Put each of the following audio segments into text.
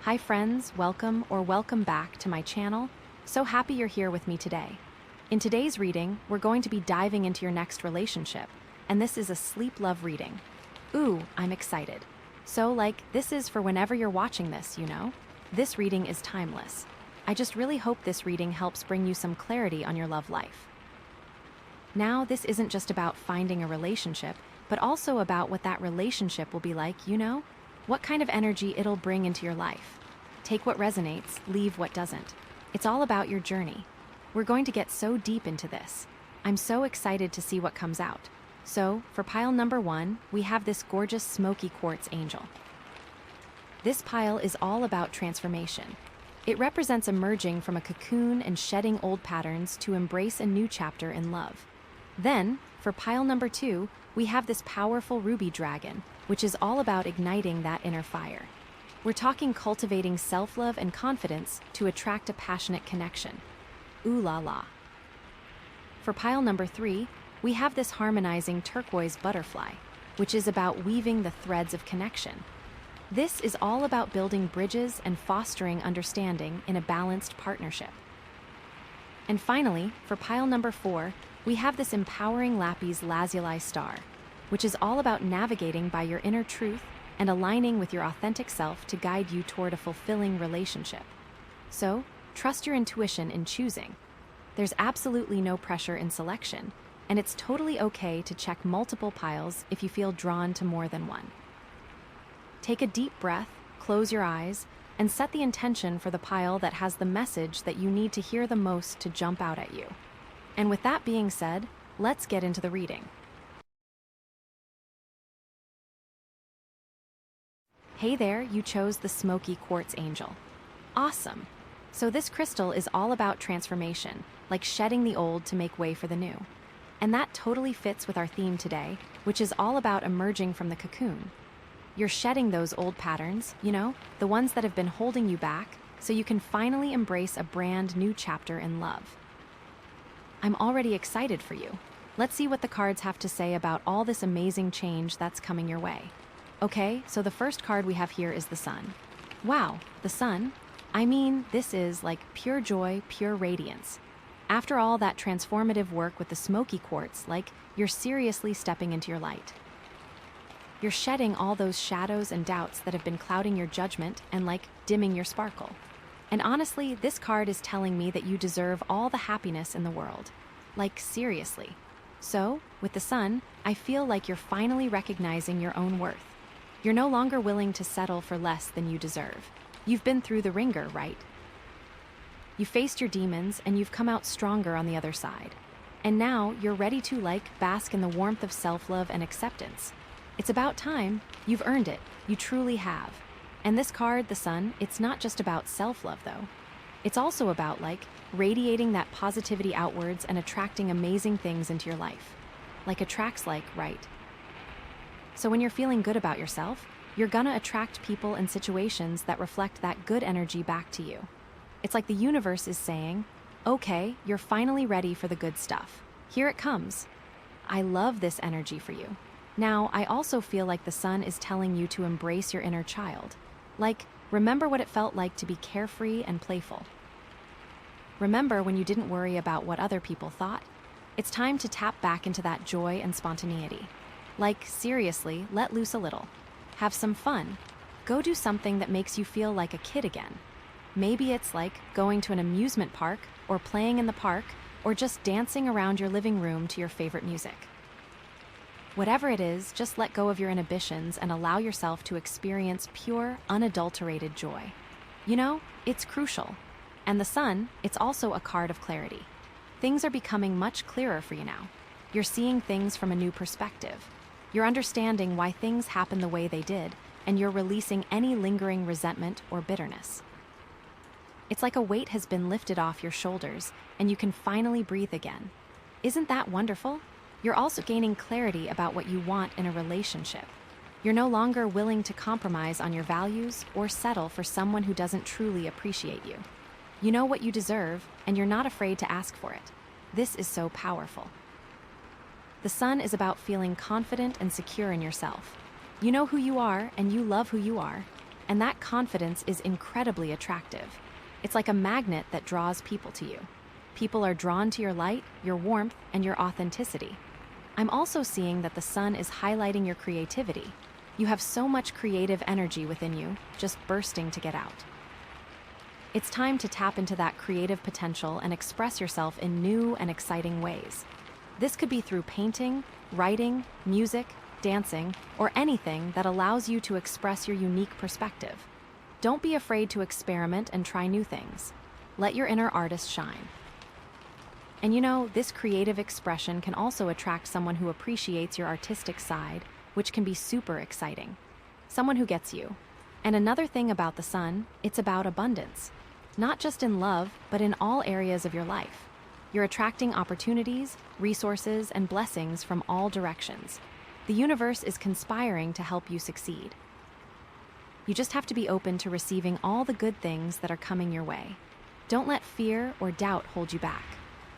Hi friends, welcome back to my channel. So happy you're here with me today. In today's reading, we're going to be diving into your next relationship, and this is a sleep love reading. Ooh, I'm excited. So this is for whenever you're watching this, you know? This reading is timeless. I just really hope this reading helps bring you some clarity on your love life. Now, this isn't just about finding a relationship, but also about what that relationship will be like, you know? What kind of energy it'll bring into your life. Take what resonates, leave what doesn't. It's all about your journey. We're going to get so deep into this. I'm so excited to see what comes out. So, for pile number 1, we have this gorgeous Smoky Quartz angel. This pile is all about transformation. It represents emerging from a cocoon and shedding old patterns to embrace a new chapter in love. Then, for pile number 2, we have this powerful ruby dragon, which is all about igniting that inner fire. We're talking cultivating self-love and confidence to attract a passionate connection. Ooh la la. For pile number 3, we have this harmonizing turquoise butterfly, which is about weaving the threads of connection. This is all about building bridges and fostering understanding in a balanced partnership. And finally, for pile number 4, we have this empowering Lapis Lazuli star, which is all about navigating by your inner truth and aligning with your authentic self to guide you toward a fulfilling relationship. So, trust your intuition in choosing. There's absolutely no pressure in selection, and it's totally okay to check multiple piles if you feel drawn to more than one. Take a deep breath, close your eyes, and set the intention for the pile that has the message that you need to hear the most to jump out at you. And with that being said, let's get into the reading. Hey there, you chose the Smoky Quartz Angel. Awesome! So this crystal is all about transformation, like shedding the old to make way for the new. And that totally fits with our theme today, which is all about emerging from the cocoon. You're shedding those old patterns, you know, the ones that have been holding you back, so you can finally embrace a brand new chapter in love. I'm already excited for you. Let's see what the cards have to say about all this amazing change that's coming your way. Okay, so the first card we have here is the sun. Wow, the sun? I mean, this is like pure joy, pure radiance. After all that transformative work with the Smoky Quartz, you're seriously stepping into your light. You're shedding all those shadows and doubts that have been clouding your judgment and dimming your sparkle. And honestly, this card is telling me that you deserve all the happiness in the world. Seriously. So, with the sun, I feel like you're finally recognizing your own worth. You're no longer willing to settle for less than you deserve. You've been through the ringer, right? You faced your demons and you've come out stronger on the other side. And now you're ready to bask in the warmth of self-love and acceptance. It's about time. You've earned it. You truly have. And this card, the sun, it's not just about self-love though. It's also about radiating that positivity outwards and attracting amazing things into your life. Attracts right? So when you're feeling good about yourself, you're gonna attract people and situations that reflect that good energy back to you. It's like the universe is saying, okay, you're finally ready for the good stuff. Here it comes. I love this energy for you. Now, I also feel like the sun is telling you to embrace your inner child. Remember what it felt like to be carefree and playful. Remember when you didn't worry about what other people thought? It's time to tap back into that joy and spontaneity. Seriously, let loose a little. Have some fun. Go do something that makes you feel like a kid again. Maybe it's going to an amusement park, or playing in the park, or just dancing around your living room to your favorite music. Whatever it is, just let go of your inhibitions and allow yourself to experience pure, unadulterated joy. You know, it's crucial. And the sun, it's also a card of clarity. Things are becoming much clearer for you now. You're seeing things from a new perspective. You're understanding why things happen the way they did, and you're releasing any lingering resentment or bitterness. It's like a weight has been lifted off your shoulders, and you can finally breathe again. Isn't that wonderful? You're also gaining clarity about what you want in a relationship. You're no longer willing to compromise on your values or settle for someone who doesn't truly appreciate you. You know what you deserve, and you're not afraid to ask for it. This is so powerful. The sun is about feeling confident and secure in yourself. You know who you are, and you love who you are. and that confidence is incredibly attractive. It's like a magnet that draws people to you. People are drawn to your light, your warmth, and your authenticity. I'm also seeing that the sun is highlighting your creativity. You have so much creative energy within you, just bursting to get out. It's time to tap into that creative potential and express yourself in new and exciting ways. This could be through painting, writing, music, dancing, or anything that allows you to express your unique perspective. Don't be afraid to experiment and try new things. Let your inner artist shine. And you know, this creative expression can also attract someone who appreciates your artistic side, which can be super exciting. Someone who gets you. And another thing about the sun, it's about abundance. Not just in love, but in all areas of your life. You're attracting opportunities, resources, and blessings from all directions. The universe is conspiring to help you succeed. You just have to be open to receiving all the good things that are coming your way. Don't let fear or doubt hold you back.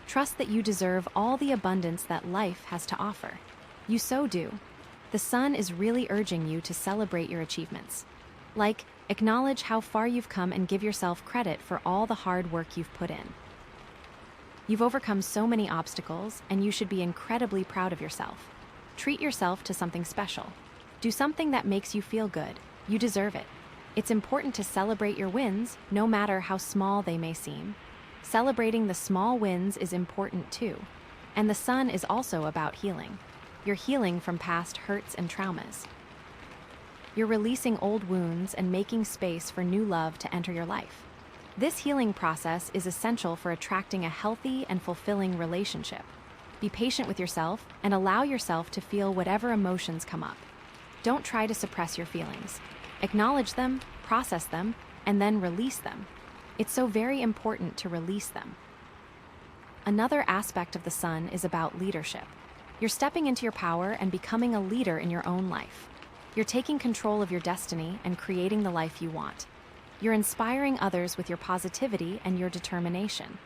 Trust that you deserve all the abundance that life has to offer. You so do. The sun is really urging you to celebrate your achievements. Like, acknowledge how far you've come and give yourself credit for all the hard work you've put in. You've overcome so many obstacles, and you should be incredibly proud of yourself. Treat yourself to something special. Do something that makes you feel good. You deserve it. It's important to celebrate your wins, no matter how small they may seem. Celebrating the small wins is important too. And the sun is also about healing. You're healing from past hurts and traumas. You're releasing old wounds and making space for new love to enter your life. This healing process is essential for attracting a healthy and fulfilling relationship. Be patient with yourself and allow yourself to feel whatever emotions come up. Don't try to suppress your feelings. Acknowledge them, process them, and then release them. It's so very important to release them. Another aspect of the sun is about leadership. You're stepping into your power and becoming a leader in your own life. You're taking control of your destiny and creating the life you want. You're inspiring others with your positivity and your determination.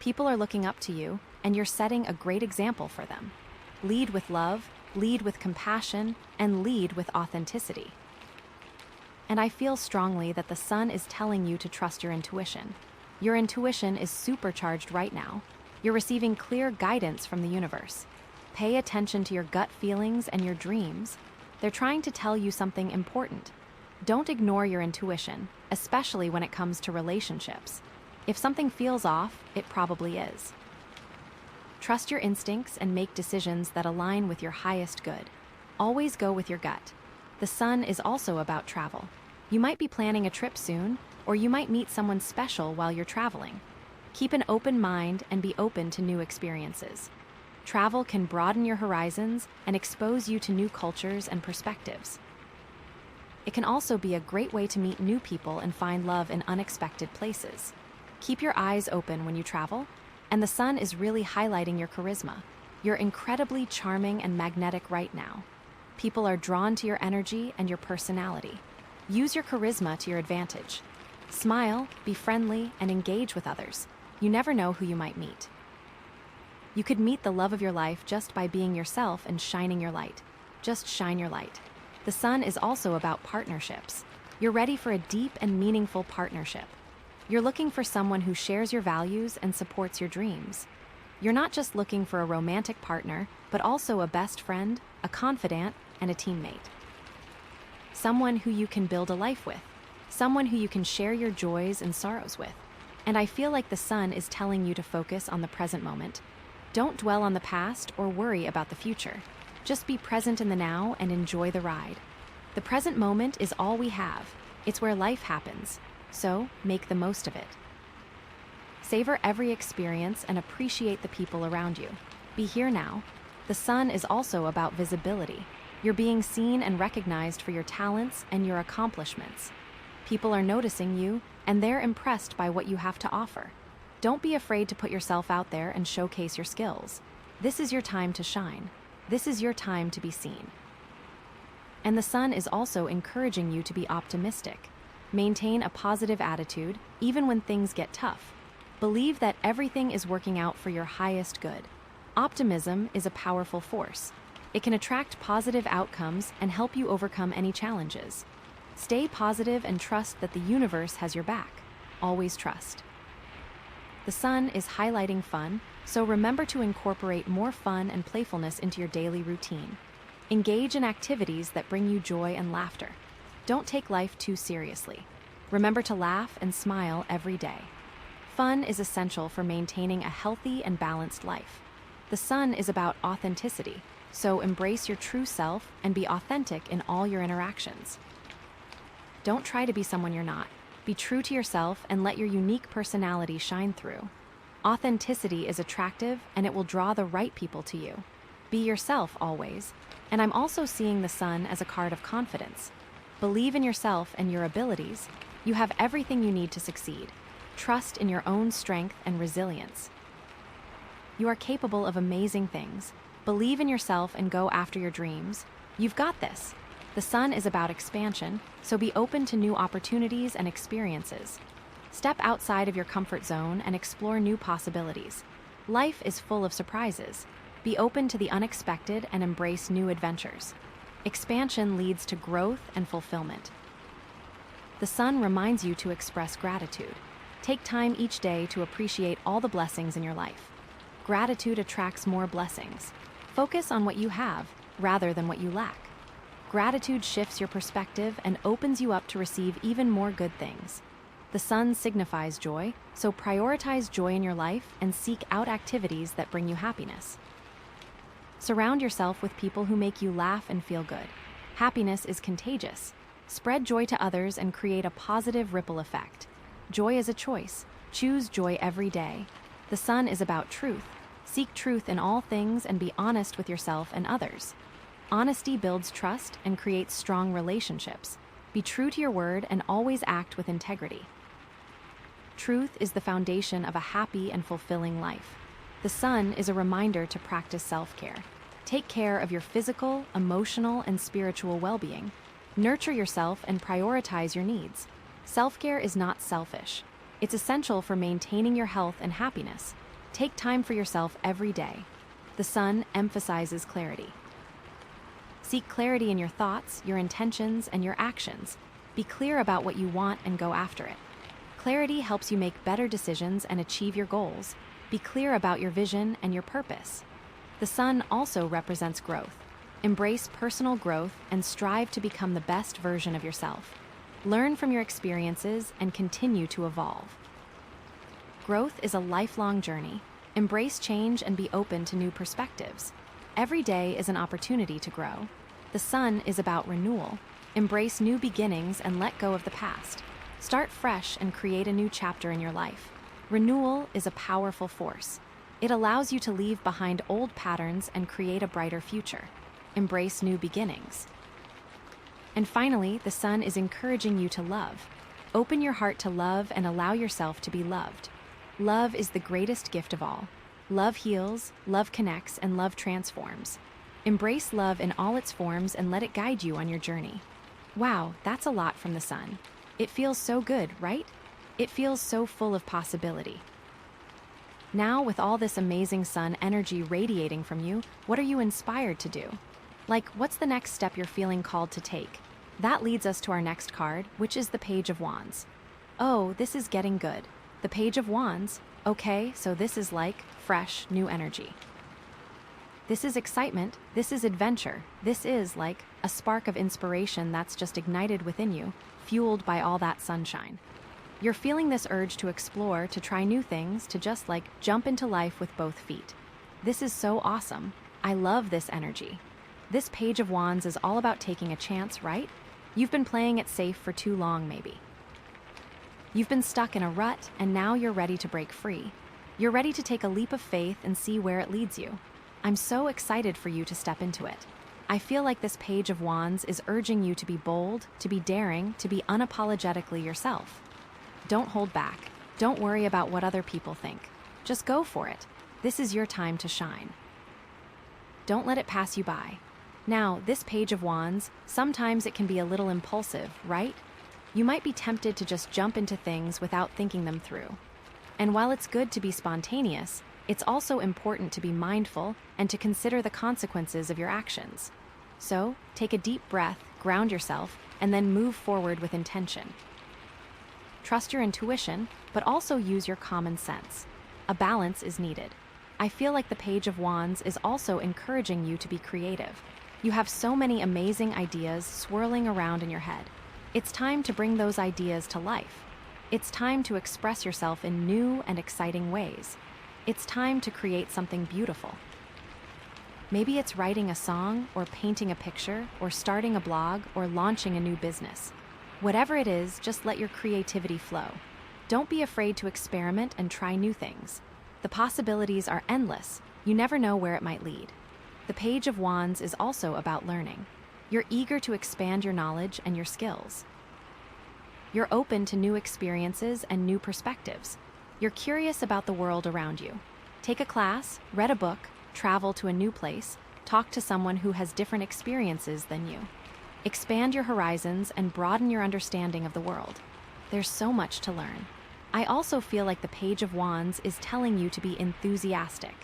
People are looking up to you, and you're setting a great example for them. Lead with love, lead with compassion, and lead with authenticity. And I feel strongly that the sun is telling you to trust your intuition. Your intuition is supercharged right now. You're receiving clear guidance from the universe. Pay attention to your gut feelings and your dreams. They're trying to tell you something important. Don't ignore your intuition, especially when it comes to relationships. If something feels off, it probably is. Trust your instincts and make decisions that align with your highest good. Always go with your gut. The sun is also about travel. You might be planning a trip soon, or you might meet someone special while you're traveling. Keep an open mind and be open to new experiences. Travel can broaden your horizons and expose you to new cultures and perspectives. It can also be a great way to meet new people and find love in unexpected places. Keep your eyes open when you travel, and the sun is really highlighting your charisma. You're incredibly charming and magnetic right now. People are drawn to your energy and your personality. Use your charisma to your advantage. Smile, be friendly, and engage with others. You never know who you might meet. You could meet the love of your life just by being yourself and shining your light. Just shine your light. The sun is also about partnerships. You're ready for a deep and meaningful partnership. You're looking for someone who shares your values and supports your dreams. You're not just looking for a romantic partner, but also a best friend, a confidant, and a teammate. Someone who you can build a life with. Someone who you can share your joys and sorrows with. And I feel like the sun is telling you to focus on the present moment. Don't dwell on the past or worry about the future. Just be present in the now and enjoy the ride. The present moment is all we have. It's where life happens. So, make the most of it. Savor every experience and appreciate the people around you. Be here now. The sun is also about visibility. You're being seen and recognized for your talents and your accomplishments. People are noticing you, and they're impressed by what you have to offer. Don't be afraid to put yourself out there and showcase your skills. This is your time to shine. This is your time to be seen. And the sun is also encouraging you to be optimistic. Maintain a positive attitude, even when things get tough. Believe that everything is working out for your highest good. Optimism is a powerful force. It can attract positive outcomes and help you overcome any challenges. Stay positive and trust that the universe has your back. Always trust. The sun is highlighting fun, so remember to incorporate more fun and playfulness into your daily routine. Engage in activities that bring you joy and laughter. Don't take life too seriously. Remember to laugh and smile every day. Fun is essential for maintaining a healthy and balanced life. The sun is about authenticity, so embrace your true self and be authentic in all your interactions. Don't try to be someone you're not. Be true to yourself and let your unique personality shine through. Authenticity is attractive and it will draw the right people to you. Be yourself always. And I'm also seeing the sun as a card of confidence. Believe in yourself and your abilities. You have everything you need to succeed. Trust in your own strength and resilience. You are capable of amazing things. Believe in yourself and go after your dreams. You've got this. The sun is about expansion, so be open to new opportunities and experiences. Step outside of your comfort zone and explore new possibilities. Life is full of surprises. Be open to the unexpected and embrace new adventures. Expansion leads to growth and fulfillment. The sun reminds you to express gratitude. Take time each day to appreciate all the blessings in your life. Gratitude attracts more blessings. Focus on what you have rather than what you lack. Gratitude shifts your perspective and opens you up to receive even more good things. The sun signifies joy, so prioritize joy in your life and seek out activities that bring you happiness. Surround yourself with people who make you laugh and feel good. Happiness is contagious. Spread joy to others and create a positive ripple effect. Joy is a choice. Choose joy every day. The sun is about truth. Seek truth in all things and be honest with yourself and others. Honesty builds trust and creates strong relationships. Be true to your word and always act with integrity. Truth is the foundation of a happy and fulfilling life. The sun is a reminder to practice self-care. Take care of your physical, emotional, and spiritual well-being. Nurture yourself and prioritize your needs. Self-care is not selfish. It's essential for maintaining your health and happiness. Take time for yourself every day. The sun emphasizes clarity. Seek clarity in your thoughts, your intentions, and your actions. Be clear about what you want and go after it. Clarity helps you make better decisions and achieve your goals. Be clear about your vision and your purpose. The sun also represents growth. Embrace personal growth and strive to become the best version of yourself. Learn from your experiences and continue to evolve. Growth is a lifelong journey. Embrace change and be open to new perspectives. Every day is an opportunity to grow. The sun is about renewal. Embrace new beginnings and let go of the past. Start fresh and create a new chapter in your life. Renewal is a powerful force. It allows you to leave behind old patterns and create a brighter future. Embrace new beginnings. And finally, the sun is encouraging you to love. Open your heart to love and allow yourself to be loved. Love is the greatest gift of all. Love heals, love connects, and love transforms. Embrace love in all its forms and let it guide you on your journey. Wow, that's a lot from the sun. It feels so good, right? It feels so full of possibility. Now, with all this amazing sun energy radiating from you, what are you inspired to do? Like, what's the next step you're feeling called to take? That leads us to our next card, which is the Page of Wands. Oh, this is getting good. The Page of Wands. Okay, so this is like fresh, new energy. This is excitement, this is adventure, this is like a spark of inspiration that's just ignited within you, fueled by all that sunshine. You're feeling this urge to explore, to try new things, to just like jump into life with both feet. This is so awesome. I love this energy. This Page of Wands is all about taking a chance, right? You've been playing it safe for too long, maybe. You've been stuck in a rut, and now you're ready to break free. You're ready to take a leap of faith and see where it leads you. I'm so excited for you to step into it. I feel like this Page of Wands is urging you to be bold, to be daring, to be unapologetically yourself. Don't hold back. Don't worry about what other people think. Just go for it. This is your time to shine. Don't let it pass you by. Now, this Page of Wands, sometimes it can be a little impulsive, right? You might be tempted to just jump into things without thinking them through. And while it's good to be spontaneous, it's also important to be mindful and to consider the consequences of your actions. So, take a deep breath, ground yourself, and then move forward with intention. Trust your intuition, but also use your common sense. A balance is needed. I feel like the Page of Wands is also encouraging you to be creative. You have so many amazing ideas swirling around in your head. It's time to bring those ideas to life. It's time to express yourself in new and exciting ways. It's time to create something beautiful. Maybe it's writing a song, or painting a picture, or starting a blog, or launching a new business. Whatever it is, just let your creativity flow. Don't be afraid to experiment and try new things. The possibilities are endless. You never know where it might lead. The Page of Wands is also about learning. You're eager to expand your knowledge and your skills. You're open to new experiences and new perspectives. You're curious about the world around you. Take a class, read a book, travel to a new place, talk to someone who has different experiences than you. Expand your horizons and broaden your understanding of the world. There's so much to learn. I also feel like the Page of Wands is telling you to be enthusiastic.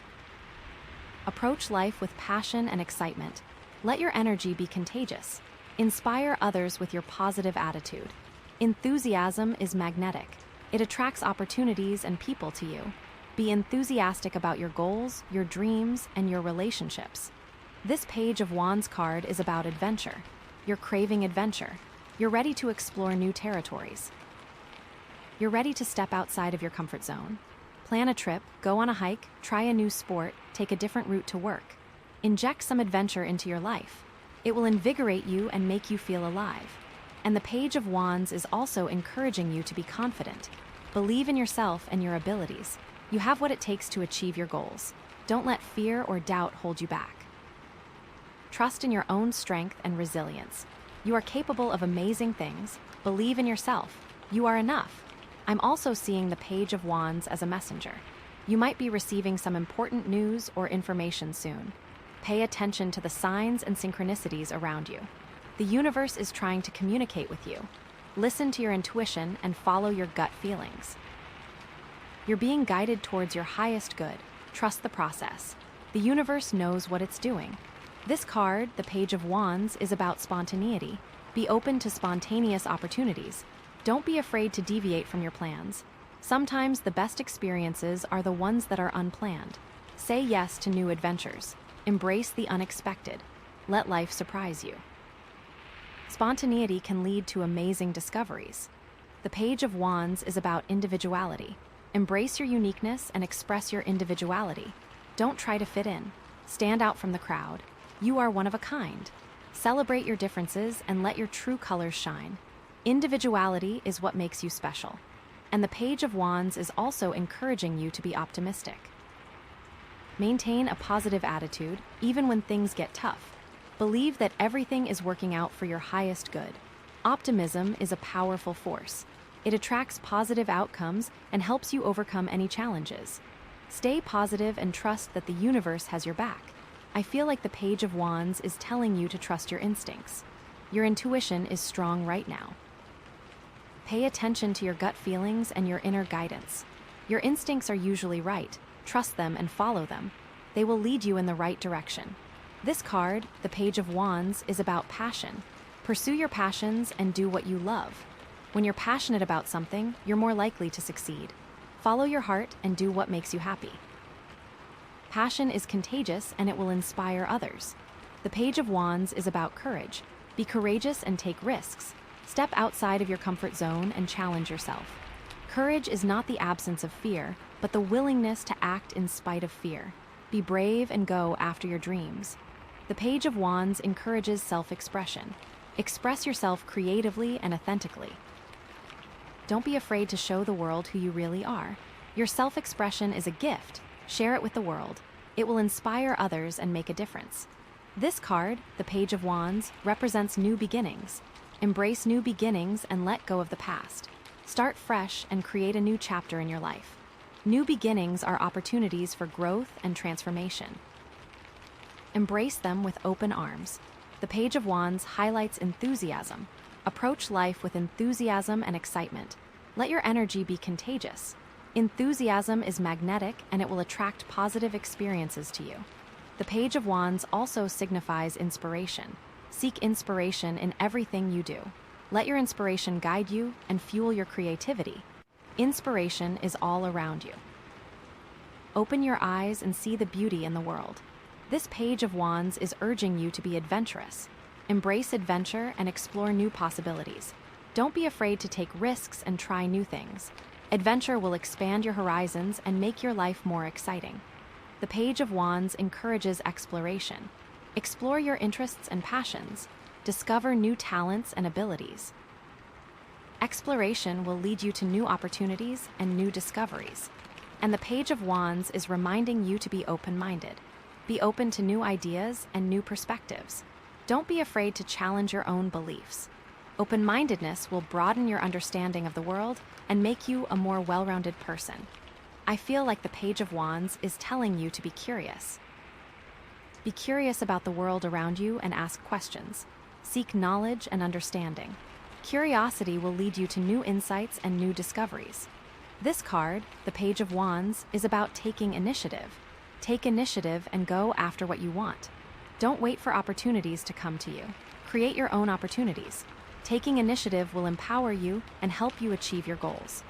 Approach life with passion and excitement. Let your energy be contagious. Inspire others with your positive attitude. Enthusiasm is magnetic. It attracts opportunities and people to you. Be enthusiastic about your goals, your dreams, and your relationships. This Page of Wands card is about adventure. You're craving adventure. You're ready to explore new territories. You're ready to step outside of your comfort zone. Plan a trip, go on a hike, try a new sport, take a different route to work. Inject some adventure into your life. It will invigorate you and make you feel alive. And the Page of Wands is also encouraging you to be confident. Believe in yourself and your abilities. You have what it takes to achieve your goals. Don't let fear or doubt hold you back. Trust in your own strength and resilience. You are capable of amazing things. Believe in yourself. You are enough. I'm also seeing the Page of Wands as a messenger. You might be receiving some important news or information soon. Pay attention to the signs and synchronicities around you. The universe is trying to communicate with you. Listen to your intuition and follow your gut feelings. You're being guided towards your highest good. Trust the process. The universe knows what it's doing. This card, the Page of Wands, is about spontaneity. Be open to spontaneous opportunities. Don't be afraid to deviate from your plans. Sometimes the best experiences are the ones that are unplanned. Say yes to new adventures. Embrace the unexpected. Let life surprise you. Spontaneity can lead to amazing discoveries. The Page of Wands is about individuality. Embrace your uniqueness and express your individuality. Don't try to fit in. Stand out from the crowd. You are one of a kind. Celebrate your differences and let your true colors shine. Individuality is what makes you special. And the Page of Wands is also encouraging you to be optimistic. Maintain a positive attitude, even when things get tough. Believe that everything is working out for your highest good. Optimism is a powerful force. It attracts positive outcomes and helps you overcome any challenges. Stay positive and trust that the universe has your back. I feel like the Page of Wands is telling you to trust your instincts. Your intuition is strong right now. Pay attention to your gut feelings and your inner guidance. Your instincts are usually right. Trust them and follow them. They will lead you in the right direction. This card, the Page of Wands, is about passion. Pursue your passions and do what you love. When you're passionate about something, you're more likely to succeed. Follow your heart and do what makes you happy. Passion is contagious and it will inspire others. The Page of Wands is about courage. Be courageous and take risks. Step outside of your comfort zone and challenge yourself. Courage is not the absence of fear, but the willingness to act in spite of fear. Be brave and go after your dreams. The Page of Wands encourages self-expression. Express yourself creatively and authentically. Don't be afraid to show the world who you really are. Your self-expression is a gift. Share it with the world. It will inspire others and make a difference. This card, the Page of Wands, represents new beginnings. Embrace new beginnings and let go of the past. Start fresh and create a new chapter in your life. New beginnings are opportunities for growth and transformation. Embrace them with open arms. The Page of Wands highlights enthusiasm. Approach life with enthusiasm and excitement. Let your energy be contagious. Enthusiasm is magnetic and it will attract positive experiences to you. The Page of Wands also signifies inspiration. Seek inspiration in everything you do. Let your inspiration guide you and fuel your creativity. Inspiration is all around you. Open your eyes and see the beauty in the world. This Page of Wands is urging you to be adventurous. Embrace adventure and explore new possibilities. Don't be afraid to take risks and try new things. Adventure will expand your horizons and make your life more exciting. The Page of Wands encourages exploration. Explore your interests and passions. Discover new talents and abilities. Exploration will lead you to new opportunities and new discoveries. And the Page of Wands is reminding you to be open-minded. Be open to new ideas and new perspectives. Don't be afraid to challenge your own beliefs. Open-mindedness will broaden your understanding of the world and make you a more well-rounded person. I feel like the Page of Wands is telling you to be curious. Be curious about the world around you and ask questions. Seek knowledge and understanding. Curiosity will lead you to new insights and new discoveries. This card, the Page of Wands, is about taking initiative. Take initiative and go after what you want. Don't wait for opportunities to come to you. Create your own opportunities. Taking initiative will empower you and help you achieve your goals.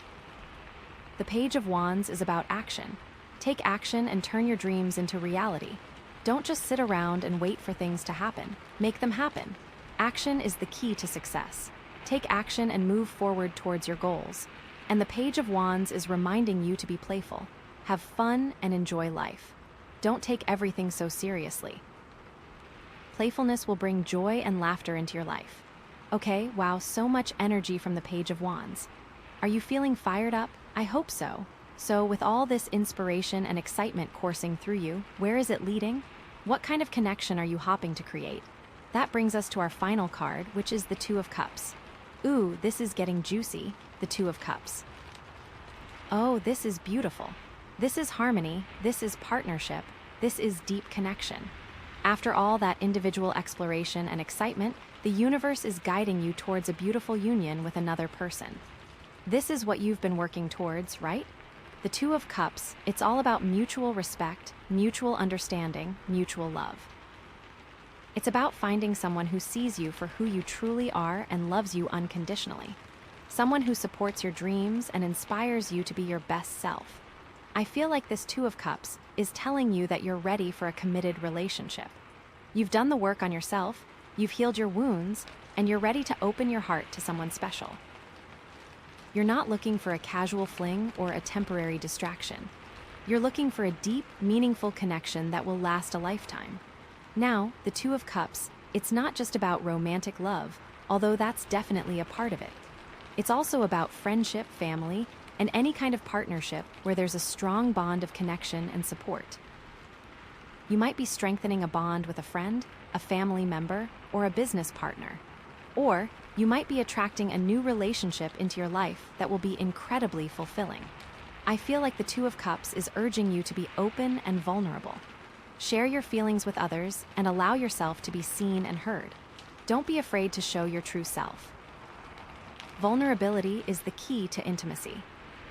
The Page of Wands is about action. Take action and turn your dreams into reality. Don't just sit around and wait for things to happen. Make them happen. Action is the key to success. Take action and move forward towards your goals. And the Page of Wands is reminding you to be playful. Have fun and enjoy life. Don't take everything so seriously. Playfulness will bring joy and laughter into your life. Okay, wow, so much energy from the Page of Wands. Are you feeling fired up? I hope so. So, with all this inspiration and excitement coursing through you, where is it leading? What kind of connection are you hoping to create? That brings us to our final card, which is the Two of Cups. Ooh, this is getting juicy, the Two of Cups. Oh, this is beautiful. This is harmony, this is partnership, this is deep connection. After all that individual exploration and excitement, the universe is guiding you towards a beautiful union with another person. This is what you've been working towards, right? The Two of Cups, it's all about mutual respect, mutual understanding, mutual love. It's about finding someone who sees you for who you truly are and loves you unconditionally. Someone who supports your dreams and inspires you to be your best self. I feel like this Two of Cups is telling you that you're ready for a committed relationship. You've done the work on yourself, you've healed your wounds, and you're ready to open your heart to someone special. You're not looking for a casual fling or a temporary distraction. You're looking for a deep, meaningful connection that will last a lifetime. Now, the Two of Cups, it's not just about romantic love, although that's definitely a part of it. It's also about friendship, family, and any kind of partnership where there's a strong bond of connection and support. You might be strengthening a bond with a friend, a family member, or a business partner. Or you might be attracting a new relationship into your life that will be incredibly fulfilling. I feel like the Two of Cups is urging you to be open and vulnerable. Share your feelings with others and allow yourself to be seen and heard. Don't be afraid to show your true self. Vulnerability is the key to intimacy.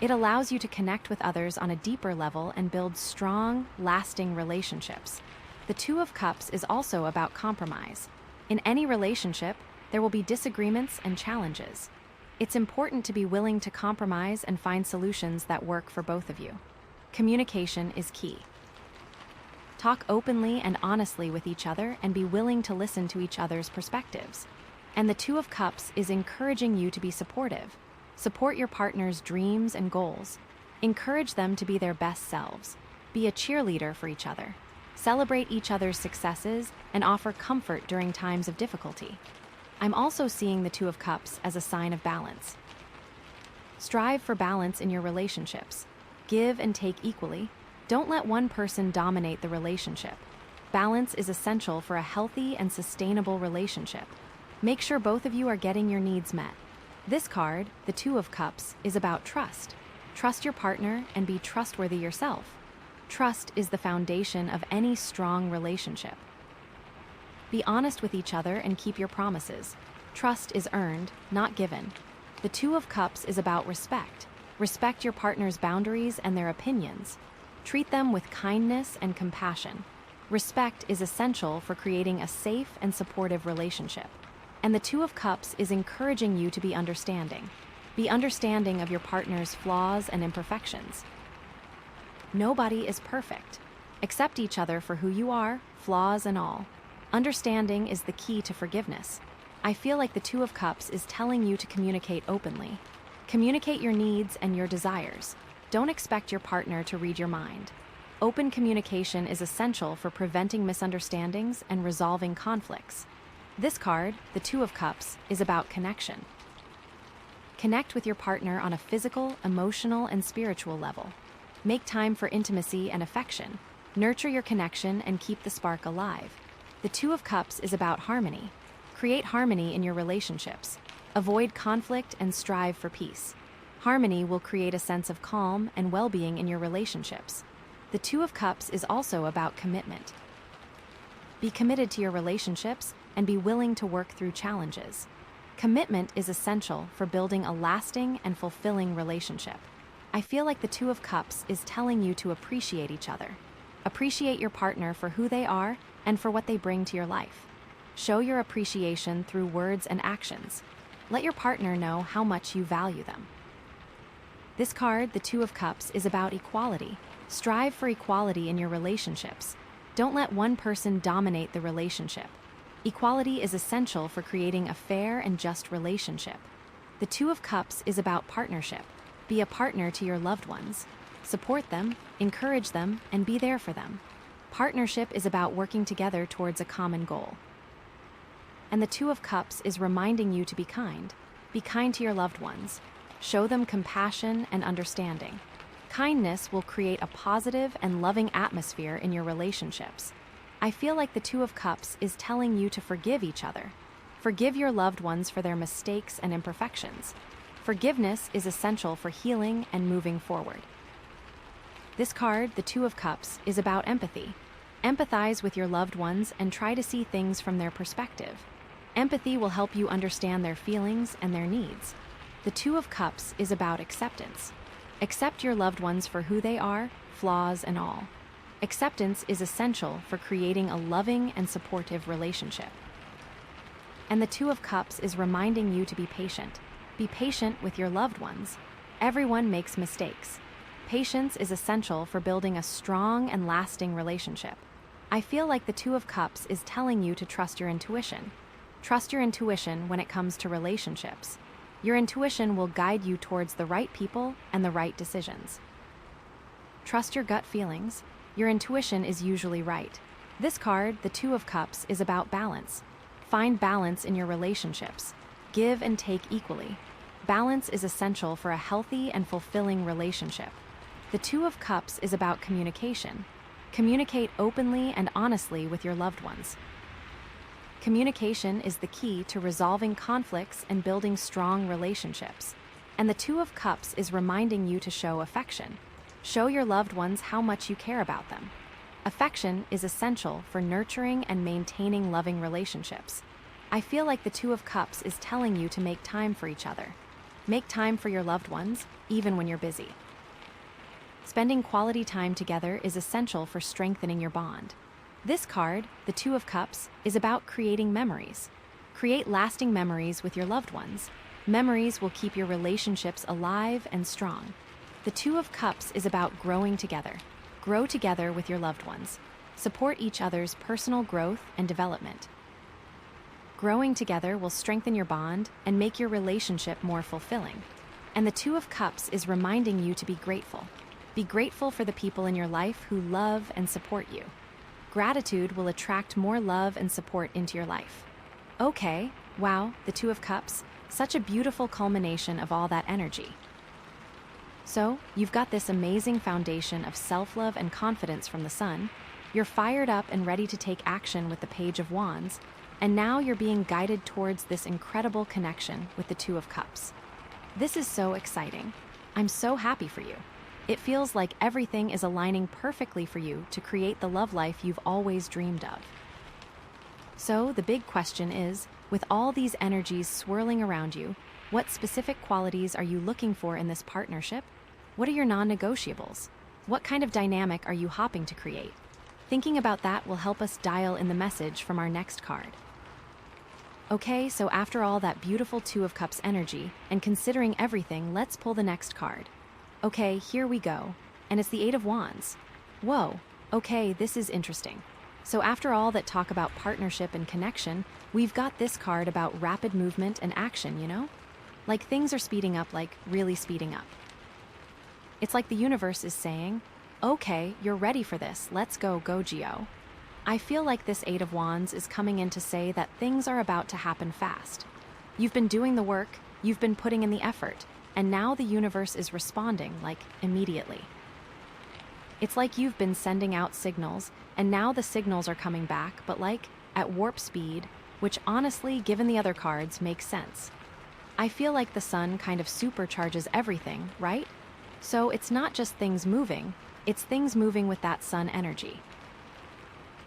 It allows you to connect with others on a deeper level and build strong, lasting relationships. The Two of Cups is also about compromise. In any relationship, there will be disagreements and challenges. It's important to be willing to compromise and find solutions that work for both of you. Communication is key. Talk openly and honestly with each other and be willing to listen to each other's perspectives. And the Two of Cups is encouraging you to be supportive. Support your partner's dreams and goals. Encourage them to be their best selves. Be a cheerleader for each other. Celebrate each other's successes and offer comfort during times of difficulty. I'm also seeing the Two of Cups as a sign of balance. Strive for balance in your relationships. Give and take equally. Don't let one person dominate the relationship. Balance is essential for a healthy and sustainable relationship. Make sure both of you are getting your needs met. This card, the Two of Cups, is about trust. Trust your partner and be trustworthy yourself. Trust is the foundation of any strong relationship. Be honest with each other and keep your promises. Trust is earned, not given. The Two of Cups is about respect. Respect your partner's boundaries and their opinions. Treat them with kindness and compassion. Respect is essential for creating a safe and supportive relationship. And the Two of Cups is encouraging you to be understanding. Be understanding of your partner's flaws and imperfections. Nobody is perfect. Accept each other for who you are, flaws and all. Understanding is the key to forgiveness. I feel like the Two of Cups is telling you to communicate openly. Communicate your needs and your desires. Don't expect your partner to read your mind. Open communication is essential for preventing misunderstandings and resolving conflicts. This card, the Two of Cups, is about connection. Connect with your partner on a physical, emotional, and spiritual level. Make time for intimacy and affection. Nurture your connection and keep the spark alive. The Two of Cups is about harmony. Create harmony in your relationships. Avoid conflict and strive for peace. Harmony will create a sense of calm and well-being in your relationships. The Two of Cups is also about commitment. Be committed to your relationships and be willing to work through challenges. Commitment is essential for building a lasting and fulfilling relationship. I feel like the Two of Cups is telling you to appreciate each other. Appreciate your partner for who they are and for what they bring to your life. Show your appreciation through words and actions. Let your partner know how much you value them. This card, the Two of Cups, is about equality. Strive for equality in your relationships. Don't let one person dominate the relationship. Equality is essential for creating a fair and just relationship. The Two of Cups is about partnership. Be a partner to your loved ones. Support them, encourage them, and be there for them. Partnership is about working together towards a common goal. And the Two of Cups is reminding you to be kind. Be kind to your loved ones. Show them compassion and understanding. Kindness will create a positive and loving atmosphere in your relationships. I feel like the Two of Cups is telling you to forgive each other. Forgive your loved ones for their mistakes and imperfections. Forgiveness is essential for healing and moving forward. This card, the Two of Cups, is about empathy. Empathize with your loved ones and try to see things from their perspective. Empathy will help you understand their feelings and their needs. The Two of Cups is about acceptance. Accept your loved ones for who they are, flaws and all. Acceptance is essential for creating a loving and supportive relationship. And the Two of Cups is reminding you to be patient. Be patient with your loved ones. Everyone makes mistakes. Patience is essential for building a strong and lasting relationship. I feel like the Two of Cups is telling you to trust your intuition. Trust your intuition when it comes to relationships. Your intuition will guide you towards the right people and the right decisions. Trust your gut feelings. Your intuition is usually right. This card, the Two of Cups, is about balance. Find balance in your relationships. Give and take equally. Balance is essential for a healthy and fulfilling relationship. The Two of Cups is about communication. Communicate openly and honestly with your loved ones. Communication is the key to resolving conflicts and building strong relationships. And the Two of Cups is reminding you to show affection. Show your loved ones how much you care about them. Affection is essential for nurturing and maintaining loving relationships. I feel like the Two of Cups is telling you to make time for each other. Make time for your loved ones, even when you're busy. Spending quality time together is essential for strengthening your bond. This card, the Two of Cups, is about creating memories. Create lasting memories with your loved ones. Memories will keep your relationships alive and strong. The Two of Cups is about growing together. Grow together with your loved ones. Support each other's personal growth and development. Growing together will strengthen your bond and make your relationship more fulfilling. And the Two of Cups is reminding you to be grateful. Be grateful for the people in your life who love and support you. Gratitude will attract more love and support into your life. Okay, wow, the Two of Cups, such a beautiful culmination of all that energy. So, you've got this amazing foundation of self-love and confidence from the Sun. You're fired up and ready to take action with the Page of Wands, and now you're being guided towards this incredible connection with the Two of Cups. This is so exciting. I'm so happy for you. It feels like everything is aligning perfectly for you to create the love life you've always dreamed of. So, the big question is, with all these energies swirling around you, what specific qualities are you looking for in this partnership? What are your non-negotiables? What kind of dynamic are you hoping to create? Thinking about that will help us dial in the message from our next card. Okay, so after all that beautiful Two of Cups energy, and considering everything, let's pull the next card. Okay, here we go. And it's the Eight of Wands. Whoa, okay, this is interesting. So after all that talk about partnership and connection, we've got this card about rapid movement and action, you know? Like things are speeding up, like really speeding up. It's like the universe is saying, okay, you're ready for this, let's go, Geo. I feel like this Eight of Wands is coming in to say that things are about to happen fast. You've been doing the work, you've been putting in the effort, and now the universe is responding, like, immediately. It's like you've been sending out signals, and now the signals are coming back, but like, at warp speed, which honestly, given the other cards, makes sense. I feel like the sun kind of supercharges everything, right? So it's not just things moving, it's things moving with that sun energy.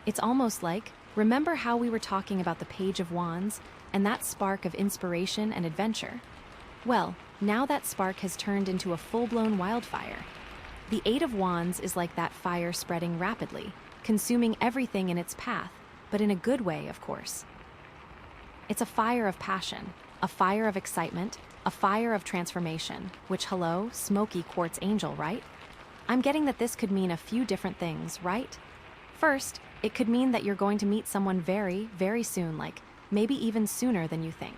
It's almost like, remember how we were talking about the Page of Wands and that spark of inspiration and adventure? Well, now that spark has turned into a full-blown wildfire. The Eight of Wands is like that fire spreading rapidly, consuming everything in its path, but in a good way, of course. It's a fire of passion, a fire of excitement, a fire of transformation, which, hello, Smoky Quartz Angel, right? I'm getting that this could mean a few different things, right? First, it could mean that you're going to meet someone very, very soon, like maybe even sooner than you think.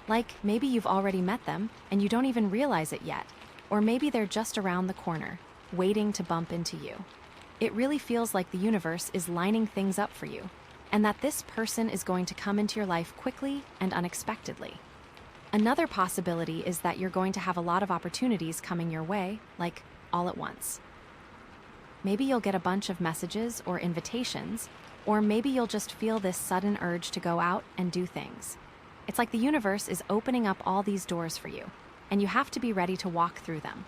Like maybe you've already met them and you don't even realize it yet, or maybe they're just around the corner, waiting to bump into you. It really feels like the universe is lining things up for you, and that this person is going to come into your life quickly and unexpectedly. Another possibility is that you're going to have a lot of opportunities coming your way, like all at once. Maybe you'll get a bunch of messages or invitations, or maybe you'll just feel this sudden urge to go out and do things. It's like the universe is opening up all these doors for you, and you have to be ready to walk through them.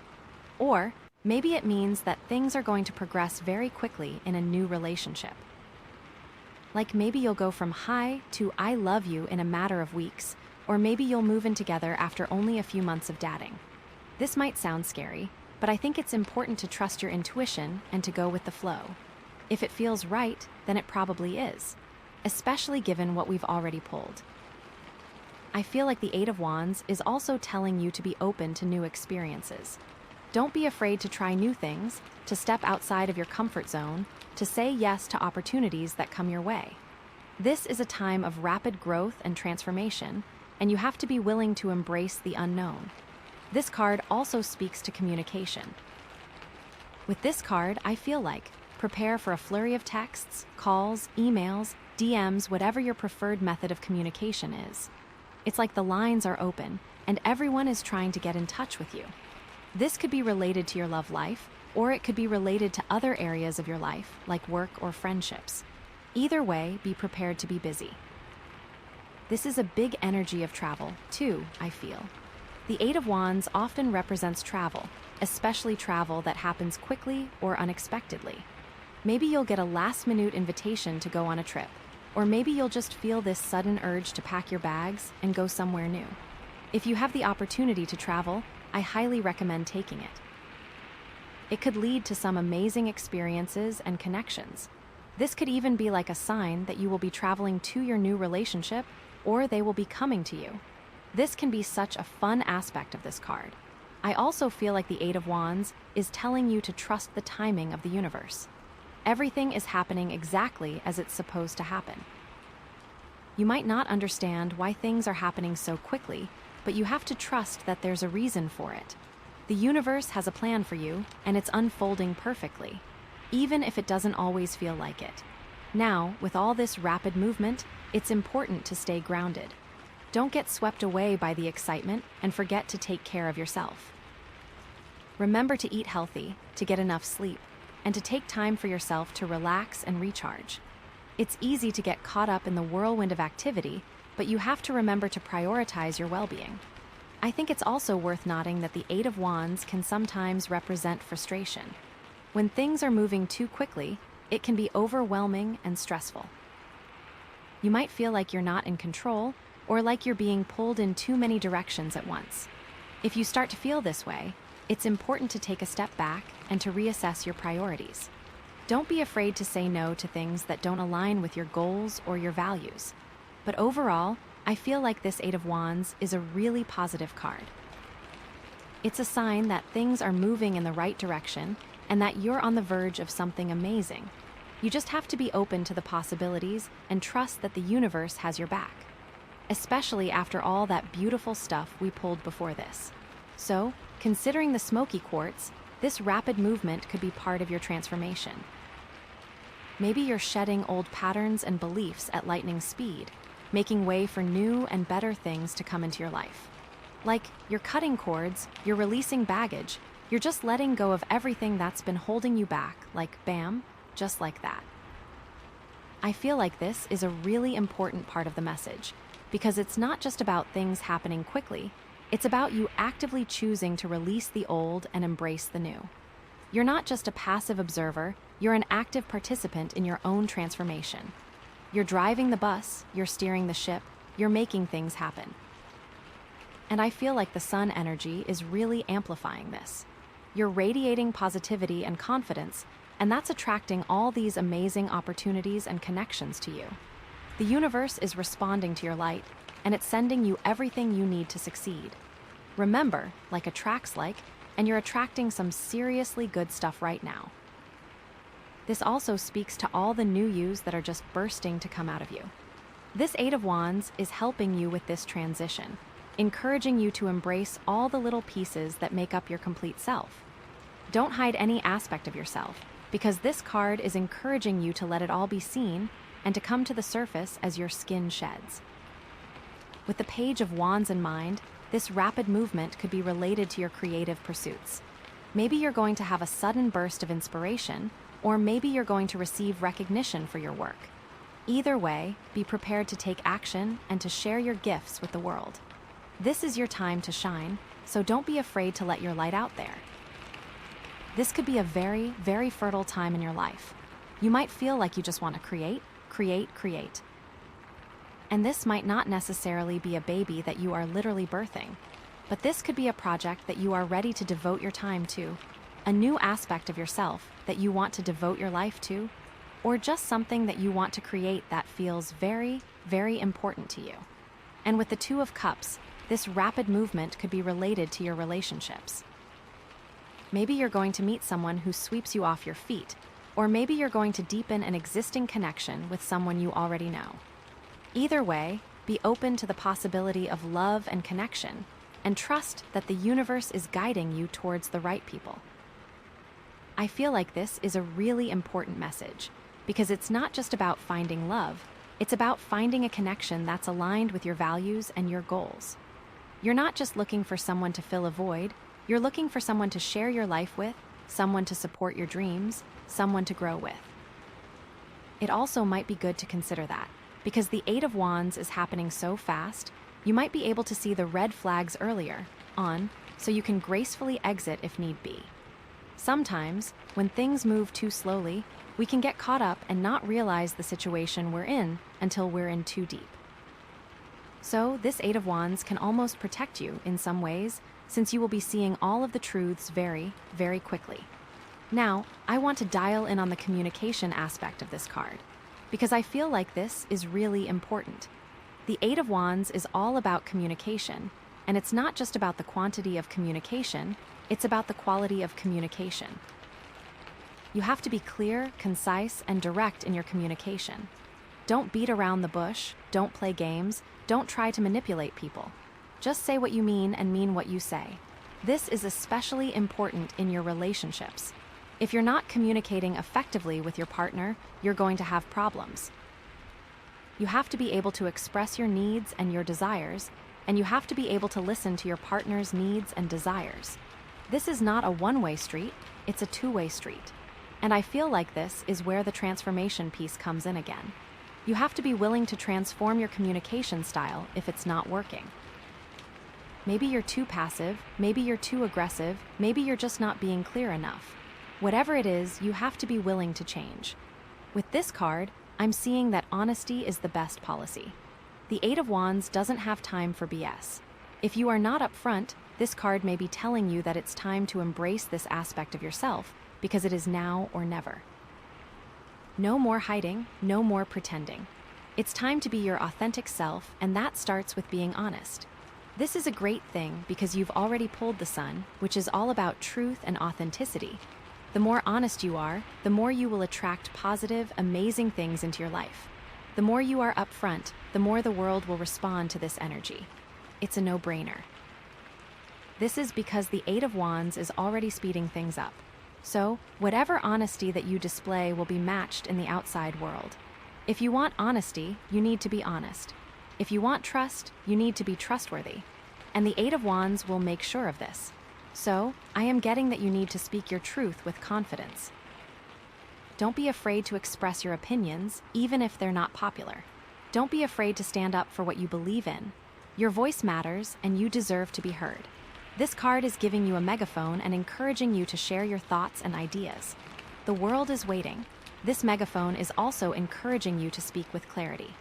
Or maybe it means that things are going to progress very quickly in a new relationship. Like maybe you'll go from hi to I love you in a matter of weeks, or maybe you'll move in together after only a few months of dating. This might sound scary, but I think it's important to trust your intuition and to go with the flow. If it feels right, then it probably is, especially given what we've already pulled. I feel like the Eight of Wands is also telling you to be open to new experiences. Don't be afraid to try new things, to step outside of your comfort zone, to say yes to opportunities that come your way. This is a time of rapid growth and transformation, and you have to be willing to embrace the unknown. This card also speaks to communication. With this card, I feel like prepare for a flurry of texts, calls, emails, DMs, whatever your preferred method of communication is. It's like the lines are open, and everyone is trying to get in touch with you. This could be related to your love life, or it could be related to other areas of your life, like work or friendships. Either way, be prepared to be busy. This is a big energy of travel, too, I feel. The Eight of Wands often represents travel, especially travel that happens quickly or unexpectedly. Maybe you'll get a last-minute invitation to go on a trip, or maybe you'll just feel this sudden urge to pack your bags and go somewhere new. If you have the opportunity to travel, I highly recommend taking it. It could lead to some amazing experiences and connections. This could even be like a sign that you will be traveling to your new relationship, or they will be coming to you. This can be such a fun aspect of this card. I also feel like the Eight of Wands is telling you to trust the timing of the universe. Everything is happening exactly as it's supposed to happen. You might not understand why things are happening so quickly, but you have to trust that there's a reason for it. The universe has a plan for you, and it's unfolding perfectly, even if it doesn't always feel like it. Now, with all this rapid movement, it's important to stay grounded. Don't get swept away by the excitement and forget to take care of yourself. Remember to eat healthy, to get enough sleep, and to take time for yourself to relax and recharge. It's easy to get caught up in the whirlwind of activity, but you have to remember to prioritize your well-being. I think it's also worth noting that the Eight of Wands can sometimes represent frustration. When things are moving too quickly, it can be overwhelming and stressful. You might feel like you're not in control, or like you're being pulled in too many directions at once. If you start to feel this way, it's important to take a step back and to reassess your priorities. Don't be afraid to say no to things that don't align with your goals or your values. But overall, I feel like this Eight of Wands is a really positive card. It's a sign that things are moving in the right direction and that you're on the verge of something amazing. You just have to be open to the possibilities and trust that the universe has your back, especially after all that beautiful stuff we pulled before this. So, considering the Smoky Quartz, this rapid movement could be part of your transformation. Maybe you're shedding old patterns and beliefs at lightning speed, making way for new and better things to come into your life. Like, you're cutting cords, you're releasing baggage, you're just letting go of everything that's been holding you back, like bam, just like that. I feel like this is a really important part of the message, because it's not just about things happening quickly, it's about you actively choosing to release the old and embrace the new. You're not just a passive observer, you're an active participant in your own transformation. You're driving the bus, you're steering the ship, you're making things happen. And I feel like the sun energy is really amplifying this. You're radiating positivity and confidence, and that's attracting all these amazing opportunities and connections to you. The universe is responding to your light, and it's sending you everything you need to succeed. Remember, like attracts like, and you're attracting some seriously good stuff right now. This also speaks to all the new yous that are just bursting to come out of you. This Eight of Wands is helping you with this transition, encouraging you to embrace all the little pieces that make up your complete self. Don't hide any aspect of yourself, because this card is encouraging you to let it all be seen and to come to the surface as your skin sheds. With the Page of Wands in mind, this rapid movement could be related to your creative pursuits. Maybe you're going to have a sudden burst of inspiration, or maybe you're going to receive recognition for your work. Either way, be prepared to take action and to share your gifts with the world. This is your time to shine, so don't be afraid to let your light out there. This could be a very, very fertile time in your life. You might feel like you just want to create. And this might not necessarily be a baby that you are literally birthing, but this could be a project that you are ready to devote your time to, a new aspect of yourself that you want to devote your life to, or just something that you want to create that feels very, very important to you. And with the Two of Cups, this rapid movement could be related to your relationships. Maybe you're going to meet someone who sweeps you off your feet, or maybe you're going to deepen an existing connection with someone you already know. Either way, be open to the possibility of love and connection, and trust that the universe is guiding you towards the right people. I feel like this is a really important message, because it's not just about finding love, it's about finding a connection that's aligned with your values and your goals. You're not just looking for someone to fill a void, you're looking for someone to share your life with, someone to support your dreams, someone to grow with. It also might be good to consider that, because the Eight of Wands is happening so fast, you might be able to see the red flags earlier on, so you can gracefully exit if need be. Sometimes, when things move too slowly, we can get caught up and not realize the situation we're in until we're in too deep. So, this Eight of Wands can almost protect you in some ways, since you will be seeing all of the truths very, very quickly. Now, I want to dial in on the communication aspect of this card, because I feel like this is really important. The Eight of Wands is all about communication, and it's not just about the quantity of communication, it's about the quality of communication. You have to be clear, concise, and direct in your communication. Don't beat around the bush, don't play games, don't try to manipulate people. Just say what you mean and mean what you say. This is especially important in your relationships. If you're not communicating effectively with your partner, you're going to have problems. You have to be able to express your needs and your desires, and you have to be able to listen to your partner's needs and desires. This is not a one-way street, it's a two-way street. And I feel like this is where the transformation piece comes in again. You have to be willing to transform your communication style if it's not working. Maybe you're too passive, maybe you're too aggressive, maybe you're just not being clear enough. Whatever it is, you have to be willing to change. With this card, I'm seeing that honesty is the best policy. The Eight of Wands doesn't have time for BS. If you are not upfront, this card may be telling you that it's time to embrace this aspect of yourself because it is now or never. No more hiding, no more pretending. It's time to be your authentic self, and that starts with being honest. This is a great thing because you've already pulled the sun, which is all about truth and authenticity. The more honest you are, the more you will attract positive, amazing things into your life. The more you are upfront, the more the world will respond to this energy. It's a no-brainer. This is because the Eight of Wands is already speeding things up. So, whatever honesty that you display will be matched in the outside world. If you want honesty, you need to be honest. If you want trust, you need to be trustworthy. And the Eight of Wands will make sure of this. So, I am getting that you need to speak your truth with confidence. Don't be afraid to express your opinions, even if they're not popular. Don't be afraid to stand up for what you believe in. Your voice matters, and you deserve to be heard. This card is giving you a megaphone and encouraging you to share your thoughts and ideas. The world is waiting. This megaphone is also encouraging you to speak with clarity.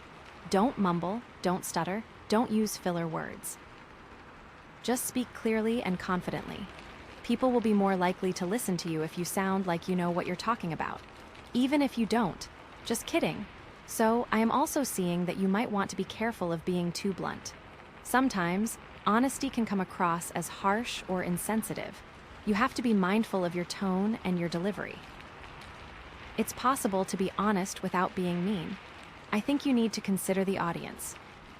Don't mumble, don't stutter, don't use filler words. Just speak clearly and confidently. People will be more likely to listen to you if you sound like you know what you're talking about. Even if you don't. Just kidding. So, I am also seeing that you might want to be careful of being too blunt. Sometimes, honesty can come across as harsh or insensitive. You have to be mindful of your tone and your delivery. It's possible to be honest without being mean. I think you need to consider the audience.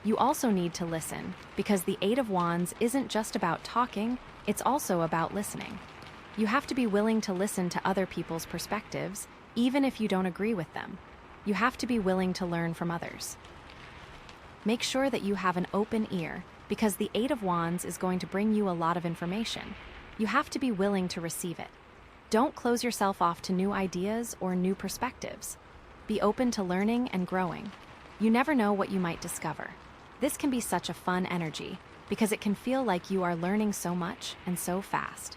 You also need to listen, because the Eight of Wands isn't just about talking, it's also about listening. You have to be willing to listen to other people's perspectives, even if you don't agree with them. You have to be willing to learn from others. Make sure that you have an open ear, because the Eight of Wands is going to bring you a lot of information. You have to be willing to receive it. Don't close yourself off to new ideas or new perspectives. Be open to learning and growing. You never know what you might discover. This can be such a fun energy, because it can feel like you are learning so much and so fast.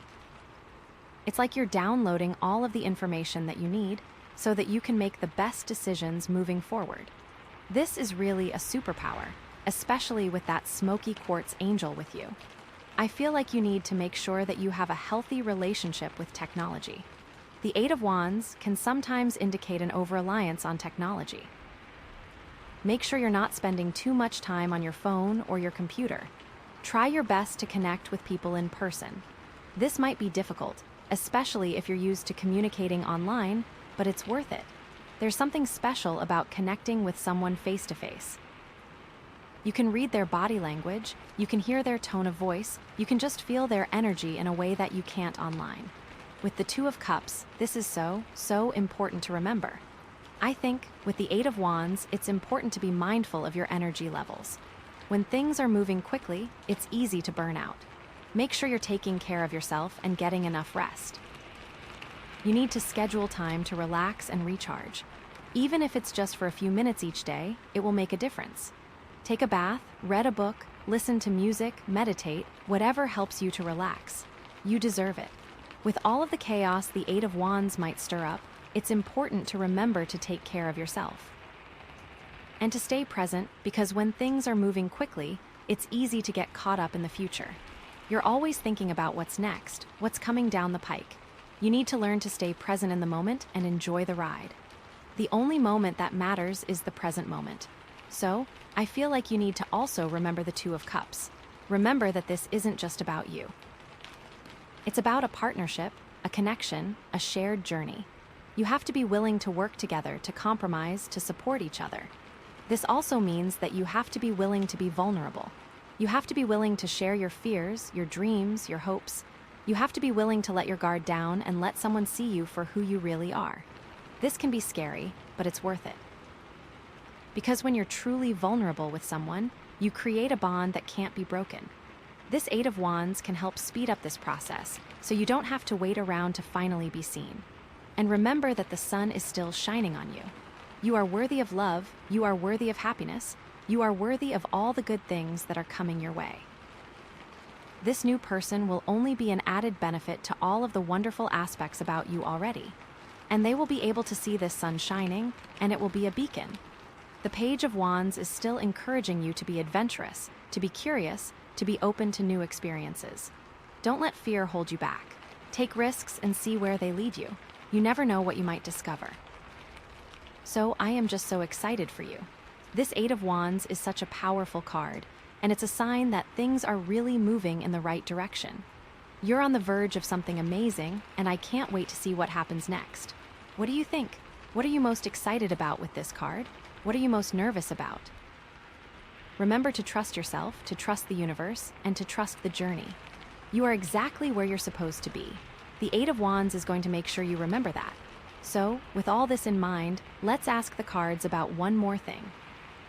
It's like you're downloading all of the information that you need so that you can make the best decisions moving forward. This is really a superpower, especially with that Smoky Quartz angel with you. I feel like you need to make sure that you have a healthy relationship with technology. The Eight of Wands can sometimes indicate an over-reliance on technology. Make sure you're not spending too much time on your phone or your computer. Try your best to connect with people in person. This might be difficult, especially if you're used to communicating online, but it's worth it. There's something special about connecting with someone face-to-face. You can read their body language, you can hear their tone of voice, you can just feel their energy in a way that you can't online. With the Two of Cups, this is so important to remember. I think, with the Eight of Wands, it's important to be mindful of your energy levels. When things are moving quickly, it's easy to burn out. Make sure you're taking care of yourself and getting enough rest. You need to schedule time to relax and recharge. Even if it's just for a few minutes each day, it will make a difference. Take a bath, read a book, listen to music, meditate, whatever helps you to relax. You deserve it. With all of the chaos the Eight of Wands might stir up, it's important to remember to take care of yourself. And to stay present, because when things are moving quickly, it's easy to get caught up in the future. You're always thinking about what's next, what's coming down the pike. You need to learn to stay present in the moment and enjoy the ride. The only moment that matters is the present moment. So, I feel like you need to also remember the Two of Cups. Remember that this isn't just about you. It's about a partnership, a connection, a shared journey. You have to be willing to work together, to compromise, to support each other. This also means that you have to be willing to be vulnerable. You have to be willing to share your fears, your dreams, your hopes. You have to be willing to let your guard down and let someone see you for who you really are. This can be scary, but it's worth it. Because when you're truly vulnerable with someone, you create a bond that can't be broken. This Eight of Wands can help speed up this process, so you don't have to wait around to finally be seen. And remember that the sun is still shining on you. You are worthy of love, you are worthy of happiness, you are worthy of all the good things that are coming your way. This new person will only be an added benefit to all of the wonderful aspects about you already. And they will be able to see this sun shining, and it will be a beacon. The Page of Wands is still encouraging you to be adventurous, to be curious, to be open to new experiences. Don't let fear hold you back. Take risks and see where they lead you. You never know what you might discover. So I am just so excited for you. This Eight of Wands is such a powerful card, and it's a sign that things are really moving in the right direction. You're on the verge of something amazing, and I can't wait to see what happens next. What do you think? What are you most excited about with this card? What are you most nervous about? Remember to trust yourself, to trust the universe, and to trust the journey. You are exactly where you're supposed to be. The Eight of Wands is going to make sure you remember that. So, with all this in mind, let's ask the cards about one more thing.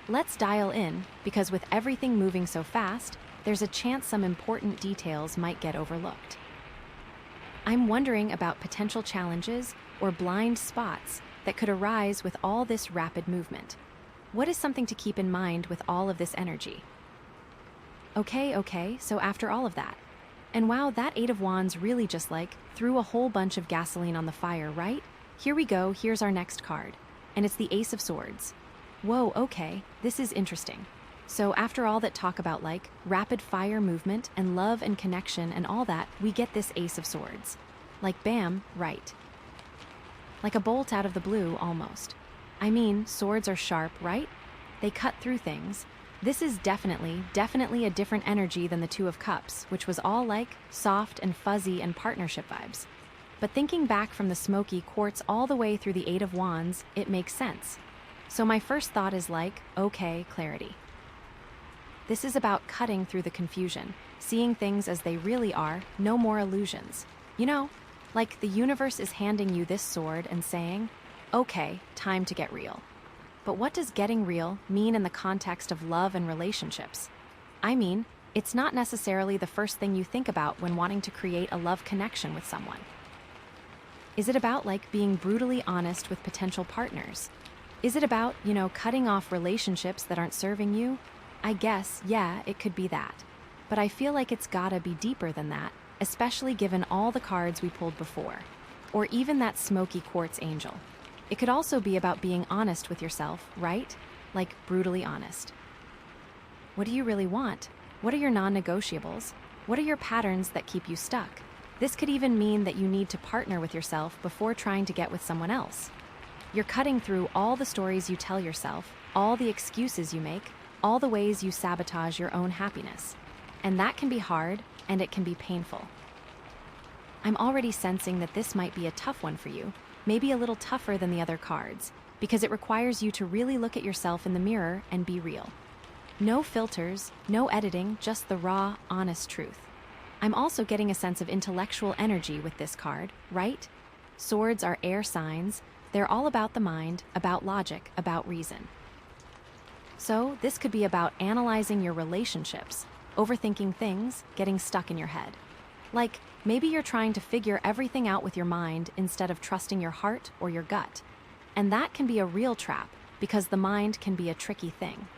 Let's dial in, because with everything moving so fast, there's a chance some important details might get overlooked. I'm wondering about potential challenges or blind spots that could arise with all this rapid movement. What is something to keep in mind with all of this energy? Okay, so after all of that. And wow, that Eight of Wands really just threw a whole bunch of gasoline on the fire, right? Here we go, here's our next card. And it's the Ace of Swords. Whoa, okay, this is interesting. So after all that talk about rapid fire movement and love and connection and all that, we get this Ace of Swords. Bam, right. Like a bolt out of the blue, almost. I mean, swords are sharp, right? They cut through things. This is definitely a different energy than the Two of Cups, which was all soft and fuzzy and partnership vibes. But thinking back from the Smoky Quartz all the way through the Eight of Wands, it makes sense. So my first thought is okay, clarity. This is about cutting through the confusion, seeing things as they really are, no more illusions. You know, the universe is handing you this sword and saying, okay, time to get real. But what does getting real mean in the context of love and relationships? I mean, it's not necessarily the first thing you think about when wanting to create a love connection with someone. Is it about being brutally honest with potential partners? Is it about, cutting off relationships that aren't serving you? I guess, yeah, it could be that. But I feel like it's gotta be deeper than that, especially given all the cards we pulled before. Or even that Smoky Quartz angel. It could also be about being honest with yourself, right? Brutally honest. What do you really want? What are your non-negotiables? What are your patterns that keep you stuck? This could even mean that you need to partner with yourself before trying to get with someone else. You're cutting through all the stories you tell yourself, all the excuses you make, all the ways you sabotage your own happiness. And that can be hard, and it can be painful. I'm already sensing that this might be a tough one for you, maybe a little tougher than the other cards, because it requires you to really look at yourself in the mirror and be real. No filters, no editing, just the raw, honest truth. I'm also getting a sense of intellectual energy with this card, right? Swords are air signs. They're all about the mind, about logic, about reason. So this could be about analyzing your relationships, overthinking things, getting stuck in your head. Maybe you're trying to figure everything out with your mind instead of trusting your heart or your gut. And that can be a real trap, because the mind can be a tricky thing.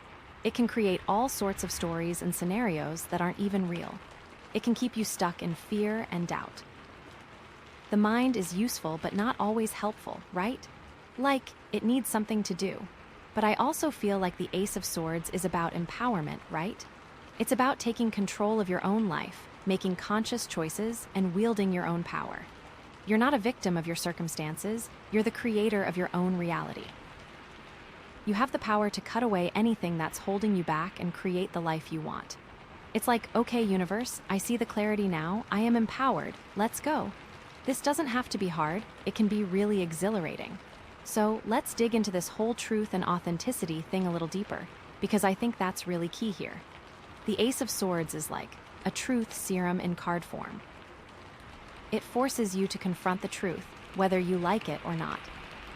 It can create all sorts of stories and scenarios that aren't even real. It can keep you stuck in fear and doubt. The mind is useful but not always helpful, right? It needs something to do. But I also feel like the Ace of Swords is about empowerment, right? It's about taking control of your own life, making conscious choices, and wielding your own power. You're not a victim of your circumstances, you're the creator of your own reality. You have the power to cut away anything that's holding you back and create the life you want. It's okay, universe, I see the clarity now, I am empowered, let's go. This doesn't have to be hard, it can be really exhilarating. So let's dig into this whole truth and authenticity thing a little deeper, because I think that's really key here. The Ace of Swords is a truth serum in card form. It forces you to confront the truth, whether you like it or not.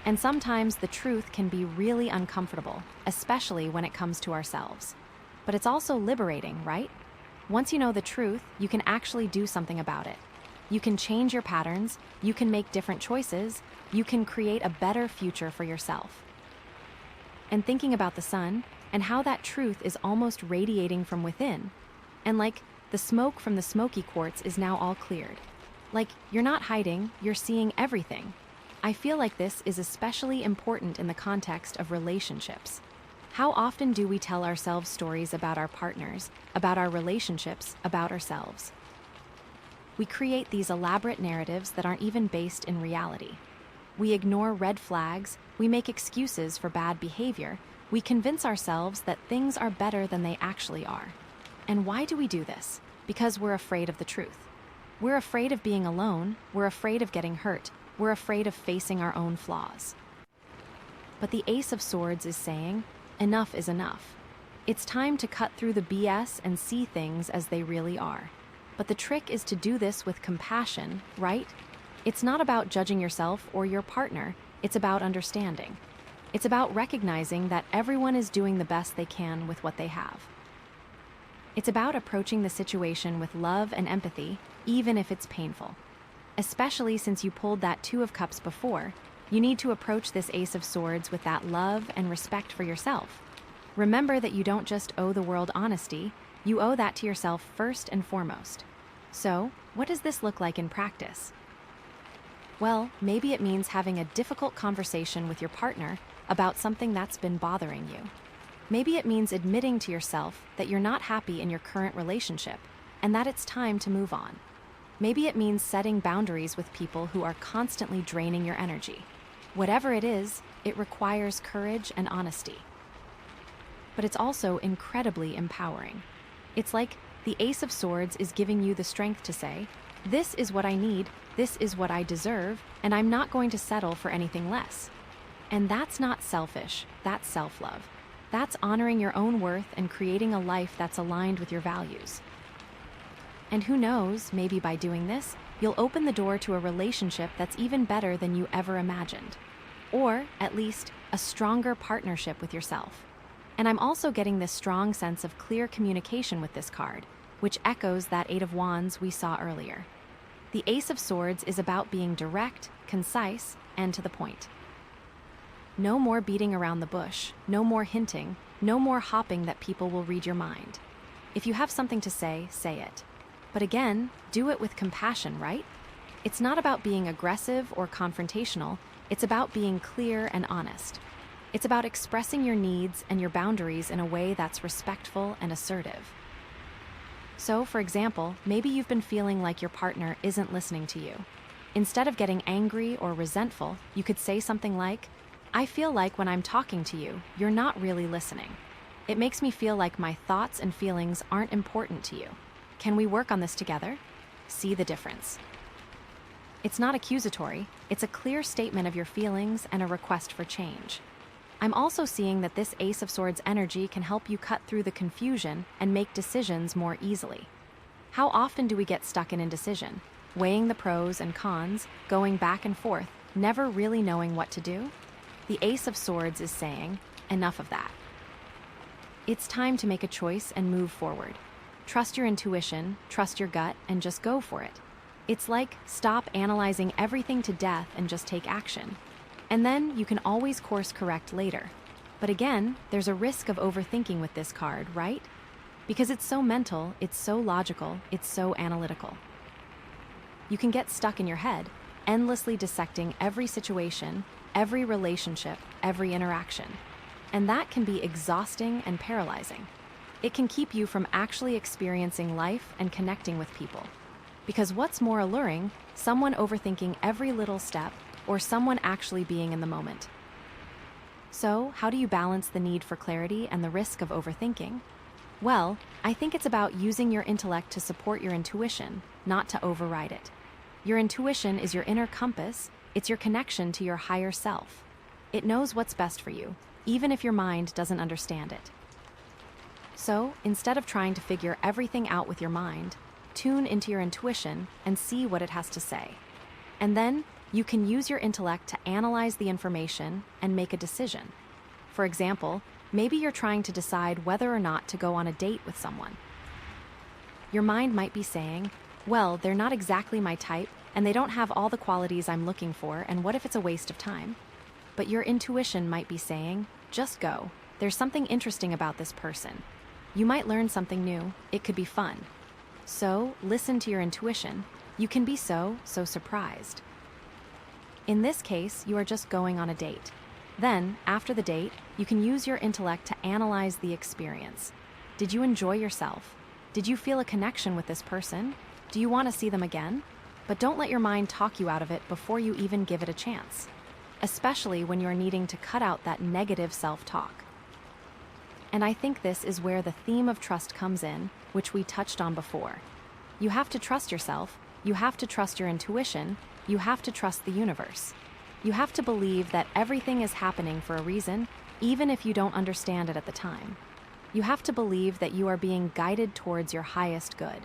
And sometimes the truth can be really uncomfortable, especially when it comes to ourselves. But it's also liberating, right? Once you know the truth, you can actually do something about it. You can change your patterns, you can make different choices, you can create a better future for yourself. And thinking about the sun, and how that truth is almost radiating from within, and the smoke from the Smoky Quartz is now all cleared. You're not hiding, you're seeing everything. I feel like this is especially important in the context of relationships. How often do we tell ourselves stories about our partners, about our relationships, about ourselves? We create these elaborate narratives that aren't even based in reality. We ignore red flags, we make excuses for bad behavior, we convince ourselves that things are better than they actually are. And why do we do this? Because we're afraid of the truth. We're afraid of being alone, we're afraid of getting hurt, we're afraid of facing our own flaws. But the Ace of Swords is saying, enough is enough. It's time to cut through the BS and see things as they really are. But the trick is to do this with compassion, right? It's not about judging yourself or your partner, it's about understanding. It's about recognizing that everyone is doing the best they can with what they have. It's about approaching the situation with love and empathy, even if it's painful. Especially since you pulled that Two of Cups before, you need to approach this Ace of Swords with that love and respect for yourself. Remember that you don't just owe the world honesty, you owe that to yourself first and foremost. So, what does this look like in practice? Well, maybe it means having a difficult conversation with your partner about something that's been bothering you. Maybe it means admitting to yourself that you're not happy in your current relationship and that it's time to move on. Maybe it means setting boundaries with people who are constantly draining your energy. Whatever it is, it requires courage and honesty. But it's also incredibly empowering. It's like the Ace of Swords is giving you the strength to say, this is what I need, this is what I deserve, and I'm not going to settle for anything less. And that's not selfish, that's self-love. That's honoring your own worth and creating a life that's aligned with your values. And who knows, maybe by doing this, you'll open the door to a relationship that's even better than you ever imagined. Or, at least, a stronger partnership with yourself. And I'm also getting this strong sense of clear communication with this card, which echoes that Eight of Wands we saw earlier. The Ace of Swords is about being direct, concise, and to the point. No more beating around the bush, no more hinting, no more hopping that people will read your mind. If you have something to say it. But again, do it with compassion, right? It's not about being aggressive or confrontational, it's about being clear and honest. It's about expressing your needs and your boundaries in a way that's respectful and assertive. So, for example, maybe you've been feeling like your partner isn't listening to you. Instead of getting angry or resentful, you could say something like, I feel like when I'm talking to you, you're not really listening. It makes me feel like my thoughts and feelings aren't important to you. Can we work on this together? See the difference. It's not accusatory, it's a clear statement of your feelings and a request for change. I'm also seeing that this Ace of Swords energy can help you cut through the confusion and make decisions more easily. How often do we get stuck in indecision, weighing the pros and cons, going back and forth, never really knowing what to do? The Ace of Swords is saying, enough of that. It's time to make a choice and move forward. Trust your intuition, trust your gut, and just go for it. It's like, stop analyzing everything to death and just take action. And then you can always course correct later. But again, there's a risk of overthinking with this card, right? Because it's so mental, it's so logical, it's so analytical. You can get stuck in your head, endlessly dissecting every situation, every relationship, every interaction. And that can be exhausting and paralyzing. It can keep you from actually experiencing life and connecting with people. Because what's more alluring, someone overthinking every little step, or someone actually being in the moment. So, how do you balance the need for clarity and the risk of overthinking? Well, I think it's about using your intellect to support your intuition, not to override it. Your intuition is your inner compass, it's your connection to your higher self. It knows what's best for you, even if your mind doesn't understand it. So, instead of trying to figure everything out with your mind, tune into your intuition and see what it has to say. And then, you can use your intellect to analyze the information and make a decision. For example, maybe you're trying to decide whether or not to go on a date with someone. Your mind might be saying, well, they're not exactly my type, and they don't have all the qualities I'm looking for, and what if it's a waste of time? But your intuition might be saying, just go. There's something interesting about this person. You might learn something new. It could be fun. So, listen to your intuition. You can be so surprised. In this case, you are just going on a date. Then, after the date, you can use your intellect to analyze the experience. Did you enjoy yourself? Did you feel a connection with this person? Do you want to see them again? But don't let your mind talk you out of it before you even give it a chance. especially when you're needing to cut out that negative self-talk. And I think this is where the theme of trust comes in, which we touched on before. You have to trust yourself, you have to trust your intuition, you have to trust the universe. You have to believe that everything is happening for a reason, even if you don't understand it at the time. You have to believe that you are being guided towards your highest good.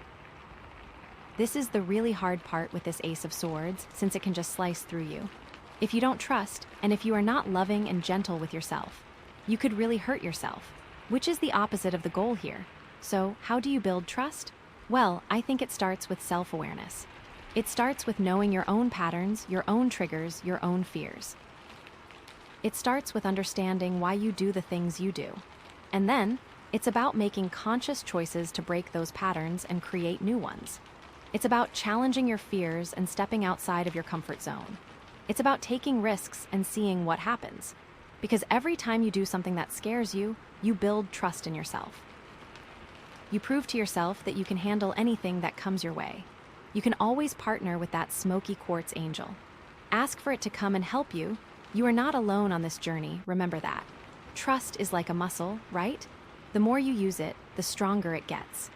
This is the really hard part with this Ace of Swords, since it can just slice through you. If you don't trust, and if you are not loving and gentle with yourself, you could really hurt yourself, which is the opposite of the goal here. So, how do you build trust? Well, I think it starts with self-awareness. It starts with knowing your own patterns, your own triggers, your own fears. It starts with understanding why you do the things you do. And then, it's about making conscious choices to break those patterns and create new ones. It's about challenging your fears and stepping outside of your comfort zone. It's about taking risks and seeing what happens. Because every time you do something that scares you, you build trust in yourself. You prove to yourself that you can handle anything that comes your way. You can always partner with that Smoky Quartz angel. Ask for it to come and help you. You are not alone on this journey, remember that. Trust is like a muscle, right? The more you use it, the stronger it gets.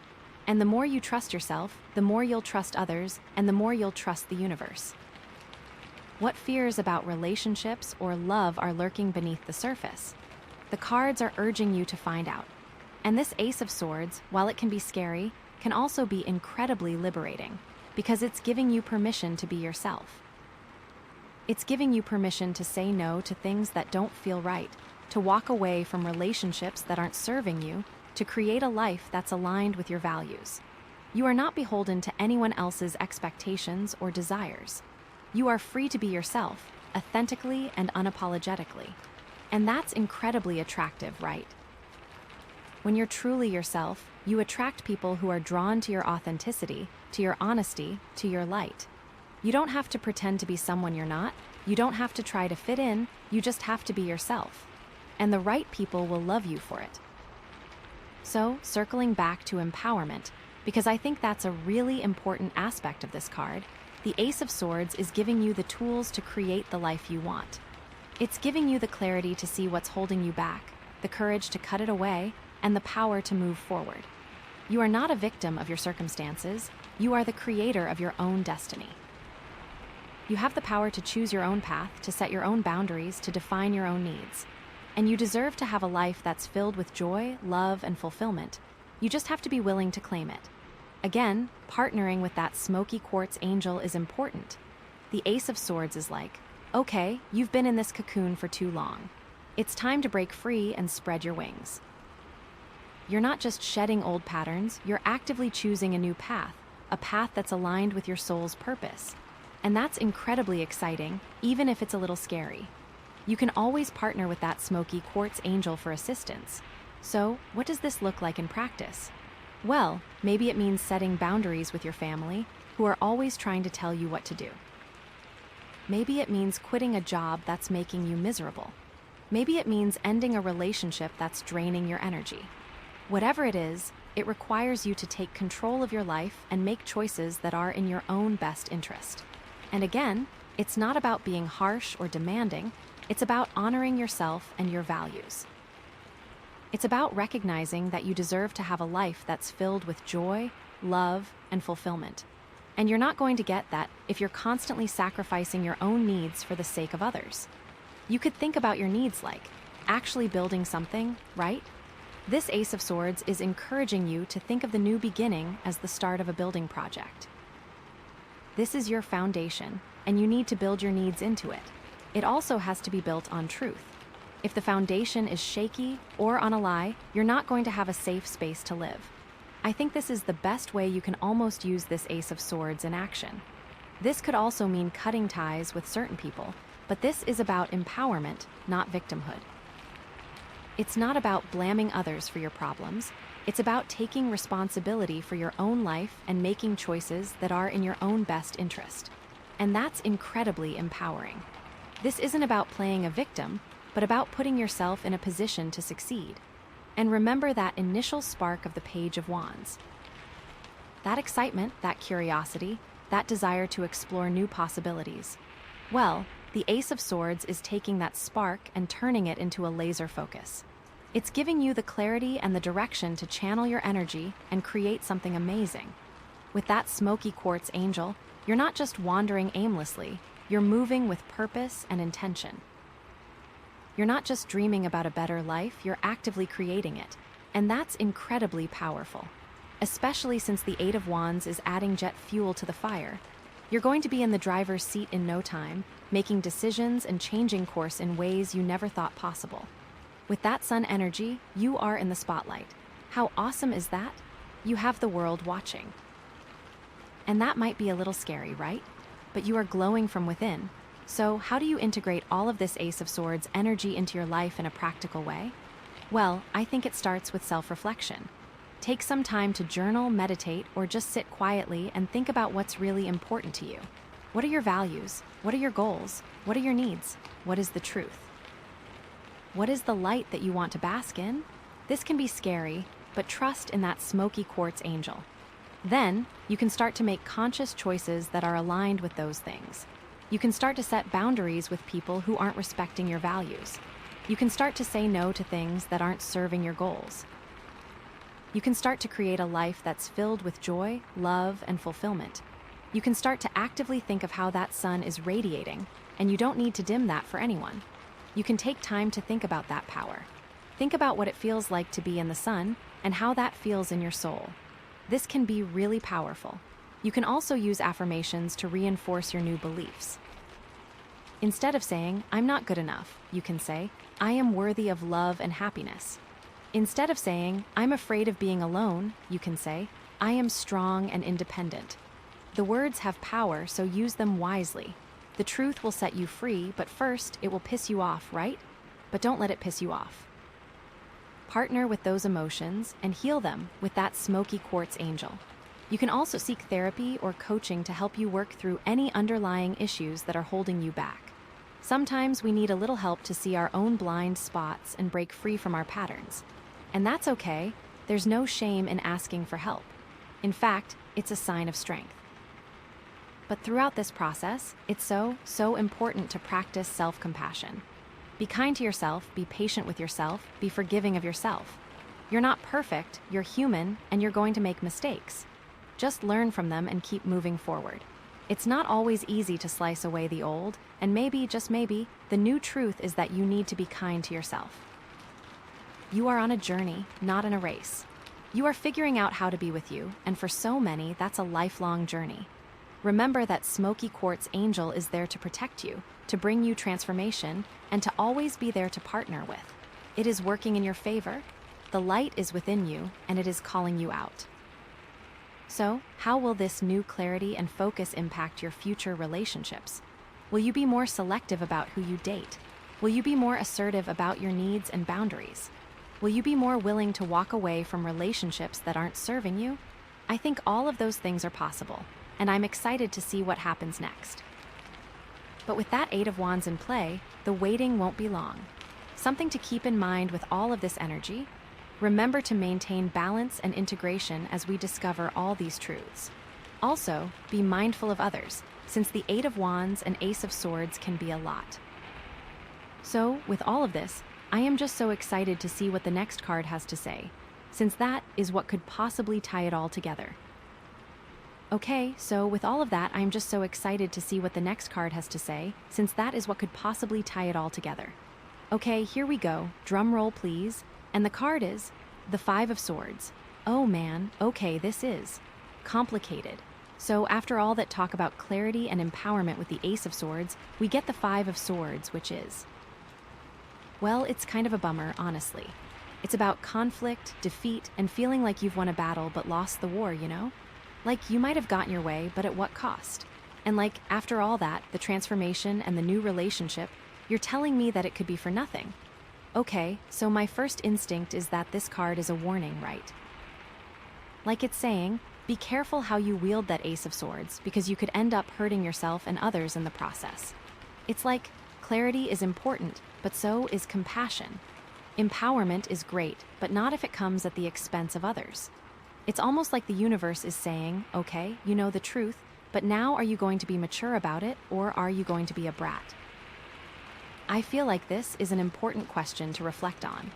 And the more you trust yourself, the more you'll trust others, and the more you'll trust the universe. What fears about relationships or love are lurking beneath the surface? The cards are urging you to find out. And this Ace of Swords, while it can be scary, can also be incredibly liberating, because it's giving you permission to be yourself. It's giving you permission to say no to things that don't feel right, to walk away from relationships that aren't serving you, to create a life that's aligned with your values. You are not beholden to anyone else's expectations or desires. You are free to be yourself, authentically and unapologetically. And that's incredibly attractive, right? When you're truly yourself, you attract people who are drawn to your authenticity, to your honesty, to your light. You don't have to pretend to be someone you're not. You don't have to try to fit in. You just have to be yourself. And the right people will love you for it. So, circling back to empowerment, because I think that's a really important aspect of this card, the Ace of Swords is giving you the tools to create the life you want. It's giving you the clarity to see what's holding you back, the courage to cut it away, and the power to move forward. You are not a victim of your circumstances. You are the creator of your own destiny. You have the power to choose your own path, to set your own boundaries, to define your own needs. And you deserve to have a life that's filled with joy, love, and fulfillment. You just have to be willing to claim it. Again, partnering with that Smoky Quartz angel is important. The Ace of Swords is like, okay, you've been in this cocoon for too long. It's time to break free and spread your wings. You're not just shedding old patterns, you're actively choosing a new path, a path that's aligned with your soul's purpose. And that's incredibly exciting, even if it's a little scary. You can always partner with that Smoky Quartz angel for assistance. So, what does this look like in practice? Well, maybe it means setting boundaries with your family, who are always trying to tell you what to do. Maybe it means quitting a job that's making you miserable. Maybe it means ending a relationship that's draining your energy. Whatever it is, it requires you to take control of your life and make choices that are in your own best interest. And again, it's not about being harsh or demanding. It's about honoring yourself and your values. It's about recognizing that you deserve to have a life that's filled with joy, love, and fulfillment. And you're not going to get that if you're constantly sacrificing your own needs for the sake of others. You could think about your needs like actually building something, right? This Ace of Swords is encouraging you to think of the new beginning as the start of a building project. This is your foundation, and you need to build your needs into it. It also has to be built on truth. If the foundation is shaky or on a lie, you're not going to have a safe space to live. I think this is the best way you can almost use this Ace of Swords in action. This could also mean cutting ties with certain people, but this is about empowerment, not victimhood. It's not about blaming others for your problems. It's about taking responsibility for your own life and making choices that are in your own best interest. And that's incredibly empowering. This isn't about playing a victim, but about putting yourself in a position to succeed. And remember that initial spark of the Page of Wands. That excitement, that curiosity, that desire to explore new possibilities. Well, The Ace of Swords is taking that spark and turning it into a laser focus. It's giving you the clarity and the direction to channel your energy and create something amazing. With that Smoky Quartz angel, you're not just wandering aimlessly, you're moving with purpose and intention. You're not just dreaming about a better life, you're actively creating it. And that's incredibly powerful. Especially since the Eight of Wands is adding jet fuel to the fire. You're going to be in the driver's seat in no time, making decisions and changing course in ways you never thought possible. With that sun energy, you are in the spotlight. How awesome is that? You have the world watching. And that might be a little scary, right? But you are glowing from within. So, how do you integrate all of this Ace of Swords energy into your life in a practical way? Well, I think it starts with self-reflection. Take some time to journal, meditate, or just sit quietly and think about what's really important to you. What are your values? What are your goals? What are your needs? What is the truth? What is the light that you want to bask in? This can be scary, but trust in that Smoky Quartz angel. Then, you can start to make conscious choices that are aligned with those things. You can start to set boundaries with people who aren't respecting your values. You can start to say no to things that aren't serving your goals. You can start to create a life that's filled with joy, love, and fulfillment. You can start to actively think of how that sun is radiating, and you don't need to dim that for anyone. You can take time to think about that power. Think about what it feels like to be in the sun and how that feels in your soul. This can be really powerful. You can also use affirmations to reinforce your new beliefs. Instead of saying, "I'm not good enough," you can say, "I am worthy of love and happiness." Instead of saying, "I'm afraid of being alone," you can say, "I am strong and independent." The words have power, so use them wisely. The truth will set you free, but first, it will piss you off, right? But don't let it piss you off. Partner with those emotions and heal them with that Smoky Quartz angel. You can also seek therapy or coaching to help you work through any underlying issues that are holding you back. Sometimes we need a little help to see our own blind spots and break free from our patterns. And that's okay. There's no shame in asking for help. In fact, it's a sign of strength. But throughout this process, it's so important to practice self-compassion. Be kind to yourself, be patient with yourself, be forgiving of yourself. You're not perfect, you're human, and you're going to make mistakes. Just learn from them and keep moving forward. It's not always easy to slice away the old, and maybe, just maybe, the new truth is that you need to be kind to yourself. You are on a journey, not in a race. You are figuring out how to be with you, and for so many, that's a lifelong journey. Remember that Smoky Quartz angel is there to protect you, to bring you transformation, and to always be there to partner with. It is working in your favor. The light is within you, and it is calling you out. So, how will this new clarity and focus impact your future relationships? Will you be more selective about who you date? Will you be more assertive about your needs and boundaries? Will you be more willing to walk away from relationships that aren't serving you? I think all of those things are possible, and I'm excited to see what happens next. But with that Eight of Wands in play, the waiting won't be long. Something to keep in mind with all of this energy: remember to maintain balance and integration as we discover all these truths. Also, be mindful of others, since the Eight of Wands and Ace of Swords can be a lot. So, with all of this, I am just so excited to see what the next card has to say, since that is what could possibly tie it all together. Okay, so with all of that, I'm just so excited to see what the next card has to say, since that is what could possibly tie it all together. Okay, here we go. Drum roll, please. And the card is the Five of Swords. Oh man, okay, this is complicated. So after all that talk about clarity and empowerment with the Ace of Swords, we get the Five of Swords, which is, well, it's kind of a bummer, honestly. It's about conflict, defeat, and feeling like you've won a battle but lost the war, you know? Like, you might have gotten your way, but at what cost? And like, after all that, the transformation and the new relationship, you're telling me that it could be for nothing. Okay, so my first instinct is that this card is a warning, right? Like it's saying, be careful how you wield that Ace of Swords, because you could end up hurting yourself and others in the process. It's like, clarity is important, but so is compassion. Empowerment is great, but not if it comes at the expense of others. It's almost like the universe is saying, okay, you know the truth, but now are you going to be mature about it, or are you going to be a brat? I feel like this is an important question to reflect on,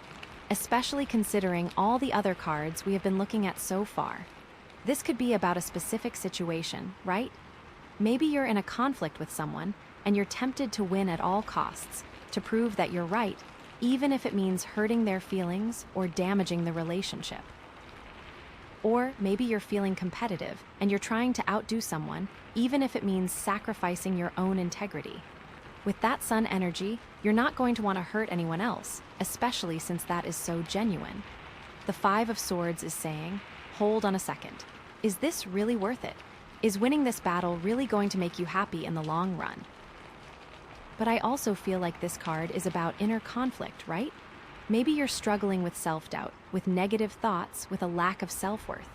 especially considering all the other cards we have been looking at so far. This could be about a specific situation, right? Maybe you're in a conflict with someone and you're tempted to win at all costs, to prove that you're right, even if it means hurting their feelings or damaging the relationship. Or maybe you're feeling competitive and you're trying to outdo someone, even if it means sacrificing your own integrity. With that sun energy, you're not going to want to hurt anyone else, especially since that is so genuine. The Five of Swords is saying, hold on a second. Is this really worth it? Is winning this battle really going to make you happy in the long run? But I also feel like this card is about inner conflict, right? Maybe you're struggling with self-doubt, with negative thoughts, with a lack of self-worth.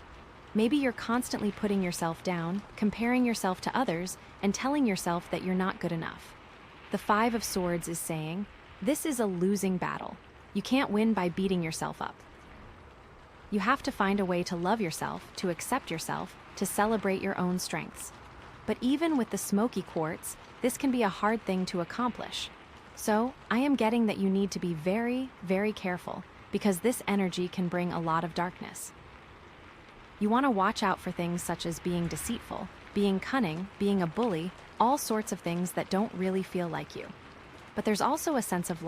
Maybe you're constantly putting yourself down, comparing yourself to others, and telling yourself that you're not good enough. The Five of Swords is saying, this is a losing battle. You can't win by beating yourself up. You have to find a way to love yourself, to accept yourself, to celebrate your own strengths. But even with the Smoky Quartz, this can be a hard thing to accomplish. So, I am getting that you need to be very, very careful, because this energy can bring a lot of darkness. You want to watch out for things such as being deceitful, being cunning, being a bully, all sorts of things that don't really feel like you. But there's also a sense of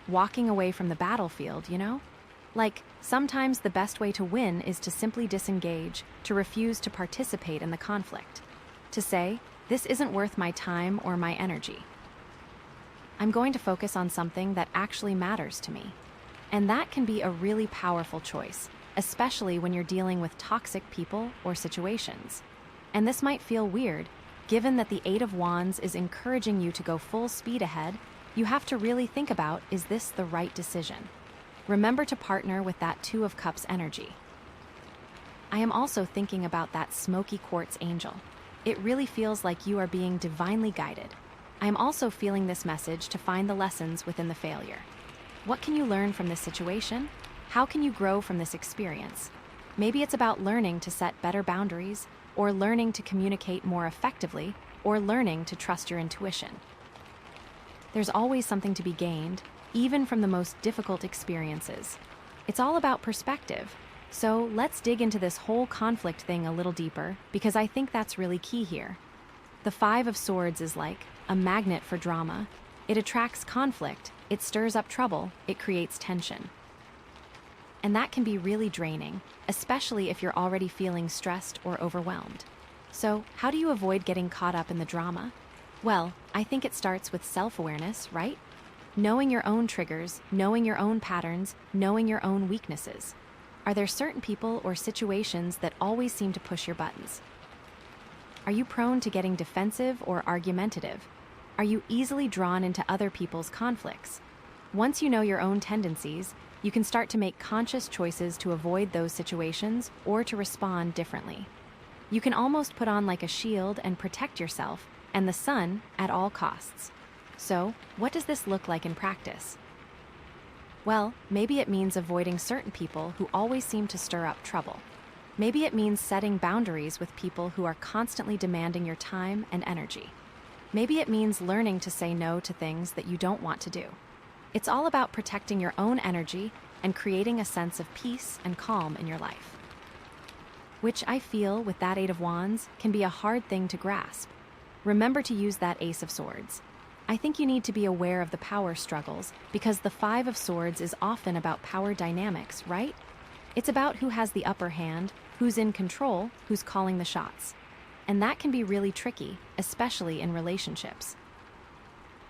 walking away from the battlefield, you know? Sometimes the best way to win is to simply disengage, to refuse to participate in the conflict. To say, this isn't worth my time or my energy. I'm going to focus on something that actually matters to me. And that can be a really powerful choice, especially when you're dealing with toxic people or situations. And this might feel weird, given that the Eight of Wands is encouraging you to go full speed ahead. You have to really think about, is this the right decision? Remember to partner with that Two of Cups energy. I am also thinking about that Smoky Quartz angel. It really feels like you are being divinely guided. I am also feeling this message to find the lessons within the failure. What can you learn from this situation? How can you grow from this experience? Maybe it's about learning to set better boundaries, or learning to communicate more effectively, or learning to trust your intuition. There's always something to be gained, even from the most difficult experiences. It's all about perspective. So let's dig into this whole conflict thing a little deeper, because I think that's really key here. The Five of Swords is like a magnet for drama. It attracts conflict, it stirs up trouble, it creates tension. And that can be really draining, especially if you're already feeling stressed or overwhelmed. So, how do you avoid getting caught up in the drama? Well, I think it starts with self-awareness, right? Knowing your own triggers, knowing your own patterns, knowing your own weaknesses. Are there certain people or situations that always seem to push your buttons? Are you prone to getting defensive or argumentative? Are you easily drawn into other people's conflicts? Once you know your own tendencies, you can start to make conscious choices to avoid those situations or to respond differently. You can almost put on like a shield and protect yourself and the sun at all costs. So, what does this look like in practice? Well, maybe it means avoiding certain people who always seem to stir up trouble. Maybe it means setting boundaries with people who are constantly demanding your time and energy. Maybe it means learning to say no to things that you don't want to do. It's all about protecting your own energy and creating a sense of peace and calm in your life. Which I feel, with that Eight of Wands, can be a hard thing to grasp. Remember to use that Ace of Swords. I think you need to be aware of the power struggles, because the Five of Swords is often about power dynamics, right? It's about who has the upper hand, who's in control, who's calling the shots. And that can be really tricky, especially in relationships.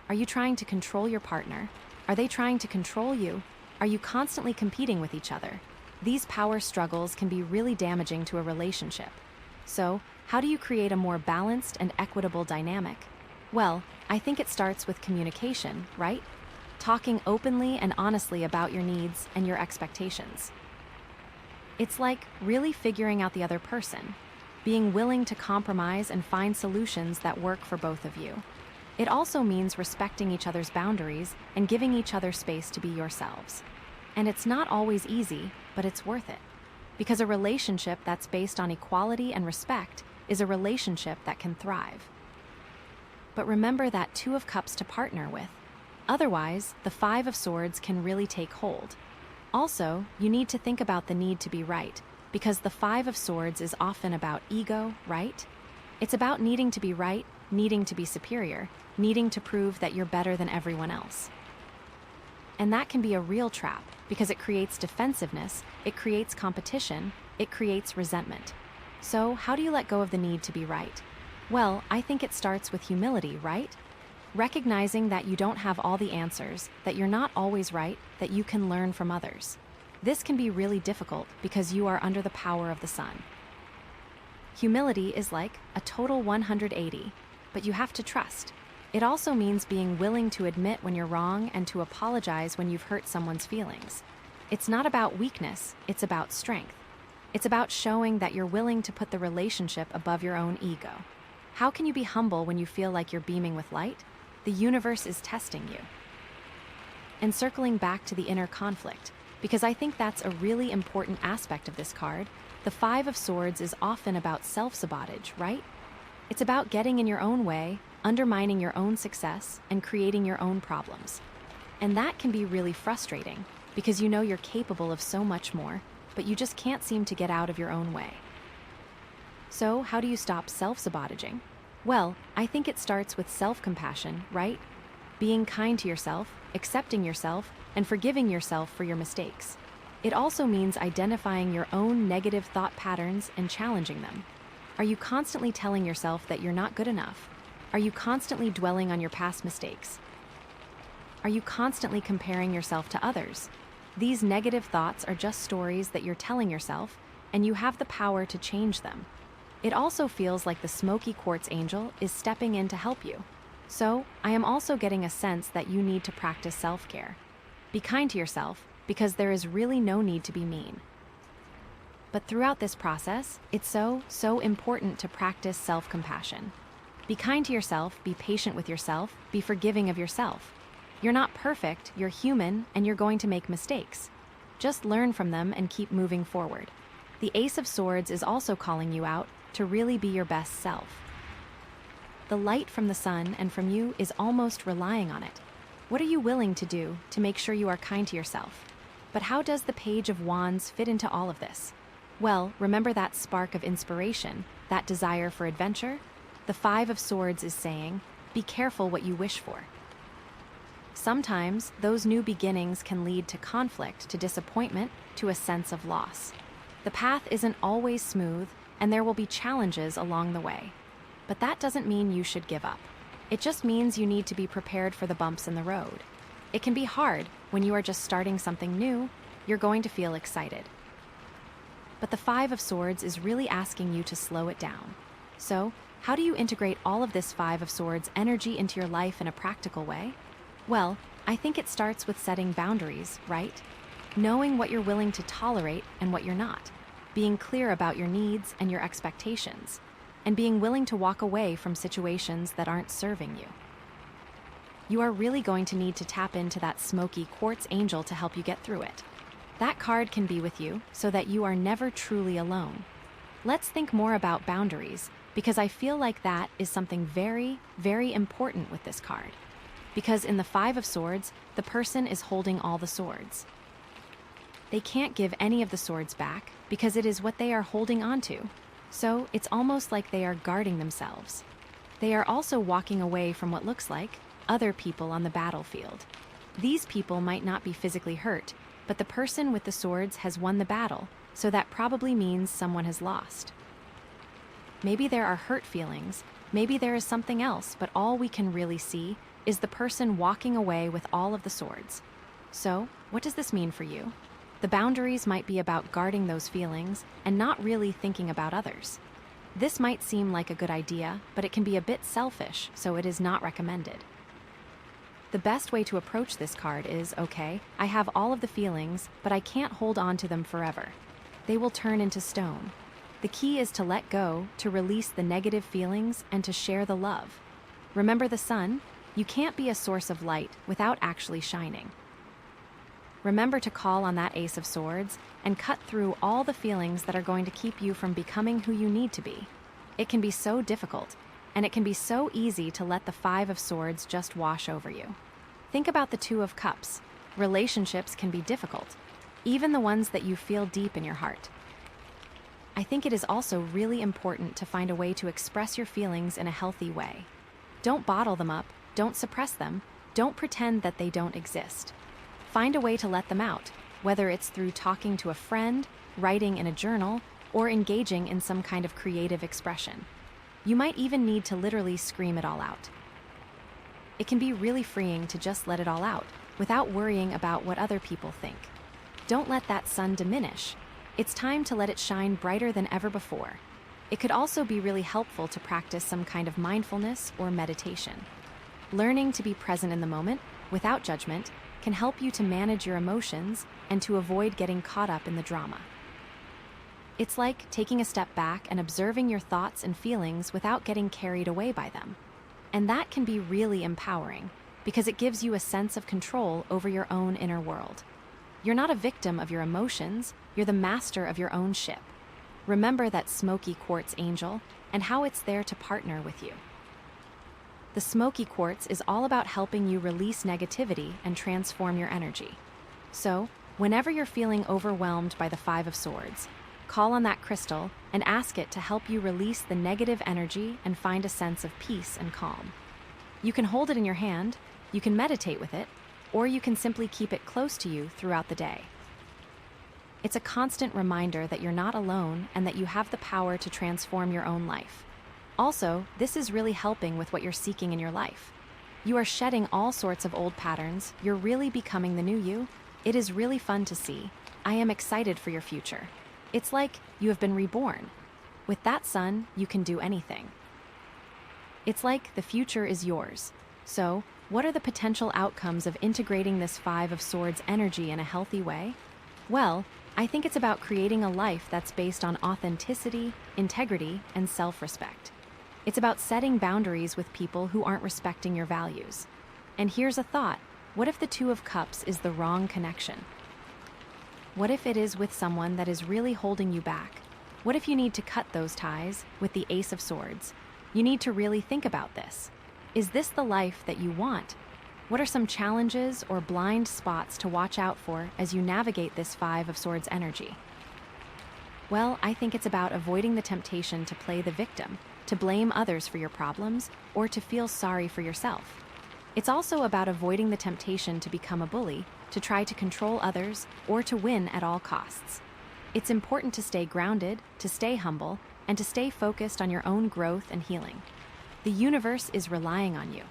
Are you trying to control your partner? Are they trying to control you? Are you constantly competing with each other? These power struggles can be really damaging to a relationship. So, how do you create a more balanced and equitable dynamic? Well, I think it starts with communication, right? Talking openly and honestly about your needs and your expectations. It's like really figuring out the other person, being willing to compromise and find solutions that work for both of you. It also means respecting each other's boundaries and giving each other space to be yourselves. And it's not always easy, but it's worth it. Because a relationship that's based on equality and respect is a relationship that can thrive. But remember that Two of Cups to partner with. Otherwise, the Five of Swords can really take hold. Also, you need to think about the need to be right, because the Five of Swords is often about ego, right? It's about needing to be right, needing to be superior, needing to prove that you're better than everyone else. And that can be a real trap, because it creates defensiveness, it creates competition, it creates resentment. So, how do you let go of the need to be right? Well, I think it starts with humility, right? Recognizing that you don't have all the answers, that you're not always right, that you can learn from others. This can be really difficult because you are under the power of the sun. Humility is like a total 180, but you have to trust. It also means being willing to admit when you're wrong and to apologize when you've hurt someone's feelings. It's not about weakness, it's about strength. It's about showing that you're willing to put the relationship above your own ego. How can you be humble when you feel like you're beaming with light? The universe is testing you. And circling back to the inner conflict, because I think that's a really important aspect of this card, the Five of Swords is often about self-sabotage, right? It's about getting in your own way, undermining your own success, and creating your own problems. And that can be really frustrating, because you know you're capable of so much more, but you just can't seem to get out of your own way. So, how do you stop self-sabotaging? Well, I think it starts with self-compassion, right? Being kind to yourself, accepting yourself, and forgiving yourself for your mistakes. It also means identifying your own negative thought patterns and challenging them. Are you constantly telling yourself that you're not good enough? Are you constantly dwelling on your past mistakes? Are you constantly comparing yourself to others? These negative thoughts are just stories that you're telling yourself, and you have the power to change them. It also feels like the Smoky Quartz angel is stepping in to help you. So, I am also getting a sense that you need to practice self-care. Be kind to yourself, because there is really no need to be mean. But throughout this process, it's so important to practice self-compassion. Be kind to yourself, be patient with yourself, be forgiving of yourself. You're not perfect, you're human, and you're going to make mistakes. Just learn from them and keep moving forward. The Ace of Swords is also calling you out to really be your best self. The light from the sun and from you is almost relying on it. What are you willing to do to make sure you are kind to yourself? But how does the Page of Wands fit into all of this? Well, remember that spark of inspiration, that desire for adventure? The Five of Swords is saying, be careful what you wish for. Sometimes, those new beginnings can lead to conflict, to disappointment, to a sense of loss. The path isn't always smooth, and there will be challenges along the way. But that doesn't mean you should give up. It just means you need to be prepared for the bumps in the road. It can be hard when you are just starting something new, you're going to feel excited. But the Five of Swords is really asking you to slow it down. So, how do you integrate all of this Five of Swords energy into your life in a practical way? Well, I think it starts with setting boundaries, right? Knowing what you're willing to tolerate and what you're not. Being clear about your needs and your expectations. And being willing to walk away from situations that aren't serving you. You are really going to need to tap into that Smoky Quartz angel to help you get through it. That card can be with you so that you are never truly alone. Let's think more about boundaries, because I feel like that is something very, very important with this card. Because in the Five of Swords, the person is holding all the swords. They can't give any of the swords back because it is what they are holding onto. So it's almost like they are guarding themselves. They are also walking away from what looks like other people on the battlefield. These people might not be physically hurt, but the person with the swords has won the battle, so that probably means someone has lost. Maybe there are hurt feelings, maybe there is something else, but all we can really see is the person walking away with all of the swords. So, what does this mean for you? The boundaries might be about guarding those feelings and not really thinking about others. This might seem like a good idea, but it can be a bit selfish, so it is not recommended. The best way to approach this card is, okay, I have all of the feelings, but I can't hold on to them forever. They will turn into stone. The key is to let go, to release the negative feelings, and to share the love. Remember the sun? You can't be a source of light without actually shining. Remember to call on that Ace of Swords and cut through all the feelings that are going to keep you from becoming who you need to be. It can be so difficult, and it can be so easy to let the Five of Swords just wash over you. Think about the Two of Cups. Relationships can be difficult, even the ones that you feel deep in your heart. I think it is also really important to find a way to express your feelings in a healthy way. Don't bottle them up, don't suppress them, don't pretend that they don't exist. Find a way to let them out, whether it's through talking to a friend, writing in a journal, or engaging in some kind of creative expression. You might even need to literally scream it all out. It can be really freeing to just let it all out, without worrying about what other people think. Don't let that sun diminish. It's time to let it shine brighter than ever before. It could also be really helpful to practice some kind of mindfulness or meditation. Learning to be present in the moment, without judgment, can help you to manage your emotions and to avoid getting caught up in the drama. It's like taking a step back and observing your thoughts and feelings without getting carried away by them. And that can be really empowering, because it gives you a sense of control over your own inner world. You're not a victim of your emotions, you're the master of your own ship. Remember that Smoky Quartz angel and how it's there to partner with you. The Smoky Quartz is all about helping you release negativity and transform your energy. So, whenever you're feeling overwhelmed by the Five of Swords, call on that crystal and ask it to help you release the negative energy and find a sense of peace and calm. You can hold it in your hand, you can meditate with it, or you can simply keep it close to you throughout the day. It's a constant reminder that you're not alone and that you have the power to transform your own life. Also, this is really helping with what you're seeking in your life. You are shedding all sorts of old patterns, you're really becoming the new you. It is really fun to see. I am excited for your future. It's like you have been reborn. With that sun, you can do anything. It's like the future is yours. So, what are the potential outcomes of integrating this Five of Swords energy in a healthy way? Well, I think it's about creating a life that's based on authenticity, integrity, and self-respect. It's about setting boundaries with people who aren't respecting your values. And here's a thought: what if the Two of Cups is the wrong connection? What if it is with someone that is really holding you back? What if you need to cut those ties with the Ace of Swords? You need to really think about this. Is this the life that you want? What are some challenges or blind spots to watch out for as you navigate this Five of Swords energy? Well, I think it's about avoiding the temptation to play the victim, to blame others for your problems, or to feel sorry for yourself. It's also about avoiding the temptation to become a bully, to try to control others, or to win at all costs. It's important to stay grounded, to stay humble, and to stay focused on your own growth and healing. The universe is relying on you.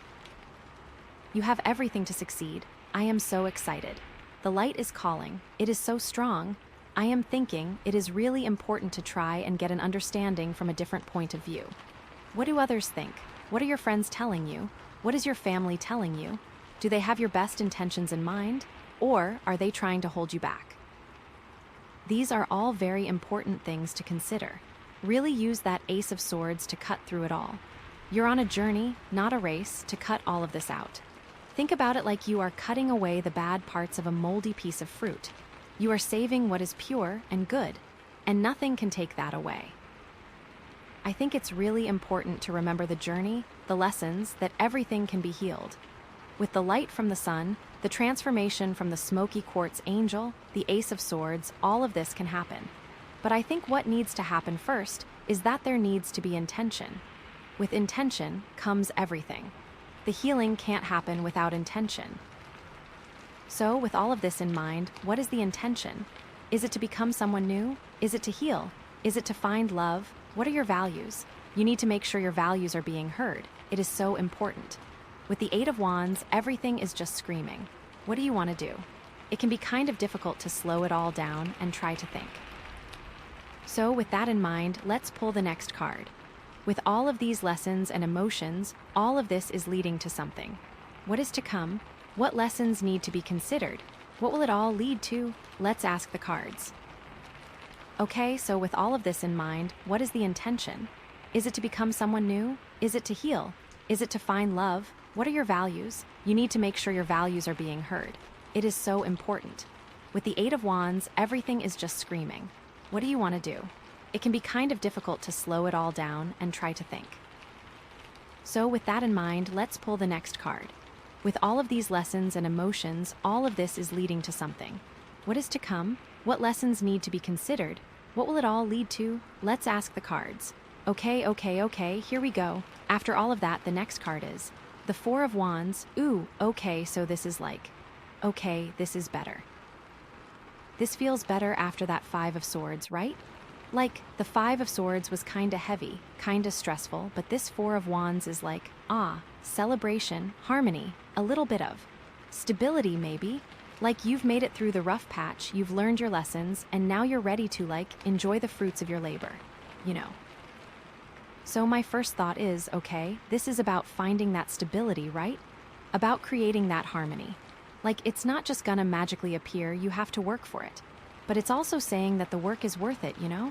You have everything to succeed. I am so excited. The light is calling. It is so strong. I am thinking it is really important to try and get an understanding from a different point of view. What do others think? What are your friends telling you? What is your family telling you? Do they have your best intentions in mind? Or are they trying to hold you back? These are all very important things to consider. Really use that Ace of Swords to cut through it all. You're on a journey, not a race, to cut all of this out. Think about it like you are cutting away the bad parts of a moldy piece of fruit. You are saving what is pure and good, and nothing can take that away. I think it's really important to remember the journey, the lessons, that everything can be healed. With the light from the sun, the transformation from the Smoky Quartz angel, the Ace of Swords, all of this can happen. But I think what needs to happen first is that there needs to be intention. With intention comes everything. The healing can't happen without intention. So, with all of this in mind, what is the intention? Is it to become someone new? Is it to heal? Is it to find love? What are your values? You need to make sure your values are being heard. It is so important. With the Eight of Wands, everything is just screaming. What do you want to do? It can be kind of difficult to slow it all down and try to think. So, with that in mind, let's pull the next card. With all of these lessons and emotions, all of this is leading to something. What is to come? What lessons need to be considered? What will it all lead to? Let's ask the cards. Okay, so with all of this in mind, what is the intention? Is it to become someone new? Is it to heal? Is it to find love? What are your values? You need to make sure your values are being heard. It is so important. With the Eight of Wands, everything is just screaming. What do you want to do? It can be kind of difficult to slow it all down and try to think. So with that in mind, let's pull the next card. With all of these lessons and emotions, all of this is leading to something. What is to come? What lessons need to be considered? What will it all lead to? Let's ask the cards. Okay, here we go. After all of that, the next card is the Four of Wands. Ooh, okay, so this is like, okay, this is better. This feels better after that Five of Swords, right? Like, the Five of Swords was kinda heavy, kinda stressful, but this Four of Wands is like, celebration, harmony, a little bit of stability maybe. Like you've made it through the rough patch, you've learned your lessons, and now you're ready to, enjoy the fruits of your labor, you know. So my first thought is, okay, this is about finding that stability, right? About creating that harmony. Like, it's not just gonna magically appear, you have to work for it. But it's also saying that the work is worth it, you know?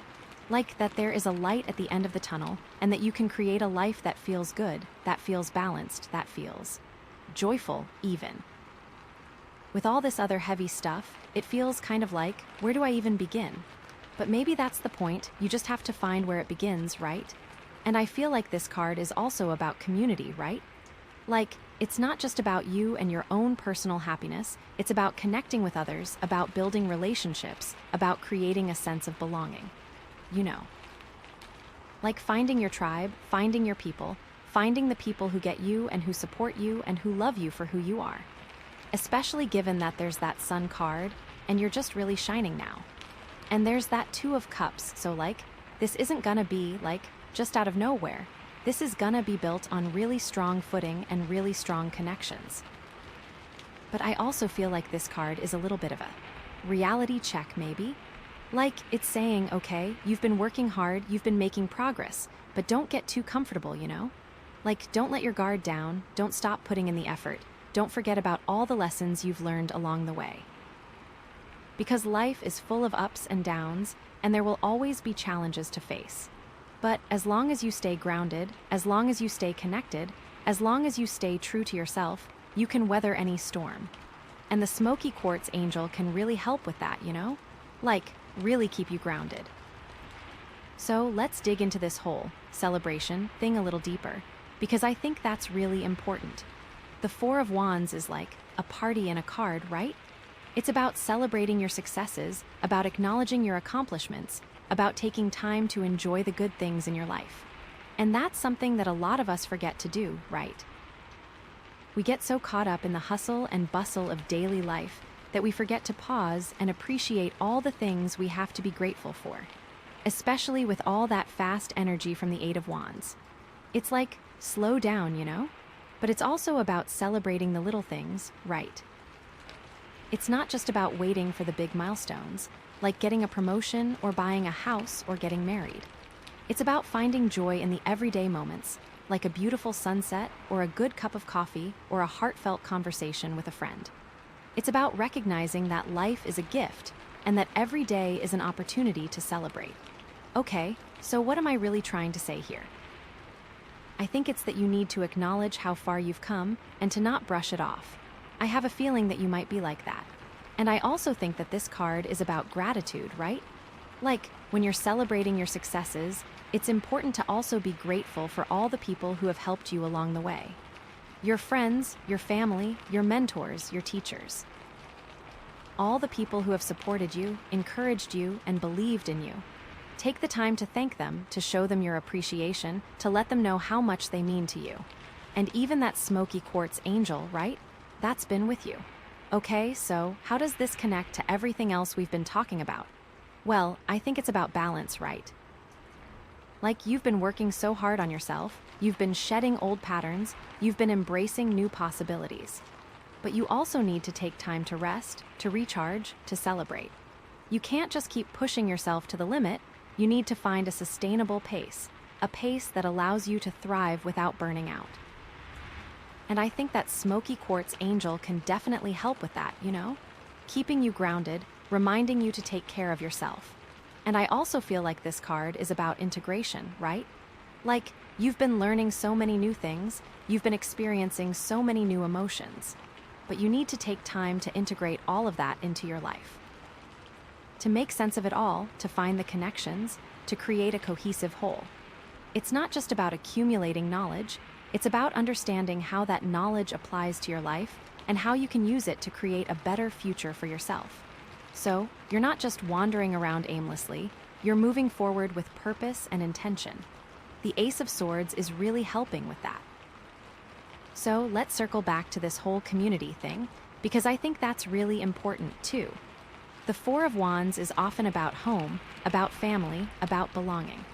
Like that there is a light at the end of the tunnel, and that you can create a life that feels good, that feels balanced, that feels joyful, even. With all this other heavy stuff, it feels kind of like, where do I even begin? But maybe that's the point, you just have to find where it begins, right? And I feel like this card is also about community, right? Like, it's not just about you and your own personal happiness, it's about connecting with others, about building relationships, about creating a sense of belonging. You know. Like finding your tribe, finding your people, finding the people who get you and who support you and who love you for who you are. Especially given that there's that Sun card, and you're just really shining now. And there's that Two of Cups, so this isn't gonna be, just out of nowhere. This is gonna be built on really strong footing and really strong connections. But I also feel like this card is a little bit of a reality check, maybe? Like, it's saying, okay, you've been working hard, you've been making progress, but don't get too comfortable, you know? Like, don't let your guard down, don't stop putting in the effort, don't forget about all the lessons you've learned along the way. Because life is full of ups and downs, and there will always be challenges to face. But as long as you stay grounded, as long as you stay connected, as long as you stay true to yourself, you can weather any storm. And the Smoky Quartz Angel can really help with that, you know? Like, really keep you grounded. So let's dig into this whole celebration thing a little deeper, because I think that's really important. The Four of Wands is like a party and a card, right? It's about celebrating your successes, about acknowledging your accomplishments, about taking time to enjoy the good things in your life. And that's something that a lot of us forget to do, right? We get so caught up in the hustle and bustle of daily life that we forget to pause and appreciate all the things we have to be grateful for, especially with all that fast energy from the Eight of Wands. It's like, slow down, you know? But it's also about celebrating the little things, right? It's not just about waiting for the big milestones, like getting a promotion or buying a house or getting married. It's about finding joy in the everyday moments, like a beautiful sunset or a good cup of coffee or a heartfelt conversation with a friend. It's about recognizing that life is a gift and that every day is an opportunity to celebrate. Okay, so what am I really trying to say here? I think it's that you need to acknowledge how far you've come and to not brush it off. I have a feeling that you might be like that. And I also think that this card is about gratitude, right? Like, when you're celebrating your successes, it's important to also be grateful for all the people who have helped you along the way. Your friends, your family, your mentors, your teachers. All the people who have supported you, encouraged you, and believed in you. Take the time to thank them, to show them your appreciation, to let them know how much they mean to you. And even that Smoky Quartz Angel, right? That's been with you. Okay, so how does this connect to everything else we've been talking about? Well, I think it's about balance, right? Like, you've been working so hard on yourself, you've been shedding old patterns, you've been embracing new possibilities. But you also need to take time to rest, to recharge, to celebrate. You can't just keep pushing yourself to the limit, you need to find a sustainable pace, a pace that allows you to thrive without burning out. And I think that Smoky Quartz Angel can definitely help with that, you know? Keeping you grounded, reminding you to take care of yourself. And I also feel like this card is about integration, right? Like, you've been learning so many new things, you've been experiencing so many new emotions, but you need to take time to integrate all of that into your life. To make sense of it all, to find the connections, to create a cohesive whole. It's not just about accumulating knowledge, It's about understanding how that knowledge applies to your life and how you can use it to create a better future for yourself. So, you're not just wandering around aimlessly, you're moving forward with purpose and intention. The Ace of Swords is really helping with that. So, let's circle back to this whole community thing, because I think that's really important too. The Four of Wands is often about home, about family, about belonging.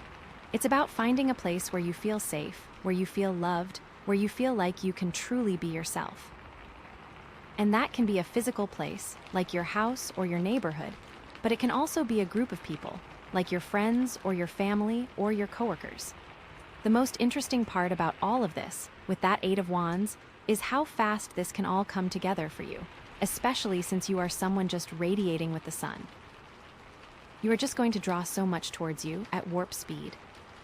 It's about finding a place where you feel safe, where you feel loved, where you feel like you can truly be yourself. And that can be a physical place, like your house or your neighborhood, but it can also be a group of people, like your friends or your family or your coworkers. The most interesting part about all of this, with that Eight of Wands, is how fast this can all come together for you, especially since you are someone just radiating with the sun. You are just going to draw so much towards you at warp speed.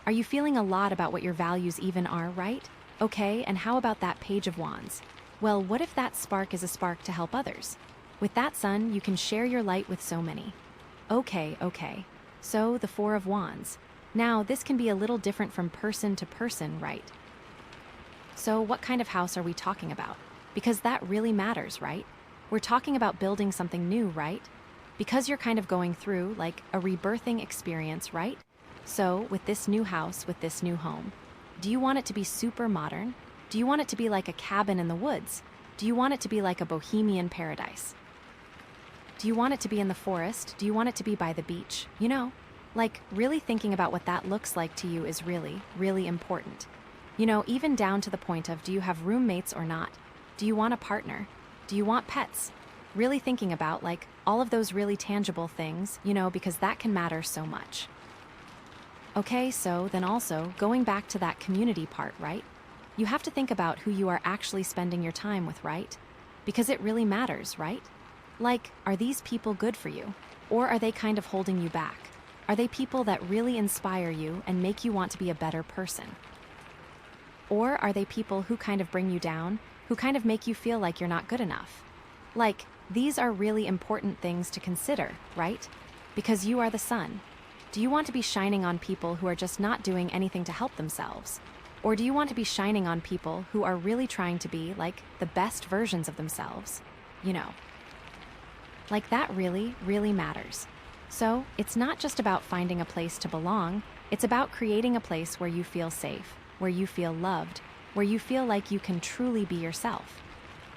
Are you feeling a lot about what your values even are, right? Okay, and how about that Page of Wands? Well, what if that spark is a spark to help others? With that sun, you can share your light with so many. Okay. So, the Four of Wands. Now, this can be a little different from person to person, right? So, what kind of house are we talking about? Because that really matters, right? We're talking about building something new, right? Because you're kind of going through, like, a rebirthing experience, right? So, with this new house, with this new home, do you want it to be super modern? Do you want it to be like a cabin in the woods? Do you want it to be like a bohemian paradise? Do you want it to be in the forest? Do you want it to be by the beach? You know, like really thinking about what that looks like to you is really, really important. You know, even down to the point of, do you have roommates or not? Do you want a partner? Do you want pets? Really thinking about like all of those really tangible things, you know, because that can matter so much. Okay, so then also going back to that community part, right? You have to think about who you are actually spending your time with, right? Because it really matters, right? Like, are these people good for you? Or are they kind of holding you back? Are they people that really inspire you and make you want to be a better person? Or are they people who kind of bring you down, who kind of make you feel like you're not good enough? Like, these are really important things to consider, right? Because you are the sun. Do you want to be shining on people who are just not doing anything to help themselves? Or do you want to be shining on people who are really trying to be, like, the best versions of themselves? You know. Like, that really, really matters. So, it's not just about finding a place to belong, it's about creating a place where you feel safe, where you feel loved, where you feel like you can truly be yourself.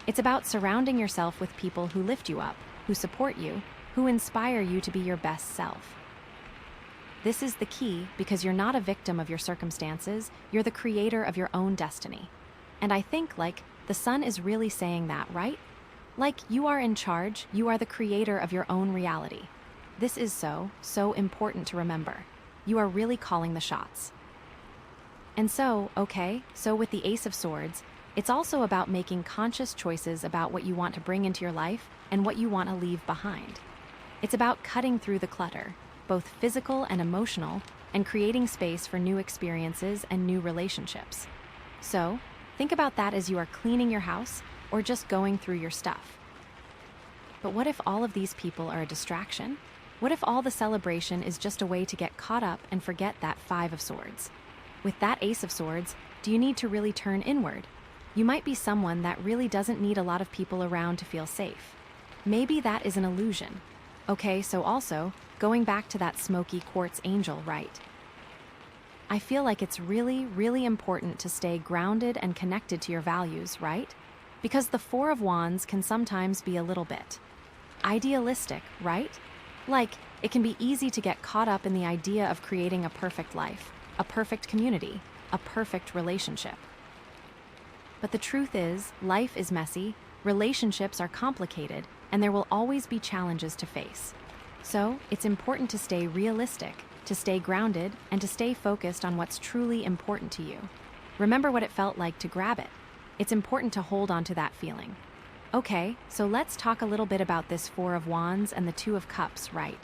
It's about surrounding yourself with people who lift you up, who support you, who inspire you to be your best self. This is the key because you're not a victim of your circumstances, you're the creator of your own destiny. And I think, like, the sun is really saying that, right? Like, you are in charge, you are the creator of your own reality. This is so important to remember. You are really calling the shots. And so, okay, so with the Ace of Swords, it's also about making conscious choices about what you want to bring into your life and what you want to leave behind. It's about cutting through the clutter, both physical and emotional, and creating space for new experiences and new relationships. So, think about that as you are cleaning your house or just going through your stuff. But what if all of these people are a distraction? What if all the celebration is just a way to get caught up and forget that Five of Swords? With that Ace of Swords, do you need to really turn inward? You might be someone that really doesn't need a lot of people around to feel safe. Maybe that is an illusion. Okay, so also, going back to that Smoky Quartz angel, right? I feel like it's really, really important to stay grounded and connected to your values, right? Because the Four of Wands can sometimes be a little bit idealistic, right? Like, it can be easy to get caught up in the idea of creating a perfect life, a perfect community, a perfect relationship. But the truth is, life is messy, relationships are complicated, and there will always be challenges to face. So, it's important to stay realistic, to stay grounded, and to stay focused on what's truly important to you. Remember what it felt like to grab it. It's important to hold on to that feeling. Okay, so let's talk a little bit about this Four of Wands and the Two of Cups, right?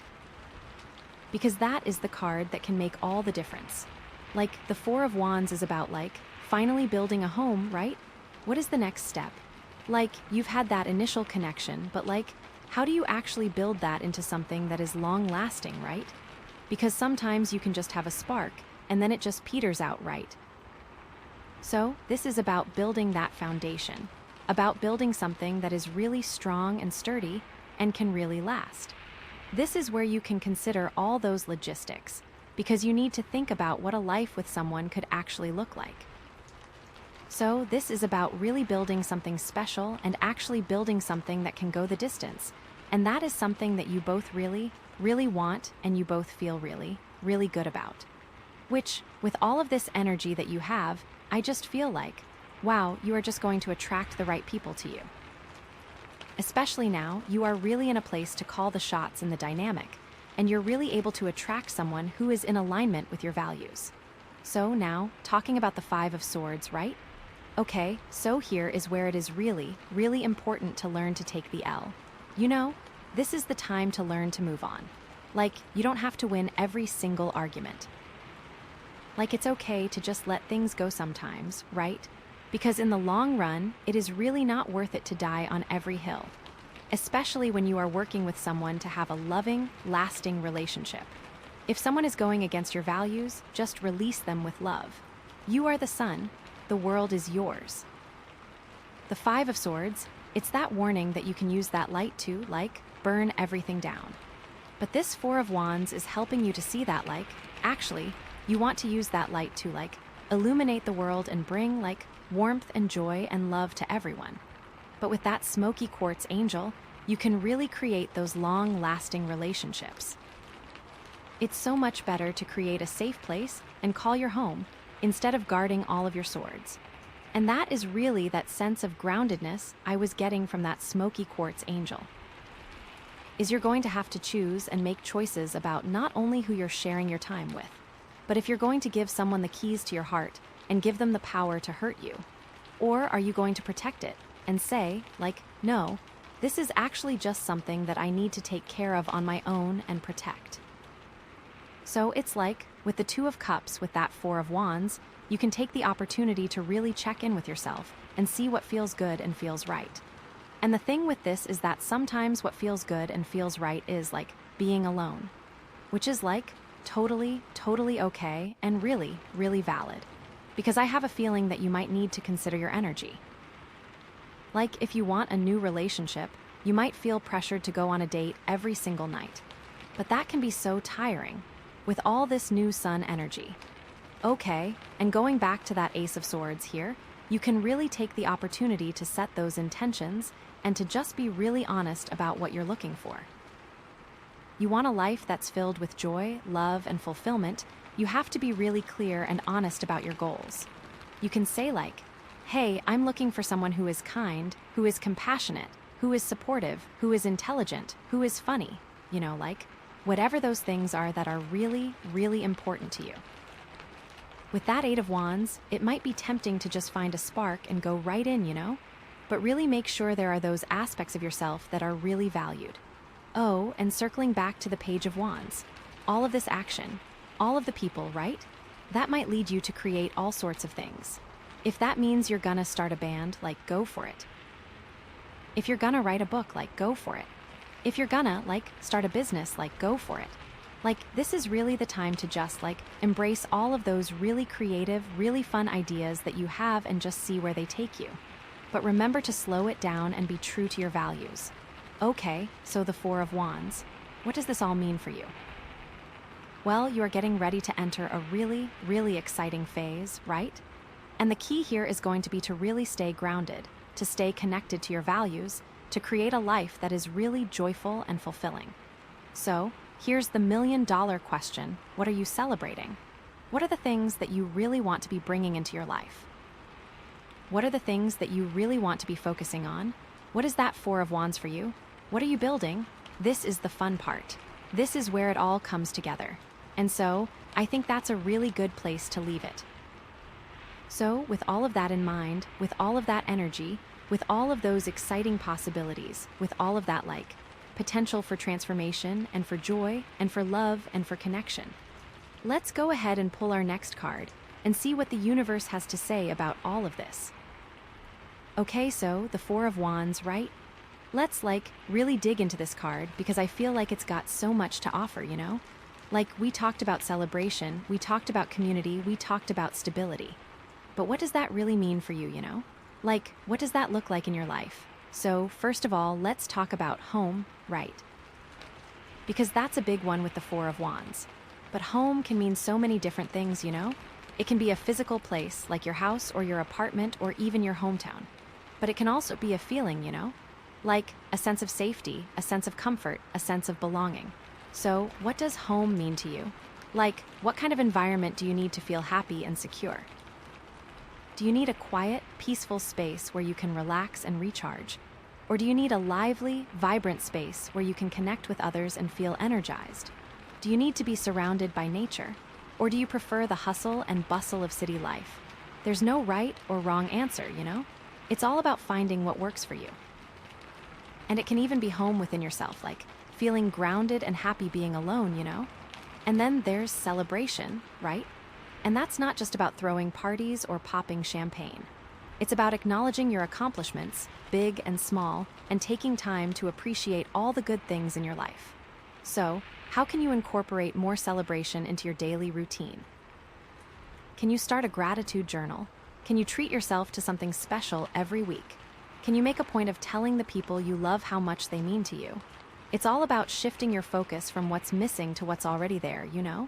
Because that is the card that can make all the difference. Like, the Four of Wands is about, like, finally building a home, right? What is the next step? Like, you've had that initial connection, but like, how do you actually build that into something that is long-lasting, right? Because sometimes you can just have a spark, and then it just peters out, right? So, this is about building that foundation, about building something that is really strong and sturdy and can really last. This is where you can consider all those logistics, because you need to think about what a life with someone could actually look like. So, this is about really building something special and actually building something that can go the distance. And that is something that you both really, really want and you both feel really, really good about. Which, with all of this energy that you have, I just feel like, wow, you are just going to attract the right people to you. Especially now, you are really in a place to call the shots in the dynamic, and you're really able to attract someone who is in alignment with your values. So now, talking about the Five of Swords, right? Okay, so here is where it is really, really important to learn to take the L. You know, this is the time to learn to move on. Like, you don't have to win every single argument. Like, it's okay to just let things go sometimes, right? Because in the long run, it is really not worth it to die on every hill. Especially when you are working with someone to have a loving, lasting relationship. If someone is going against your values, just release them with love. You are the sun. The world is yours. The Five of Swords, it's that warning that you can use that light to, like, burn everything down. But this Four of Wands is helping you to see that, like, actually, you want to use that light to, like, illuminate the world and bring, like, warmth and joy and love to everyone. But with that Smoky Quartz angel, you can really create those long-lasting relationships. It's so much better to create a safe place and call your home, instead of guarding all of your swords. And that is really that sense of groundedness I was getting from that Smoky Quartz angel. Is you're going to have to choose and make choices about not only who you're sharing your time with, but if you're going to give someone the keys to your heart and give them the power to hurt you. Or are you going to protect it and say, like, no, this is actually just something that I need to take care of on my own and protect. So it's like, with the Two of Cups with that Four of Wands, you can take the opportunity to really check in with yourself and see what feels good and feels right. And the thing with this is that sometimes what feels good and feels right is like being alone, which is like totally, totally okay and really, really valid. Because I have a feeling that you might need to consider your energy. Like if you want a new relationship, you might feel pressured to go on a date every single night. But that can be so tiring with all this new sun energy. Okay, and going back to that Ace of Swords here, you can really take the opportunity to set those intentions and to just be really honest about what you're looking for. You want a life that's filled with joy, love, and fulfillment. You have to be really clear and honest about your goals. You can say like, hey, I'm looking for someone who is kind, who is compassionate, who is supportive, who is intelligent, who is funny, you know, like, whatever those things are that are really, really important to you. With that Eight of Wands, it might be tempting to just find a spark and go right in, you know? But really make sure there are those aspects of yourself that are really valued. Oh, and circling back to the Page of Wands, all of this action, all of the people, right? That might lead you to create all sorts of things. If that means you're gonna start a band, like, go for it. If you're gonna write a book, like, go for it. If you're gonna, like, start a business, like, go for it. Like, this is really the time to just, like, embrace all of those really creative, really fun ideas that you have and just see where they take you. But remember to slow it down and be true to your values. Okay, so the Four of Wands. What does this all mean for you? Well, you are getting ready to enter a really, really exciting phase, right? And the key here is going to be to really stay grounded, to stay connected to your values, to create a life that is really joyful and fulfilling. So, here's the million-dollar question. What are you celebrating? What are the things that you really want to be bringing into your life? What are the things that you really want to be focusing on? What is that Four of Wands for you? What are you building? This is the fun part. This is where it all comes together. And so, I think that's a really good place to leave it. So, with all of that in mind, with all of that energy, with all of those exciting possibilities, with all of that, like, potential for transformation and for joy and for love and for connection, let's go ahead and pull our next card and see what the universe has to say about all of this. Okay, so the Four of Wands, right? Let's, like, really dig into this card because I feel like it's got so much to offer, you know? Like, we talked about celebration, we talked about community, we talked about stability. but what does that really mean for you, you know? Like, what does that look like in your life? So, first of all, let's talk about home, right? Because that's a big one with the Four of Wands. But home can mean so many different things, you know? It can be a physical place, like your house or your apartment or even your hometown. But it can also be a feeling, you know? Like a sense of safety, a sense of comfort, a sense of belonging. So, what does home mean to you? Like, what kind of environment do you need to feel happy and secure? Do you need a quiet, peaceful space where you can relax and recharge? Or do you need a lively, vibrant space where you can connect with others and feel energized? Do you need to be surrounded by nature? Or do you prefer the hustle and bustle of city life? There's no right or wrong answer, you know? It's all about finding what works for you. And it can even be home within yourself, like feeling grounded and happy being alone, you know? And then there's celebration, right? And that's not just about throwing parties or popping champagne. It's about acknowledging your accomplishments, big and small, and taking time to appreciate all the good things in your life. So, how can you incorporate more celebration into your daily routine? Can you start a gratitude journal? Can you treat yourself to something special every week? Can you make a point of telling the people you love how much they mean to you? It's all about shifting your focus from what's missing to what's already there, you know?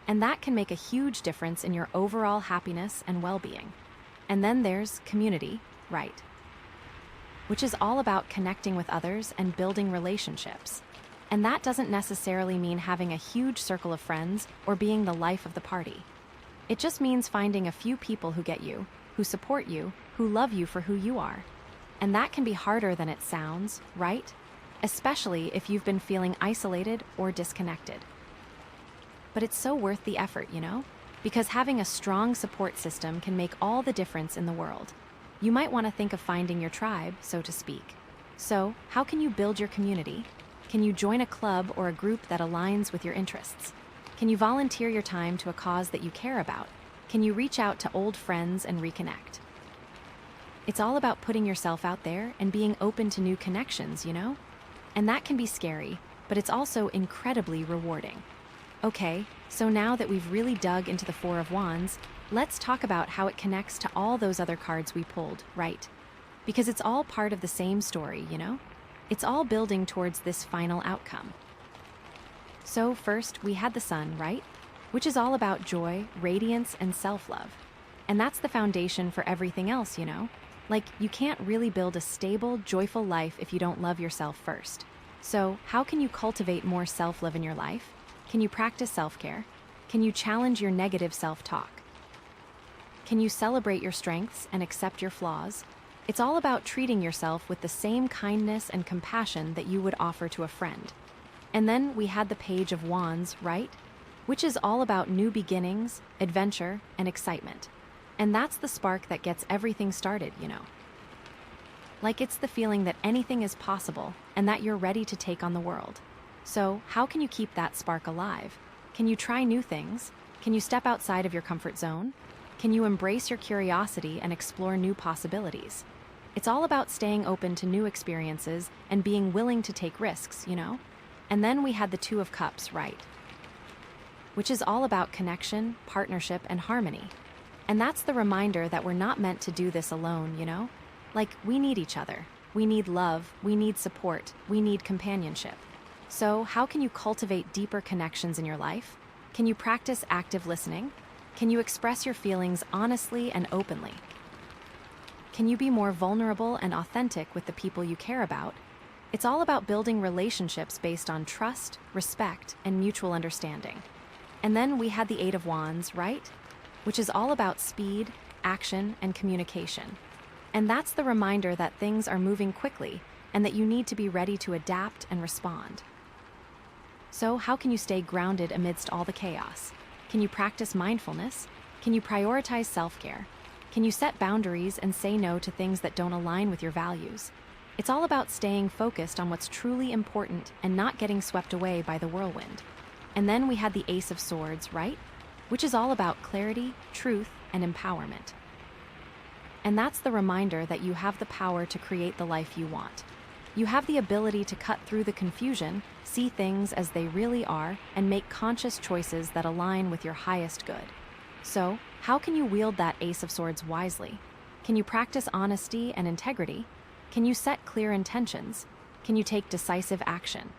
And that can make a huge difference in your overall happiness and well-being. And then there's community, right? Which is all about connecting with others and building relationships. And that doesn't necessarily mean having a huge circle of friends or being the life of the party. It just means finding a few people who get you, who support you, who love you for who you are. And that can be harder than it sounds, right? Especially if you've been feeling isolated or disconnected. But it's so worth the effort, you know? Because having a strong support system can make all the difference in the world. You might want to think of finding your tribe, so to speak. So, how can you build your community? Can you join a club or a group that aligns with your interests? Can you volunteer your time to a cause that you care about? Can you reach out to old friends and reconnect? It's all about putting yourself out there and being open to new connections, you know? And that can be scary, but it's also incredibly rewarding. Okay, so now that we've really dug into the Four of Wands, let's talk about how it connects to all those other cards we pulled, right? Because it's all part of the same story, you know? It's all building towards this final outcome. So first, we had the Sun, right? Which is all about joy, radiance, and self-love. And that's the foundation for everything else, you know? Like, you can't really build a stable, joyful life if you don't love yourself first. So, how can you cultivate more self-love in your life? Can you practice self-care? Can you challenge your negative self-talk? Can you celebrate your strengths and accept your flaws? It's all about treating yourself with the same kindness and compassion that you would offer to a friend. And then we had the Page of Wands, right? Which is all about new beginnings, adventure, and excitement. And that's the spark that gets everything started, you know. Like, it's the feeling that anything is possible and that you're ready to take on the world. So, how can you keep that spark alive? Can you try new things? Can you step outside of your comfort zone? Can you embrace your curiosity and explore new possibilities? It's all about staying open to new experiences and being willing to take risks, you know? And then we had the Two of Cups, right? Which is all about connection, partnership, and harmony. And that's the reminder that we're not meant to do this alone, you know? Like, we need each other. We need love. We need support. We need companionship. So, how can you cultivate deeper connections in your life? Can you practice active listening? Can you express your feelings honestly and openly? Can you be more vulnerable and authentic with the people you care about? It's all about building relationships based on trust, respect, and mutual understanding. And then we had the Eight of Wands, right? Which is all about speed, action, and communication. And that's the reminder that things are moving quickly and that you need to be ready to adapt and respond. So, how can you stay grounded amidst all the chaos? Can you practice mindfulness? Can you prioritize self-care? Can you set boundaries and say no to things that don't align with your values? It's all about staying focused on what's truly important and not getting swept away by the whirlwind. And then we had the Ace of Swords, right? Which is all about clarity, truth, and empowerment. And that's the reminder that you have the power to create the life you want. You have the ability to cut through the confusion, see things as they really are, and make conscious choices that align with your highest good. So, how can you wield that Ace of Swords wisely? Can you practice honesty and integrity? Can you set clear intentions? Can you take decisive action?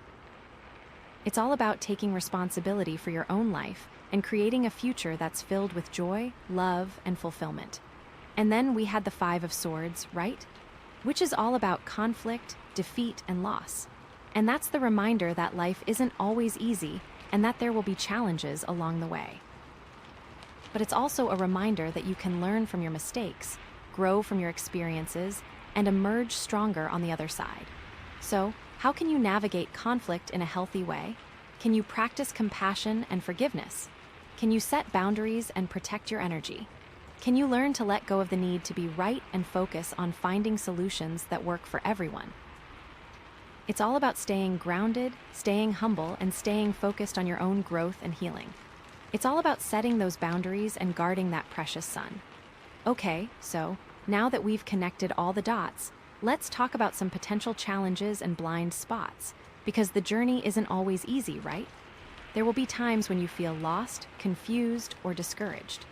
It's all about taking responsibility for your own life and creating a future that's filled with joy, love, and fulfillment. And then we had the Five of Swords, right? Which is all about conflict, defeat, and loss. And that's the reminder that life isn't always easy and that there will be challenges along the way. But it's also a reminder that you can learn from your mistakes, grow from your experiences, and emerge stronger on the other side. So, how can you navigate conflict in a healthy way? Can you practice compassion and forgiveness? Can you set boundaries and protect your energy? Can you learn to let go of the need to be right and focus on finding solutions that work for everyone? It's all about staying grounded, staying humble, and staying focused on your own growth and healing. It's all about setting those boundaries and guarding that precious sun. Okay, so now that we've connected all the dots, let's talk about some potential challenges and blind spots, because the journey isn't always easy, right? There will be times when you feel lost, confused, or discouraged.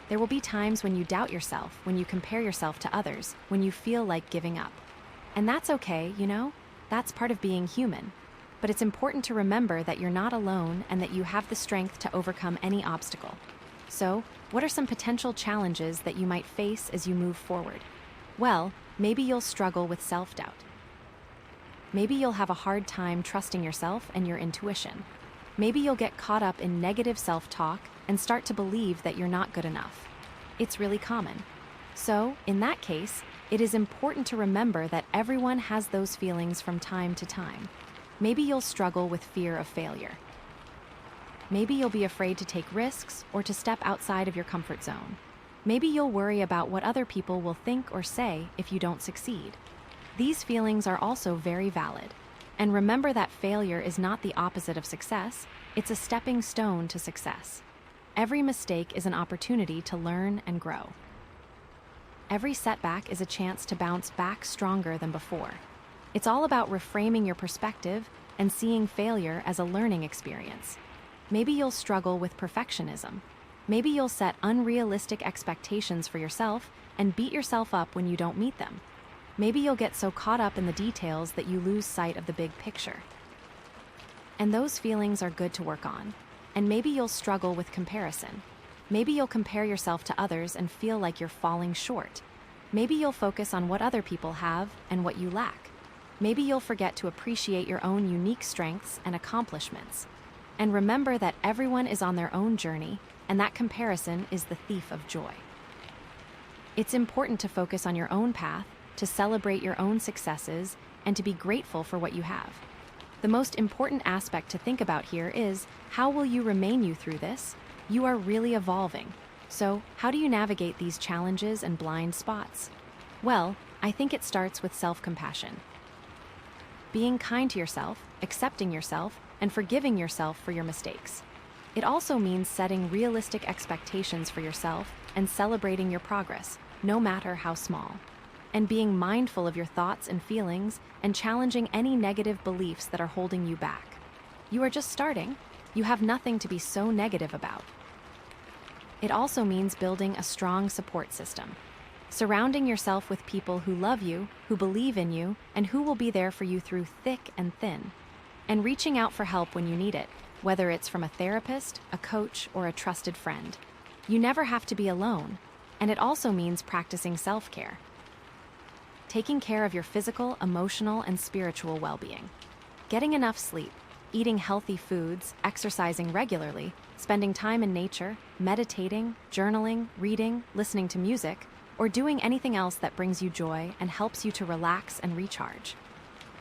There will be times when you doubt yourself, when you compare yourself to others, when you feel like giving up. And that's okay, you know? That's part of being human. But it's important to remember that you're not alone and that you have the strength to overcome any obstacle. So, what are some potential challenges that you might face as you move forward? Well, maybe you'll struggle with self-doubt. Maybe you'll have a hard time trusting yourself and your intuition. Maybe you'll get caught up in negative self-talk and start to believe that you're not good enough. It's really common. So, in that case, it is important to remember that everyone has those feelings from time to time. Maybe you'll struggle with fear of failure. Maybe you'll be afraid to take risks or to step outside of your comfort zone. Maybe you'll worry about what other people will think or say if you don't succeed. These feelings are also very valid. And remember that failure is not the opposite of success, it's a stepping stone to success. Every mistake is an opportunity to learn and grow. Every setback is a chance to bounce back stronger than before. It's all about reframing your perspective and seeing failure as a learning experience. Maybe you'll struggle with perfectionism. Maybe you'll set unrealistic expectations for yourself and beat yourself up when you don't meet them. Maybe you'll get so caught up in the details that you lose sight of the big picture. And those feelings are good to work on. And maybe you'll struggle with comparison. Maybe you'll compare yourself to others and feel like you're falling short. Maybe you'll focus on what other people have and what you lack. Maybe you'll forget to appreciate your own unique strengths and accomplishments. And remember that everyone is on their own journey, and that comparison is the thief of joy. It's important to focus on your own path, to celebrate your own successes, and to be grateful for what you have. The most important aspect to think about here is, how will you remain you through this? You are really evolving. So, how do you navigate these challenges and blind spots? Well, I think it starts with self-compassion. Being kind to yourself, accepting yourself, and forgiving yourself for your mistakes. It also means setting realistic expectations for yourself and celebrating your progress, no matter how small. And being mindful of your thoughts and feelings and challenging any negative beliefs that are holding you back. You are just starting. You have nothing to be so negative about. It also means building a strong support system. Surrounding yourself with people who love you, who believe in you, and who will be there for you through thick and thin. And reaching out for help when you need it, whether it's from a therapist, a coach, or a trusted friend. You never have to be alone. And it also means practicing self-care. Taking care of your physical, emotional, and spiritual well-being. Getting enough sleep, eating healthy foods, exercising regularly, spending time in nature, meditating, journaling, reading, listening to music, or doing anything else that brings you joy and helps you to relax and recharge.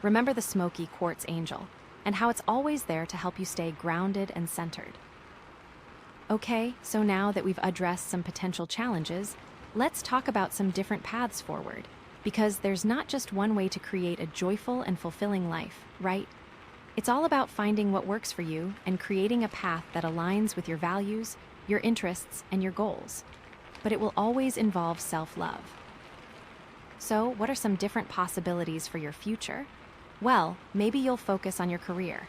Remember the Smoky Quartz angel, and how it's always there to help you stay grounded and centered. Okay, so now that we've addressed some potential challenges, let's talk about some different paths forward, because there's not just one way to create a joyful and fulfilling life, right? It's all about finding what works for you and creating a path that aligns with your values, your interests, and your goals. But it will always involve self-love. So, what are some different possibilities for your future? Well, maybe you'll focus on your career.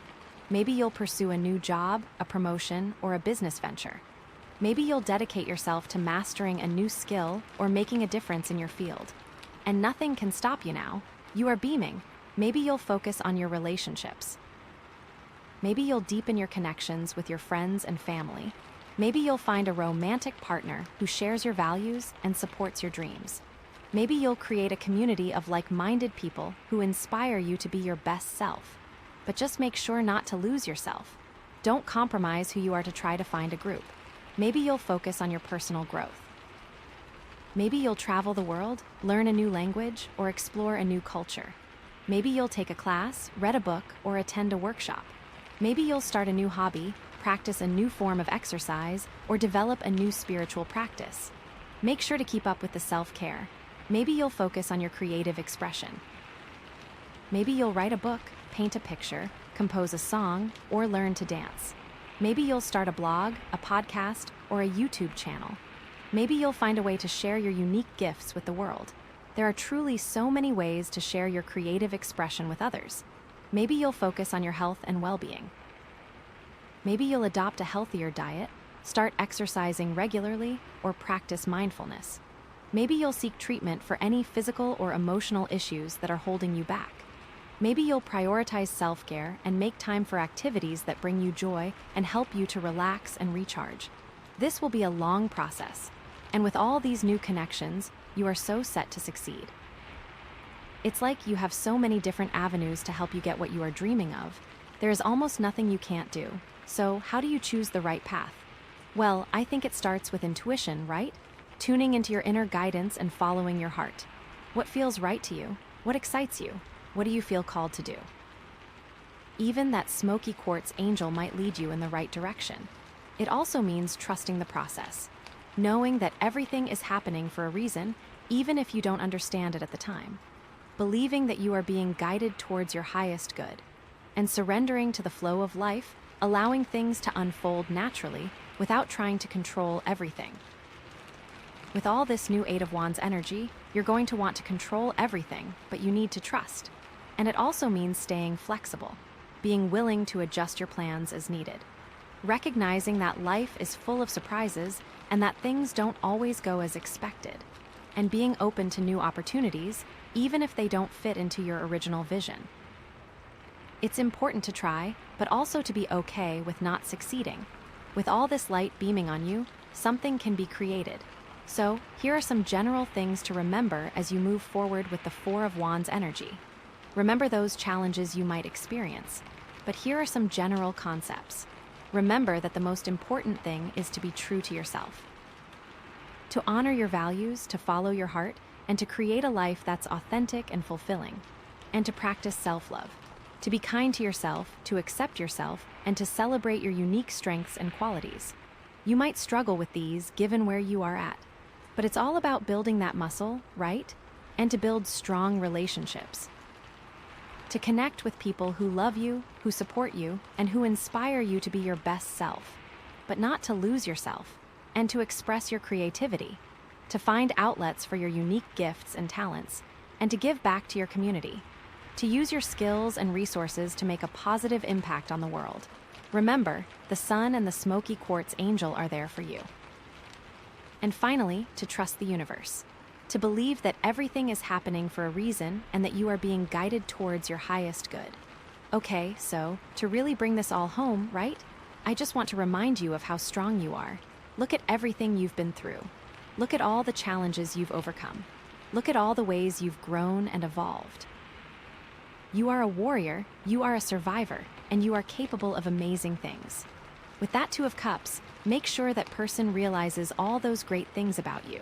Maybe you'll pursue a new job, a promotion, or a business venture. Maybe you'll dedicate yourself to mastering a new skill or making a difference in your field. And nothing can stop you now. You are beaming. Maybe you'll focus on your relationships. Maybe you'll deepen your connections with your friends and family. Maybe you'll find a romantic partner who shares your values and supports your dreams. Maybe you'll create a community of like-minded people who inspire you to be your best self. But just make sure not to lose yourself. Don't compromise who you are to try to find a group. Maybe you'll focus on your personal growth. Maybe you'll travel the world, learn a new language, or explore a new culture. Maybe you'll take a class, read a book, or attend a workshop. Maybe you'll start a new hobby, practice a new form of exercise, or develop a new spiritual practice. Make sure to keep up with the self-care. Maybe you'll focus on your creative expression. Maybe you'll write a book, paint a picture, compose a song, or learn to dance. Maybe you'll start a blog, a podcast, or a YouTube channel. Maybe you'll find a way to share your unique gifts with the world. There are truly so many ways to share your creative expression with others. Maybe you'll focus on your health and well-being. Maybe you'll adopt a healthier diet, start exercising regularly, or practice mindfulness. Maybe you'll seek treatment for any physical or emotional issues that are holding you back. Maybe you'll prioritize self-care and make time for activities that bring you joy and help you to relax and recharge. This will be a long process, and with all these new connections, you are so set to succeed. It's like you have so many different avenues to help you get what you are dreaming of. There is almost nothing you can't do. So, how do you choose the right path? Well, I think it starts with intuition, right? Tuning into your inner guidance and following your heart. What feels right to you? What excites you? What do you feel called to do? Even that smoky quartz angel might lead you in the right direction. It also means trusting the process, knowing that everything is happening for a reason, even if you don't understand it at the time. Believing that you are being guided towards your highest good, and surrendering to the flow of life, allowing things to unfold naturally without trying to control everything. With all this new Eight of Wands energy, you're going to want to control everything, but you need to trust. And it also means staying flexible, being willing to adjust your plans as needed. Recognizing that life is full of surprises and that things don't always go as expected. And being open to new opportunities, even if they don't fit into your original vision. It's important to try, but also to be okay with not succeeding. With all this light beaming on you, something can be created. So, here are some general things to remember as you move forward with the Four of Wands energy. Remember those challenges you might experience, but here are some general concepts. Remember that the most important thing is to be true to yourself. To honor your values, to follow your heart, and to create a life that's authentic and fulfilling. And to practice self-love. To be kind to yourself, to accept yourself, and to celebrate your unique strengths and qualities. You might struggle with these given where you are at, but it's all about building that muscle, right? And to build strong relationships. To connect with people who love you, who support you, and who inspire you to be your best self, but not to lose yourself, and to express your creativity, to find outlets for your unique gifts and talents, and to give back to your community, to use your skills and resources to make a positive impact on the world. Remember, the sun and the smoky quartz angel are there for you. And finally, to trust the universe. To believe that everything is happening for a reason and that you are being guided towards your highest good. Okay, so, to really bring this all home, right? I just want to remind you of how strong you are. Look at everything you've been through. Look at all the challenges you've overcome. Look at all the ways you've grown and evolved. You are a warrior, you are a survivor, and you are capable of amazing things. With that Two of Cups, make sure that person realizes all those great things about you.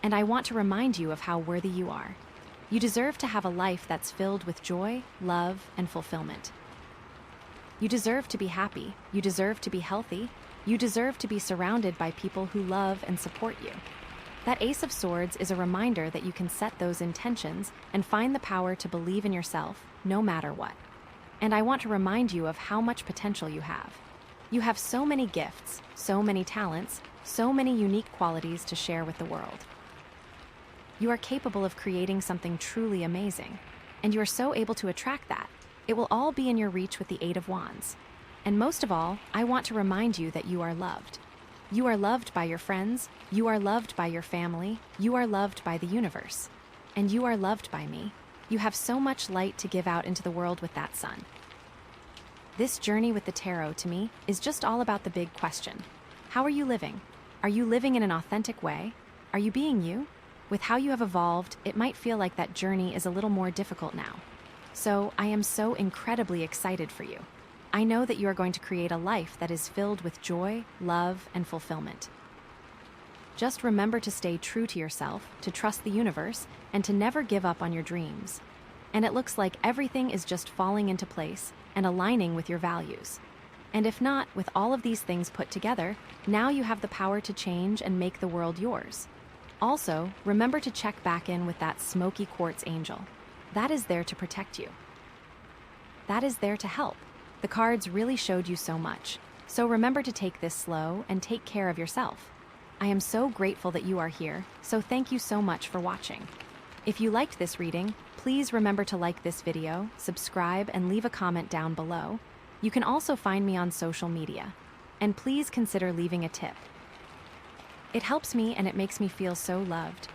And I want to remind you of how worthy you are. You deserve to have a life that's filled with joy, love, and fulfillment. You deserve to be happy. You deserve to be healthy. You deserve to be surrounded by people who love and support you. That Ace of Swords is a reminder that you can set those intentions and find the power to believe in yourself, no matter what. And I want to remind you of how much potential you have. You have so many gifts, so many talents, so many unique qualities to share with the world. You are capable of creating something truly amazing, and you are so able to attract that. It will all be in your reach with the Eight of Wands. And most of all, I want to remind you that you are loved. You are loved by your friends, you are loved by your family, you are loved by the universe. And you are loved by me. You have so much light to give out into the world with that sun. This journey with the tarot, to me, is just all about the big question. How are you living? Are you living in an authentic way? Are you being you? With how you have evolved, it might feel like that journey is a little more difficult now. So, I am so incredibly excited for you. I know that you are going to create a life that is filled with joy, love, and fulfillment. Just remember to stay true to yourself, to trust the universe, and to never give up on your dreams. And it looks like everything is just falling into place and aligning with your values. And if not, with all of these things put together, now you have the power to change and make the world yours. Also, remember to check back in with that Smoky Quartz angel. That is there to protect you. That is there to help. The cards really showed you so much. So remember to take this slow and take care of yourself. I am so grateful that you are here, so thank you so much for watching. If you liked this reading, please remember to like this video, subscribe, and leave a comment down below. You can also find me on social media. And please consider leaving a tip. It helps me and it makes me feel so loved.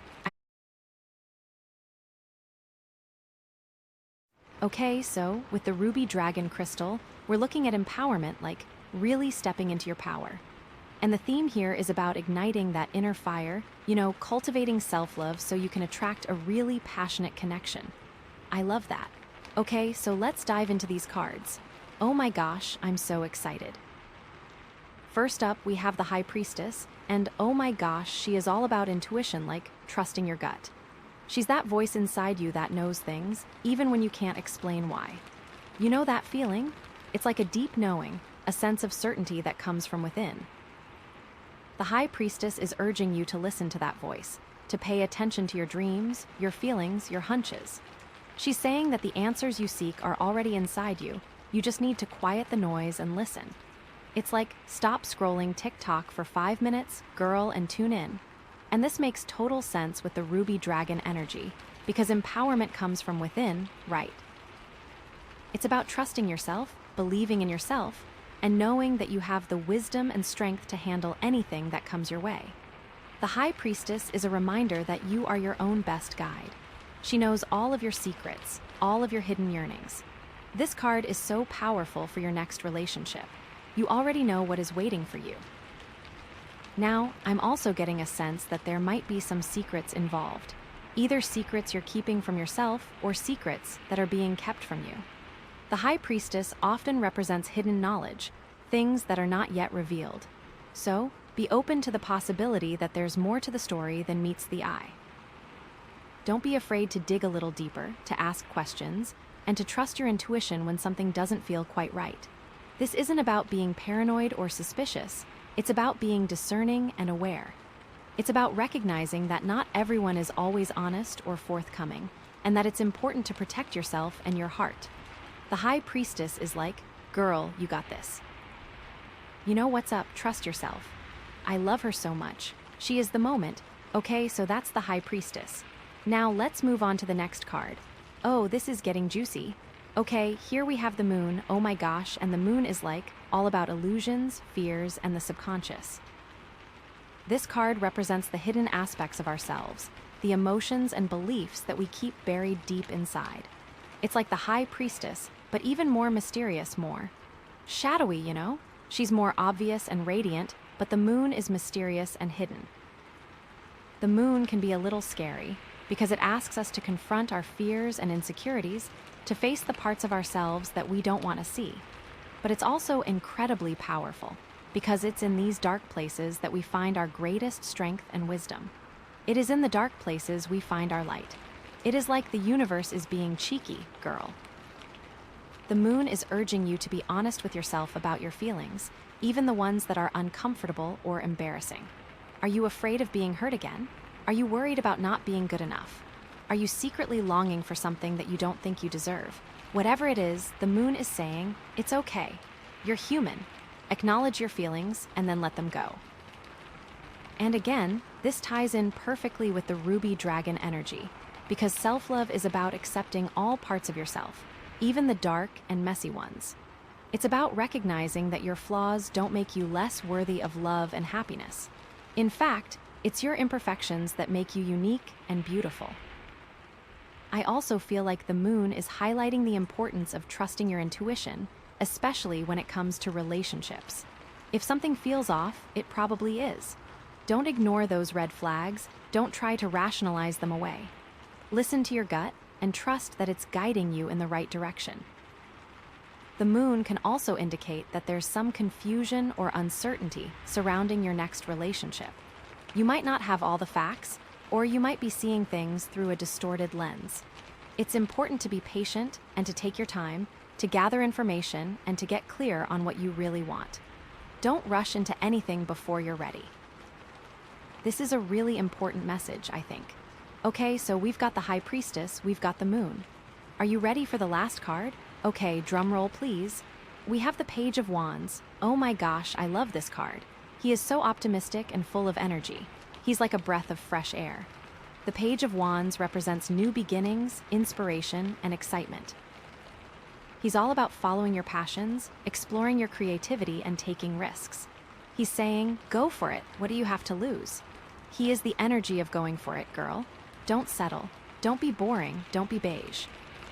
Okay, so with the Ruby Dragon Crystal, we're looking at empowerment, like really stepping into your power. And the theme here is about igniting that inner fire, cultivating self-love so you can attract a really passionate connection. I love that. Okay, so let's dive into these cards. Oh my gosh, I'm so excited. First up, we have the High Priestess, and oh my gosh, she is all about intuition, like trusting your gut. She's that voice inside you that knows things, even when you can't explain why. You know that feeling? It's like a deep knowing, a sense of certainty that comes from within. The High Priestess is urging you to listen to that voice, to pay attention to your dreams, your feelings, your hunches. She's saying that the answers you seek are already inside you. You just need to quiet the noise and listen. It's like, stop scrolling TikTok for 5 minutes, girl, and tune in. And this makes total sense with the Ruby Dragon energy, because empowerment comes from within, right? It's about trusting yourself, believing in yourself, and knowing that you have the wisdom and strength to handle anything that comes your way. The High Priestess is a reminder that you are your own best guide. She knows all of your secrets, all of your hidden yearnings. This card is so powerful for your next relationship. You already know what is waiting for you. Now, I'm also getting a sense that there might be some secrets involved. Either secrets you're keeping from yourself or secrets that are being kept from you. The High Priestess often represents hidden knowledge, things that are not yet revealed. So, be open to the possibility that there's more to the story than meets the eye. Don't be afraid to dig a little deeper, to ask questions, and to trust your intuition when something doesn't feel quite right. This isn't about being paranoid or suspicious. It's about being discerning and aware. It's about recognizing that not everyone is always honest or forthcoming, and that it's important to protect yourself and your heart. The High Priestess is like, girl, you got this. You know what's up, trust yourself. I love her so much. She is the moment. Okay, so that's the High Priestess. Now let's move on to the next card. Oh, this is getting juicy. Okay, here we have the moon, oh my gosh, and the moon is like, all about illusions, fears, and the subconscious. This card represents the hidden aspects of ourselves, the emotions and beliefs that we keep buried deep inside. It's like the High Priestess, but even more mysterious, more shadowy, She's more obvious and radiant, but the moon is mysterious and hidden. The moon can be a little scary because it asks us to confront our fears and insecurities, to face the parts of ourselves that we don't want to see. But it's also incredibly powerful because it's in these dark places that we find our greatest strength and wisdom. It is in the dark places we find our light. It is like the universe is being cheeky, girl. The moon is urging you to be honest with yourself about your feelings, even the ones that are uncomfortable or embarrassing. Are you afraid of being hurt again? Are you worried about not being good enough? Are you secretly longing for something that you don't think you deserve? Whatever it is, the moon is saying, it's okay. You're human. Acknowledge your feelings and then let them go. And again, this ties in perfectly with the Ruby Dragon energy, because self-love is about accepting all parts of yourself, even the dark and messy ones. It's about recognizing that your flaws don't make you less worthy of love and happiness. In fact, it's your imperfections that make you unique and beautiful. I also feel like the moon is highlighting the importance of trusting your intuition, especially when it comes to relationships. If something feels off, it probably is. Don't ignore those red flags, don't try to rationalize them away. Listen to your gut and trust that it's guiding you in the right direction. The moon can also indicate that there's some confusion or uncertainty surrounding your next relationship. You might not have all the facts, or you might be seeing things through a distorted lens. It's important to be patient and to take your time, to gather information and to get clear on what you really want. Don't rush into anything before you're ready. This is a really important message, I think. Okay, so we've got the High Priestess, we've got the moon. Are you ready for the last card? Okay, drum roll please. We have the Page of Wands. Oh my gosh, I love this card. He is so optimistic and full of energy. He's like a breath of fresh air. The Page of Wands represents new beginnings, inspiration, and excitement. He's all about following your passions, exploring your creativity, and taking risks. He's saying, go for it, what do you have to lose? He is the energy of going for it, girl. Don't settle. Don't be boring. Don't be beige.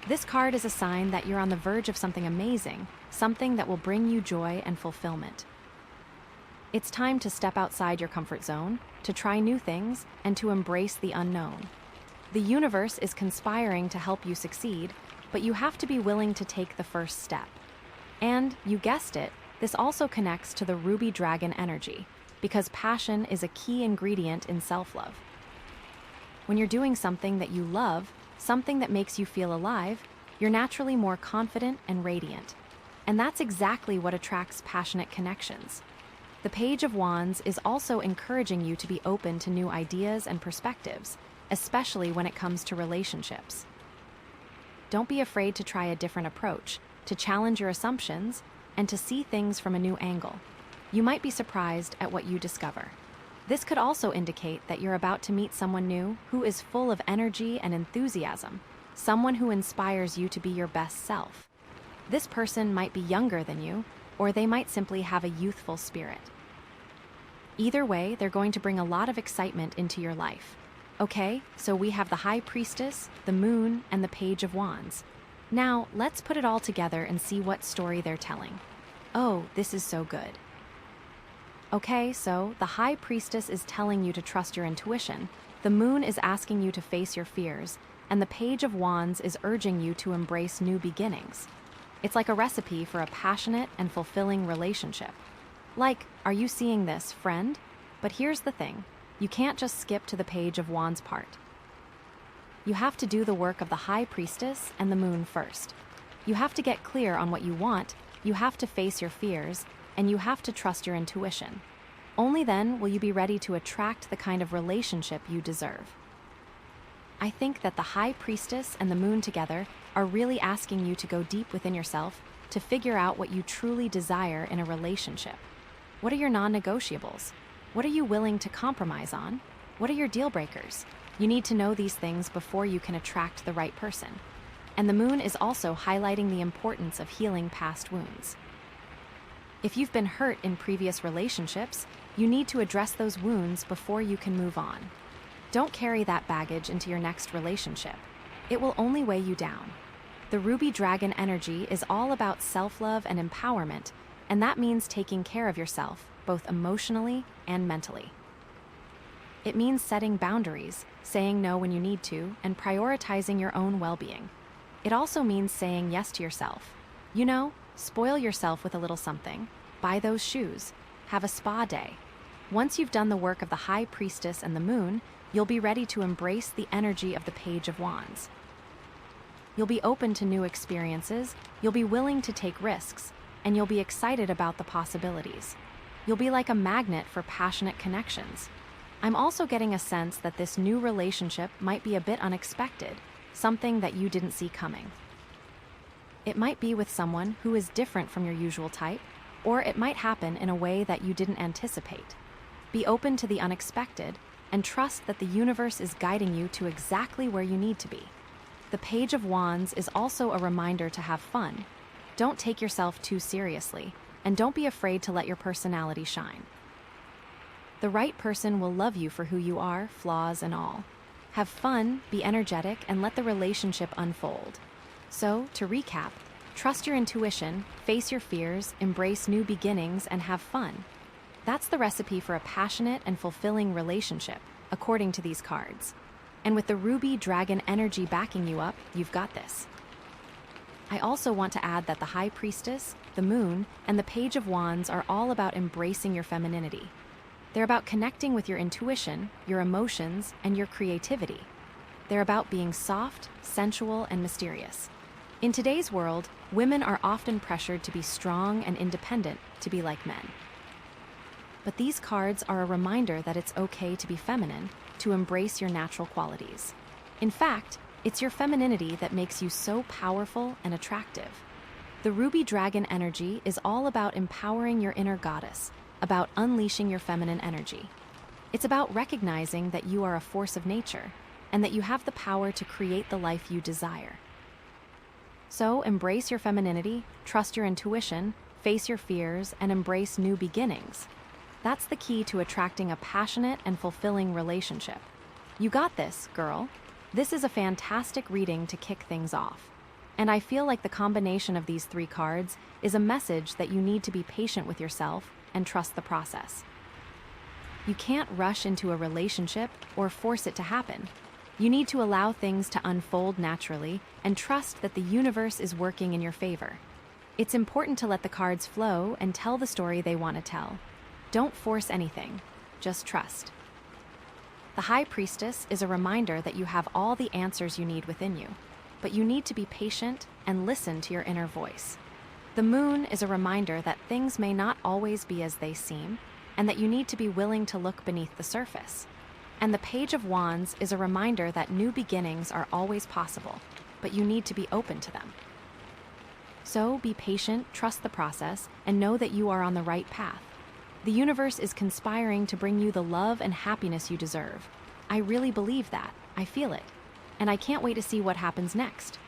This card is a sign that you're on the verge of something amazing, something that will bring you joy and fulfillment. It's time to step outside your comfort zone, to try new things, and to embrace the unknown. The universe is conspiring to help you succeed, but you have to be willing to take the first step. And, you guessed it, this also connects to the ruby dragon energy, because passion is a key ingredient in self-love. When you're doing something that you love, something that makes you feel alive, you're naturally more confident and radiant. And that's exactly what attracts passionate connections. The Page of Wands is also encouraging you to be open to new ideas and perspectives, especially when it comes to relationships. Don't be afraid to try a different approach, to challenge your assumptions, and to see things from a new angle. You might be surprised at what you discover. This could also indicate that you're about to meet someone new who is full of energy and enthusiasm, someone who inspires you to be your best self. This person might be younger than you, or they might simply have a youthful spirit. Either way, they're going to bring a lot of excitement into your life. Okay, so we have the High Priestess, the Moon, and the Page of Wands. Now, let's put it all together and see what story they're telling. Oh, this is so good. Okay, so the High Priestess is telling you to trust your intuition, the Moon is asking you to face your fears, and the Page of Wands is urging you to embrace new beginnings. It's like a recipe for a passionate and fulfilling relationship. Like, are you seeing this, friend? But here's the thing. You can't just skip to the Page of Wands part. You have to do the work of the High Priestess and the Moon first. You have to get clear on what you want, you have to face your fears, and you have to trust your intuition. Only then will you be ready to attract the kind of relationship you deserve. I think that the High Priestess and the Moon together are really asking you to go deep within yourself to figure out what you truly desire in a relationship. What are your non-negotiables? What are you willing to compromise on? What are your deal breakers? You need to know these things before you can attract the right person. And the Moon is also highlighting the importance of healing past wounds. If you've been hurt in previous relationships, you need to address those wounds before you can move on. Don't carry that baggage into your next relationship. It will only weigh you down. The Ruby Dragon energy is all about self-love and empowerment, and that means taking care of yourself, both emotionally and mentally. It means setting boundaries, saying no when you need to, and prioritizing your own well-being. It also means saying yes to yourself. You know, spoil yourself with a little something. Buy those shoes. Have a spa day. Once you've done the work of the High Priestess and the Moon, you'll be ready to embrace the energy of the Page of Wands. You'll be open to new experiences, you'll be willing to take risks, and you'll be excited about the possibilities. You'll be like a magnet for passionate connections. I'm also getting a sense that this new relationship might be a bit unexpected, something that you didn't see coming. It might be with someone who is different from your usual type, or it might happen in a way that you didn't anticipate. Be open to the unexpected, and trust that the universe is guiding you to exactly where you need to be. The Page of Wands is also a reminder to have fun. Don't take yourself too seriously, and don't be afraid to let your personality shine. The right person will love you for who you are, flaws and all. Have fun, be energetic, and let the relationship unfold. So, to recap, trust your intuition, face your fears, embrace new beginnings, and have fun. That's the recipe for a passionate and fulfilling relationship, according to these cards. And with the ruby dragon energy backing you up, you've got this. I also want to add that the High Priestess, the Moon, and the Page of Wands are all about embracing your femininity. They're about connecting with your intuition, your emotions, and your creativity. They're about being soft, sensual, and mysterious. In today's world, women are often pressured to be strong and independent, to be like men. But these cards are a reminder that it's okay to be feminine, to embrace your natural qualities. In fact, it's your femininity that makes you so powerful and attractive. The Ruby Dragon energy is all about empowering your inner goddess, about unleashing your feminine energy. It's about recognizing that you are a force of nature, and that you have the power to create the life you desire. So embrace your femininity, trust your intuition, face your fears, and embrace new beginnings. That's the key to attracting a passionate and fulfilling relationship. You got this, girl. This is a fantastic reading to kick things off. And I feel like the combination of these three cards is a message that you need to be patient with yourself and trust the process. You can't rush into a relationship or force it to happen. You need to allow things to unfold naturally and trust that the universe is working in your favor. It's important to let the cards flow and tell the story they want to tell. Don't force anything, just trust. The High Priestess is a reminder that you have all the answers you need within you, but you need to be patient and listen to your inner voice. The Moon is a reminder that things may not always be as they seem, and that you need to be willing to look beneath the surface. And the Page of Wands is a reminder that new beginnings are always possible, but you need to be open to them. So be patient, trust the process, and know that you are on the right path. The universe is conspiring to bring you the love and happiness you deserve. I really believe that. I feel it. And I can't wait to see what happens next.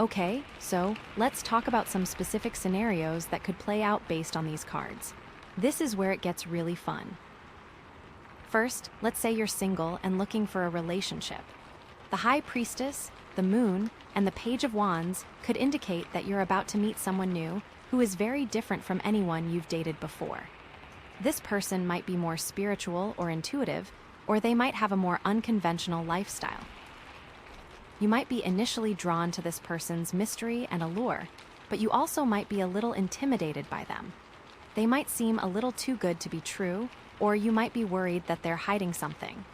Okay, so let's talk about some specific scenarios that could play out based on these cards. This is where it gets really fun. First, let's say you're single and looking for a relationship. The High Priestess, the Moon, and the Page of Wands could indicate that you're about to meet someone new who is very different from anyone you've dated before. This person might be more spiritual or intuitive, or they might have a more unconventional lifestyle. You might be initially drawn to this person's mystery and allure, but you also might be a little intimidated by them. They might seem a little too good to be true, or you might be worried that they're hiding something.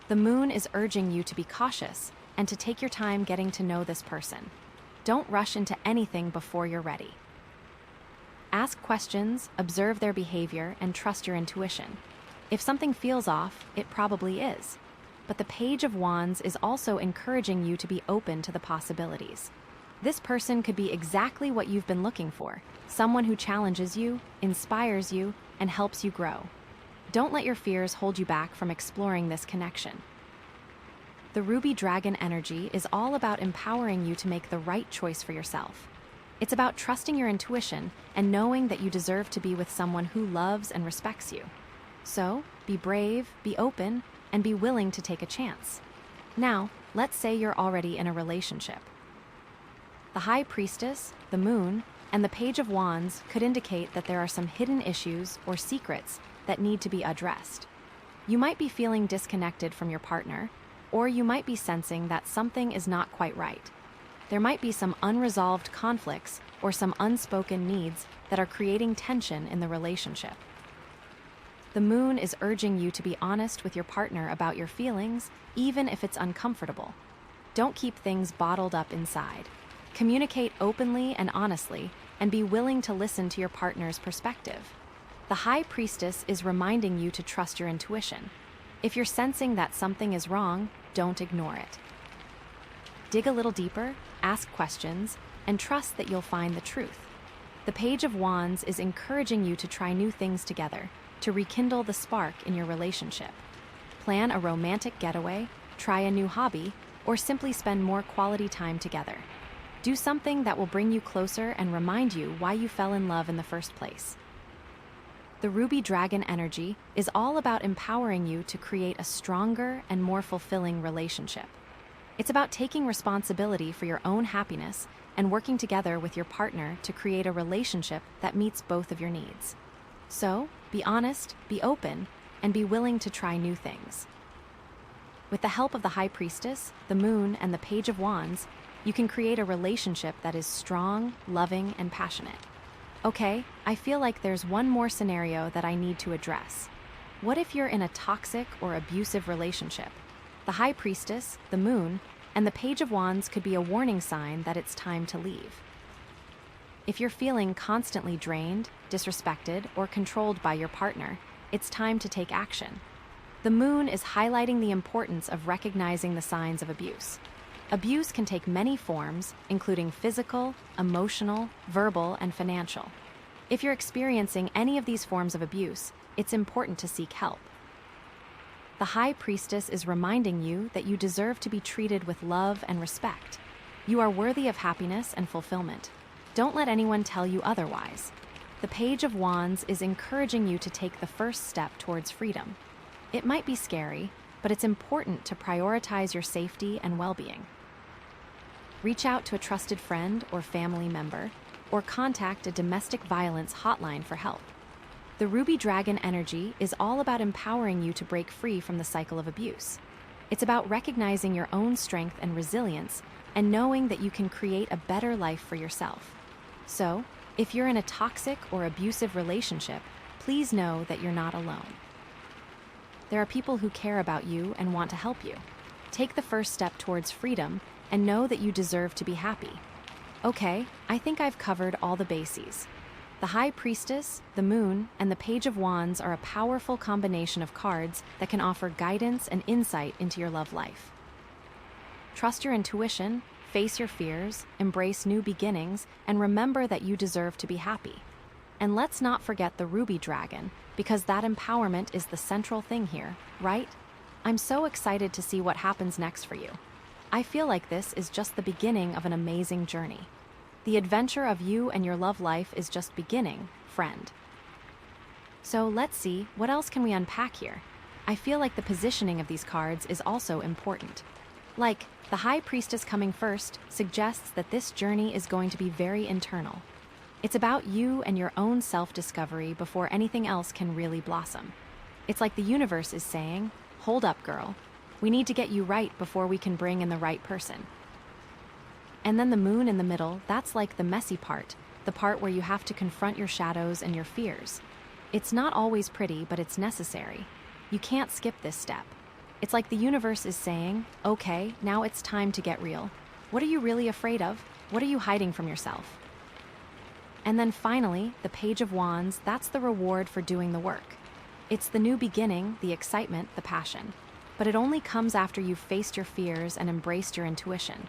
The Moon is urging you to be cautious and to take your time getting to know this person. Don't rush into anything before you're ready. Ask questions, observe their behavior, and trust your intuition. If something feels off, it probably is. But the Page of Wands is also encouraging you to be open to the possibilities. This person could be exactly what you've been looking for, someone who challenges you, inspires you, and helps you grow. Don't let your fears hold you back from exploring this connection. The Ruby Dragon energy is all about empowering you to make the right choice for yourself. It's about trusting your intuition and knowing that you deserve to be with someone who loves and respects you. So, be brave, be open, and be willing to take a chance. Now, let's say you're already in a relationship. The High Priestess, the Moon, and the Page of Wands could indicate that there are some hidden issues or secrets that need to be addressed. You might be feeling disconnected from your partner, or you might be sensing that something is not quite right. There might be some unresolved conflicts or some unspoken needs that are creating tension in the relationship. The Moon is urging you to be honest with your partner about your feelings, even if it's uncomfortable. Don't keep things bottled up inside. Communicate openly and honestly, and be willing to listen to your partner's perspective. The High Priestess is reminding you to trust your intuition. If you're sensing that something is wrong, don't ignore it. Dig a little deeper, ask questions, and trust that you'll find the truth. The Page of Wands is encouraging you to try new things together, to rekindle the spark in your relationship. Plan a romantic getaway, try a new hobby, or simply spend more quality time together. Do something that will bring you closer and remind you why you fell in love in the first place. The Ruby Dragon energy is all about empowering you to create a stronger and more fulfilling relationship. It's about taking responsibility for your own happiness and working together with your partner to create a relationship that meets both of your needs. So, be honest, be open, and be willing to try new things. With the help of the High Priestess, the Moon, and the Page of Wands, you can create a relationship that is strong, loving, and passionate. Okay, I feel like there's one more scenario that I need to address. What if you're in a toxic or abusive relationship? The High Priestess, the Moon, and the Page of Wands could be a warning sign that it's time to leave. If you're feeling constantly drained, disrespected, or controlled by your partner, it's time to take action. The Moon is highlighting the importance of recognizing the signs of abuse. Abuse can take many forms, including physical, emotional, verbal, and financial. If you're experiencing any of these forms of abuse, it's important to seek help. The High Priestess is reminding you that you deserve to be treated with love and respect. You are worthy of happiness and fulfillment. Don't let anyone tell you otherwise. The Page of Wands is encouraging you to take the first step towards freedom. It might be scary, but it's important to prioritize your safety and well-being. Reach out to a trusted friend or family member, or contact a domestic violence hotline for help. The Ruby Dragon energy is all about empowering you to break free from the cycle of abuse. It's about recognizing your own strength and resilience and knowing that you can create a better life for yourself. So, if you're in a toxic or abusive relationship, please know that you're not alone. There are people who care about you and want to help you. Take the first step towards freedom and know that you deserve to be happy. Okay, I think I've covered all the bases. The High Priestess, the Moon, and the Page of Wands are a powerful combination of cards that can offer guidance and insight into your love life. Trust your intuition, face your fears, embrace new beginnings, and remember that you deserve to be happy. And let's not forget the Ruby Dragon, because that empowerment is the central thing here, right? I'm so excited to see what happens next for you. I feel like this is just the beginning of an amazing journey. The adventure of you and your love life is just beginning, friend. So let's see, what else can we unpack here? I feel like the positioning of these cards is also important. Like, the High Priestess coming first suggests that this journey is going to be very internal. It's about you and your own self-discovery before anything else can really blossom. It's like the universe is saying, hold up, girl. We need to get you right before we can bring in the right person. And then the Moon in the middle, that's like the messy part, the part where you have to confront your shadows and your fears. It's not always pretty, but it's necessary. You can't skip this step. It's like the universe is saying, okay, now it's time to get real. What are you really afraid of? What are you hiding from yourself? And then finally, the Page of Wands, that's the reward for doing the work. It's the new beginning, the excitement, the passion. But it only comes after you've faced your fears and embraced your intuition.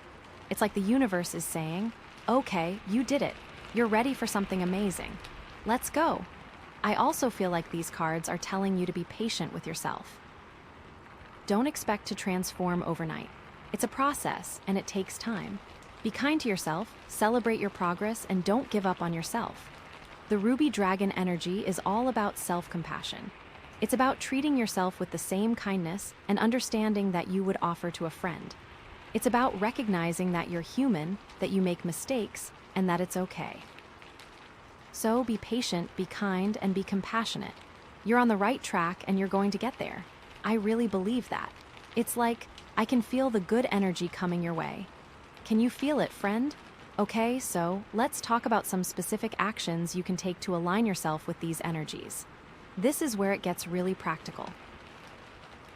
It's like the universe is saying, okay, you did it. You're ready for something amazing. Let's go. I also feel like these cards are telling you to be patient with yourself. Don't expect to transform overnight. It's a process, and it takes time. Be kind to yourself, celebrate your progress, and don't give up on yourself. The Ruby Dragon energy is all about self-compassion. It's about treating yourself with the same kindness and understanding that you would offer to a friend. It's about recognizing that you're human, that you make mistakes, and that it's okay. So be patient, be kind, and be compassionate. You're on the right track and you're going to get there. I really believe that. It's like, I can feel the good energy coming your way. Can you feel it, friend? Okay, so let's talk about some specific actions you can take to align yourself with these energies. This is where it gets really practical.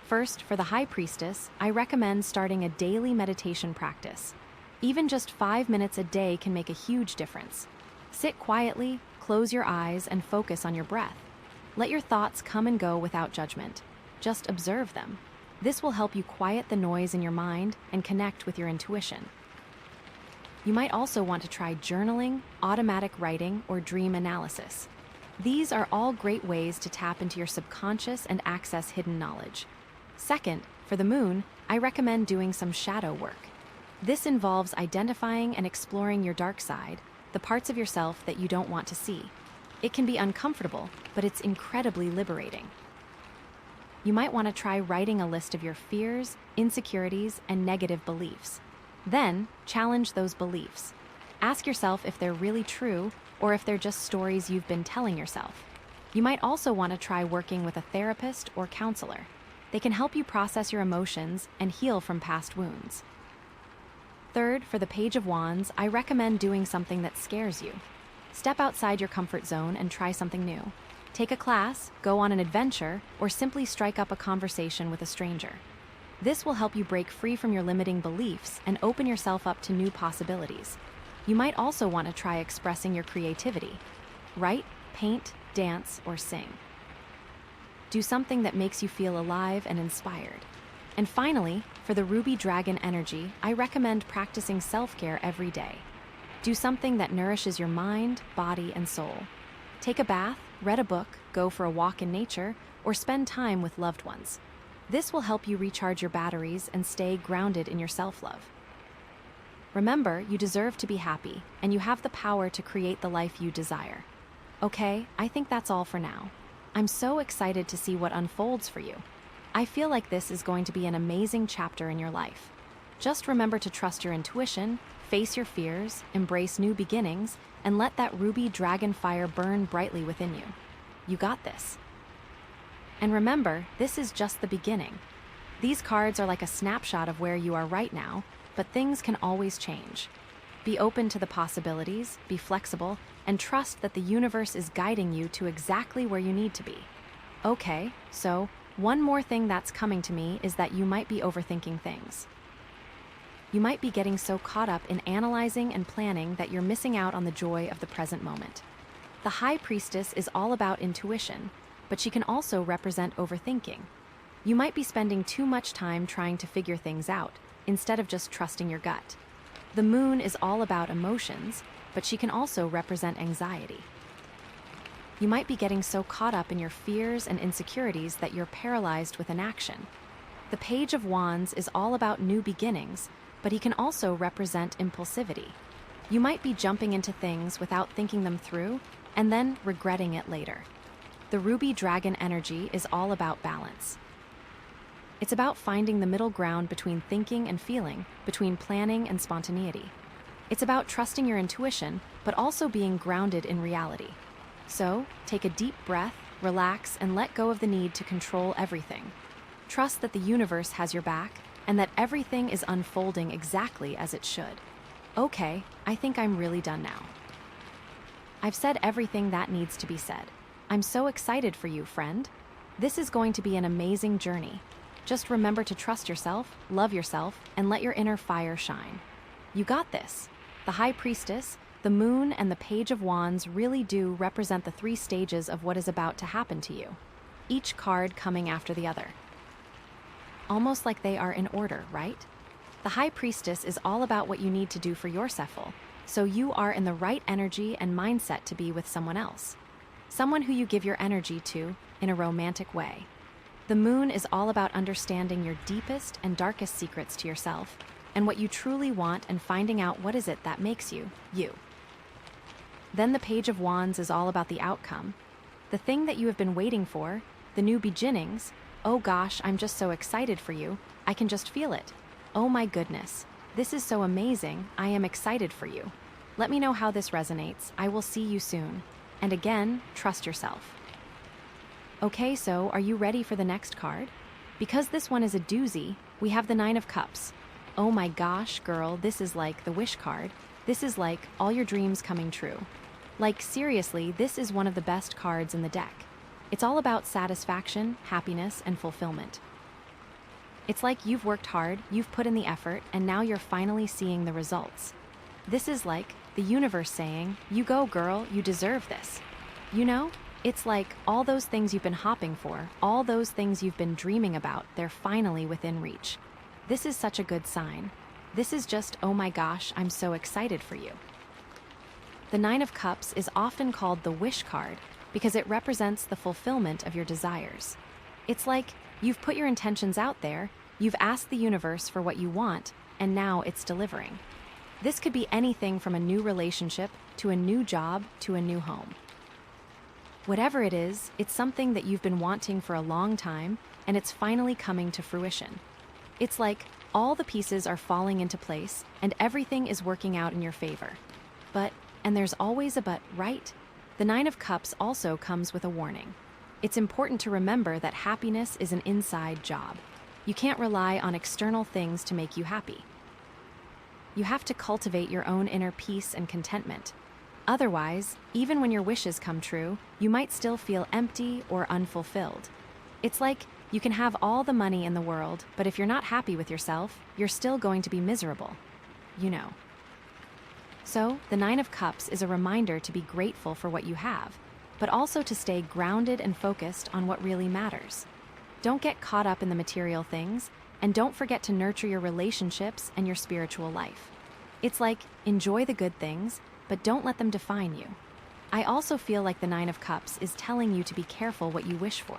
First, for the High Priestess, I recommend starting a daily meditation practice. Even just 5 minutes a day can make a huge difference. Sit quietly, close your eyes, and focus on your breath. Let your thoughts come and go without judgment. Just observe them. This will help you quiet the noise in your mind and connect with your intuition. You might also want to try journaling, automatic writing, or dream analysis. These are all great ways to tap into your subconscious and access hidden knowledge. Second, for the Moon, I recommend doing some shadow work. This involves identifying and exploring your dark side, the parts of yourself that you don't want to see. It can be uncomfortable, but it's incredibly liberating. You might want to try writing a list of your fears, insecurities, and negative beliefs. Then, challenge those beliefs. Ask yourself if they're really true or if they're just stories you've been telling yourself. You might also want to try working with a therapist or counselor. They can help you process your emotions and heal from past wounds. Third, for the Page of Wands, I recommend doing something that scares you. Step outside your comfort zone and try something new. Take a class, go on an adventure, or simply strike up a conversation with a stranger. This will help you break free from your limiting beliefs and open yourself up to new possibilities. You might also want to try expressing your creativity. Write, paint, dance, or sing. Do something that makes you feel alive and inspired. And finally, for the Ruby Dragon energy, I recommend practicing self-care every day. Do something that nourishes your mind, body, and soul. Take a bath, read a book, go for a walk in nature, or spend time with loved ones. This will help you recharge your batteries and stay grounded in your self-love. Remember, you deserve to be happy, and you have the power to create the life you desire. Okay, I think that's all for now. I'm so excited to see what unfolds for you. I feel like this is going to be an amazing chapter in your life. Just remember to trust your intuition, face your fears, embrace new beginnings, and let that ruby dragon fire burn brightly within you. You got this. And remember, this is just the beginning. These cards are like a snapshot of where you are right now, but things can always change. Be open to the possibilities, be flexible, and trust that the universe is guiding you to exactly where you need to be. Okay, so one more thing that's coming to me is that you might be overthinking things. You might be getting so caught up in analyzing and planning that you're missing out on the joy of the present moment. The High Priestess is all about intuition, but she can also represent overthinking. You might be spending too much time trying to figure things out, instead of just trusting your gut. The Moon is all about emotions, but she can also represent anxiety. You might be getting so caught up in your fears and insecurities that you're paralyzed with inaction. The Page of Wands is all about new beginnings, but he can also represent impulsivity. You might be jumping into things without thinking them through, and then regretting it later. The Ruby Dragon energy is all about balance. It's about finding the middle ground between thinking and feeling, between planning and spontaneity. It's about trusting your intuition, but also being grounded in reality. So, take a deep breath, relax, and let go of the need to control everything. Trust that the universe has your back, and that everything is unfolding exactly as it should. Okay, I think I'm really done now. I've said everything that needs to be said. I'm so excited for you, friend. This is going to be an amazing journey. Just remember to trust yourself, love yourself, and let your inner fire shine. You got this. The High Priestess, the Moon, and the Page of Wands really do represent the 3 stages of what is about to happen to you, each card coming after the other. Almost like they are in order, right? The High Priestess is all about what you need to do for yourself, so you are in the right energy and mindset to be with someone else. Someone who you give your energy to in a romantic way. The Moon is all about understanding your deepest and darkest secrets to yourself and what you truly want and finding out what is it that makes you, you. Then the Page of Wands is all about the outcome, the thing that you have been waiting for, the new beginnings. Oh gosh, I'm just so excited for you. I can just feel it. Oh my goodness. This is so amazing. I am excited for you. Let me know how this resonates. I will see you soon. And again, trust yourself. Okay, so are you ready for the next card? Because this one is a doozy, we have the 9 of Cups. Oh my gosh, girl, this is like the wish card. This is like all your dreams coming true. Like seriously, this is one of the best cards in the deck. It's all about satisfaction, happiness, and fulfillment. It's like you've worked hard, you've put in the effort, and now you're finally seeing the results. This is like the universe saying, you go girl, you deserve this. You know? It's like all those things you've been hopping for, all those things you've been dreaming about, they're finally within reach. This is such a good sign. This is just, oh my gosh, I'm so excited for you. The 9 of Cups is often called the wish card because it represents the fulfillment of your desires. It's like you've put your intentions out there, you've asked the universe for what you want, and now it's delivering. This could be anything from a new relationship to a new job to a new home. Whatever it is, it's something that you've been wanting for a long time, and it's finally coming to fruition. It's like all the pieces are falling into place, and everything is working out in your favor. But, and there's always a but, right? The Nine of Cups also comes with a warning. It's important to remember that happiness is an inside job. You can't rely on external things to make you happy. You have to cultivate your own inner peace and contentment. Otherwise, even when your wishes come true, you might still feel empty or unfulfilled. It's like you can have all the money in the world, but if you're not happy with yourself, you're still going to be miserable. You know. So, the Nine of Cups is a reminder to be grateful for what you have, but also to stay grounded and focused on what really matters. Don't get caught up in the material things, and don't forget to nurture your relationships and your spiritual life. It's like, enjoy the good things, but don't let them define you. I also feel like the Nine of Cups is telling you to be careful what you wish for.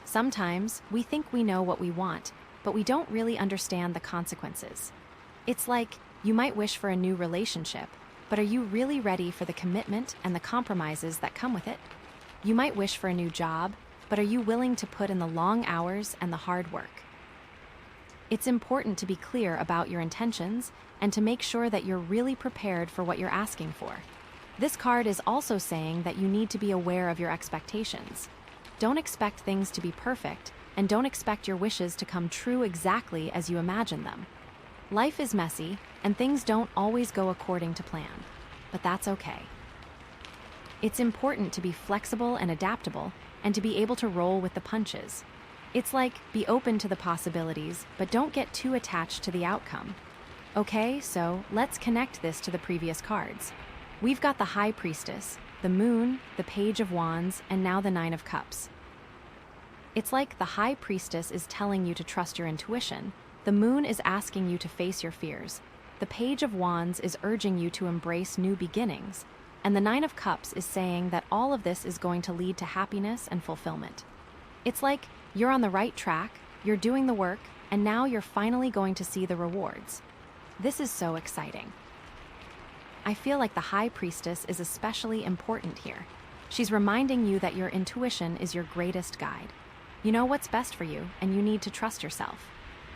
Sometimes, we think we know what we want, but we don't really understand the consequences. It's like, you might wish for a new relationship, but are you really ready for the commitment and the compromises that come with it? You might wish for a new job, but are you willing to put in the long hours and the hard work? It's important to be clear about your intentions and to make sure that you're really prepared for what you're asking for. This card is also saying that you need to be aware of your expectations. Don't expect things to be perfect, and don't expect your wishes to come true exactly as you imagine them. Life is messy, and things don't always go according to plan, but that's okay. It's important to be flexible and adaptable, and to be able to roll with the punches. It's like, be open to the possibilities, but don't get too attached to the outcome. Okay, so let's connect this to the previous cards. We've got the High Priestess, the Moon, the Page of Wands, and now the Nine of Cups. It's like the High Priestess is telling you to trust your intuition, the Moon is asking you to face your fears, the Page of Wands is urging you to embrace new beginnings, and the Nine of Cups is saying that all of this is going to lead to happiness and fulfillment. It's like you're on the right track, you're doing the work, and now you're finally going to see the rewards. This is so exciting. I feel like the High Priestess is especially important here. She's reminding you that your intuition is your greatest guide. You know what's best for you, and you need to trust yourself.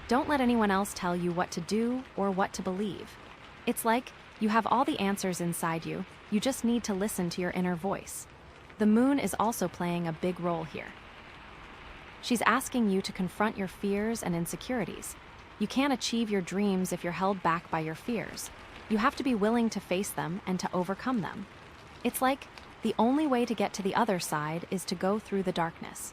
Don't let anyone else tell you what to do or what to believe. It's like you have all the answers inside you, you just need to listen to your inner voice. The Moon is also playing a big role here. She's asking you to confront your fears and insecurities. You can't achieve your dreams if you're held back by your fears. You have to be willing to face them and to overcome them. It's like the only way to get to the other side is to go through the darkness.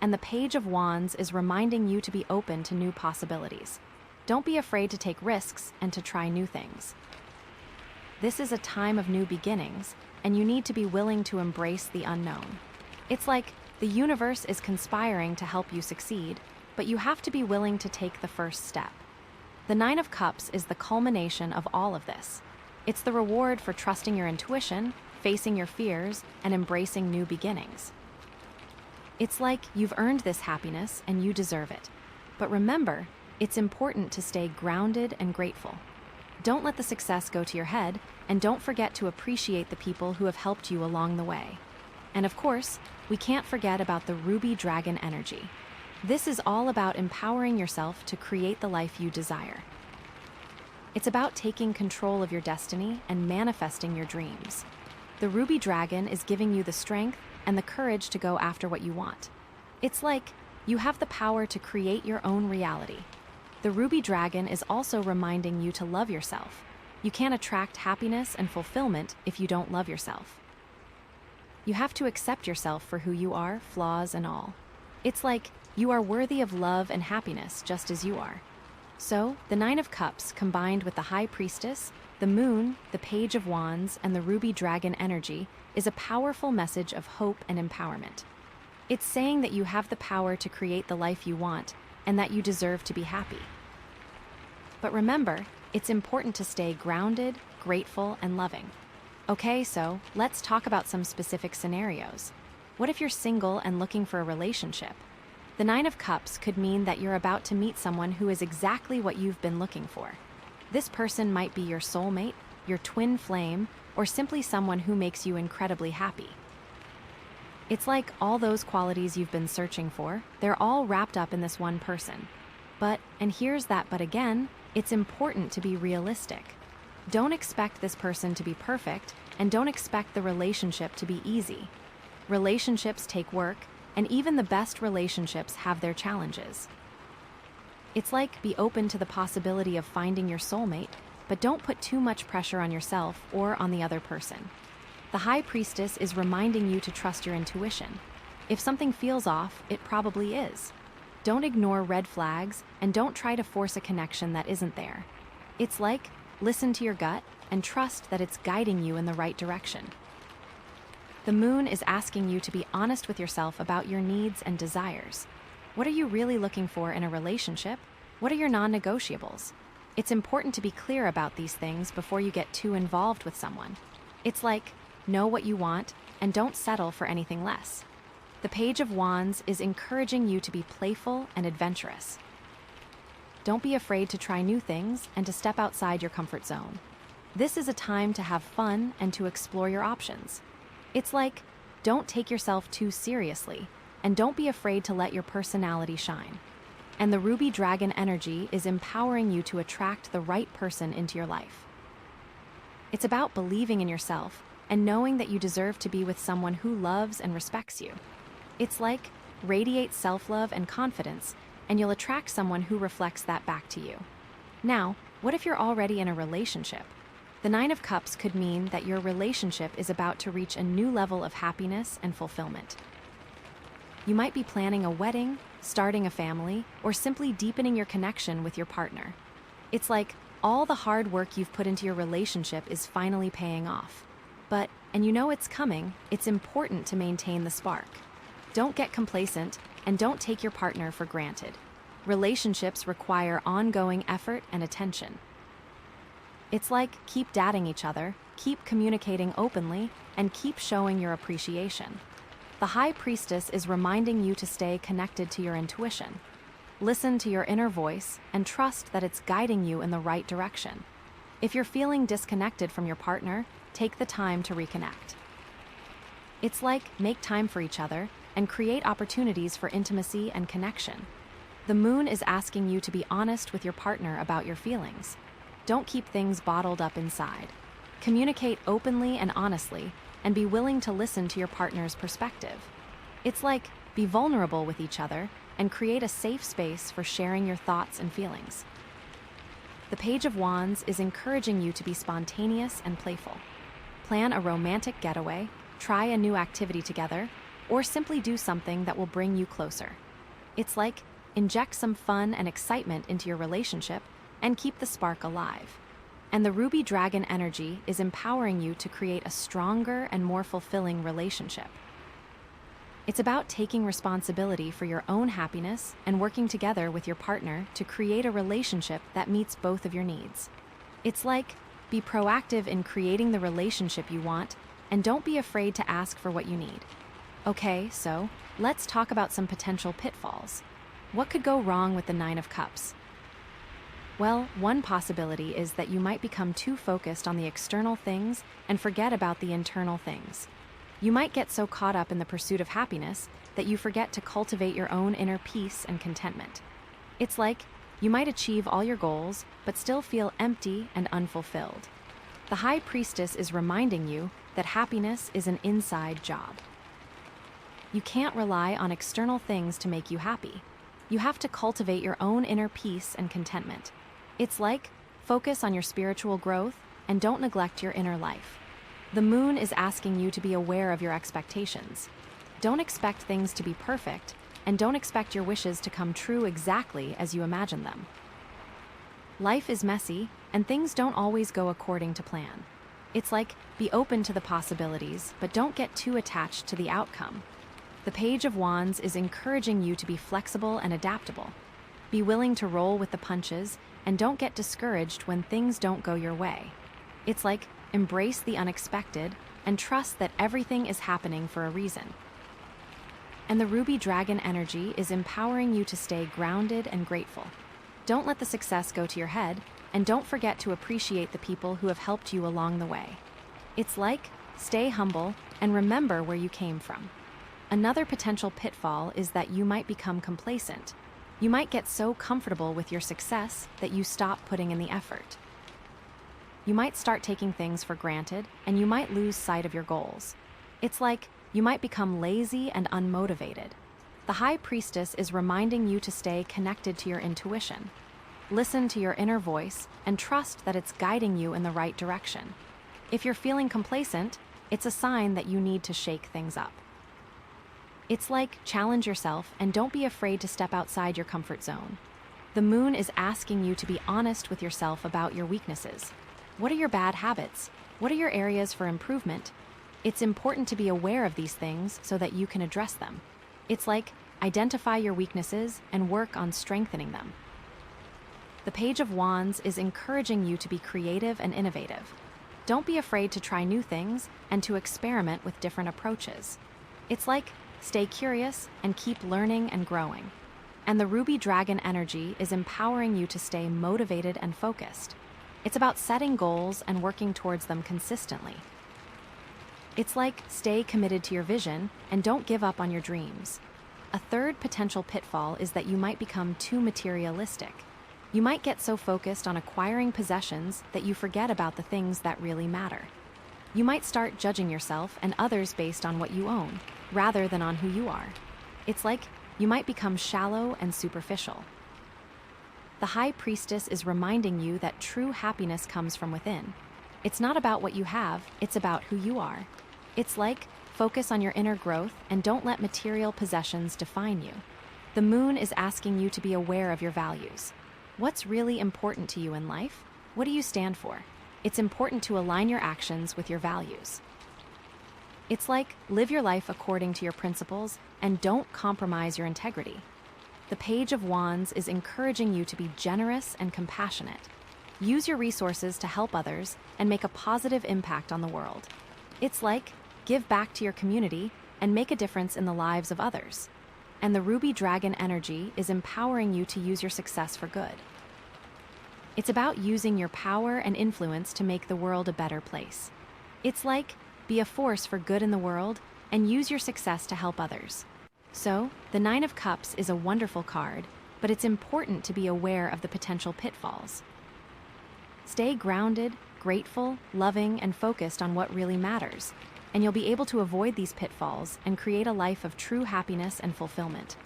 And the Page of Wands is reminding you to be open to new possibilities. Don't be afraid to take risks and to try new things. This is a time of new beginnings, and you need to be willing to embrace the unknown. It's like the universe is conspiring to help you succeed, but you have to be willing to take the first step. The Nine of Cups is the culmination of all of this. It's the reward for trusting your intuition, facing your fears, and embracing new beginnings. It's like you've earned this happiness and you deserve it. But remember, it's important to stay grounded and grateful. Don't let the success go to your head, and don't forget to appreciate the people who have helped you along the way. And of course, we can't forget about the Ruby Dragon energy. This is all about empowering yourself to create the life you desire. It's about taking control of your destiny and manifesting your dreams. The Ruby Dragon is giving you the strength and the courage to go after what you want. It's like you have the power to create your own reality. The Ruby Dragon is also reminding you to love yourself. You can't attract happiness and fulfillment if you don't love yourself. You have to accept yourself for who you are, flaws and all. It's like you are worthy of love and happiness just as you are. So, the Nine of Cups combined with the High Priestess, the Moon, the Page of Wands, and the Ruby Dragon energy is a powerful message of hope and empowerment. It's saying that you have the power to create the life you want and that you deserve to be happy. But remember, it's important to stay grounded, grateful, and loving. Okay, so let's talk about some specific scenarios. What if you're single and looking for a relationship? The Nine of Cups could mean that you're about to meet someone who is exactly what you've been looking for. This person might be your soulmate, your twin flame, or simply someone who makes you incredibly happy. It's like all those qualities you've been searching for, they're all wrapped up in this one person. But, and here's that but again, it's important to be realistic. Don't expect this person to be perfect, and don't expect the relationship to be easy. Relationships take work, and even the best relationships have their challenges. It's like be open to the possibility of finding your soulmate, but don't put too much pressure on yourself or on the other person. The High Priestess is reminding you to trust your intuition. If something feels off, it probably is. Don't ignore red flags, and don't try to force a connection that isn't there. It's like, listen to your gut and trust that it's guiding you in the right direction. The Moon is asking you to be honest with yourself about your needs and desires. What are you really looking for in a relationship? What are your non-negotiables? It's important to be clear about these things before you get too involved with someone. It's like, know what you want and don't settle for anything less. The Page of Wands is encouraging you to be playful and adventurous. Don't be afraid to try new things and to step outside your comfort zone. This is a time to have fun and to explore your options. It's like, don't take yourself too seriously, and don't be afraid to let your personality shine. And the Ruby Dragon energy is empowering you to attract the right person into your life. It's about believing in yourself and knowing that you deserve to be with someone who loves and respects you. It's like, radiate self-love and confidence, and you'll attract someone who reflects that back to you. Now, what if you're already in a relationship? The Nine of Cups could mean that your relationship is about to reach a new level of happiness and fulfillment. You might be planning a wedding, starting a family, or simply deepening your connection with your partner. It's like all the hard work you've put into your relationship is finally paying off. But, and you know it's coming, it's important to maintain the spark. Don't get complacent, and don't take your partner for granted. Relationships require ongoing effort and attention. It's like keep dating each other, keep communicating openly, and keep showing your appreciation. The High Priestess is reminding you to stay connected to your intuition. Listen to your inner voice and trust that it's guiding you in the right direction. If you're feeling disconnected from your partner, take the time to reconnect. It's like make time for each other and create opportunities for intimacy and connection. The Moon is asking you to be honest with your partner about your feelings. Don't keep things bottled up inside. Communicate openly and honestly, and be willing to listen to your partner's perspective. It's like be vulnerable with each other and create a safe space for sharing your thoughts and feelings. The Page of Wands is encouraging you to be spontaneous and playful. Plan a romantic getaway, try a new activity together, or simply do something that will bring you closer. It's like inject some fun and excitement into your relationship and keep the spark alive. And the Ruby Dragon energy is empowering you to create a stronger and more fulfilling relationship. It's about taking responsibility for your own happiness and working together with your partner to create a relationship that meets both of your needs. It's like, be proactive in creating the relationship you want, and don't be afraid to ask for what you need. Okay, so let's talk about some potential pitfalls. What could go wrong with the Nine of Cups? Well, one possibility is that you might become too focused on the external things and forget about the internal things. You might get so caught up in the pursuit of happiness that you forget to cultivate your own inner peace and contentment. It's like you might achieve all your goals, but still feel empty and unfulfilled. The High Priestess is reminding you that happiness is an inside job. You can't rely on external things to make you happy. You have to cultivate your own inner peace and contentment. It's like, focus on your spiritual growth and don't neglect your inner life. The Moon is asking you to be aware of your expectations. Don't expect things to be perfect, and don't expect your wishes to come true exactly as you imagine them. Life is messy, and things don't always go according to plan. It's like, be open to the possibilities, but don't get too attached to the outcome. The Page of Wands is encouraging you to be flexible and adaptable. Be willing to roll with the punches, and don't get discouraged when things don't go your way. It's like, embrace the unexpected and trust that everything is happening for a reason. And the ruby dragon energy is empowering you to stay grounded and grateful. Don't let the success go to your head, and don't forget to appreciate the people who have helped you along the way. It's like, stay humble and remember where you came from. Another potential pitfall is that you might become complacent. You might get so comfortable with your success that you stop putting in the effort. You might start taking things for granted, and you might lose sight of your goals. It's like, you might become lazy and unmotivated. The High Priestess is reminding you to stay connected to your intuition. Listen to your inner voice and trust that it's guiding you in the right direction. If you're feeling complacent, it's a sign that you need to shake things up. It's like, challenge yourself and don't be afraid to step outside your comfort zone. The moon is asking you to be honest with yourself about your weaknesses. What are your bad habits? What are your areas for improvement? It's important to be aware of these things so that you can address them. It's like, identify your weaknesses and work on strengthening them. The Page of Wands is encouraging you to be creative and innovative. Don't be afraid to try new things and to experiment with different approaches. It's like, stay curious and keep learning and growing. And the Ruby Dragon energy is empowering you to stay motivated and focused. It's about setting goals and working towards them consistently. It's like, stay committed to your vision and don't give up on your dreams. A third potential pitfall is that you might become too materialistic. You might get so focused on acquiring possessions that you forget about the things that really matter. You might start judging yourself and others based on what you own, rather than on who you are. It's like, you might become shallow and superficial. The High Priestess is reminding you that true happiness comes from within. It's not about what you have, it's about who you are. It's like, focus on your inner growth and don't let material possessions define you. The moon is asking you to be aware of your values. What's really important to you in life? What do you stand for? It's important to align your actions with your values. It's like, live your life according to your principles and don't compromise your integrity. The Page of Wands is encouraging you to be generous and compassionate. Use your resources to help others and make a positive impact on the world. It's like, give back to your community and make a difference in the lives of others. And the Ruby Dragon energy is empowering you to use your success for good. It's about using your power and influence to make the world a better place. It's like, be a force for good in the world and use your success to help others. So, the Nine of Cups is a wonderful card, but it's important to be aware of the potential pitfalls. Stay grounded, grateful, loving, and focused on what really matters, and you'll be able to avoid these pitfalls and create a life of true happiness and fulfillment.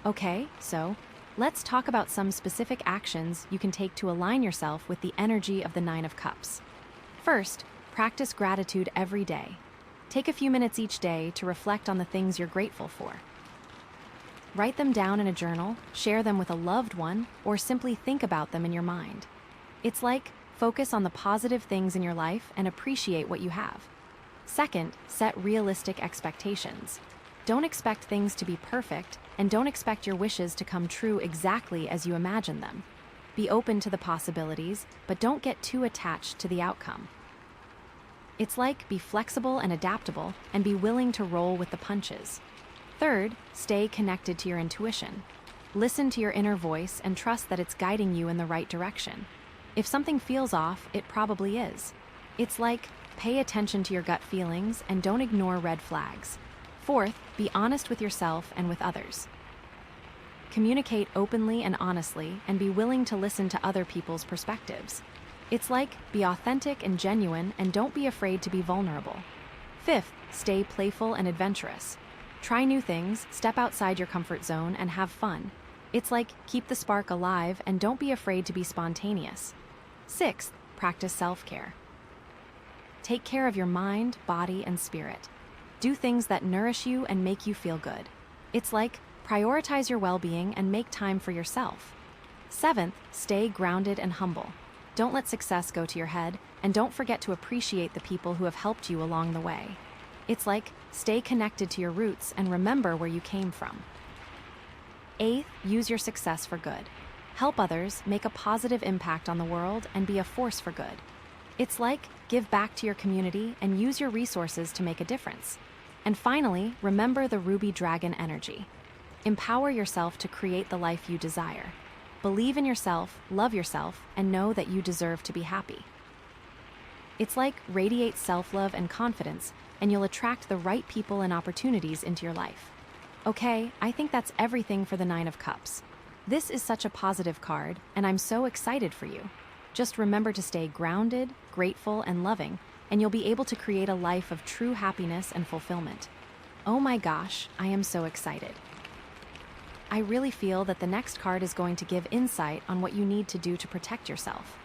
Okay, so let's talk about some specific actions you can take to align yourself with the energy of the Nine of Cups. First, practice gratitude every day. Take a few minutes each day to reflect on the things you're grateful for. Write them down in a journal, share them with a loved one, or simply think about them in your mind. It's like, focus on the positive things in your life and appreciate what you have. Second, set realistic expectations. Don't expect things to be perfect, and don't expect your wishes to come true exactly as you imagine them. Be open to the possibilities, but don't get too attached to the outcome. It's like, be flexible and adaptable, and be willing to roll with the punches. Third, stay connected to your intuition. Listen to your inner voice and trust that it's guiding you in the right direction. If something feels off, it probably is. It's like, pay attention to your gut feelings and don't ignore red flags. Fourth, be honest with yourself and with others. Communicate openly and honestly and be willing to listen to other people's perspectives. It's like, be authentic and genuine and don't be afraid to be vulnerable. Fifth, stay playful and adventurous. Try new things, step outside your comfort zone, and have fun. It's like, keep the spark alive and don't be afraid to be spontaneous. Sixth, practice self-care. Take care of your mind, body, and spirit. Do things that nourish you and make you feel good. It's like, prioritize your well-being and make time for yourself. Seventh, stay grounded and humble. Don't let success go to your head, and don't forget to appreciate the people who have helped you along the way. It's like, stay connected to your roots and remember where you came from. Eighth, use your success for good. Help others, make a positive impact on the world, and be a force for good. It's like, give back to your community and use your resources to make a difference. And finally, remember the ruby dragon energy. Empower yourself to create the life you desire. Believe in yourself, love yourself, and know that you deserve to be happy. It's like radiate self-love and confidence, and you'll attract the right people and opportunities into your life. Okay, I think that's everything for the Nine of Cups. This is such a positive card, and I'm so excited for you. Just remember to stay grounded, grateful, and loving, and you'll be able to create a life of true happiness and fulfillment. Oh my gosh, I am so excited. I really feel that the next card is going to give insight on what you need to do to protect yourself.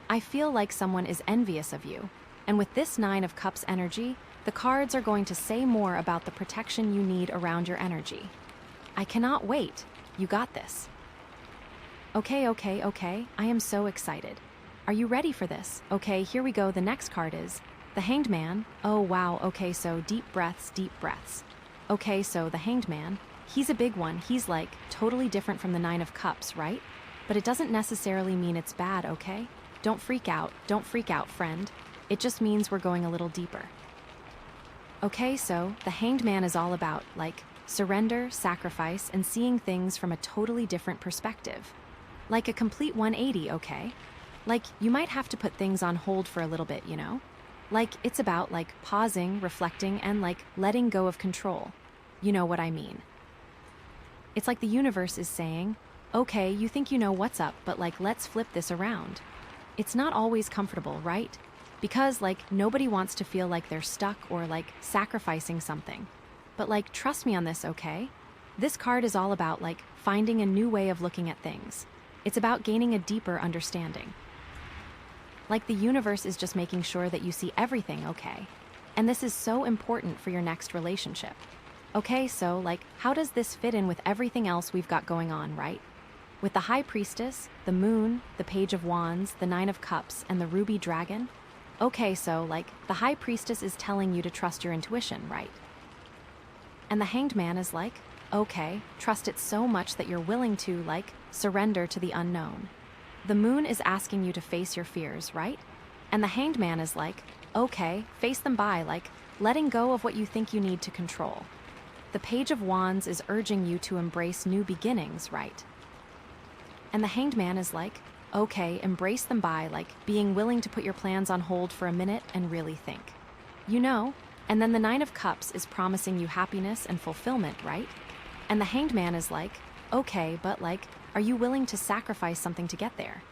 I feel like someone is envious of you, and with this Nine of Cups energy, the cards are going to say more about the protection you need around your energy. I cannot wait. You got this. Okay, I am so excited. Are you ready for this? Okay, here we go. The next card is the Hanged Man. Oh wow, okay, so deep breaths, deep breaths. Okay, so the Hanged Man, he's a big one. He's like totally different from the Nine of Cups, right? But it doesn't necessarily mean it's bad, okay? Don't freak out, friend. It just means we're going a little deeper. Okay, so the Hanged Man is all about, like, surrender, sacrifice, and seeing things from a totally different perspective. Like a complete 180, okay? Like, you might have to put things on hold for a little bit, you know? Like, it's about, like, pausing, reflecting, and, like, letting go of control. You know what I mean. It's like the universe is saying, okay, you think you know what's up, but, like, let's flip this around. It's not always comfortable, right? Because, like, nobody wants to feel like they're stuck or, like, sacrificing something. But, like, trust me on this, okay? This card is all about, like, finding a new way of looking at things. It's about gaining a deeper understanding. Like the universe is just making sure that you see everything, okay? And this is so important for your next relationship. Okay, so, like, how does this fit in with everything else we've got going on, right? With the High Priestess, the Moon, the Page of Wands, the Nine of Cups, and the Ruby Dragon? Okay, so, like, the High Priestess is telling you to trust your intuition, right? And the Hanged Man is like, okay, trust it so much that you're willing to, like, surrender to the unknown. The Moon is asking you to face your fears, right? And the Hanged Man is like, okay, face them by, like, letting go of what you think you need to control. The Page of Wands is urging you to embrace new beginnings, right? And the Hanged Man is like, okay, embrace them by, like, being willing to put your plans on hold for a minute and really think. You know, and then the Nine of Cups is promising you happiness and fulfillment, right? And the Hanged Man is like, okay, but, like, are you willing to sacrifice something to get there?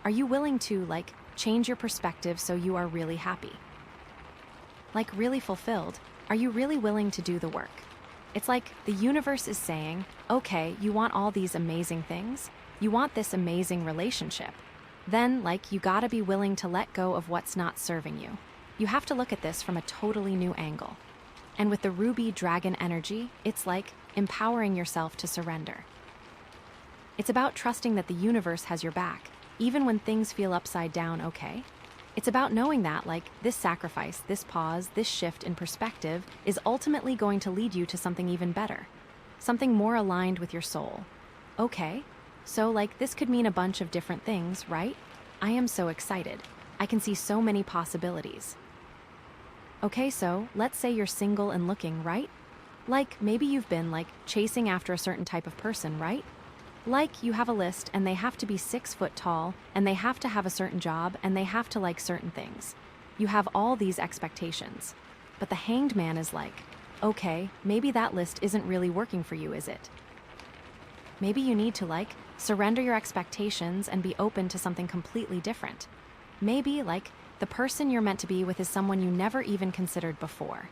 Are you willing to, like, change your perspective so you are really happy? Like, really fulfilled? Are you really willing to do the work? It's like the universe is saying, okay, you want all these amazing things? You want this amazing relationship. Then, like, you gotta be willing to let go of what's not serving you. You have to look at this from a totally new angle. And with the Ruby Dragon energy, it's like empowering yourself to surrender. It's about trusting that the universe has your back, even when things feel upside down, okay? It's about knowing that, like, this sacrifice, this pause, this shift in perspective is ultimately going to lead you to something even better. Something more aligned with your soul. Okay? So, like, this could mean a bunch of different things, right? I am so excited. I can see so many possibilities. Okay, so, let's say you're single and looking, right? Like, maybe you've been, like, chasing after a certain type of person, right? Like, you have a list and they have to be 6 foot tall and they have to have a certain job and they have to like certain things. You have all these expectations. But the Hanged Man is like, okay, maybe that list isn't really working for you, is it? Maybe you need to, like, surrender your expectations and be open to something completely different. Maybe, like, the person you're meant to be with is someone you never even considered before.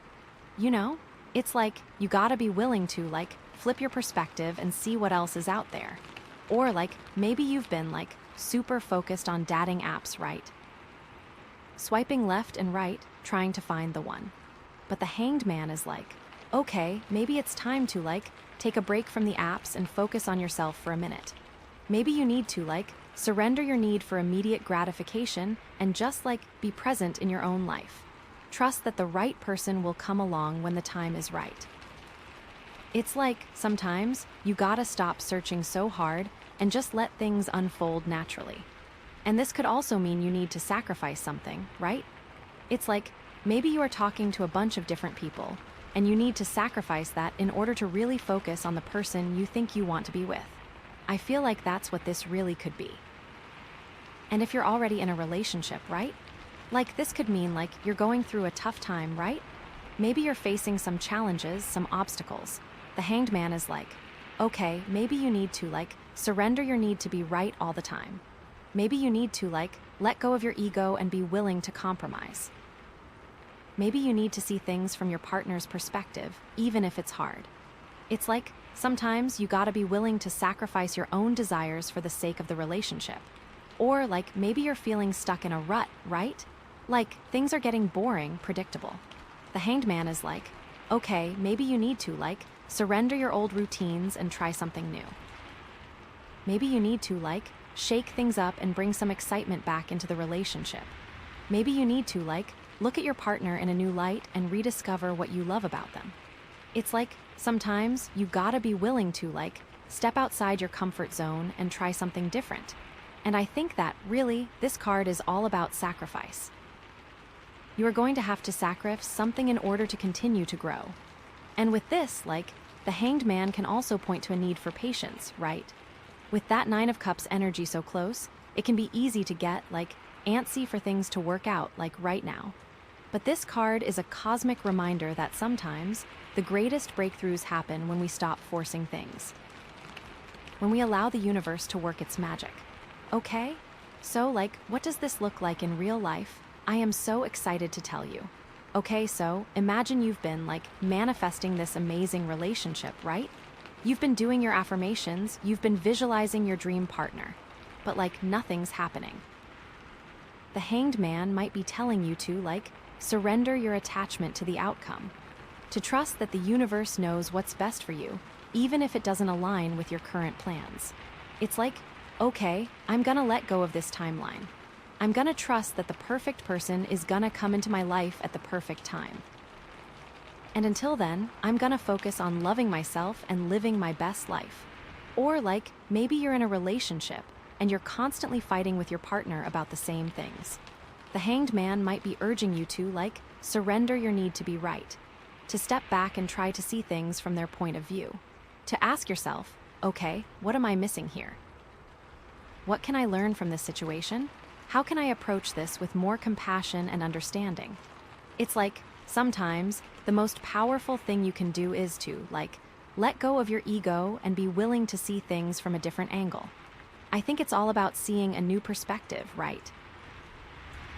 You know, it's like you gotta be willing to, like, flip your perspective and see what else is out there. Or, like, maybe you've been, like, super focused on dating apps, right? Swiping left and right, trying to find the one. But the Hanged Man is like, okay, maybe it's time to, like, take a break from the apps and focus on yourself for a minute. Maybe you need to, like, surrender your need for immediate gratification and just, like, be present in your own life. Trust that the right person will come along when the time is right. It's like, sometimes, you gotta stop searching so hard and just let things unfold naturally. And this could also mean you need to sacrifice something, right? It's like, maybe you are talking to a bunch of different people, and you need to sacrifice that in order to really focus on the person you think you want to be with. I feel like that's what this really could be. And if you're already in a relationship, right? Like this could mean like you're going through a tough time, right? Maybe you're facing some challenges, some obstacles. The Hanged Man is like, okay, maybe you need to like surrender your need to be right all the time. Maybe you need to like let go of your ego and be willing to compromise. Maybe you need to see things from your partner's perspective, even if it's hard. It's like sometimes you gotta be willing to sacrifice your own desires for the sake of the relationship. Or like maybe you're feeling stuck in a rut, right? Like things are getting boring, predictable. The Hanged Man is like, okay, maybe you need to like surrender your old routines and try something new. Maybe you need to like shake things up and bring some excitement back into the relationship. Maybe you need to like look at your partner in a new light and rediscover what you love about them. It's like sometimes you gotta be willing to like step outside your comfort zone and try something different. And I think that really this card is all about sacrifice. You are going to have to sacrifice something in order to continue to grow. And with this, like, the Hanged Man can also point to a need for patience, right? With that Nine of Cups energy so close, it can be easy to get, like, antsy for things to work out, like right now. But this card is a cosmic reminder that sometimes the greatest breakthroughs happen when we stop forcing things. When we allow the universe to work its magic. Okay? So, like, what does this look like in real life? I am so excited to tell you. Okay, so imagine you've been, like, manifesting this amazing relationship, right? You've been doing your affirmations, you've been visualizing your dream partner, but, like, nothing's happening. The Hanged Man might be telling you to, like, surrender your attachment to the outcome, to trust that the universe knows what's best for you, even if it doesn't align with your current plans. It's like, okay, I'm gonna let go of this timeline. I'm gonna trust that the perfect person is gonna come into my life at the perfect time. And until then, I'm gonna focus on loving myself and living my best life. Or like, maybe you're in a relationship and you're constantly fighting with your partner about the same things. The Hanged Man might be urging you to, like, surrender your need to be right, to step back and try to see things from their point of view, to ask yourself, okay, what am I missing here? What can I learn from this situation? How can I approach this with more compassion and understanding? It's like, sometimes, the most powerful thing you can do is to, like, let go of your ego and be willing to see things from a different angle. I think it's all about seeing a new perspective, right?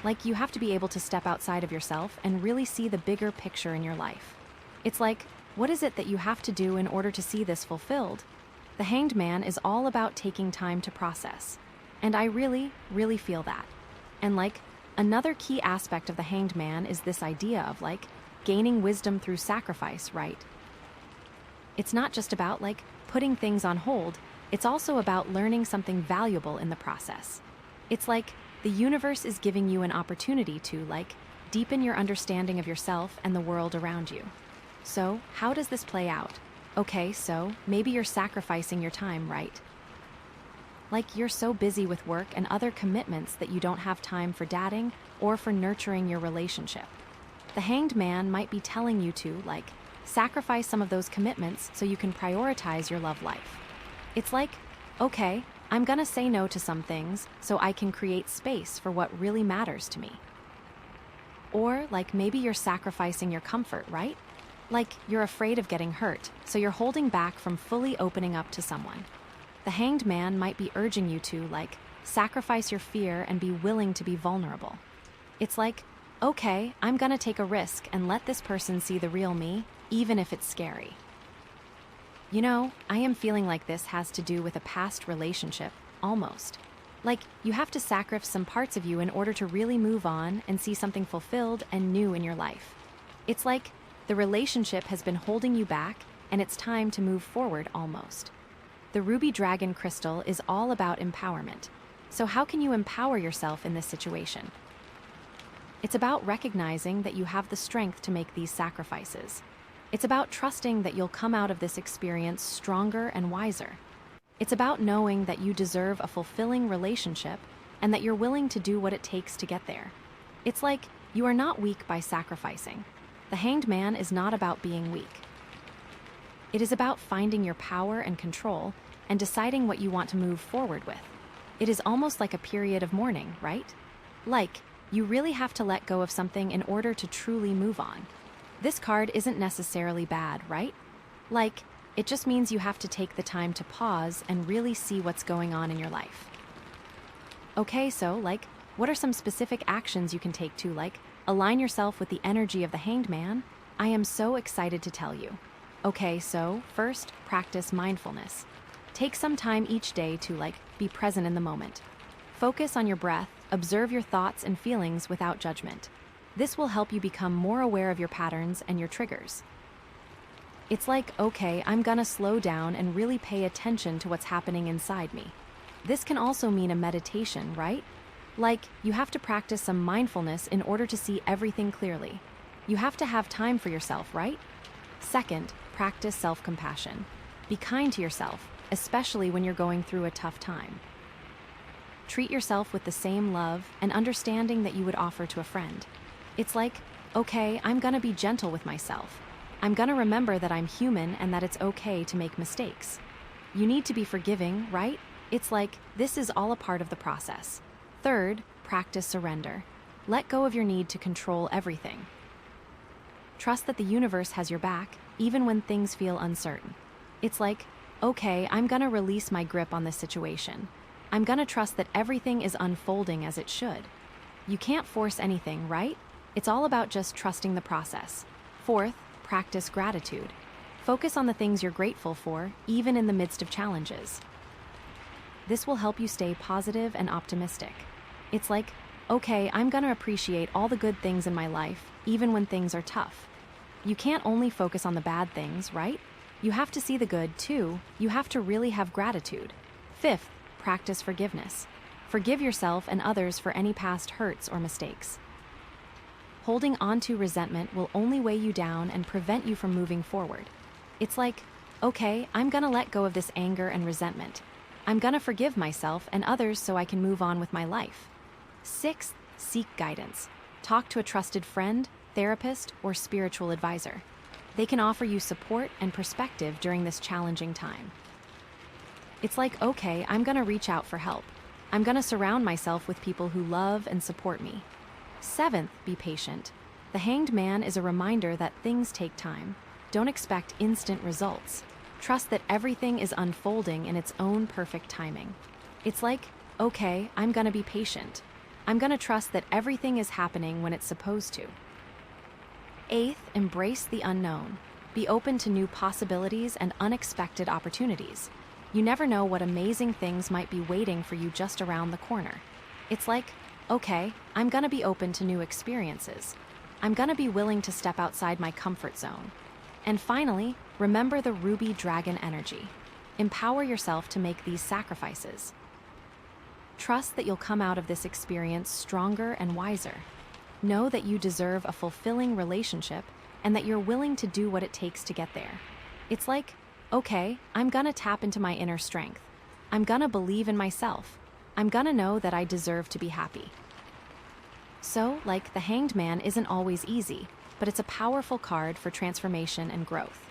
Like, you have to be able to step outside of yourself and really see the bigger picture in your life. It's like, what is it that you have to do in order to see this fulfilled? The Hanged Man is all about taking time to process. And I really, really feel that. And like, another key aspect of the Hanged Man is this idea of like, gaining wisdom through sacrifice, right? It's not just about like, putting things on hold, it's also about learning something valuable in the process. It's like, the universe is giving you an opportunity to like, deepen your understanding of yourself and the world around you. So, how does this play out? Okay, so maybe you're sacrificing your time, right? Like you're so busy with work and other commitments that you don't have time for dating or for nurturing your relationship. The Hanged Man might be telling you to, like, sacrifice some of those commitments so you can prioritize your love life. It's like, okay, I'm gonna say no to some things so I can create space for what really matters to me. Or, like, maybe you're sacrificing your comfort, right? Like, you're afraid of getting hurt, so you're holding back from fully opening up to someone. The Hanged Man might be urging you to, like, sacrifice your fear and be willing to be vulnerable. It's like, okay, I'm gonna take a risk and let this person see the real me, even if it's scary. You know, I am feeling like this has to do with a past relationship, almost. Like, you have to sacrifice some parts of you in order to really move on and see something fulfilled and new in your life. It's like the relationship has been holding you back and it's time to move forward almost. The Ruby Dragon Crystal is all about empowerment. So how can you empower yourself in this situation? It's about recognizing that you have the strength to make these sacrifices. It's about trusting that you'll come out of this experience stronger and wiser. It's about knowing that you deserve a fulfilling relationship and that you're willing to do what it takes to get there. It's like you are not weak by sacrificing. The Hanged Man is not about being weak. It is about finding your power and control and deciding what you want to move forward with. It is almost like a period of mourning, right? Like, you really have to let go of something in order to truly move on. This card isn't necessarily bad, right? Like, it just means you have to take the time to pause and really see what's going on in your life. Okay, so, like, what are some specific actions you can take to, like, align yourself with the energy of the Hanged Man? I am so excited to tell you. Okay, so, first, practice mindfulness. Take some time each day to, like, be present in the moment. Focus on your breath, observe your thoughts and feelings without judgment. This will help you become more aware of your patterns and your triggers. It's like, okay, I'm gonna slow down and really pay attention to what's happening inside me. This can also mean a meditation, right? Like, you have to practice some mindfulness in order to see everything clearly. You have to have time for yourself, right? Second, practice self-compassion. Be kind to yourself, especially when you're going through a tough time. Treat yourself with the same love and understanding that you would offer to a friend. It's like, okay, I'm gonna be gentle with myself. I'm gonna remember that I'm human and that it's okay to make mistakes. You need to be forgiving, right? It's like, this is all a part of the process. Third, practice surrender. Let go of your need to control everything. Trust that the universe has your back, even when things feel uncertain. It's like, okay, I'm gonna release my grip on this situation. I'm gonna trust that everything is unfolding as it should. You can't force anything, right? It's all about just trusting the process. Fourth, practice gratitude. Focus on the things you're grateful for, even in the midst of challenges. This will help you stay positive and optimistic. It's like, okay, I'm gonna appreciate all the good things in my life, even when things are tough. You can't only focus on the bad things, right? You have to see the good, too. You have to really have gratitude. Fifth, practice forgiveness. Forgive yourself and others for any past hurts or mistakes. Holding on to resentment will only weigh you down and prevent you from moving forward. It's like, okay, I'm gonna let go of this anger and resentment. I'm gonna forgive myself and others so I can move on with my life. Sixth, seek guidance. Talk to a trusted friend, therapist, or spiritual advisor. They can offer you support and perspective during this challenging time. It's like, okay, I'm gonna reach out for help. I'm gonna surround myself with people who love and support me. Seventh, be patient. The Hanged Man is a reminder that things take time. Don't expect instant results. Trust that everything is unfolding in its own perfect timing. It's like, okay, I'm gonna be patient. I'm gonna trust that everything is happening when it's supposed to. Eighth, embrace the unknown. Be open to new possibilities and unexpected opportunities. You never know what amazing things might be waiting for you just around the corner. It's like, okay, I'm gonna be open to new experiences. I'm gonna be willing to step outside my comfort zone. And finally, remember the ruby dragon energy. Empower yourself to make these sacrifices. Trust that you'll come out of this experience stronger and wiser. Know that you deserve a fulfilling relationship and that you're willing to do what it takes to get there. It's like, okay, I'm gonna tap into my inner strength. I'm gonna believe in myself. I'm gonna know that I deserve to be happy. So, like, the Hanged Man isn't always easy, but it's a powerful card for transformation and growth.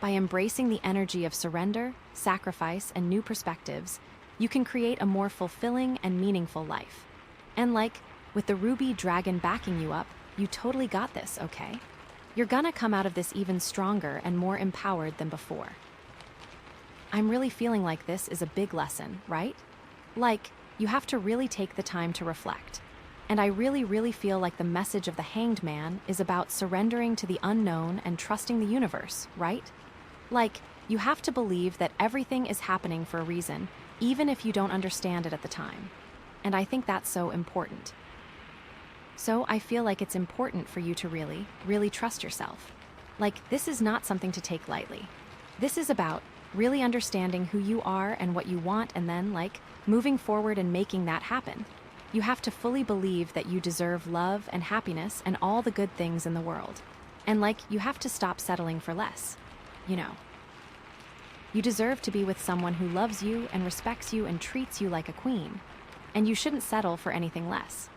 By embracing the energy of surrender, sacrifice, and new perspectives, you can create a more fulfilling and meaningful life. And like, with the ruby dragon backing you up, you totally got this, okay? You're gonna come out of this even stronger and more empowered than before. I'm really feeling like this is a big lesson, right? Like, you have to really take the time to reflect. And I really feel like the message of the Hanged Man is about surrendering to the unknown and trusting the universe, right? Like, you have to believe that everything is happening for a reason, even if you don't understand it at the time. And I think that's so important. So I feel like it's important for you to really trust yourself. Like, this is not something to take lightly. This is about really understanding who you are and what you want, and then, like, moving forward and making that happen. You have to fully believe that you deserve love and happiness and all the good things in the world. And, like, you have to stop settling for less. You know. You deserve to be with someone who loves you and respects you and treats you like a queen. And you shouldn't settle for anything less.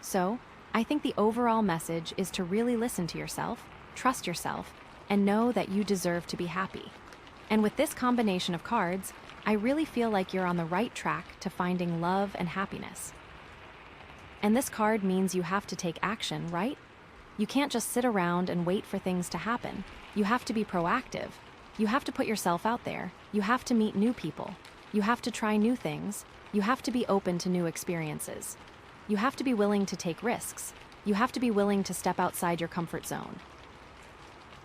So, I think the overall message is to really listen to yourself, trust yourself, and know that you deserve to be happy. And with this combination of cards, I really feel like you're on the right track to finding love and happiness. And this card means you have to take action, right? You can't just sit around and wait for things to happen. You have to be proactive. You have to put yourself out there. You have to meet new people. You have to try new things. You have to be open to new experiences. You have to be willing to take risks. You have to be willing to step outside your comfort zone.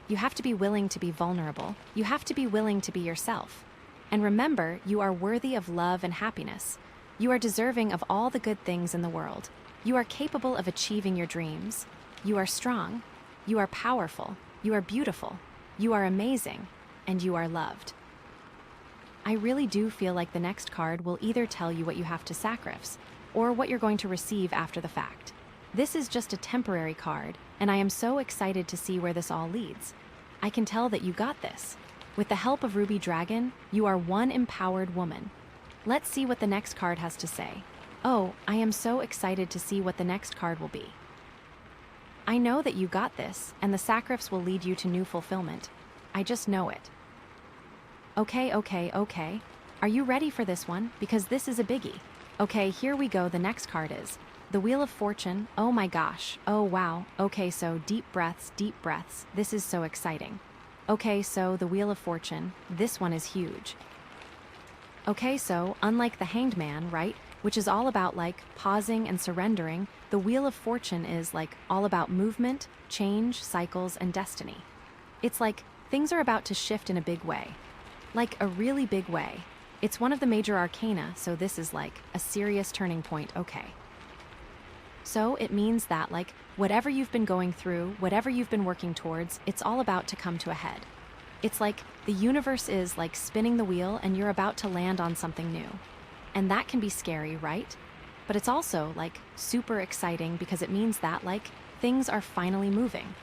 You have to be willing to be vulnerable. You have to be willing to be yourself. And remember, you are worthy of love and happiness. You are deserving of all the good things in the world. You are capable of achieving your dreams. You are strong. You are powerful. You are beautiful. You are amazing. And you are loved. I really do feel like the next card will either tell you what you have to sacrifice or what you're going to receive after the fact. This is just a temporary card, and I am so excited to see where this all leads. I can tell that you got this. With the help of Ruby Dragon, you are one empowered woman. Let's see what the next card has to say. Oh, I am so excited to see what the next card will be. I know that you got this, and the sacrifice will lead you to new fulfillment. I just know it. Okay. Are you ready for this one? Because this is a biggie. Okay, here we go. The next card is the Wheel of Fortune. Oh my gosh. Oh wow. Okay, so deep breaths. This is so exciting. Okay, so the Wheel of Fortune. This one is huge. Okay, so unlike the Hanged Man, right? Which is all about like pausing and surrendering, the Wheel of Fortune is like all about movement, change, cycles, and destiny. It's like things are about to shift in a big way. Like a really big way. It's one of the major arcana, so this is like a serious turning point, okay. So it means that like whatever you've been going through, whatever you've been working towards, it's all about to come to a head. It's like the universe is like spinning the wheel and you're about to land on something new. And that can be scary, right? But it's also like super exciting because it means that like things are finally moving.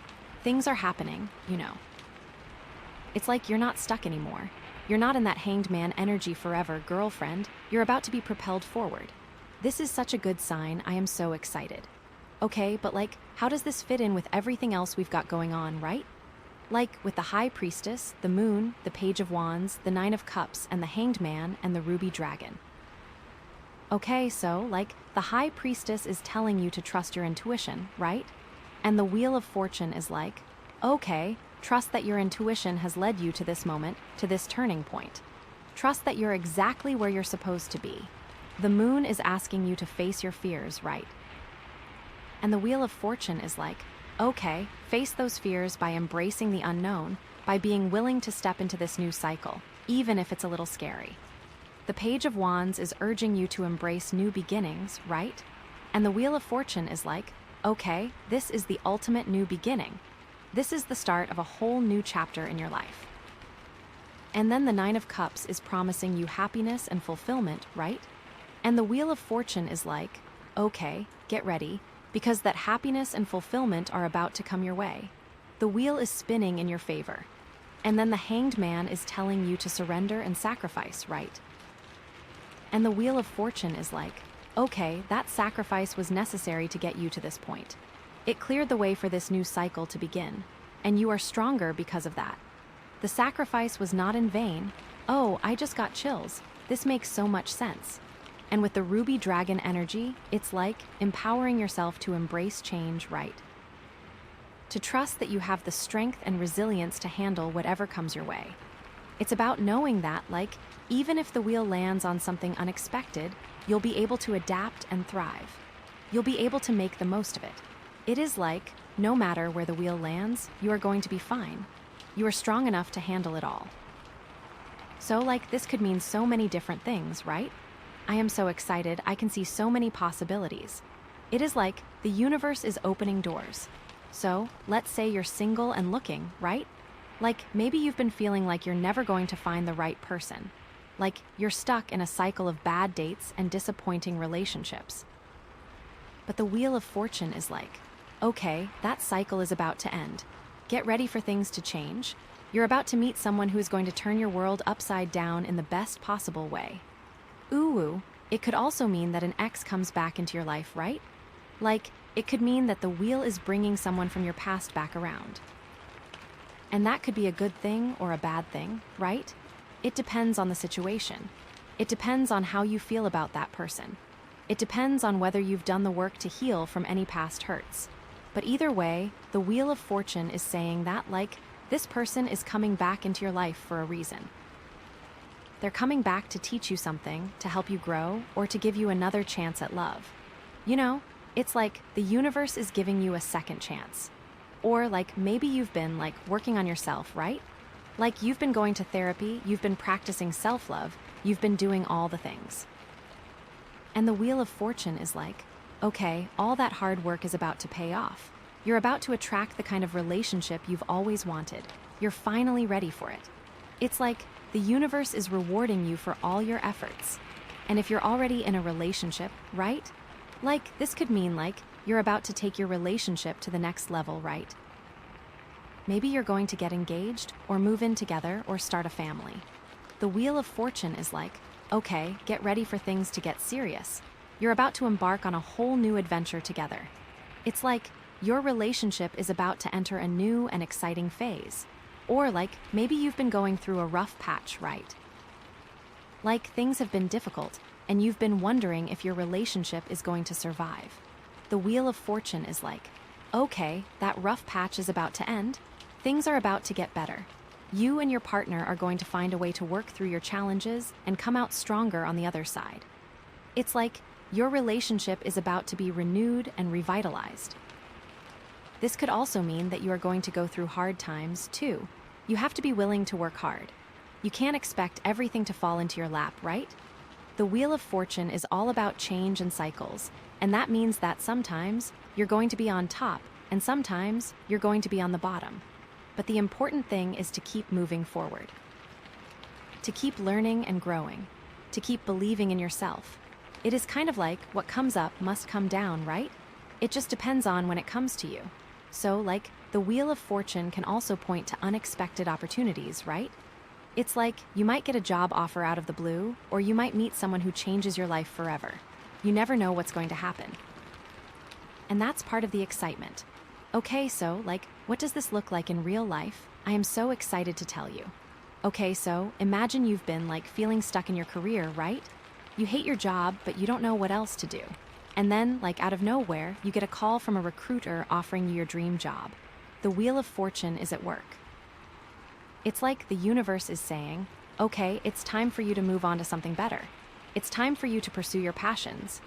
Things are happening, you know. It's like you're not stuck anymore. You're not in that hanged man energy forever, girlfriend. You're about to be propelled forward. This is such a good sign. I am so excited. Okay, but like, how does this fit in with everything else we've got going on, right? Like with the High Priestess, the Moon, the Page of Wands, the Nine of Cups, and the Hanged Man, and the Ruby Dragon. Okay, so like the High Priestess is telling you to trust your intuition, right? And the Wheel of Fortune is like, okay, trust that your intuition has led you to this moment, to this turning point. Trust that you're exactly where you're supposed to be. The Moon is asking you to face your fears, right? And the Wheel of Fortune is like, okay, face those fears by embracing the unknown, by being willing to step into this new cycle, even if it's a little scary. The Page of Wands is urging you to embrace new beginnings, right? And the Wheel of Fortune is like, okay, this is the ultimate new beginning. This is the start of a whole new chapter in your life. And then the Nine of Cups is promising you happiness and fulfillment, right? And the Wheel of Fortune is like, okay, get ready, because that happiness and fulfillment are about to come your way. The wheel is spinning in your favor. And then the Hanged Man is telling you to surrender and sacrifice, right? And the Wheel of Fortune is like, okay, that sacrifice was necessary to get you to this point. It cleared the way for this new cycle to begin, and you are stronger because of that. The sacrifice was not in vain. Oh, I just got chills. This makes so much sense. And with the Ruby Dragon energy, it's like empowering yourself to embrace change, right? To trust that you have the strength and resilience to handle whatever comes your way. It's about knowing that, like, even if the wheel lands on something unexpected, you'll be able to adapt and thrive. You'll be able to make the most of it. It is like, no matter where the wheel lands, you are going to be fine. You are strong enough to handle it all. So, like, this could mean so many different things, right? I am so excited. I can see so many possibilities. It is like the universe is opening doors. So, let's say you're single and looking, right? Like, maybe you've been feeling like you're never going to find the right person. Like, you're stuck in a cycle of bad dates and disappointing relationships. But the Wheel of Fortune is like, okay, that cycle is about to end. Get ready for things to change. You're about to meet someone who is going to turn your world upside down in the best possible way. Ooh, it could also mean that an ex comes back into your life, right? Like, it could mean that the wheel is bringing someone from your past back around. And that could be a good thing or a bad thing, right? It depends on the situation. It depends on how you feel about that person. It depends on whether you've done the work to heal from any past hurts. But either way, the Wheel of Fortune is saying that, this person is coming back into your life for a reason. They're coming back to teach you something, to help you grow, or to give you another chance at love. It's like the universe is giving you a second chance. Or maybe you've been working on yourself, right? You've been going to therapy, you've been practicing self-love, you've been doing all the things. And the Wheel of Fortune is okay, all that hard work is about to pay off. You're about to attract the kind of relationship you've always wanted. You're finally ready for it. It's like the universe is rewarding you for all your efforts. And if you're already in a relationship, right? This could mean you're about to take your relationship to the next level, right? Maybe you're going to get engaged, or move in together, or start a family. The Wheel of Fortune is okay, get ready for things to get serious. You're about to embark on a whole new adventure together. It's your relationship is about to enter a new and exciting phase. Or maybe you've been going through a rough patch, right? Things have been difficult, and you've been wondering if your relationship is going to survive. The Wheel of Fortune is okay, that rough patch is about to end. Things are about to get better. You and your partner are going to find a way to work through your challenges and come out stronger on the other side. It's your relationship is about to be renewed and revitalized. This could also mean that you are going to go through hard times, too. You have to be willing to work hard. You can't expect everything to fall into your lap, right? The Wheel of Fortune is all about change and cycles, and that means that sometimes you're going to be on top, and sometimes you're going to be on the bottom. But the important thing is to keep moving forward. To keep learning and growing. To keep believing in yourself. It is kind of like what comes up must come down, right? It just depends on when it comes to you. So, the Wheel of Fortune can also point to unexpected opportunities, right? It's you might get a job offer out of the blue, or you might meet someone who changes your life forever. You never know what's going to happen. And that's part of the excitement. Okay, so, what does this look like in real life? I am so excited to tell you. Okay, so, imagine you've been, feeling stuck in your career, right? You hate your job, but you don't know what else to do. And then, out of nowhere, you get a call from a recruiter offering you your dream job. The Wheel of Fortune is at work. It's the universe is saying, okay, it's time for you to move on to something better. It's time for you to pursue your passions.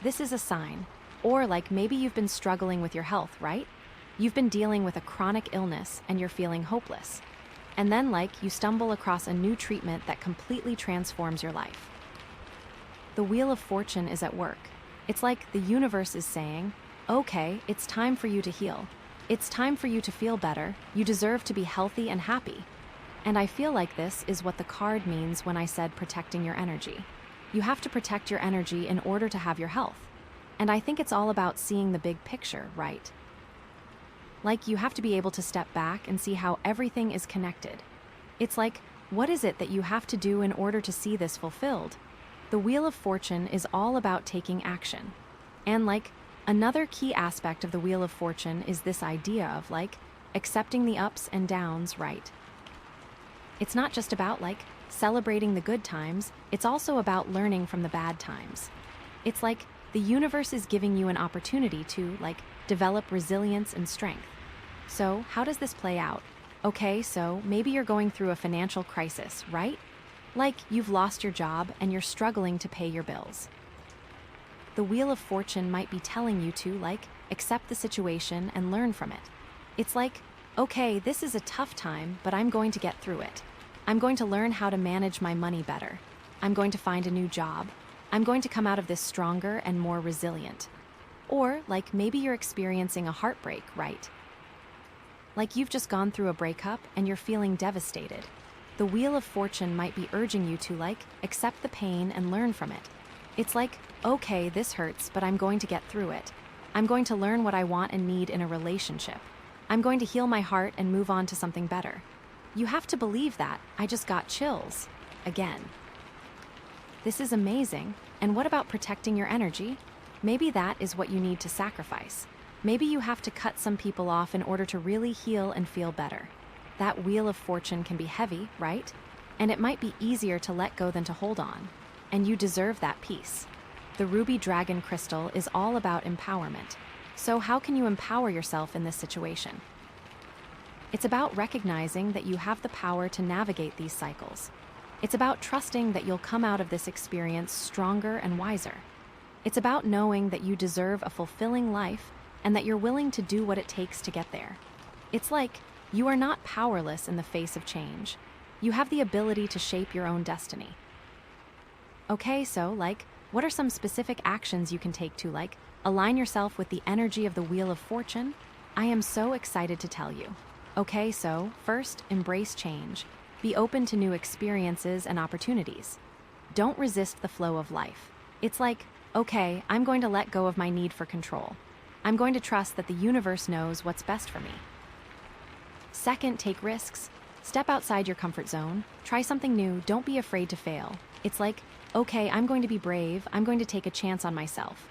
This is a sign. Or maybe you've been struggling with your health, right? You've been dealing with a chronic illness and you're feeling hopeless. And then you stumble across a new treatment that completely transforms your life. The Wheel of Fortune is at work. It's the universe is saying, okay, it's time for you to heal. It's time for you to feel better. You deserve to be healthy and happy. And I feel this is what the card means when I said protecting your energy. You have to protect your energy in order to have your health. And I think it's all about seeing the big picture, right? You have to be able to step back and see how everything is connected. It's what is it that you have to do in order to see this fulfilled? The Wheel of Fortune is all about taking action. And another key aspect of the Wheel of Fortune is this idea of accepting the ups and downs, right? It's not just about celebrating the good times, it's also about learning from the bad times. It's the universe is giving you an opportunity to develop resilience and strength. So how does this play out? Okay, so maybe you're going through a financial crisis, right? You've lost your job and you're struggling to pay your bills. The Wheel of Fortune might be telling you to accept the situation and learn from it. It's okay, this is a tough time, but I'm going to get through it. I'm going to learn how to manage my money better. I'm going to find a new job. I'm going to come out of this stronger and more resilient. Or maybe you're experiencing a heartbreak, right? You've just gone through a breakup and you're feeling devastated. The Wheel of Fortune might be urging you to accept the pain and learn from it. It's okay, this hurts, but I'm going to get through it. I'm going to learn what I want and need in a relationship. I'm going to heal my heart and move on to something better. You have to believe that. I just got chills. Again. This is amazing. And what about protecting your energy? Maybe that is what you need to sacrifice. Maybe you have to cut some people off in order to really heal and feel better. That wheel of fortune can be heavy, right? And it might be easier to let go than to hold on. And you deserve that peace. The ruby dragon crystal is all about empowerment. So how can you empower yourself in this situation? It's about recognizing that you have the power to navigate these cycles. It's about trusting that you'll come out of this experience stronger and wiser. It's about knowing that you deserve a fulfilling life and that you're willing to do what it takes to get there. It's like you are not powerless in the face of change. You have the ability to shape your own destiny. Okay, so, what are some specific actions you can take to, align yourself with the energy of the Wheel of Fortune? I am so excited to tell you. Okay, so, first, embrace change. Be open to new experiences and opportunities. Don't resist the flow of life. It's like, okay, I'm going to let go of my need for control. I'm going to trust that the universe knows what's best for me. Second, take risks. Step outside your comfort zone. Try something new. Don't be afraid to fail. It's like, okay, I'm going to be brave. I'm going to take a chance on myself.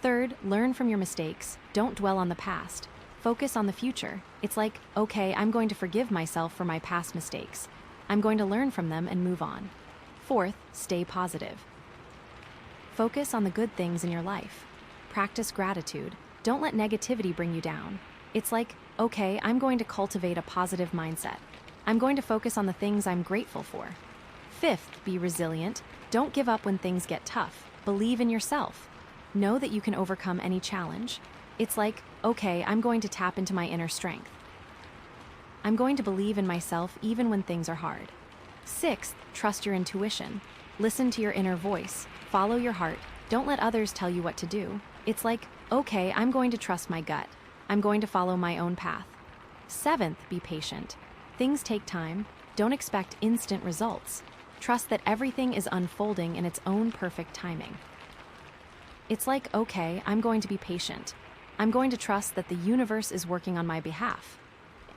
Third, learn from your mistakes. Don't dwell on the past. Focus on the future. It's like, okay, I'm going to forgive myself for my past mistakes. I'm going to learn from them and move on. Fourth, stay positive. Focus on the good things in your life. Practice gratitude. Don't let negativity bring you down. It's like, okay, I'm going to cultivate a positive mindset. I'm going to focus on the things I'm grateful for. Fifth, be resilient. Don't give up when things get tough. Believe in yourself. Know that you can overcome any challenge. It's like, okay, I'm going to tap into my inner strength. I'm going to believe in myself even when things are hard. Sixth, trust your intuition. Listen to your inner voice. Follow your heart. Don't let others tell you what to do. It's like, okay, I'm going to trust my gut. I'm going to follow my own path. Seventh, be patient. Things take time. Don't expect instant results. Trust that everything is unfolding in its own perfect timing. It's like, okay, I'm going to be patient. I'm going to trust that the universe is working on my behalf.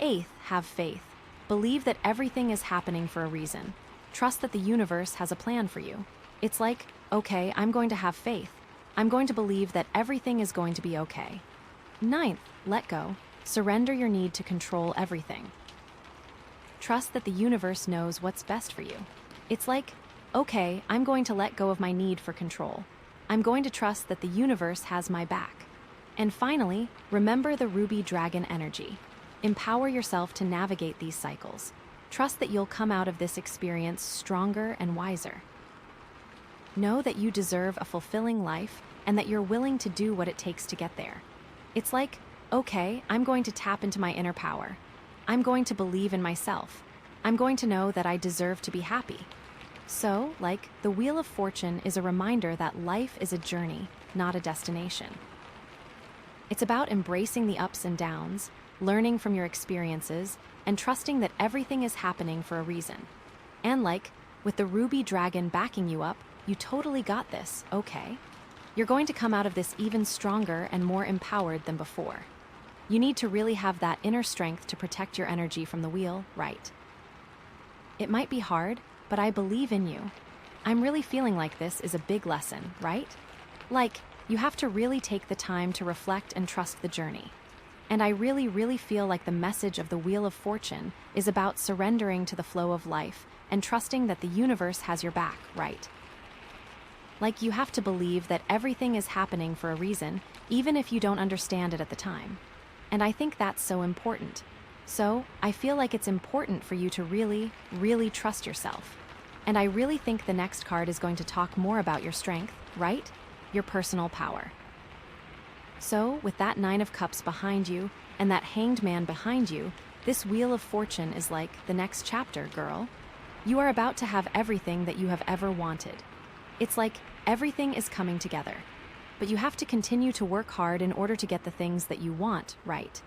Eighth, have faith. Believe that everything is happening for a reason. Trust that the universe has a plan for you. It's like, okay, I'm going to have faith. I'm going to believe that everything is going to be okay. Ninth, let go. Surrender your need to control everything. Trust that the universe knows what's best for you. It's like, okay, I'm going to let go of my need for control. I'm going to trust that the universe has my back. And finally, remember the ruby dragon energy. Empower yourself to navigate these cycles. Trust that you'll come out of this experience stronger and wiser. Know that you deserve a fulfilling life and that you're willing to do what it takes to get there. It's like, okay, I'm going to tap into my inner power. I'm going to believe in myself. I'm going to know that I deserve to be happy. So, the Wheel of Fortune is a reminder that life is a journey, not a destination. It's about embracing the ups and downs, learning from your experiences, and trusting that everything is happening for a reason. And with the ruby dragon backing you up, you totally got this, okay? You're going to come out of this even stronger and more empowered than before. You need to really have that inner strength to protect your energy from the wheel, right? It might be hard, but I believe in you. I'm really feeling like this is a big lesson, right? You have to really take the time to reflect and trust the journey. And I really, really feel like the message of the Wheel of Fortune is about surrendering to the flow of life and trusting that the universe has your back, right? You have to believe that everything is happening for a reason, even if you don't understand it at the time. And I think that's so important. So, I feel like it's important for you to really, really trust yourself. And I really think the next card is going to talk more about your strength, right? Your personal power. So, with that Nine of Cups behind you and that Hanged Man behind you, this Wheel of Fortune is like the next chapter, girl. You are about to have everything that you have ever wanted. It's like everything is coming together. But you have to continue to work hard in order to get the things that you want, right?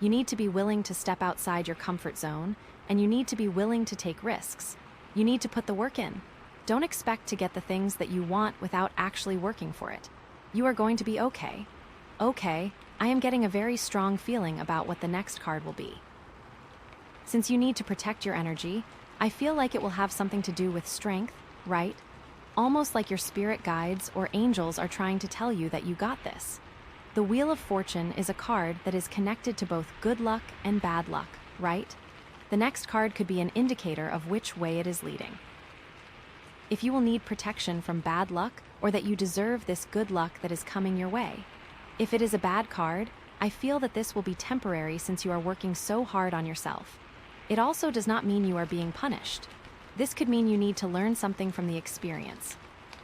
You need to be willing to step outside your comfort zone, and you need to be willing to take risks. You need to put the work in. Don't expect to get the things that you want without actually working for it. You are going to be okay. Okay, I am getting a very strong feeling about what the next card will be. Since you need to protect your energy, I feel like it will have something to do with strength, right? Almost like your spirit guides or angels are trying to tell you that you got this. The Wheel of Fortune is a card that is connected to both good luck and bad luck, right? The next card could be an indicator of which way it is leading. If you will need protection from bad luck, or that you deserve this good luck that is coming your way. If it is a bad card, I feel that this will be temporary since you are working so hard on yourself. It also does not mean you are being punished. This could mean you need to learn something from the experience.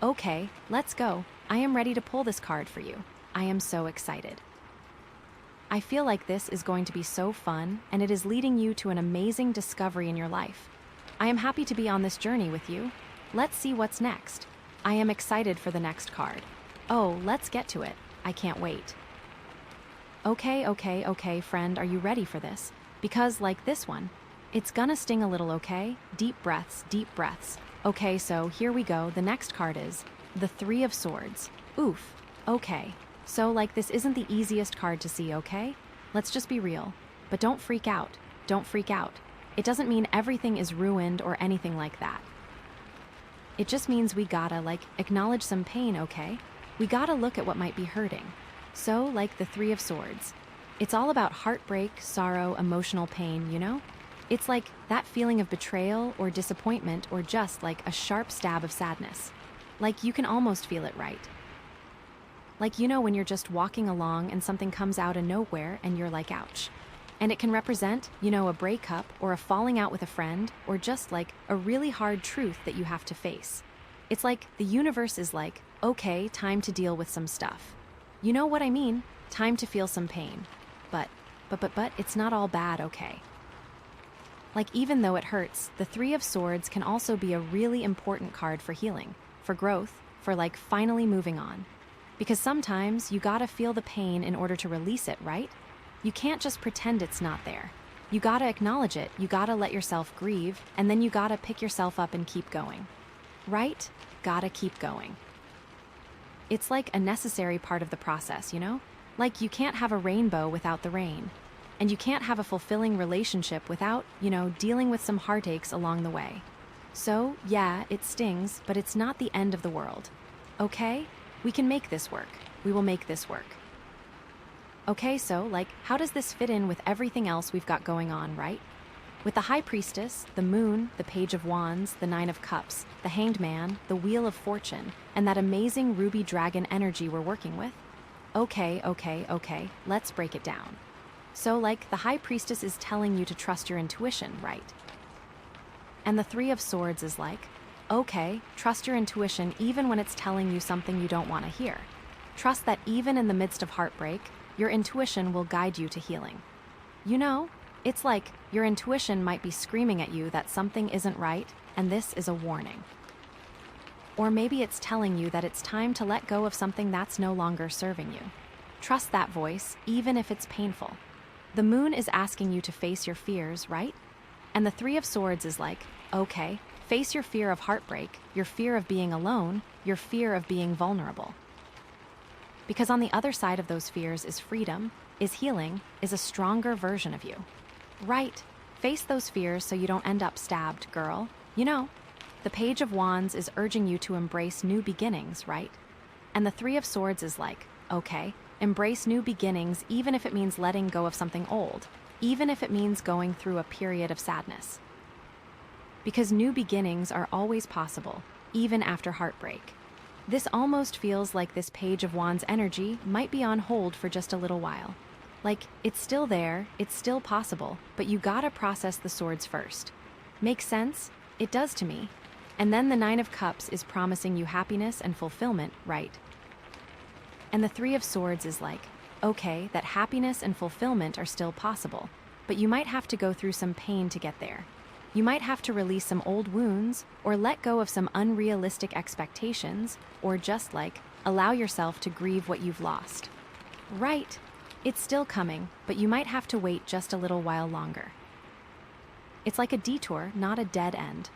Okay, let's go. I am ready to pull this card for you. I am so excited. I feel like this is going to be so fun, and it is leading you to an amazing discovery in your life. I am happy to be on this journey with you. Let's see what's next. I am excited for the next card. Oh, let's get to it. I can't wait. Okay, friend, are you ready for this? Because, like this one, it's gonna sting a little, okay? Deep breaths, deep breaths. Okay, so here we go. The next card is the Three of Swords. Oof. Okay. So, like, this isn't the easiest card to see, okay? Let's just be real. But don't freak out. Don't freak out. It doesn't mean everything is ruined or anything like that. It just means we gotta, like, acknowledge some pain, okay? We gotta look at what might be hurting. So, like the Three of Swords, it's all about heartbreak, sorrow, emotional pain, you know? It's like that feeling of betrayal or disappointment or just like a sharp stab of sadness. Like you can almost feel it, right? Like, you know, when you're just walking along and something comes out of nowhere and you're like, ouch. And it can represent, you know, a breakup or a falling out with a friend or just like a really hard truth that you have to face. It's like the universe is like, okay, time to deal with some stuff. You know what I mean? Time to feel some pain. But it's not all bad, okay? Like, even though it hurts, the Three of Swords can also be a really important card for healing, for growth, for like finally moving on. Because sometimes you gotta feel the pain in order to release it, right? You can't just pretend it's not there. You gotta acknowledge it, you gotta let yourself grieve, and then you gotta pick yourself up and keep going. Right? Gotta keep going. It's like a necessary part of the process, you know? Like you can't have a rainbow without the rain. And you can't have a fulfilling relationship without, you know, dealing with some heartaches along the way. So, yeah, it stings, but it's not the end of the world. Okay? We can make this work. We will make this work. Okay, so, like, how does this fit in with everything else we've got going on, right? With the High Priestess, the Moon, the Page of Wands, the Nine of Cups, the Hanged Man, the Wheel of Fortune, and that amazing Ruby Dragon energy we're working with? Okay, let's break it down. So, like, the High Priestess is telling you to trust your intuition, right? And the Three of Swords is like, okay, trust your intuition even when it's telling you something you don't want to hear. Trust that even in the midst of heartbreak, your intuition will guide you to healing. You know, it's like your intuition might be screaming at you that something isn't right, and this is a warning. Or maybe it's telling you that it's time to let go of something that's no longer serving you. Trust that voice, even if it's painful. The Moon is asking you to face your fears, right? And the Three of Swords is like, okay, face your fear of heartbreak, your fear of being alone, your fear of being vulnerable. Because on the other side of those fears is freedom, is healing, is a stronger version of you. Right, face those fears so you don't end up stabbed, girl. You know, the Page of Wands is urging you to embrace new beginnings, right? And the Three of Swords is like, okay, embrace new beginnings even if it means letting go of something old, even if it means going through a period of sadness. Because new beginnings are always possible, even after heartbreak. This almost feels like this Page of Wands energy might be on hold for just a little while. Like, it's still there, it's still possible, but you gotta process the swords first. Makes sense? It does to me. And then the Nine of Cups is promising you happiness and fulfillment, right? And the Three of Swords is like, okay, that happiness and fulfillment are still possible, but you might have to go through some pain to get there. You might have to release some old wounds, or let go of some unrealistic expectations, or just like, allow yourself to grieve what you've lost. Right, it's still coming, but you might have to wait just a little while longer. It's like a detour, not a dead end.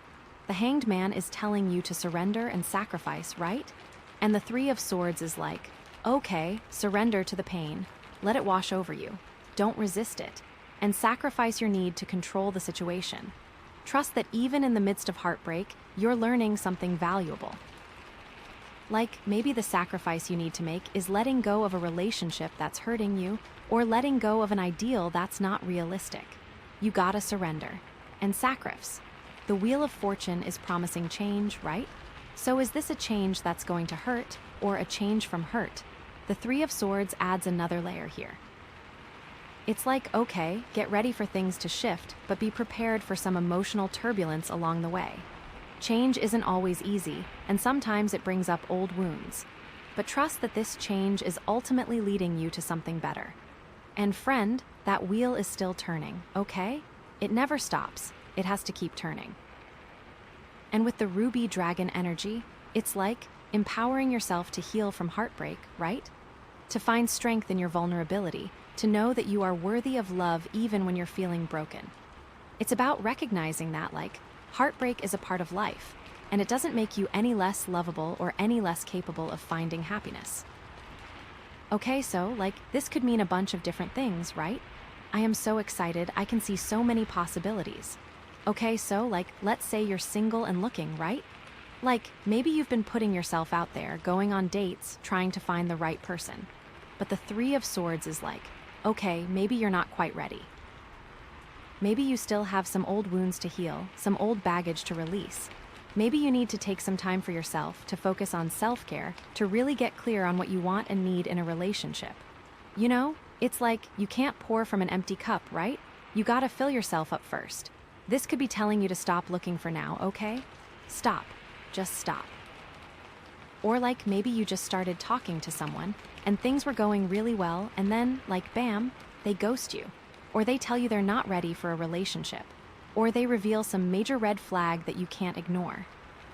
The Hanged Man is telling you to surrender and sacrifice, right? And the Three of Swords is like, okay, surrender to the pain, let it wash over you, don't resist it, and sacrifice your need to control the situation. Trust that even in the midst of heartbreak, you're learning something valuable. Like, maybe the sacrifice you need to make is letting go of a relationship that's hurting you, or letting go of an ideal that's not realistic. You gotta surrender. And sacrifice. The Wheel of Fortune is promising change, right? So is this a change that's going to hurt, or a change from hurt? The Three of Swords adds another layer here. It's like, okay, get ready for things to shift, but be prepared for some emotional turbulence along the way. Change isn't always easy, and sometimes it brings up old wounds. But trust that this change is ultimately leading you to something better. And friend, that wheel is still turning, okay? It never stops. It has to keep turning. And with the ruby dragon energy, it's like empowering yourself to heal from heartbreak, right? To find strength in your vulnerability, to know that you are worthy of love even when you're feeling broken. It's about recognizing that, like, heartbreak is a part of life, and it doesn't make you any less lovable or any less capable of finding happiness. Okay, so, like, this could mean a bunch of different things, right? I am so excited, I can see so many possibilities. Okay, so, like, let's say you're single and looking, right? Like, maybe you've been putting yourself out there, going on dates, trying to find the right person. But the Three of Swords is like, okay, maybe you're not quite ready. Maybe you still have some old wounds to heal, some old baggage to release. Maybe you need to take some time for yourself, to focus on self-care, to really get clear on what you want and need in a relationship. You know, it's like you can't pour from an empty cup, right? You gotta fill yourself up first. This could be telling you to stop looking for now, okay? Stop. Just stop. Or like maybe you just started talking to someone and things were going really well and then, like bam, they ghost you. Or they tell you they're not ready for a relationship. Or they reveal some major red flag that you can't ignore.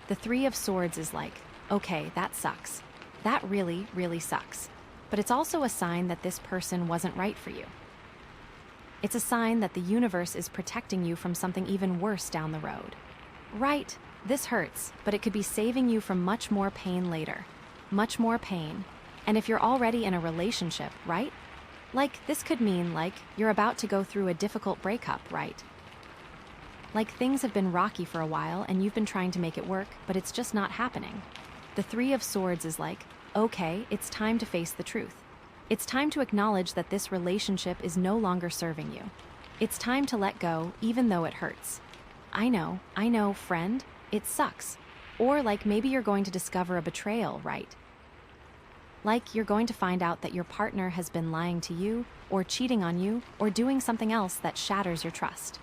The Three of Swords is like, okay, that sucks. That really, really sucks. But it's also a sign that this person wasn't right for you. It's a sign that the universe is protecting you from something even worse down the road. Right, this hurts, but it could be saving you from much more pain later. Much more pain. And if you're already in a relationship, right? Like, this could mean, like, you're about to go through a difficult breakup, right? Like, things have been rocky for a while and you've been trying to make it work, but it's just not happening. The Three of Swords is like, okay, it's time to face the truth. It's time to acknowledge that this relationship is no longer serving you. It's time to let go, even though it hurts. I know, friend, it sucks. Or like maybe you're going to discover a betrayal, right? Like you're going to find out that your partner has been lying to you, or cheating on you, or doing something else that shatters your trust.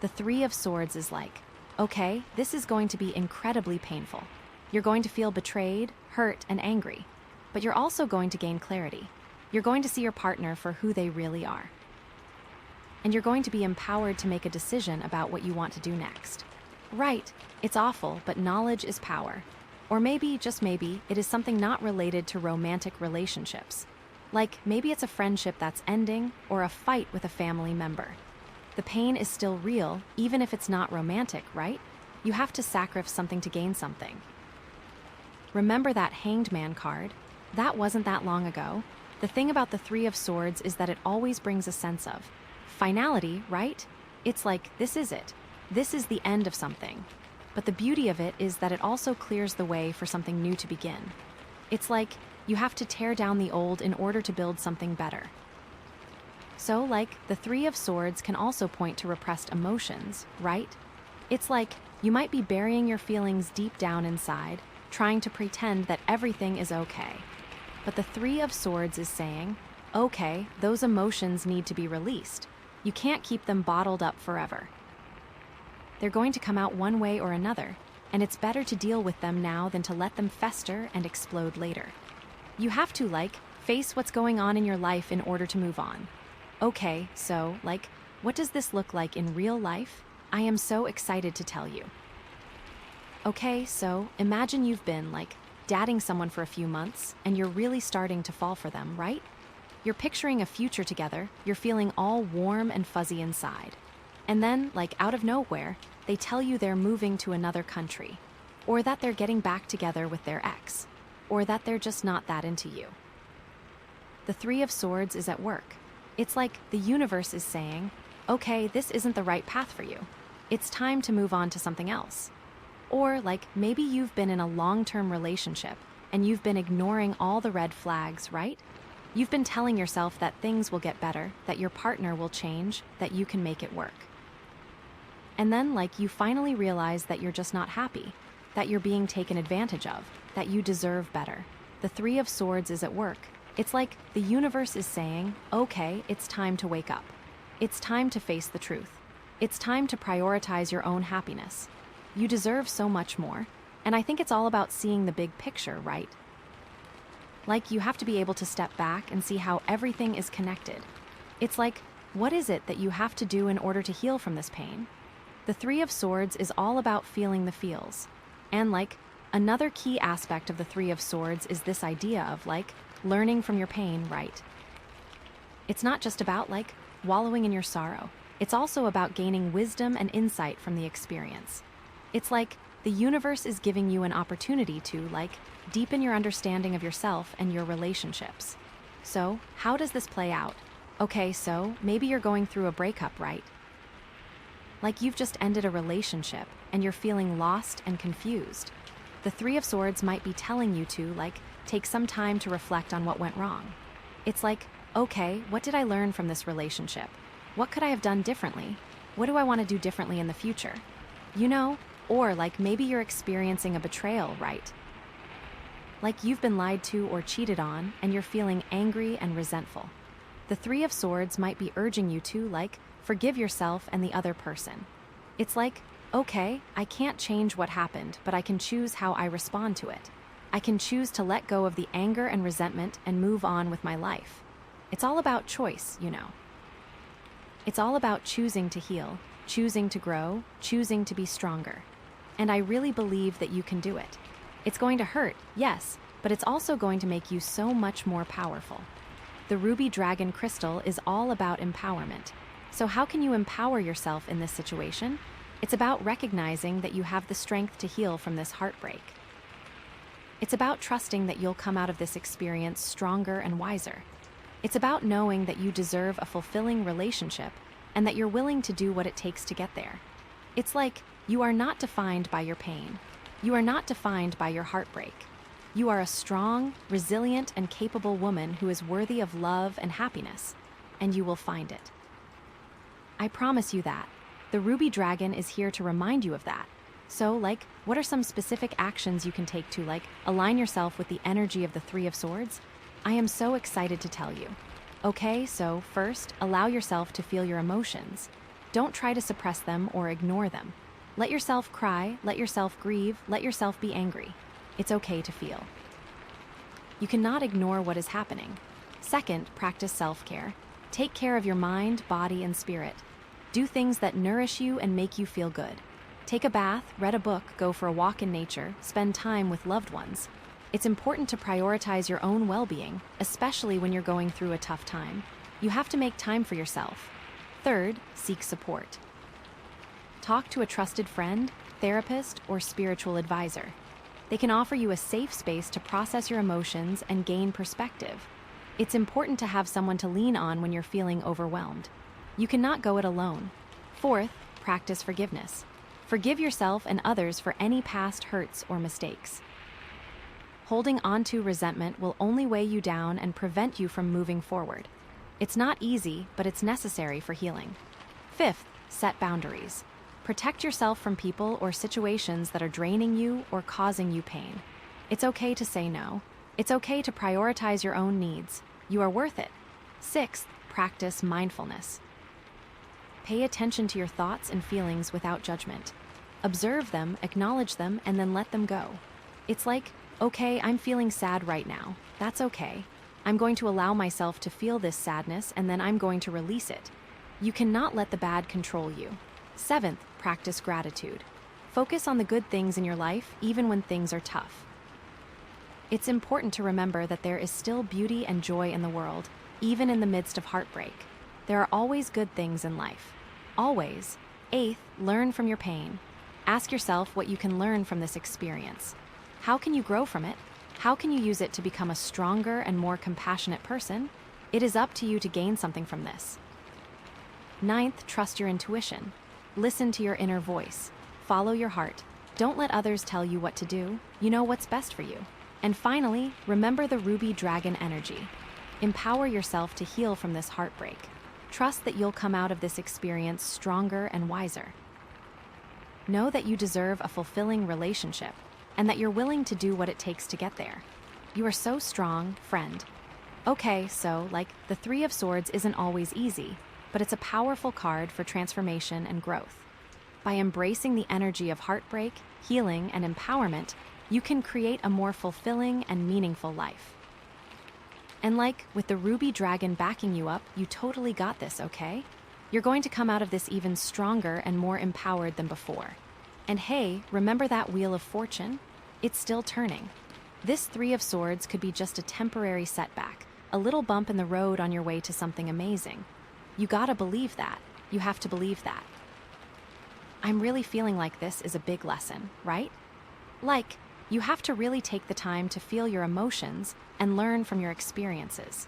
The Three of Swords is like, okay, this is going to be incredibly painful. You're going to feel betrayed, hurt, and angry. But you're also going to gain clarity. You're going to see your partner for who they really are. And you're going to be empowered to make a decision about what you want to do next. Right, it's awful, but knowledge is power. Or maybe, just maybe, it is something not related to romantic relationships. Like, maybe it's a friendship that's ending, or a fight with a family member. The pain is still real, even if it's not romantic, right? You have to sacrifice something to gain something. Remember that Hanged Man card? That wasn't that long ago. The thing about the Three of Swords is that it always brings a sense of finality, right? It's like, this is it. This is the end of something. But the beauty of it is that it also clears the way for something new to begin. It's like you have to tear down the old in order to build something better. So, like, the Three of Swords can also point to repressed emotions, right? It's like you might be burying your feelings deep down inside, trying to pretend that everything is okay. But the Three of Swords is saying, okay, those emotions need to be released. You can't keep them bottled up forever. They're going to come out one way or another, and it's better to deal with them now than to let them fester and explode later. You have to, like, face what's going on in your life in order to move on. Okay, so, like, what does this look like in real life? I am so excited to tell you. Okay, so imagine you've been, like, dating someone for a few months, and you're really starting to fall for them, right? You're picturing a future together, you're feeling all warm and fuzzy inside. And then, like out of nowhere, they tell you they're moving to another country, or that they're getting back together with their ex, or that they're just not that into you. The Three of Swords is at work. It's like the universe is saying, okay, this isn't the right path for you. It's time to move on to something else. Or like maybe you've been in a long-term relationship, and you've been ignoring all the red flags, right? You've been telling yourself that things will get better, that your partner will change, that you can make it work. And then, you finally realize that you're just not happy, that you're being taken advantage of, that you deserve better. The Three of Swords is at work. It's like the universe is saying, okay, it's time to wake up. It's time to face the truth. It's time to prioritize your own happiness. You deserve so much more, and I think it's all about seeing the big picture, right? You have to be able to step back and see how everything is connected. It's like, what is it that you have to do in order to heal from this pain? The Three of Swords is all about feeling the feels. And another key aspect of the Three of Swords is this idea of learning from your pain, right? It's not just about wallowing in your sorrow. It's also about gaining wisdom and insight from the experience. It's like the universe is giving you an opportunity to deepen your understanding of yourself and your relationships. So, how does this play out? Okay, so maybe you're going through a breakup, right? You've just ended a relationship and you're feeling lost and confused. The Three of Swords might be telling you to take some time to reflect on what went wrong. It's okay, what did I learn from this relationship? What could I have done differently? What do I want to do differently in the future? Or maybe you're experiencing a betrayal, right? You've been lied to or cheated on and you're feeling angry and resentful. The Three of Swords might be urging you to forgive yourself and the other person. It's okay, I can't change what happened, but I can choose how I respond to it. I can choose to let go of the anger and resentment and move on with my life. It's all about choice, It's all about choosing to heal, choosing to grow, choosing to be stronger. And I really believe that you can do it. It's going to hurt, yes, but it's also going to make you so much more powerful. The ruby dragon crystal is all about empowerment. So how can you empower yourself in this situation? It's about recognizing that you have the strength to heal from this heartbreak. It's about trusting that you'll come out of this experience stronger and wiser. It's about knowing that you deserve a fulfilling relationship and that you're willing to do what it takes to get there. It's you are not defined by your pain. You are not defined by your heartbreak. You are a strong, resilient, and capable woman who is worthy of love and happiness, and you will find it. I promise you that. The Ruby Dragon is here to remind you of that. So, what are some specific actions you can take to, align yourself with the energy of the Three of Swords? I am so excited to tell you. Okay, so first, allow yourself to feel your emotions. Don't try to suppress them or ignore them. Let yourself cry, let yourself grieve, let yourself be angry. It's okay to feel. You cannot ignore what is happening. Second, practice self-care. Take care of your mind, body, and spirit. Do things that nourish you and make you feel good. Take a bath, read a book, go for a walk in nature, spend time with loved ones. It's important to prioritize your own well-being, especially when you're going through a tough time. You have to make time for yourself. Third, seek support. Talk to a trusted friend, therapist, or spiritual advisor. They can offer you a safe space to process your emotions and gain perspective. It's important to have someone to lean on when you're feeling overwhelmed. You cannot go it alone. Fourth, practice forgiveness. Forgive yourself and others for any past hurts or mistakes. Holding on to resentment will only weigh you down and prevent you from moving forward. It's not easy, but it's necessary for healing. Fifth, set boundaries. Protect yourself from people or situations that are draining you or causing you pain. It's okay to say no. It's okay to prioritize your own needs. You are worth it. Sixth, practice mindfulness. Pay attention to your thoughts and feelings without judgment. Observe them, acknowledge them, and then let them go. It's okay, I'm feeling sad right now. That's okay. I'm going to allow myself to feel this sadness and then I'm going to release it. You cannot let the bad control you. Seventh, practice gratitude. Focus on the good things in your life, even when things are tough. It's important to remember that there is still beauty and joy in the world, even in the midst of heartbreak. There are always good things in life. Always. Eighth, learn from your pain. Ask yourself what you can learn from this experience. How can you grow from it? How can you use it to become a stronger and more compassionate person? It is up to you to gain something from this. Ninth, trust your intuition. Listen to your inner voice. Follow your heart. Don't let others tell you what to do. You know what's best for you. And finally, remember the ruby dragon energy. Empower yourself to heal from this heartbreak. Trust that you'll come out of this experience stronger and wiser. Know that you deserve a fulfilling relationship and that you're willing to do what it takes to get there. You are so strong, friend. Okay, so, the Three of Swords isn't always easy, but it's a powerful card for transformation and growth. By embracing the energy of heartbreak, healing, and empowerment, you can create a more fulfilling and meaningful life. And with the ruby dragon backing you up, you totally got this, okay? You're going to come out of this even stronger and more empowered than before. And hey, remember that Wheel of Fortune? It's still turning. This Three of Swords could be just a temporary setback, a little bump in the road on your way to something amazing. You gotta believe that. You have to believe that. I'm really feeling like this is a big lesson, right? You have to really take the time to feel your emotions and learn from your experiences.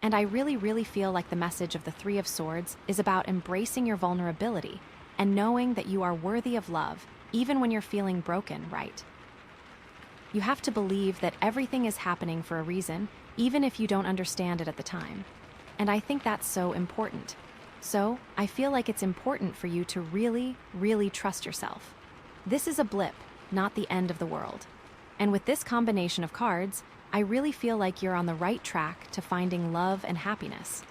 And I really feel like the message of the Three of Swords is about embracing your vulnerability and knowing that you are worthy of love, even when you're feeling broken, right? You have to believe that everything is happening for a reason, even if you don't understand it at the time. And I think that's so important. So, I feel like it's important for you to really trust yourself. This is a blip, not the end of the world. And with this combination of cards, I really feel like you're on the right track to finding love and happiness.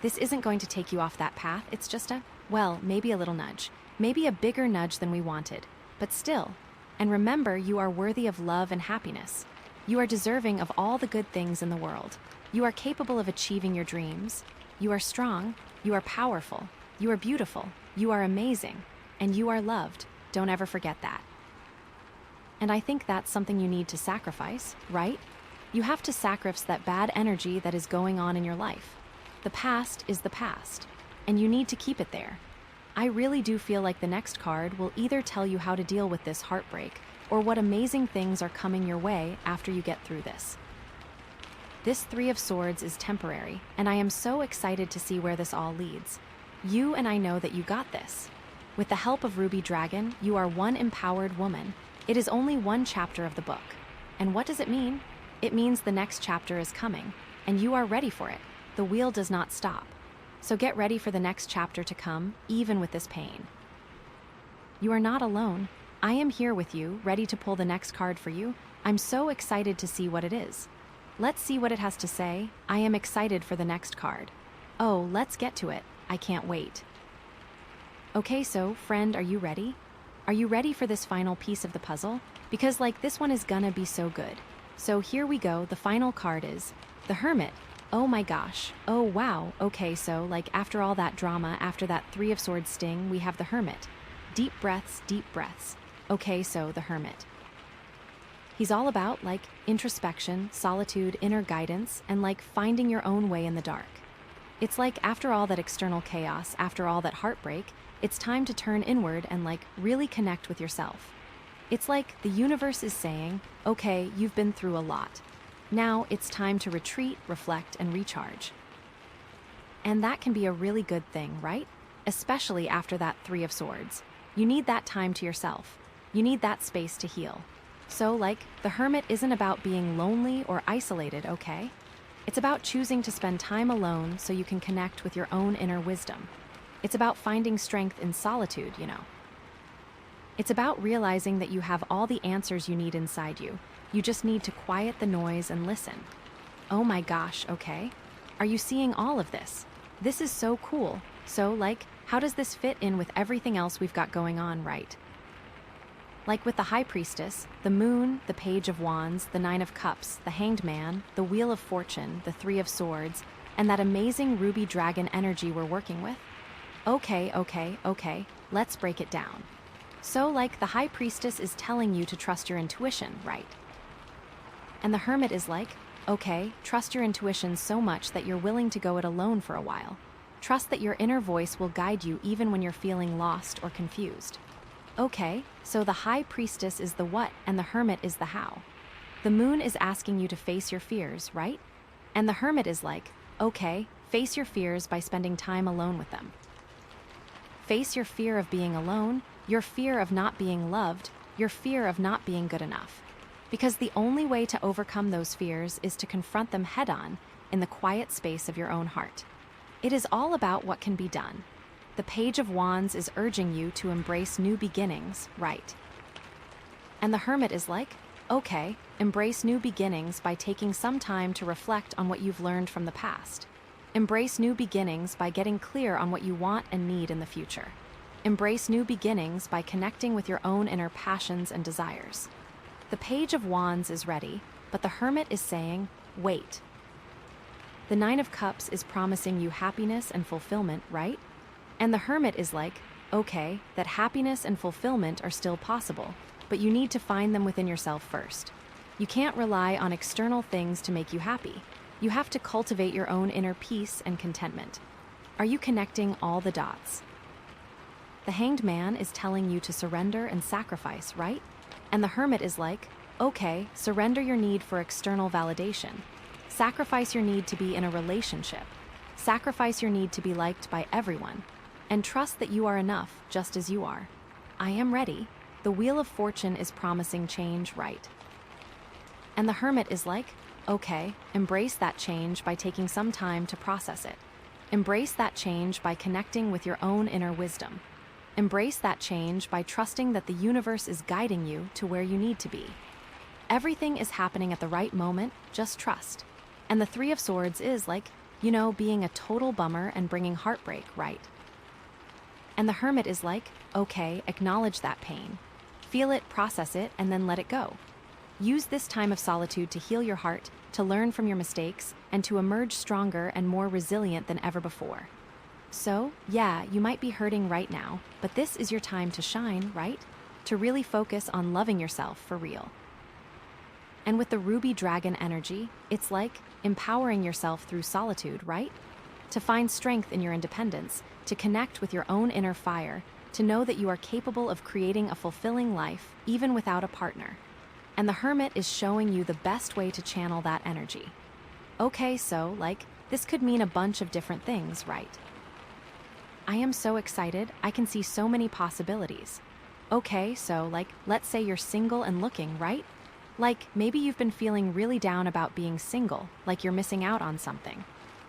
This isn't going to take you off that path, it's just maybe a little nudge. Maybe a bigger nudge than we wanted, but still. And remember, you are worthy of love and happiness. You are deserving of all the good things in the world. You are capable of achieving your dreams. You are strong. You are powerful. You are beautiful. You are amazing. And you are loved. Don't ever forget that. And I think that's something you need to sacrifice, right? You have to sacrifice that bad energy that is going on in your life. The past is the past, and you need to keep it there. I really do feel like the next card will either tell you how to deal with this heartbreak or what amazing things are coming your way after you get through this. This Three of Swords is temporary, and I am so excited to see where this all leads. You and I know that you got this. With the help of Ruby Dragon, you are one empowered woman. It is only one chapter of the book. And what does it mean? It means the next chapter is coming, and you are ready for it. The wheel does not stop. So get ready for the next chapter to come, even with this pain. You are not alone. I am here with you, ready to pull the next card for you. I'm so excited to see what it is. Let's see what it has to say. I am excited for the next card. Oh, let's get to it. I can't wait. Okay, so, friend, are you ready? Are you ready for this final piece of the puzzle? Because, this one is gonna be so good. So here we go. The final card is the Hermit. Oh my gosh. Oh wow. Okay, so, after all that drama, after that Three of Swords sting, we have the Hermit. Deep breaths, deep breaths. Okay, so the Hermit. He's all about, introspection, solitude, inner guidance, and, finding your own way in the dark. It's after all that external chaos, after all that heartbreak, it's time to turn inward and, really connect with yourself. It's the universe is saying, okay, you've been through a lot. Now it's time to retreat, reflect, and recharge. And that can be a really good thing, right? Especially after that Three of Swords. You need that time to yourself. You need that space to heal. So, the Hermit isn't about being lonely or isolated, okay? It's about choosing to spend time alone so you can connect with your own inner wisdom. It's about finding strength in solitude, It's about realizing that you have all the answers you need inside you. You just need to quiet the noise and listen. Oh my gosh, okay? Are you seeing all of this? This is so cool. So, how does this fit in with everything else we've got going on, right? With the High Priestess, the Moon, the Page of Wands, the Nine of Cups, the Hanged Man, the Wheel of Fortune, the Three of Swords, and that amazing Ruby Dragon energy we're working with? Okay, let's break it down. So, the High Priestess is telling you to trust your intuition, right? And the Hermit is okay, trust your intuition so much that you're willing to go it alone for a while. Trust that your inner voice will guide you even when you're feeling lost or confused. Okay, so the High Priestess is the what and the Hermit is the how. The Moon is asking you to face your fears, right? And the Hermit is okay, face your fears by spending time alone with them. Face your fear of being alone, your fear of not being loved, your fear of not being good enough. Because the only way to overcome those fears is to confront them head-on in the quiet space of your own heart. It is all about what can be done. The Page of Wands is urging you to embrace new beginnings, right? And the Hermit is like, okay, embrace new beginnings by taking some time to reflect on what you've learned from the past. Embrace new beginnings by getting clear on what you want and need in the future. Embrace new beginnings by connecting with your own inner passions and desires. The Page of Wands is ready, but the Hermit is saying, wait. The Nine of Cups is promising you happiness and fulfillment, right? And the Hermit is like, okay, that happiness and fulfillment are still possible, but you need to find them within yourself first. You can't rely on external things to make you happy. You have to cultivate your own inner peace and contentment. Are you connecting all the dots? The Hanged Man is telling you to surrender and sacrifice, right? And the Hermit is like, okay, surrender your need for external validation. Sacrifice your need to be in a relationship. Sacrifice your need to be liked by everyone. And trust that you are enough just as you are. I am ready. The Wheel of Fortune is promising change, right? And the Hermit is like, okay, embrace that change by taking some time to process it. Embrace that change by connecting with your own inner wisdom. Embrace that change by trusting that the universe is guiding you to where you need to be. Everything is happening at the right moment, just trust. And the Three of Swords is like, being a total bummer and bringing heartbreak, right? And the Hermit is like, okay, acknowledge that pain. Feel it, process it, and then let it go. Use this time of solitude to heal your heart, to learn from your mistakes, and to emerge stronger and more resilient than ever before. So, yeah, you might be hurting right now, but this is your time to shine, right? To really focus on loving yourself for real. And with the Ruby Dragon energy, it's like empowering yourself through solitude, right? To find strength in your independence, to connect with your own inner fire, to know that you are capable of creating a fulfilling life, even without a partner. And the Hermit is showing you the best way to channel that energy. Okay, so, this could mean a bunch of different things, right? I am so excited, I can see so many possibilities. Okay, so, let's say you're single and looking, right? Maybe you've been feeling really down about being single, like you're missing out on something.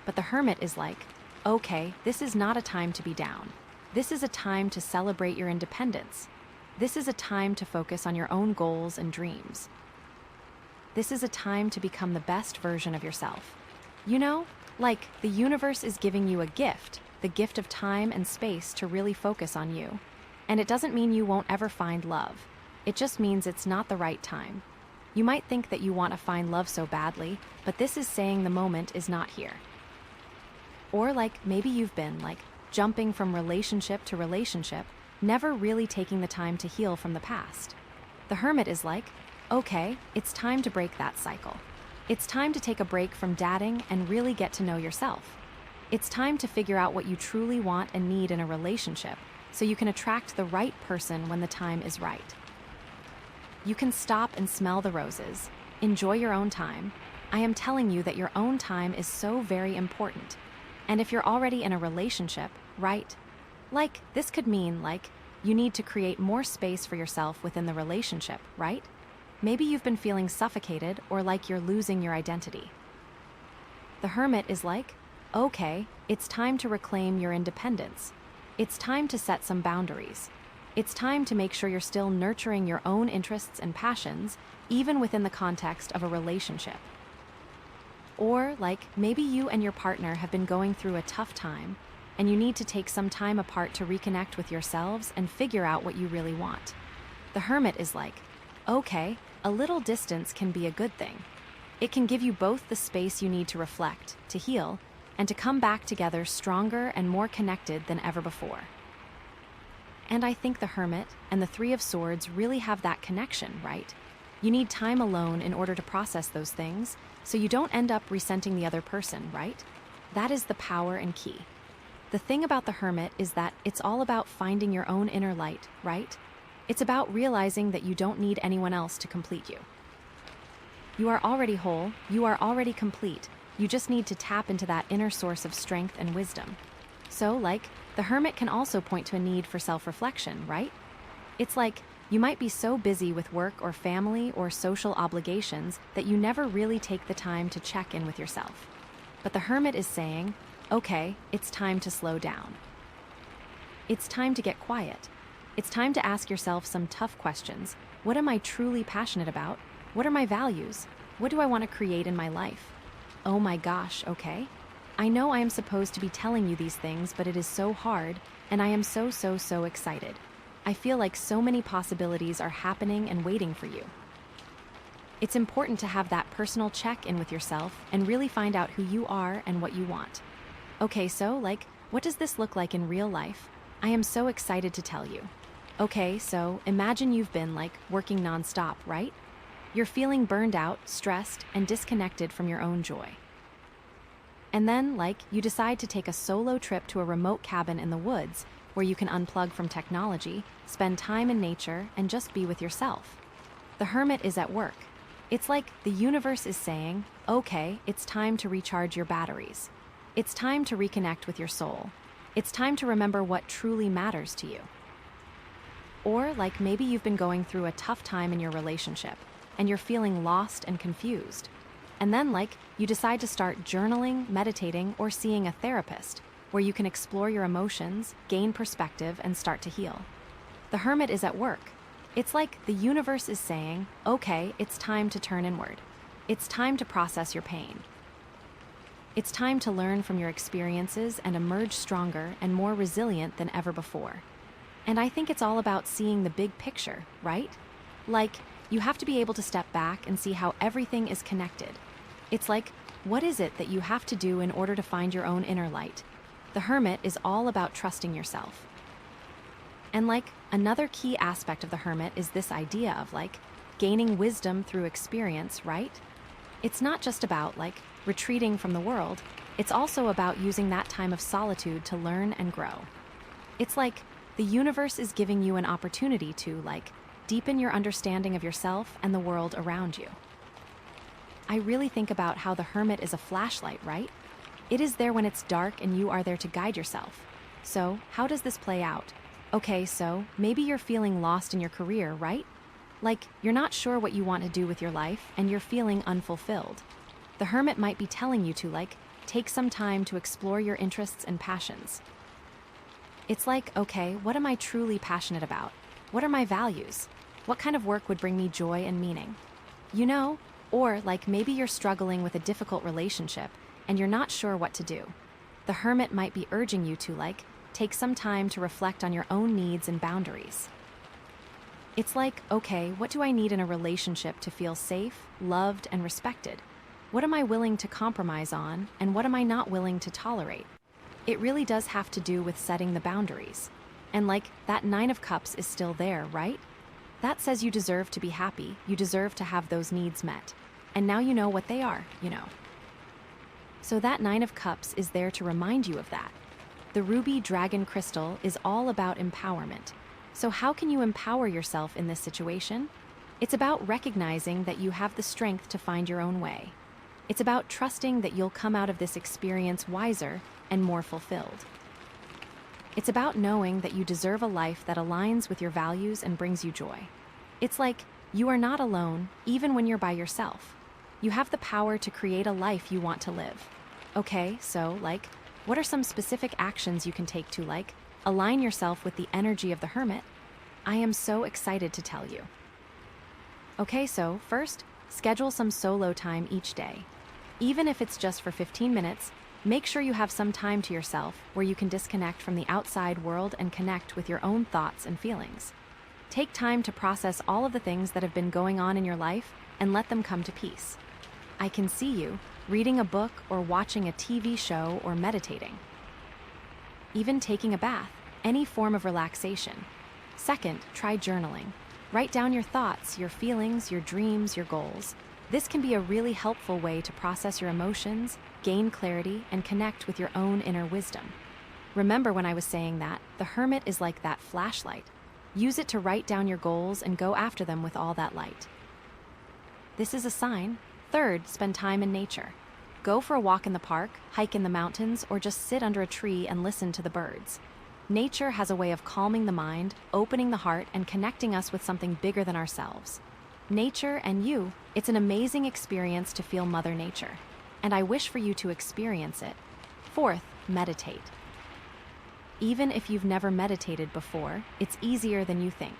But the Hermit is like, okay, this is not a time to be down. This is a time to celebrate your independence. This is a time to focus on your own goals and dreams. This is a time to become the best version of yourself. The universe is giving you a gift, the gift of time and space to really focus on you. And it doesn't mean you won't ever find love. It just means it's not the right time. You might think that you want to find love so badly, but this is saying the moment is not here. Or maybe you've been jumping from relationship to relationship, never really taking the time to heal from the past. The Hermit is like, okay, it's time to break that cycle. It's time to take a break from dating and really get to know yourself. It's time to figure out what you truly want and need in a relationship so you can attract the right person when the time is right. You can stop and smell the roses. Enjoy your own time. I am telling you that your own time is so very important. And if you're already in a relationship, right? This could mean, you need to create more space for yourself within the relationship, right? Maybe you've been feeling suffocated or like you're losing your identity. The Hermit is like, okay, it's time to reclaim your independence. It's time to set some boundaries. It's time to make sure you're still nurturing your own interests and passions, even within the context of a relationship. Or, maybe you and your partner have been going through a tough time, and you need to take some time apart to reconnect with yourselves and figure out what you really want. The Hermit is like, okay, a little distance can be a good thing. It can give you both the space you need to reflect, to heal, and to come back together stronger and more connected than ever before. And I think the Hermit and the Three of Swords really have that connection, right? You need time alone in order to process those things, so you don't end up resenting the other person, right? That is the power and key. The thing about the Hermit is that it's all about finding your own inner light, right? It's about realizing that you don't need anyone else to complete you. You are already whole, you are already complete, you just need to tap into that inner source of strength and wisdom. So, the Hermit can also point to a need for self-reflection, right? It's You might be so busy with work or family or social obligations that you never really take the time to check in with yourself. But the hermit is saying, okay, it's time to slow down. It's time to get quiet. It's time to ask yourself some tough questions. What am I truly passionate about? What are my values? What do I want to create in my life? Oh my gosh, okay? I know I am supposed to be telling you these things, but it is so hard, and I am so excited. I feel like so many possibilities are happening and waiting for you. It's important to have that personal check-in with yourself and really find out who you are and what you want. Okay, so, what does this look like in real life? I am so excited to tell you. Okay, so imagine you've been, working nonstop, right? You're feeling burned out, stressed, and disconnected from your own joy. And then, you decide to take a solo trip to a remote cabin in the woods where you can unplug from technology, spend time in nature, and just be with yourself. The hermit is at work. It's like the universe is saying, okay, it's time to recharge your batteries. It's time to reconnect with your soul. It's time to remember what truly matters to you. Or maybe you've been going through a tough time in your relationship and you're feeling lost and confused. And then you decide to start journaling, meditating, or seeing a therapist where you can explore your emotions, gain perspective, and start to heal. The hermit is at work. It's like the universe is saying, okay, it's time to turn inward. It's time to process your pain. It's time to learn from your experiences and emerge stronger and more resilient than ever before. And I think it's all about seeing the big picture, right? You have to be able to step back and see how everything is connected. It's what is it that you have to do in order to find your own inner light? The hermit is all about trusting yourself. And another key aspect of the hermit is this idea of gaining wisdom through experience, right? It's not just about retreating from the world. It's also about using that time of solitude to learn and grow. It's the universe is giving you an opportunity to deepen your understanding of yourself and the world around you. I really think about how the hermit is a flashlight, right? It is there when it's dark and you are there to guide yourself. So, how does this play out? Okay, so maybe you're feeling lost in your career, right? You're not sure what you want to do with your life and you're feeling unfulfilled. The hermit might be telling you to take some time to explore your interests and passions. It's okay, what am I truly passionate about? What are my values? What kind of work would bring me joy and meaning? Or maybe you're struggling with a difficult relationship and you're not sure what to do. The hermit might be urging you to take some time to reflect on your own needs and boundaries. It's okay, what do I need in a relationship to feel safe, loved, and respected? What am I willing to compromise on, and what am I not willing to tolerate? It really does have to do with setting the boundaries. And that 9 of Cups is still there, right? That says you deserve to be happy, you deserve to have those needs met. And now you know what they are, So that 9 of Cups is there to remind you of that. The ruby dragon crystal is all about empowerment. So how can you empower yourself in this situation? It's about recognizing that you have the strength to find your own way. It's about trusting that you'll come out of this experience wiser and more fulfilled. It's about knowing that you deserve a life that aligns with your values and brings you joy. It's you are not alone, even when you're by yourself. You have the power to create a life you want to live. Okay, so, what are some specific actions you can take to, align yourself with the energy of the hermit? I am so excited to tell you. Okay, so, first, schedule some solo time each day. Even if it's just for 15 minutes, make sure you have some time to yourself where you can disconnect from the outside world and connect with your own thoughts and feelings. Take time to process all of the things that have been going on in your life and let them come to peace. I can see you reading a book or watching a TV show or meditating. Even taking a bath, any form of relaxation. Second, try journaling. Write down your thoughts, your feelings, your dreams, your goals. This can be a really helpful way to process your emotions, gain clarity, and connect with your own inner wisdom. Remember when I was saying that, the hermit is like that flashlight. Use it to write down your goals and go after them with all that light. This is a sign. Third, spend time in nature. Go for a walk in the park, hike in the mountains, or just sit under a tree and listen to the birds. Nature has a way of calming the mind, opening the heart, and connecting us with something bigger than ourselves. Nature and you, it's an amazing experience to feel Mother Nature. And I wish for you to experience it. Fourth, meditate. Even if you've never meditated before, it's easier than you think.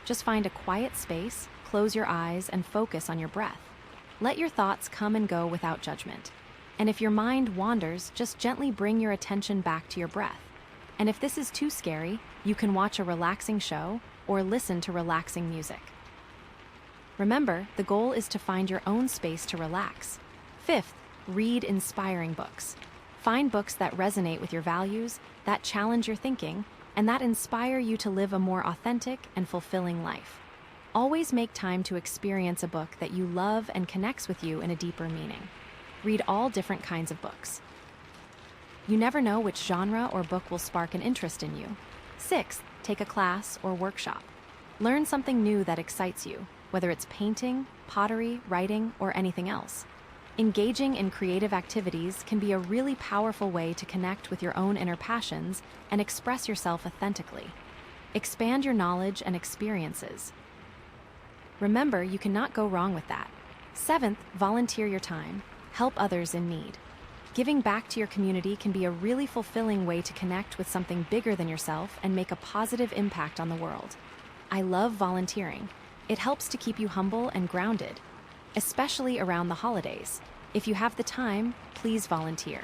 Just find a quiet space, close your eyes, and focus on your breath. Let your thoughts come and go without judgment. And if your mind wanders, just gently bring your attention back to your breath. And if this is too scary, you can watch a relaxing show or listen to relaxing music. Remember, the goal is to find your own space to relax. Fifth, read inspiring books. Find books that resonate with your values, that challenge your thinking, and that inspire you to live a more authentic and fulfilling life. Always make time to experience a book that you love and connects with you in a deeper meaning. Read all different kinds of books. You never know which genre or book will spark an interest in you. Sixth, take a class or workshop. Learn something new that excites you, whether it's painting, pottery, writing, or anything else. Engaging in creative activities can be a really powerful way to connect with your own inner passions and express yourself authentically. Expand your knowledge and experiences. Remember, you cannot go wrong with that. Seventh, volunteer your time. Help others in need. Giving back to your community can be a really fulfilling way to connect with something bigger than yourself and make a positive impact on the world. I love volunteering. It helps to keep you humble and grounded, especially around the holidays. If you have the time, please volunteer.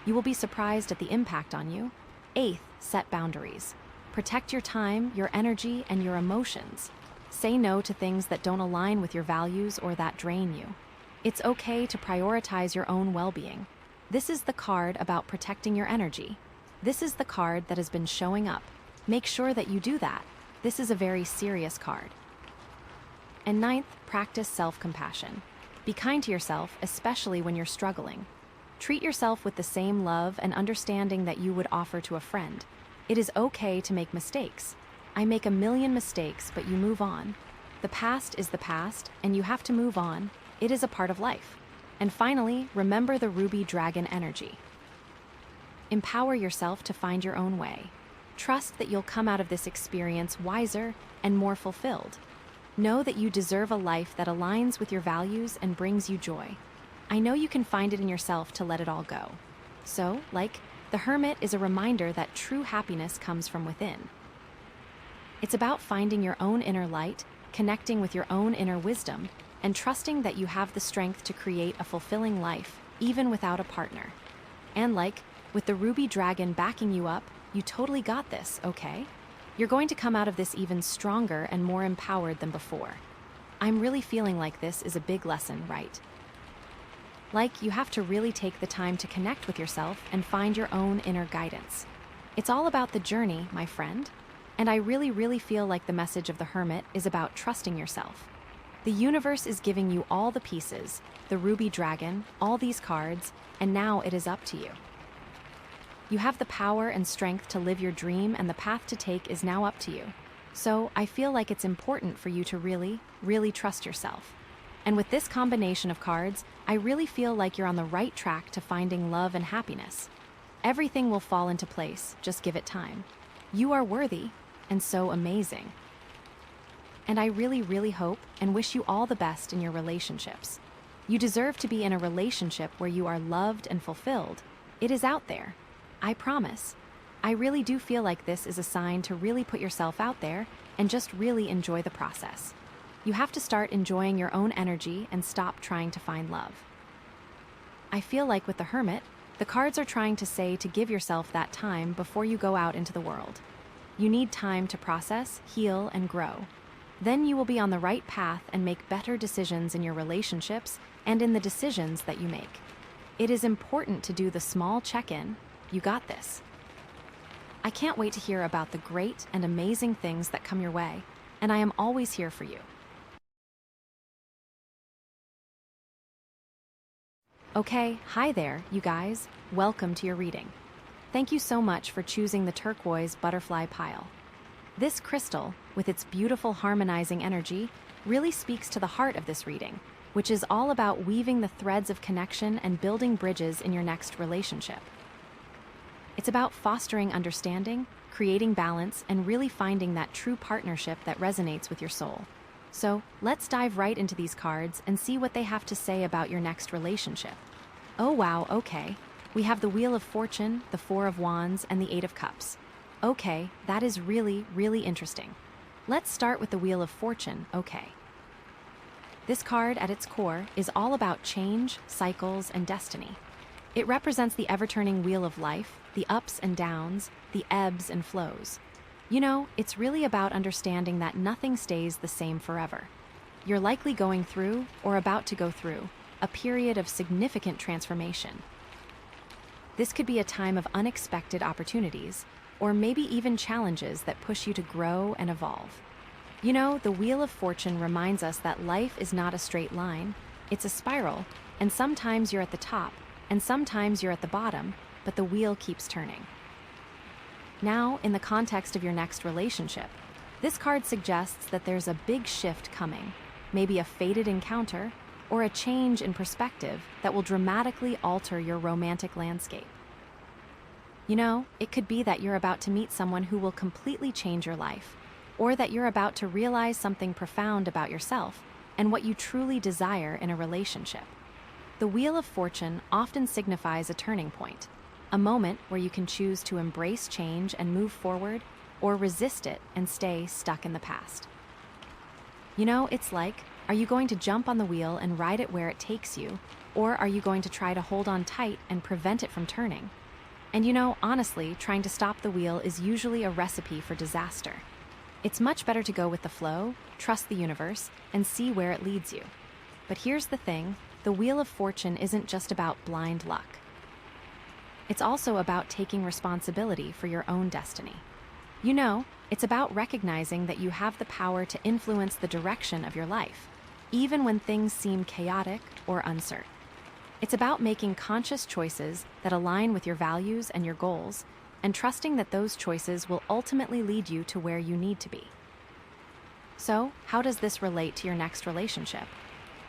You will be surprised at the impact on you. Eighth, set boundaries. Protect your time, your energy, and your emotions. Say no to things that don't align with your values or that drain you. It's okay to prioritize your own well-being. This is the card about protecting your energy. This is the card that has been showing up. Make sure that you do that. This is a very serious card. And ninth, practice self-compassion. Be kind to yourself, especially when you're struggling. Treat yourself with the same love and understanding that you would offer to a friend. It is okay to make mistakes. I make a million mistakes, but you move on. The past is the past, and you have to move on. It is a part of life. And finally, remember the ruby dragon energy. Empower yourself to find your own way. Trust that you'll come out of this experience wiser and more fulfilled. Know that you deserve a life that aligns with your values and brings you joy. I know you can find it in yourself to let it all go. So, like, the Hermit is a reminder that true happiness comes from within. It's about finding your own inner light, connecting with your own inner wisdom, and trusting that you have the strength to create a fulfilling life, even without a partner. And like, with the ruby dragon backing you up, you totally got this, okay? You're going to come out of this even stronger and more empowered than before. I'm really feeling like this is a big lesson, right? Like, you have to really take the time to connect with yourself and find your own inner guidance. It's all about the journey, my friend. And I really feel like the message of the Hermit is about trusting yourself. The universe is giving you all the pieces, the ruby dragon, all these cards, and now it is up to you. You have the power and strength to live your dream, and the path to take is now up to you. So I feel like it's important for you to really trust yourself. And with this combination of cards, I really feel like you're on the right track to finding love and happiness. Everything will fall into place, just give it time. You are worthy, and so amazing. And I really hope and wish you all the best in your relationships. You deserve to be in a relationship where you are loved and fulfilled. It is out there. I promise. I really do feel like this is a sign to really put yourself out there and just really enjoy the process. You have to start enjoying your own energy and stop trying to find love. I feel like with the Hermit, the cards are trying to say to give yourself that time before you go out into the world. You need time to process, heal, and grow. Then you will be on the right path and make better decisions in your relationships and in the decisions that you make. It is important to do the small check-in. You got this. I can't wait to hear about the great and amazing things that come your way, and I am always here for you. Okay, hi there, you guys. Welcome to your reading. Thank you so much for choosing the turquoise butterfly pile. This crystal, with its beautiful harmonizing energy, really speaks to the heart of this reading, which is all about weaving the threads of connection and building bridges in your next relationship. It's about fostering understanding, creating balance, and really finding that true partnership that resonates with your soul. So, let's dive right into these cards and see what they have to say about your next relationship. Oh wow, okay. We have the Wheel of Fortune, the Four of Wands, and the Eight of Cups. Okay, that is really, really interesting. Let's start with the Wheel of Fortune, okay. This card, at its core, is all about change, cycles, and destiny. It represents the ever-turning wheel of life, the ups and downs, the ebbs and flows. You know, it's really about understanding that nothing stays the same forever. You're likely going through, or about to go through, a period of significant transformation. This could be a time of unexpected opportunities, or maybe even challenges that push you to grow and evolve. You know, the Wheel of Fortune reminds us that life is not a straight line, it's a spiral, and sometimes you're at the top, and sometimes you're at the bottom, but the wheel keeps turning. Now, in the context of your next relationship, this card suggests that there's a big shift coming, maybe a fated encounter, or a change in perspective that will dramatically alter your romantic landscape. You know, it could be that you're about to meet someone who will completely change your life, or that you're about to realize something profound about yourself and what you truly desire in a relationship. The Wheel of Fortune often signifies a turning point, a moment where you can choose to embrace change and move forward, or resist it and stay stuck in the past. You know, it's like, are you going to jump on the wheel and ride it where it takes you, or are you going to try to hold on tight and prevent it from turning? And you know, honestly, trying to stop the wheel is usually a recipe for disaster. It's much better to go with the flow, trust the universe, and see where it leads you. But here's the thing, the Wheel of Fortune isn't just about blind luck. It's also about taking responsibility for your own destiny. You know, it's about recognizing that you have the power to influence the direction of your life, even when things seem chaotic or uncertain. It's about making conscious choices that align with your values and your goals, and trusting that those choices will ultimately lead you to where you need to be. So, how does this relate to your next relationship?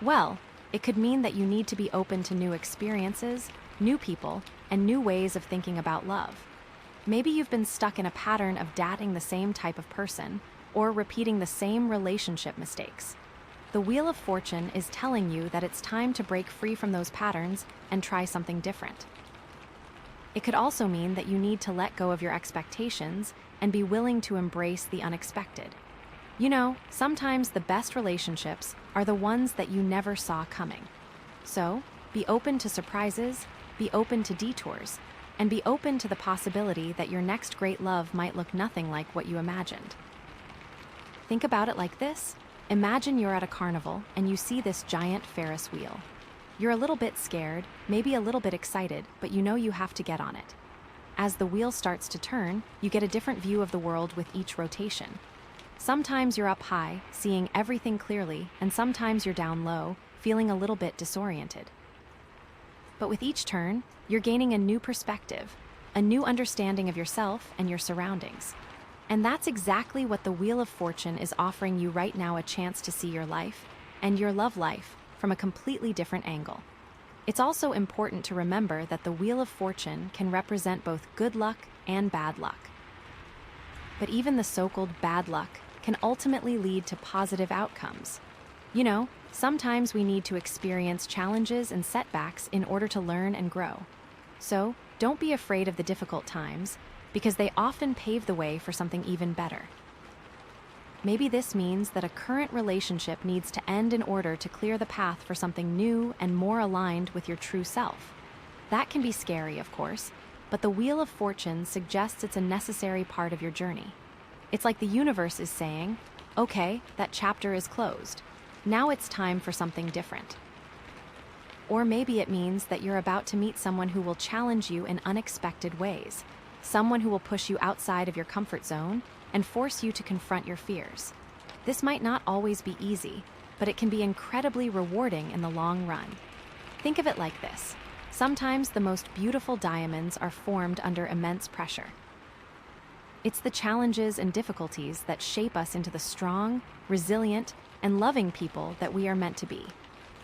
Well, it could mean that you need to be open to new experiences, new people, and new ways of thinking about love. Maybe you've been stuck in a pattern of dating the same type of person, or repeating the same relationship mistakes. The Wheel of Fortune is telling you that it's time to break free from those patterns and try something different. It could also mean that you need to let go of your expectations and be willing to embrace the unexpected. You know, sometimes the best relationships are the ones that you never saw coming. So, be open to surprises, be open to detours, and be open to the possibility that your next great love might look nothing like what you imagined. Think about it like this. Imagine you're at a carnival and you see this giant Ferris wheel. You're a little bit scared, maybe a little bit excited, but you know you have to get on it. As the wheel starts to turn, you get a different view of the world with each rotation. Sometimes you're up high, seeing everything clearly, and sometimes you're down low, feeling a little bit disoriented. But with each turn, you're gaining a new perspective, a new understanding of yourself and your surroundings. And that's exactly what the Wheel of Fortune is offering you right now, a chance to see your life and your love life from a completely different angle. It's also important to remember that the Wheel of Fortune can represent both good luck and bad luck. But even the so-called bad luck can ultimately lead to positive outcomes. You know, sometimes we need to experience challenges and setbacks in order to learn and grow. So, don't be afraid of the difficult times, because they often pave the way for something even better. Maybe this means that a current relationship needs to end in order to clear the path for something new and more aligned with your true self. That can be scary, of course, but the Wheel of Fortune suggests it's a necessary part of your journey. It's like the universe is saying, okay, that chapter is closed. Now it's time for something different. Or maybe it means that you're about to meet someone who will challenge you in unexpected ways, someone who will push you outside of your comfort zone and force you to confront your fears. This might not always be easy, but it can be incredibly rewarding in the long run. Think of it like this. Sometimes the most beautiful diamonds are formed under immense pressure. It's the challenges and difficulties that shape us into the strong, resilient, and loving people that we are meant to be.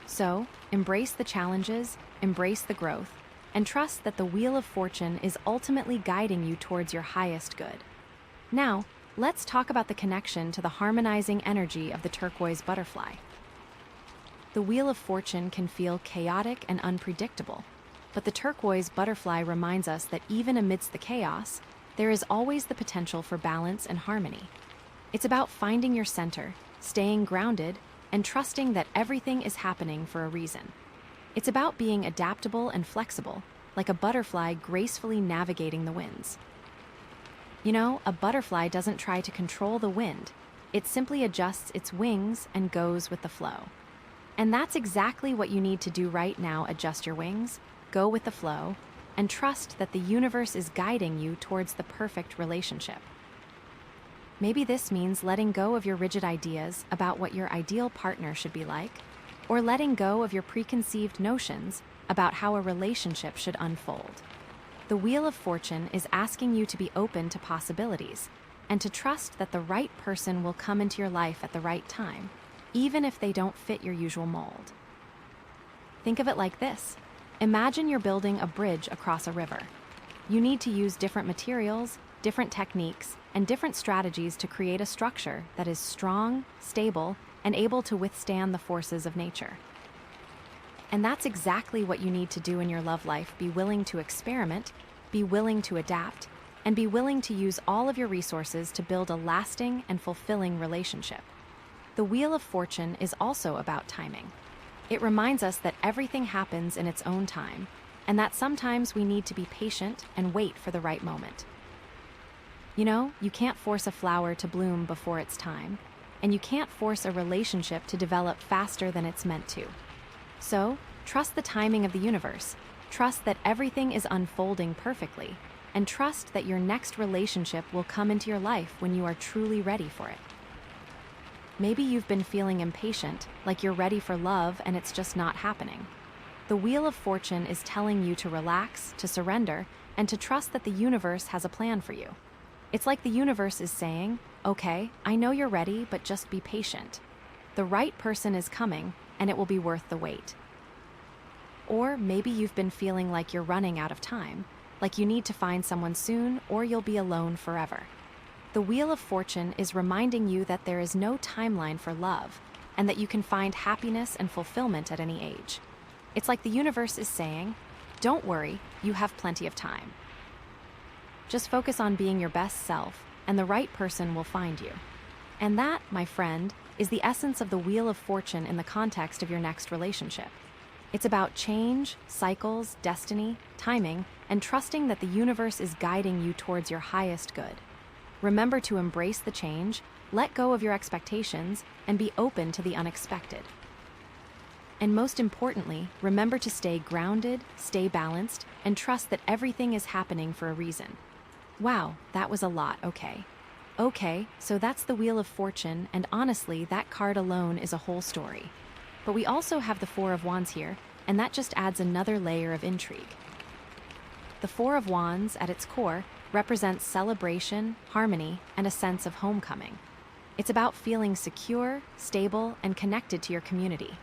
So, embrace the challenges, embrace the growth, and trust that the Wheel of Fortune is ultimately guiding you towards your highest good. Now, let's talk about the connection to the harmonizing energy of the turquoise butterfly. The Wheel of Fortune can feel chaotic and unpredictable, but the turquoise butterfly reminds us that even amidst the chaos, there is always the potential for balance and harmony. It's about finding your center, staying grounded, and trusting that everything is happening for a reason. It's about being adaptable and flexible, like a butterfly gracefully navigating the winds. You know, a butterfly doesn't try to control the wind. It simply adjusts its wings and goes with the flow. And that's exactly what you need to do right now. Adjust your wings, go with the flow, and trust that the universe is guiding you towards the perfect relationship. Maybe this means letting go of your rigid ideas about what your ideal partner should be like, or letting go of your preconceived notions about how a relationship should unfold. The Wheel of Fortune is asking you to be open to possibilities and to trust that the right person will come into your life at the right time, even if they don't fit your usual mold. Think of it like this. Imagine you're building a bridge across a river. You need to use different materials, different techniques, and different strategies to create a structure that is strong, stable, and able to withstand the forces of nature. And that's exactly what you need to do in your love life. Be willing to experiment, be willing to adapt, and be willing to use all of your resources to build a lasting and fulfilling relationship. The Wheel of Fortune is also about timing. It reminds us that everything happens in its own time, and that sometimes we need to be patient and wait for the right moment. You know, you can't force a flower to bloom before its time, and you can't force a relationship to develop faster than it's meant to. So, trust the timing of the universe, trust that everything is unfolding perfectly, and trust that your next relationship will come into your life when you are truly ready for it. Maybe you've been feeling impatient, like you're ready for love and it's just not happening. The Wheel of Fortune is telling you to relax, to surrender, and to trust that the universe has a plan for you. It's like the universe is saying, okay, I know you're ready, but just be patient. The right person is coming, and it will be worth the wait. Or maybe you've been feeling like you're running out of time, like you need to find someone soon or you'll be alone forever. The Wheel of Fortune is reminding you that there is no timeline for love, and that you can find happiness and fulfillment at any age. It's like the universe is saying, don't worry, you have plenty of time. Just focus on being your best self, and the right person will find you. And that, my friend, is the essence of the Wheel of Fortune in the context of your next relationship. It's about change, cycles, destiny, timing, and trusting that the universe is guiding you towards your highest good. Remember to embrace the change, let go of your expectations, and be open to the unexpected. And most importantly, remember to stay grounded, stay balanced, and trust that everything is happening for a reason. Wow, that was a lot, okay. Okay, so that's the Wheel of Fortune, and honestly, that card alone is a whole story. But we also have the Four of Wands here, and that just adds another layer of intrigue. The Four of Wands, at its core, represents celebration, harmony, and a sense of homecoming. It's about feeling secure, stable, and connected to your community.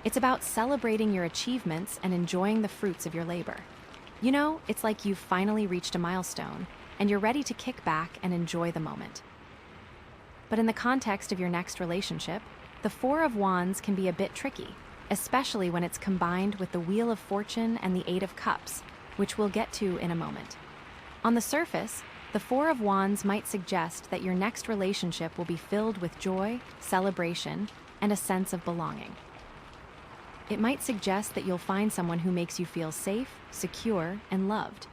It's about celebrating your achievements and enjoying the fruits of your labor. You know, it's like you've finally reached a milestone, and you're ready to kick back and enjoy the moment. But in the context of your next relationship, the Four of Wands can be a bit tricky, especially when it's combined with the Wheel of Fortune and the Eight of Cups, which we'll get to in a moment. On the surface, the Four of Wands might suggest that your next relationship will be filled with joy, celebration, and a sense of belonging. It might suggest that you'll find someone who makes you feel safe, secure, and loved.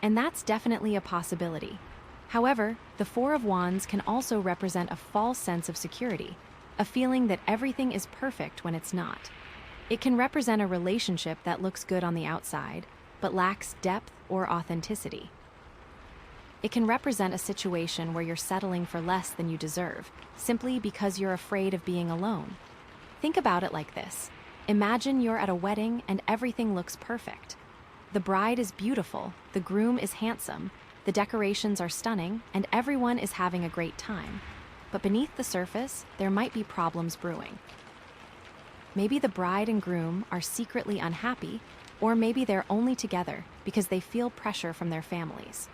And that's definitely a possibility. However, the Four of Wands can also represent a false sense of security, a feeling that everything is perfect when it's not. It can represent a relationship that looks good on the outside, but lacks depth or authenticity. It can represent a situation where you're settling for less than you deserve, simply because you're afraid of being alone. Think about it like this. Imagine you're at a wedding and everything looks perfect. The bride is beautiful, the groom is handsome, the decorations are stunning, and everyone is having a great time. But beneath the surface, there might be problems brewing. Maybe the bride and groom are secretly unhappy, or maybe they're only together because they feel pressure from their families.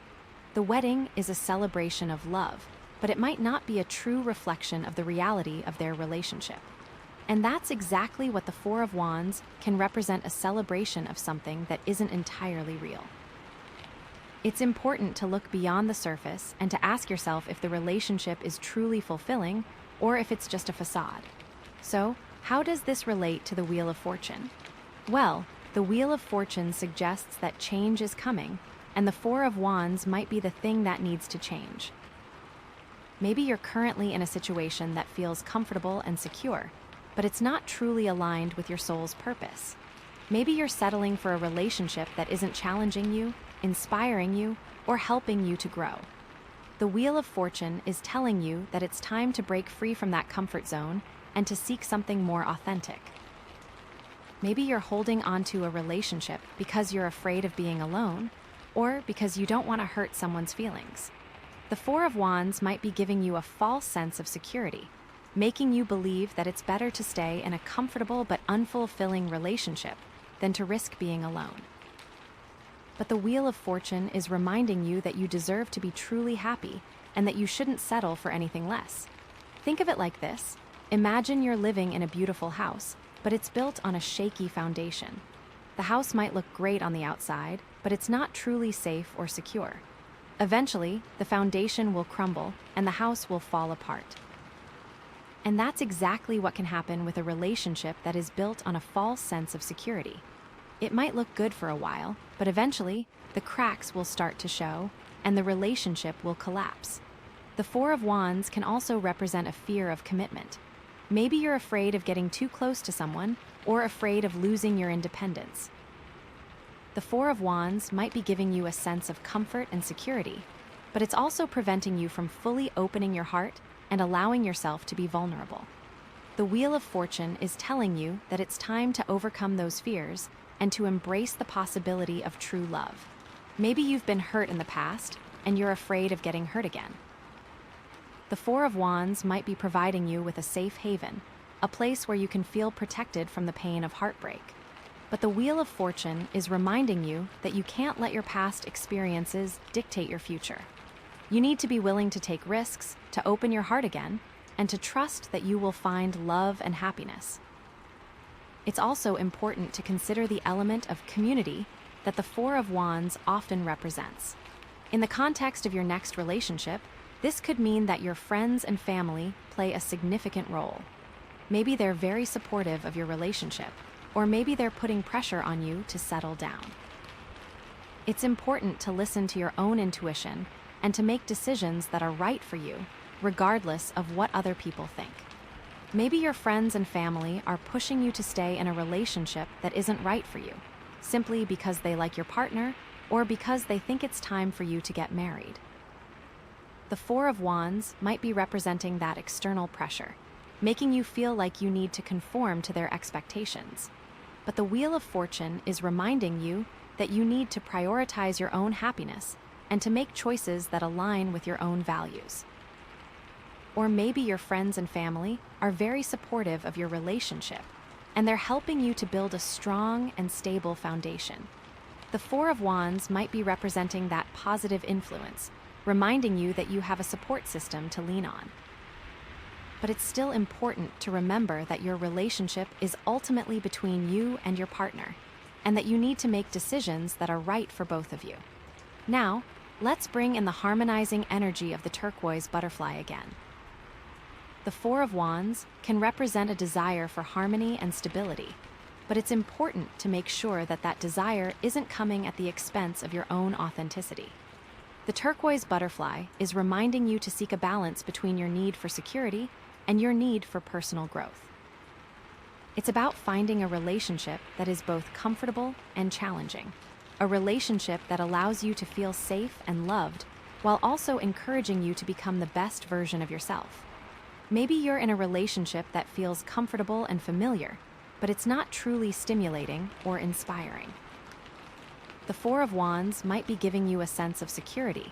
The wedding is a celebration of love, but it might not be a true reflection of the reality of their relationship. And that's exactly what the Four of Wands can represent: a celebration of something that isn't entirely real. It's important to look beyond the surface and to ask yourself if the relationship is truly fulfilling or if it's just a facade. So, how does this relate to the Wheel of Fortune? Well, the Wheel of Fortune suggests that change is coming, and the Four of Wands might be the thing that needs to change. Maybe you're currently in a situation that feels comfortable and secure, but it's not truly aligned with your soul's purpose. Maybe you're settling for a relationship that isn't challenging you, inspiring you, or helping you to grow. The Wheel of Fortune is telling you that it's time to break free from that comfort zone and to seek something more authentic. Maybe you're holding onto a relationship because you're afraid of being alone, or because you don't want to hurt someone's feelings. The Four of Wands might be giving you a false sense of security, making you believe that it's better to stay in a comfortable but unfulfilling relationship than to risk being alone. But the Wheel of Fortune is reminding you that you deserve to be truly happy and that you shouldn't settle for anything less. Think of it like this. Imagine you're living in a beautiful house, but it's built on a shaky foundation. The house might look great on the outside, but it's not truly safe or secure. Eventually, the foundation will crumble and the house will fall apart. And that's exactly what can happen with a relationship that is built on a false sense of security. It might look good for a while, but eventually, the cracks will start to show and the relationship will collapse. The Four of Wands can also represent a fear of commitment. Maybe you're afraid of getting too close to someone or afraid of losing your independence. The Four of Wands might be giving you a sense of comfort and security, but it's also preventing you from fully opening your heart and allowing yourself to be vulnerable. The Wheel of Fortune is telling you that it's time to overcome those fears and to embrace the possibility of true love. Maybe you've been hurt in the past and you're afraid of getting hurt again. The Four of Wands might be providing you with a safe haven, a place where you can feel protected from the pain of heartbreak. But the Wheel of Fortune is reminding you that you can't let your past experiences dictate your future. You need to be willing to take risks, to open your heart again, and to trust that you will find love and happiness. It's also important to consider the element of community that the Four of Wands often represents. In the context of your next relationship, this could mean that your friends and family play a significant role. Maybe they're very supportive of your relationship, or maybe they're putting pressure on you to settle down. It's important to listen to your own intuition and to make decisions that are right for you, regardless of what other people think. Maybe your friends and family are pushing you to stay in a relationship that isn't right for you, simply because they like your partner or because they think it's time for you to get married. The Four of Wands might be representing that external pressure, making you feel like you need to conform to their expectations. But the Wheel of Fortune is reminding you that you need to prioritize your own happiness and to make choices that align with your own values. Or maybe your friends and family are very supportive of your relationship, and they're helping you to build a strong and stable foundation. The Four of Wands might be representing that positive influence, reminding you that you have a support system to lean on. But it's still important to remember that your relationship is ultimately between you and your partner, and that you need to make decisions that are right for both of you. Now, let's bring in the harmonizing energy of the turquoise butterfly again. The Four of Wands can represent a desire for harmony and stability, but it's important to make sure that that desire isn't coming at the expense of your own authenticity. The turquoise butterfly is reminding you to seek a balance between your need for security and your need for personal growth. It's about finding a relationship that is both comfortable and challenging, a relationship that allows you to feel safe and loved while also encouraging you to become the best version of yourself. Maybe you're in a relationship that feels comfortable and familiar, but it's not truly stimulating or inspiring. The Four of Wands might be giving you a sense of security,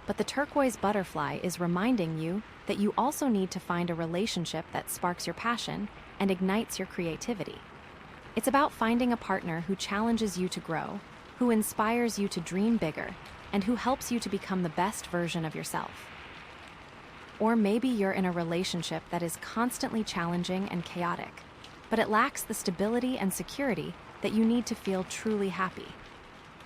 but the turquoise butterfly is reminding you that you also need to find a relationship that sparks your passion and ignites your creativity. It's about finding a partner who challenges you to grow, who inspires you to dream bigger, and who helps you to become the best version of yourself. Or maybe you're in a relationship that is constantly challenging and chaotic, but it lacks the stability and security that you need to feel truly happy.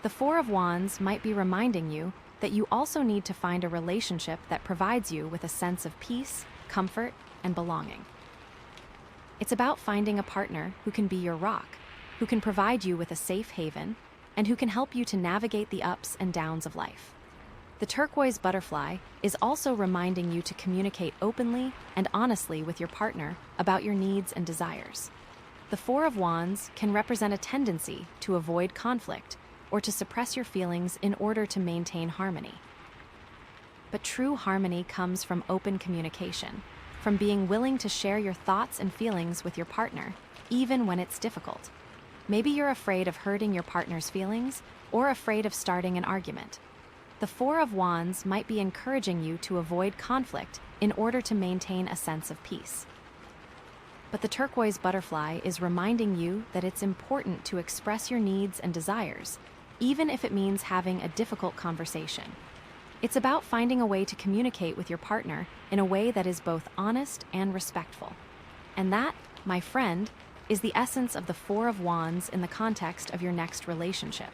The Four of Wands might be reminding you that you also need to find a relationship that provides you with a sense of peace, comfort, and belonging. It's about finding a partner who can be your rock, who can provide you with a safe haven, and who can help you to navigate the ups and downs of life. The turquoise butterfly is also reminding you to communicate openly and honestly with your partner about your needs and desires. The Four of Wands can represent a tendency to avoid conflict or to suppress your feelings in order to maintain harmony. But true harmony comes from open communication, from being willing to share your thoughts and feelings with your partner, even when it's difficult. Maybe you're afraid of hurting your partner's feelings or afraid of starting an argument. The Four of Wands might be encouraging you to avoid conflict in order to maintain a sense of peace. But the turquoise butterfly is reminding you that it's important to express your needs and desires, even if it means having a difficult conversation. It's about finding a way to communicate with your partner in a way that is both honest and respectful. And that, my friend, is the essence of the Four of Wands in the context of your next relationship.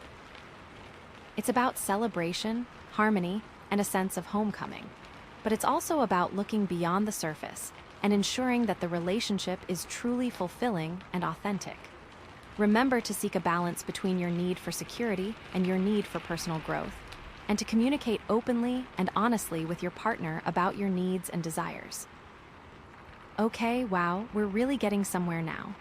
It's about celebration, harmony, and a sense of homecoming. But it's also about looking beyond the surface and ensuring that the relationship is truly fulfilling and authentic. Remember to seek a balance between your need for security and your need for personal growth, and to communicate openly and honestly with your partner about your needs and desires. Okay, wow, we're really getting somewhere now.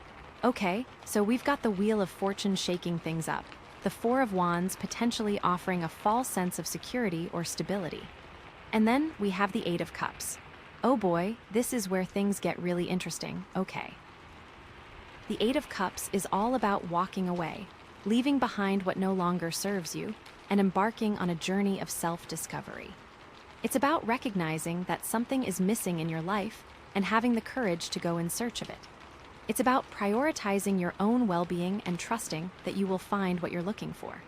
Okay, so we've got the Wheel of Fortune shaking things up, the Four of Wands potentially offering a false sense of security or stability. And then we have the Eight of Cups. Oh boy, this is where things get really interesting, okay. The Eight of Cups is all about walking away, leaving behind what no longer serves you, and embarking on a journey of self-discovery. It's about recognizing that something is missing in your life and having the courage to go in search of it. It's about prioritizing your own well-being and trusting that you will find what you're looking for.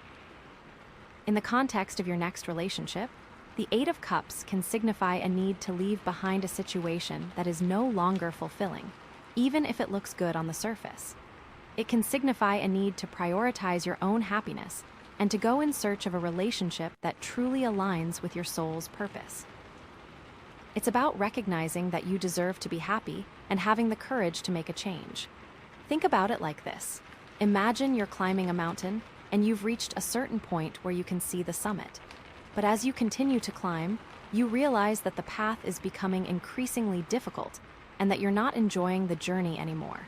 In the context of your next relationship, the Eight of Cups can signify a need to leave behind a situation that is no longer fulfilling, even if it looks good on the surface. It can signify a need to prioritize your own happiness and to go in search of a relationship that truly aligns with your soul's purpose. It's about recognizing that you deserve to be happy and having the courage to make a change. Think about it like this. Imagine you're climbing a mountain and you've reached a certain point where you can see the summit. But as you continue to climb, you realize that the path is becoming increasingly difficult and that you're not enjoying the journey anymore.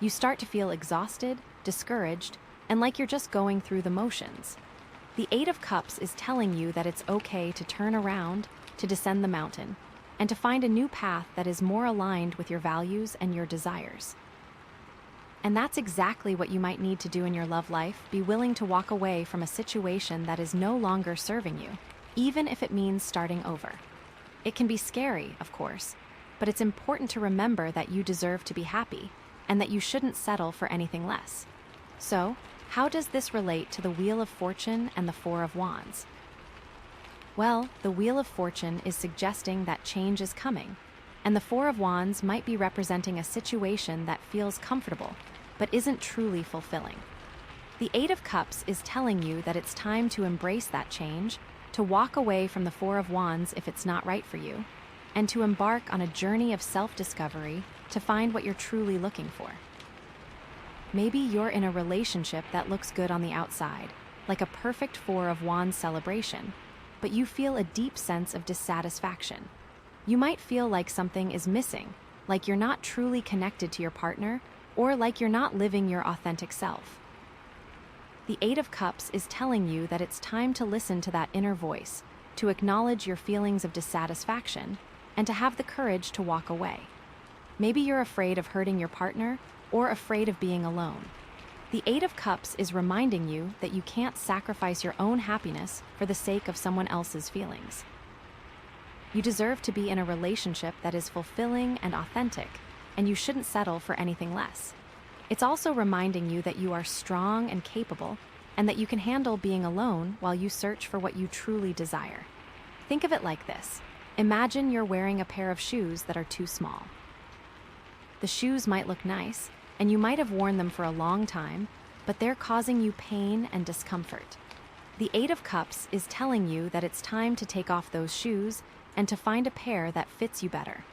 You start to feel exhausted, discouraged, and like you're just going through the motions. The Eight of Cups is telling you that it's okay to turn around, to descend the mountain, and to find a new path that is more aligned with your values and your desires. And that's exactly what you might need to do in your love life, be willing to walk away from a situation that is no longer serving you, even if it means starting over. It can be scary, of course, but it's important to remember that you deserve to be happy and that you shouldn't settle for anything less. So, how does this relate to the Wheel of Fortune and the Four of Wands? Well, the Wheel of Fortune is suggesting that change is coming, and the Four of Wands might be representing a situation that feels comfortable, but isn't truly fulfilling. The Eight of Cups is telling you that it's time to embrace that change, to walk away from the Four of Wands if it's not right for you, and to embark on a journey of self-discovery to find what you're truly looking for. Maybe you're in a relationship that looks good on the outside, like a perfect Four of Wands celebration, but you feel a deep sense of dissatisfaction. You might feel like something is missing, like you're not truly connected to your partner, or like you're not living your authentic self. The Eight of Cups is telling you that it's time to listen to that inner voice, to acknowledge your feelings of dissatisfaction, and to have the courage to walk away. Maybe you're afraid of hurting your partner or afraid of being alone. The Eight of Cups is reminding you that you can't sacrifice your own happiness for the sake of someone else's feelings. You deserve to be in a relationship that is fulfilling and authentic, and you shouldn't settle for anything less. It's also reminding you that you are strong and capable, and that you can handle being alone while you search for what you truly desire. Think of it like this. Imagine you're wearing a pair of shoes that are too small. The shoes might look nice, and you might have worn them for a long time, but they're causing you pain and discomfort. The Eight of Cups is telling you that it's time to take off those shoes and to find a pair that fits you better.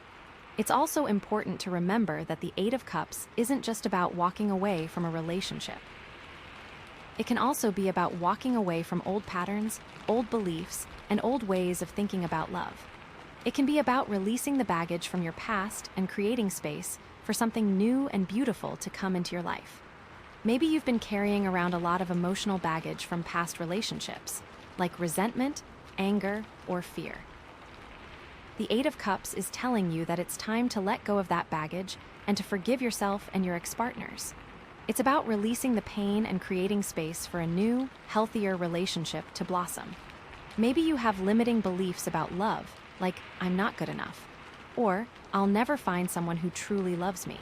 It's also important to remember that the Eight of Cups isn't just about walking away from a relationship. It can also be about walking away from old patterns, old beliefs, and old ways of thinking about love. It can be about releasing the baggage from your past and creating space for something new and beautiful to come into your life. Maybe you've been carrying around a lot of emotional baggage from past relationships, like resentment, anger, or fear. The Eight of Cups is telling you that it's time to let go of that baggage and to forgive yourself and your ex-partners. It's about releasing the pain and creating space for a new, healthier relationship to blossom. Maybe you have limiting beliefs about love, like, I'm not good enough, or I'll never find someone who truly loves me.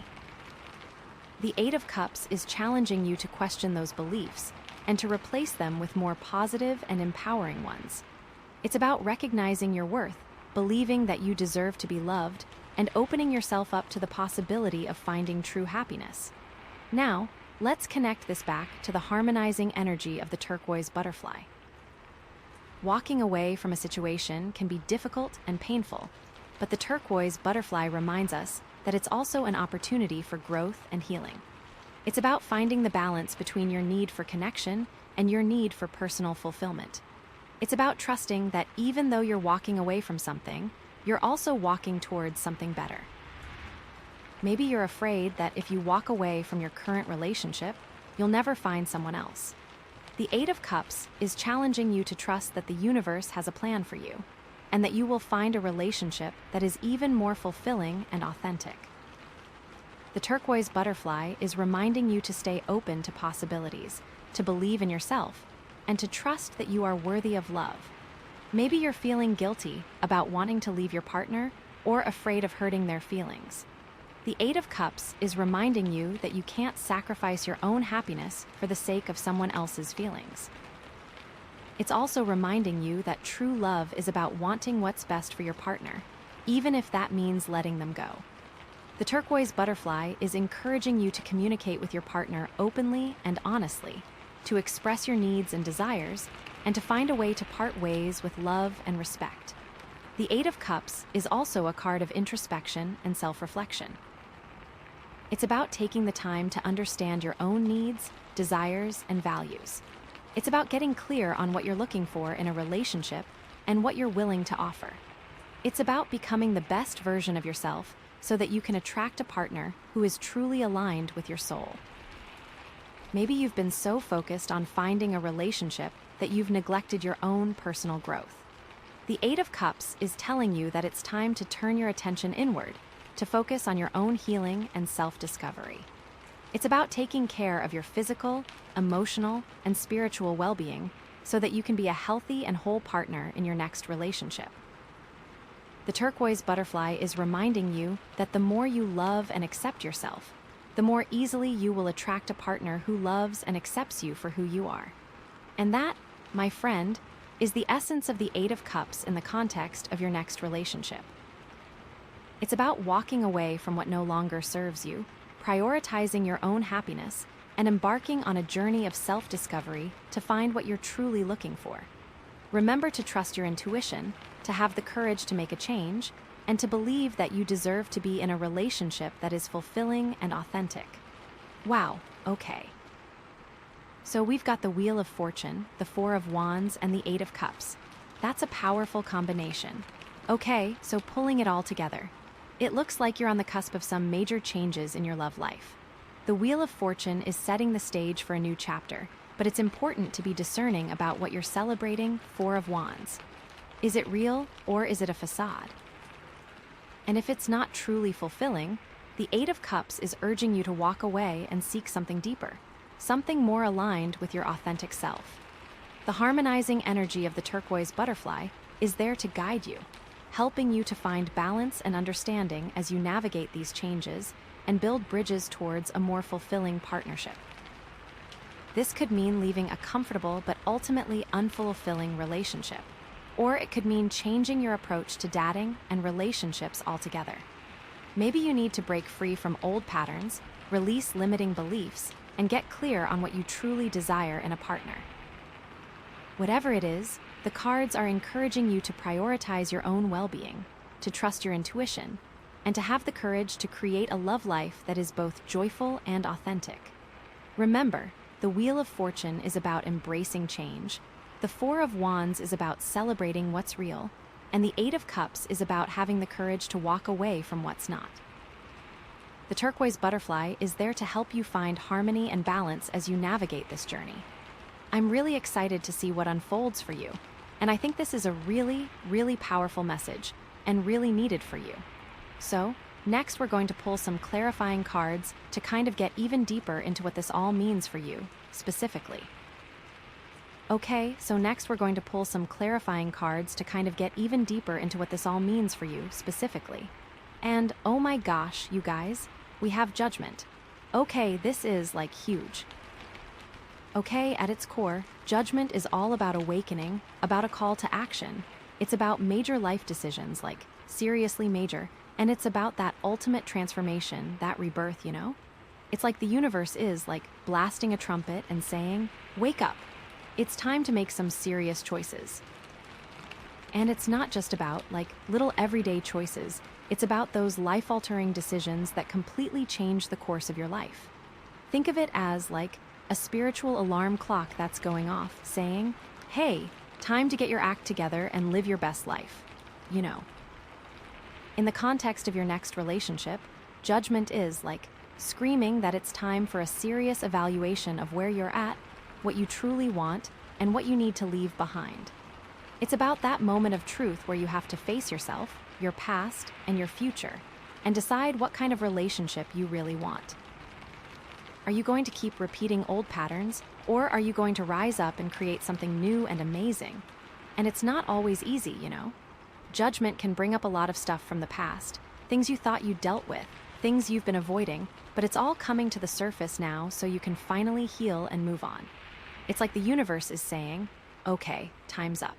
The Eight of Cups is challenging you to question those beliefs and to replace them with more positive and empowering ones. It's about recognizing your worth, believing that you deserve to be loved, and opening yourself up to the possibility of finding true happiness. Now, let's connect this back to the harmonizing energy of the turquoise butterfly. Walking away from a situation can be difficult and painful, but the turquoise butterfly reminds us that it's also an opportunity for growth and healing. It's about finding the balance between your need for connection and your need for personal fulfillment. It's about trusting that even though you're walking away from something, you're also walking towards something better. Maybe you're afraid that if you walk away from your current relationship, you'll never find someone else. The Eight of Cups is challenging you to trust that the universe has a plan for you, and that you will find a relationship that is even more fulfilling and authentic. The turquoise butterfly is reminding you to stay open to possibilities, to believe in yourself, and to trust that you are worthy of love. Maybe you're feeling guilty about wanting to leave your partner or afraid of hurting their feelings. The Eight of Cups is reminding you that you can't sacrifice your own happiness for the sake of someone else's feelings. It's also reminding you that true love is about wanting what's best for your partner, even if that means letting them go. The turquoise butterfly is encouraging you to communicate with your partner openly and honestly, to express your needs and desires, and to find a way to part ways with love and respect. The Eight of Cups is also a card of introspection and self-reflection. It's about taking the time to understand your own needs, desires, and values. It's about getting clear on what you're looking for in a relationship and what you're willing to offer. It's about becoming the best version of yourself so that you can attract a partner who is truly aligned with your soul. Maybe you've been so focused on finding a relationship that you've neglected your own personal growth. The Eight of Cups is telling you that it's time to turn your attention inward, to focus on your own healing and self-discovery. It's about taking care of your physical, emotional, and spiritual well-being so that you can be a healthy and whole partner in your next relationship. The turquoise butterfly is reminding you that the more you love and accept yourself, the more easily you will attract a partner who loves and accepts you for who you are. And that, my friend, is the essence of the Eight of Cups in the context of your next relationship. It's about walking away from what no longer serves you, prioritizing your own happiness, and embarking on a journey of self-discovery to find what you're truly looking for. Remember to trust your intuition, to have the courage to make a change, and to believe that you deserve to be in a relationship that is fulfilling and authentic. Wow, okay. So we've got the Wheel of Fortune, the Four of Wands, and the Eight of Cups. That's a powerful combination. Okay, so pulling it all together. It looks like you're on the cusp of some major changes in your love life. The Wheel of Fortune is setting the stage for a new chapter, but it's important to be discerning about what you're celebrating. Four of Wands. Is it real or is it a facade? And if it's not truly fulfilling, the Eight of Cups is urging you to walk away and seek something deeper, something more aligned with your authentic self. The harmonizing energy of the turquoise butterfly is there to guide you, helping you to find balance and understanding as you navigate these changes and build bridges towards a more fulfilling partnership. This could mean leaving a comfortable but ultimately unfulfilling relationship, or it could mean changing your approach to dating and relationships altogether. Maybe you need to break free from old patterns, release limiting beliefs, and get clear on what you truly desire in a partner. Whatever it is, the cards are encouraging you to prioritize your own well-being, to trust your intuition, and to have the courage to create a love life that is both joyful and authentic. Remember, the Wheel of Fortune is about embracing change, the Four of Wands is about celebrating what's real, and the Eight of Cups is about having the courage to walk away from what's not. The turquoise butterfly is there to help you find harmony and balance as you navigate this journey. I'm really excited to see what unfolds for you, and I think this is a really, really powerful message and really needed for you. So, next we're going to pull some clarifying cards to kind of get even deeper into what this all means for you, specifically. Okay, so next we're going to pull some clarifying cards to kind of get even deeper into what this all means for you, specifically. And oh my gosh, you guys, we have Judgment. Okay, this is like huge. Okay, at its core, Judgment is all about awakening, about a call to action. It's about major life decisions, like seriously major, and it's about that ultimate transformation, that rebirth, you know? It's like the universe is like blasting a trumpet and saying, "Wake up. It's time to make some serious choices." And it's not just about like little everyday choices. It's about those life-altering decisions that completely change the course of your life. Think of it as like a spiritual alarm clock that's going off, saying, "Hey, time to get your act together and live your best life." You know. In the context of your next relationship, Judgment is like screaming that it's time for a serious evaluation of where you're at, what you truly want, and what you need to leave behind. It's about that moment of truth where you have to face yourself, your past, and your future, and decide what kind of relationship you really want. Are you going to keep repeating old patterns, or are you going to rise up and create something new and amazing? And it's not always easy, you know? Judgment can bring up a lot of stuff from the past, things you thought you dealt with, things you've been avoiding, but it's all coming to the surface now so you can finally heal and move on. It's like the universe is saying, "Okay, time's up."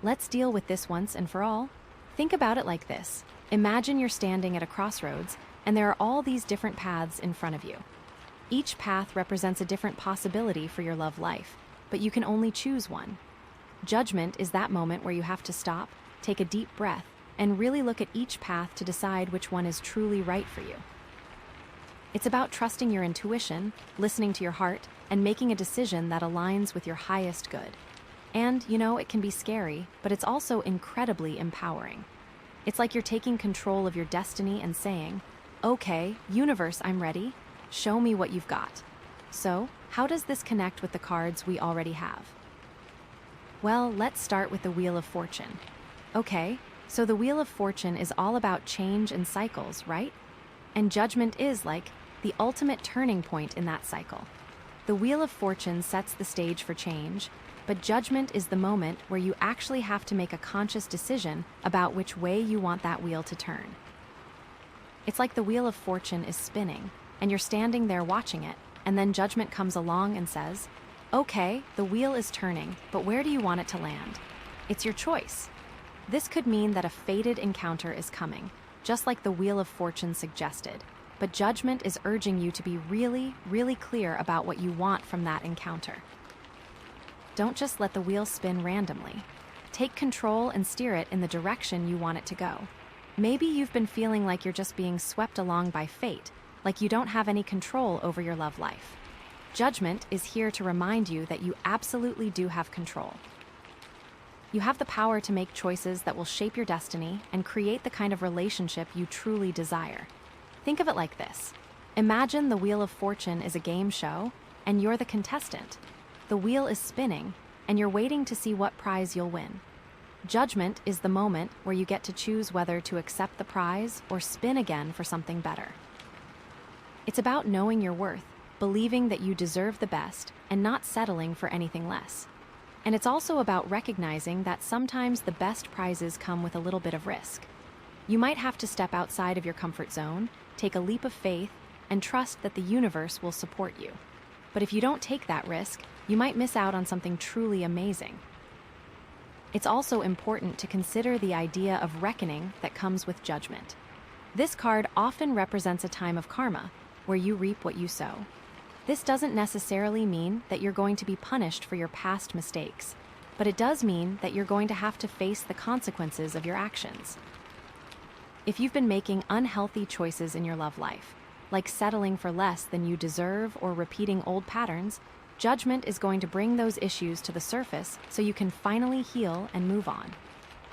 Let's deal with this once and for all. Think about it like this. Imagine you're standing at a crossroads, and there are all these different paths in front of you. Each path represents a different possibility for your love life, but you can only choose one. Judgment is that moment where you have to stop, take a deep breath, and really look at each path to decide which one is truly right for you. It's about trusting your intuition, listening to your heart, and making a decision that aligns with your highest good. And, you know, it can be scary, but it's also incredibly empowering. It's like you're taking control of your destiny and saying, "Okay, universe, I'm ready. Show me what you've got." So, how does this connect with the cards we already have? Well, let's start with the Wheel of Fortune. Okay, so the Wheel of Fortune is all about change and cycles, right? And Judgment is like the ultimate turning point in that cycle. The Wheel of Fortune sets the stage for change, but Judgment is the moment where you actually have to make a conscious decision about which way you want that wheel to turn. It's like the Wheel of Fortune is spinning, and you're standing there watching it, and then Judgment comes along and says, "Okay, the wheel is turning, but where do you want it to land?" It's your choice. This could mean that a fated encounter is coming, just like the Wheel of Fortune suggested, but Judgment is urging you to be really, really clear about what you want from that encounter. Don't just let the wheel spin randomly. Take control and steer it in the direction you want it to go. Maybe you've been feeling like you're just being swept along by fate, like you don't have any control over your love life. Judgment is here to remind you that you absolutely do have control. You have the power to make choices that will shape your destiny and create the kind of relationship you truly desire. Think of it like this. Imagine the Wheel of Fortune is a game show, and you're the contestant. The wheel is spinning, and you're waiting to see what prize you'll win. Judgment is the moment where you get to choose whether to accept the prize or spin again for something better. It's about knowing your worth, believing that you deserve the best, and not settling for anything less. And it's also about recognizing that sometimes the best prizes come with a little bit of risk. You might have to step outside of your comfort zone, take a leap of faith, and trust that the universe will support you. But if you don't take that risk, you might miss out on something truly amazing. It's also important to consider the idea of reckoning that comes with judgment. This card often represents a time of karma, where you reap what you sow. This doesn't necessarily mean that you're going to be punished for your past mistakes, but it does mean that you're going to have to face the consequences of your actions. If you've been making unhealthy choices in your love life, like settling for less than you deserve or repeating old patterns, judgment is going to bring those issues to the surface so you can finally heal and move on.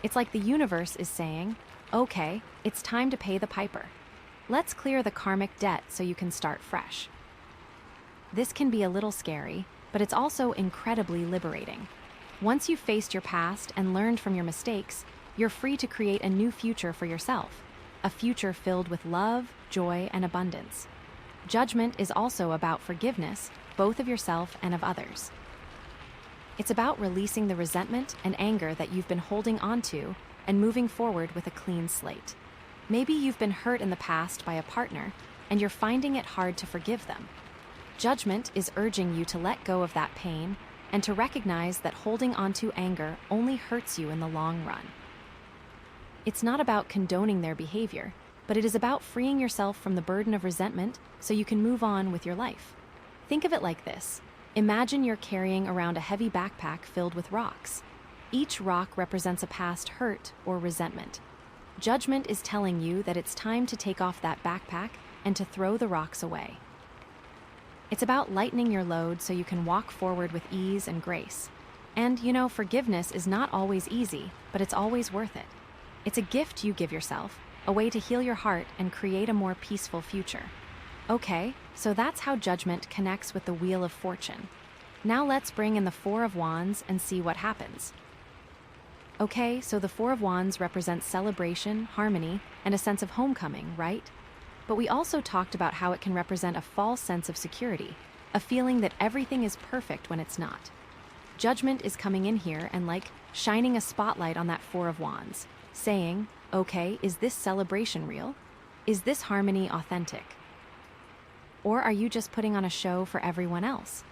It's like the universe is saying, okay, it's time to pay the piper. Let's clear the karmic debt so you can start fresh. This can be a little scary, but it's also incredibly liberating. Once you've faced your past and learned from your mistakes, you're free to create a new future for yourself, a future filled with love, joy, and abundance. Judgment is also about forgiveness, both of yourself and of others. It's about releasing the resentment and anger that you've been holding onto and moving forward with a clean slate. Maybe you've been hurt in the past by a partner, and you're finding it hard to forgive them. Judgment is urging you to let go of that pain and to recognize that holding onto anger only hurts you in the long run. It's not about condoning their behavior, but it is about freeing yourself from the burden of resentment so you can move on with your life. Think of it like this. Imagine you're carrying around a heavy backpack filled with rocks. Each rock represents a past hurt or resentment. Judgment is telling you that it's time to take off that backpack and to throw the rocks away. It's about lightening your load so you can walk forward with ease and grace. And, forgiveness is not always easy, but it's always worth it. It's a gift you give yourself, a way to heal your heart and create a more peaceful future. Okay, so that's how judgment connects with the Wheel of Fortune. Now let's bring in the Four of Wands and see what happens. Okay, so the Four of Wands represents celebration, harmony, and a sense of homecoming, right? But we also talked about how it can represent a false sense of security, a feeling that everything is perfect when it's not. Judgment is coming in here and shining a spotlight on that Four of Wands, saying, okay, is this celebration real? Is this harmony authentic? Or are you just putting on a show for everyone else?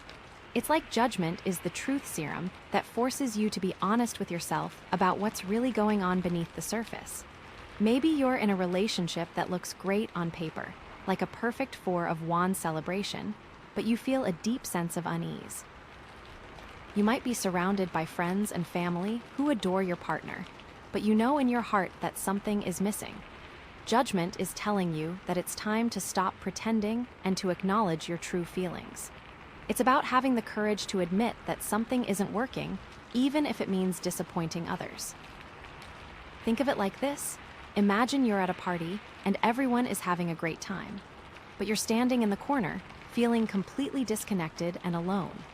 It's like judgment is the truth serum that forces you to be honest with yourself about what's really going on beneath the surface. Maybe you're in a relationship that looks great on paper, like a perfect Four of Wands celebration, but you feel a deep sense of unease. You might be surrounded by friends and family who adore your partner, but you know in your heart that something is missing. Judgment is telling you that it's time to stop pretending and to acknowledge your true feelings. It's about having the courage to admit that something isn't working, even if it means disappointing others. Think of it like this. Imagine you're at a party and everyone is having a great time, but you're standing in the corner, feeling completely disconnected and alone.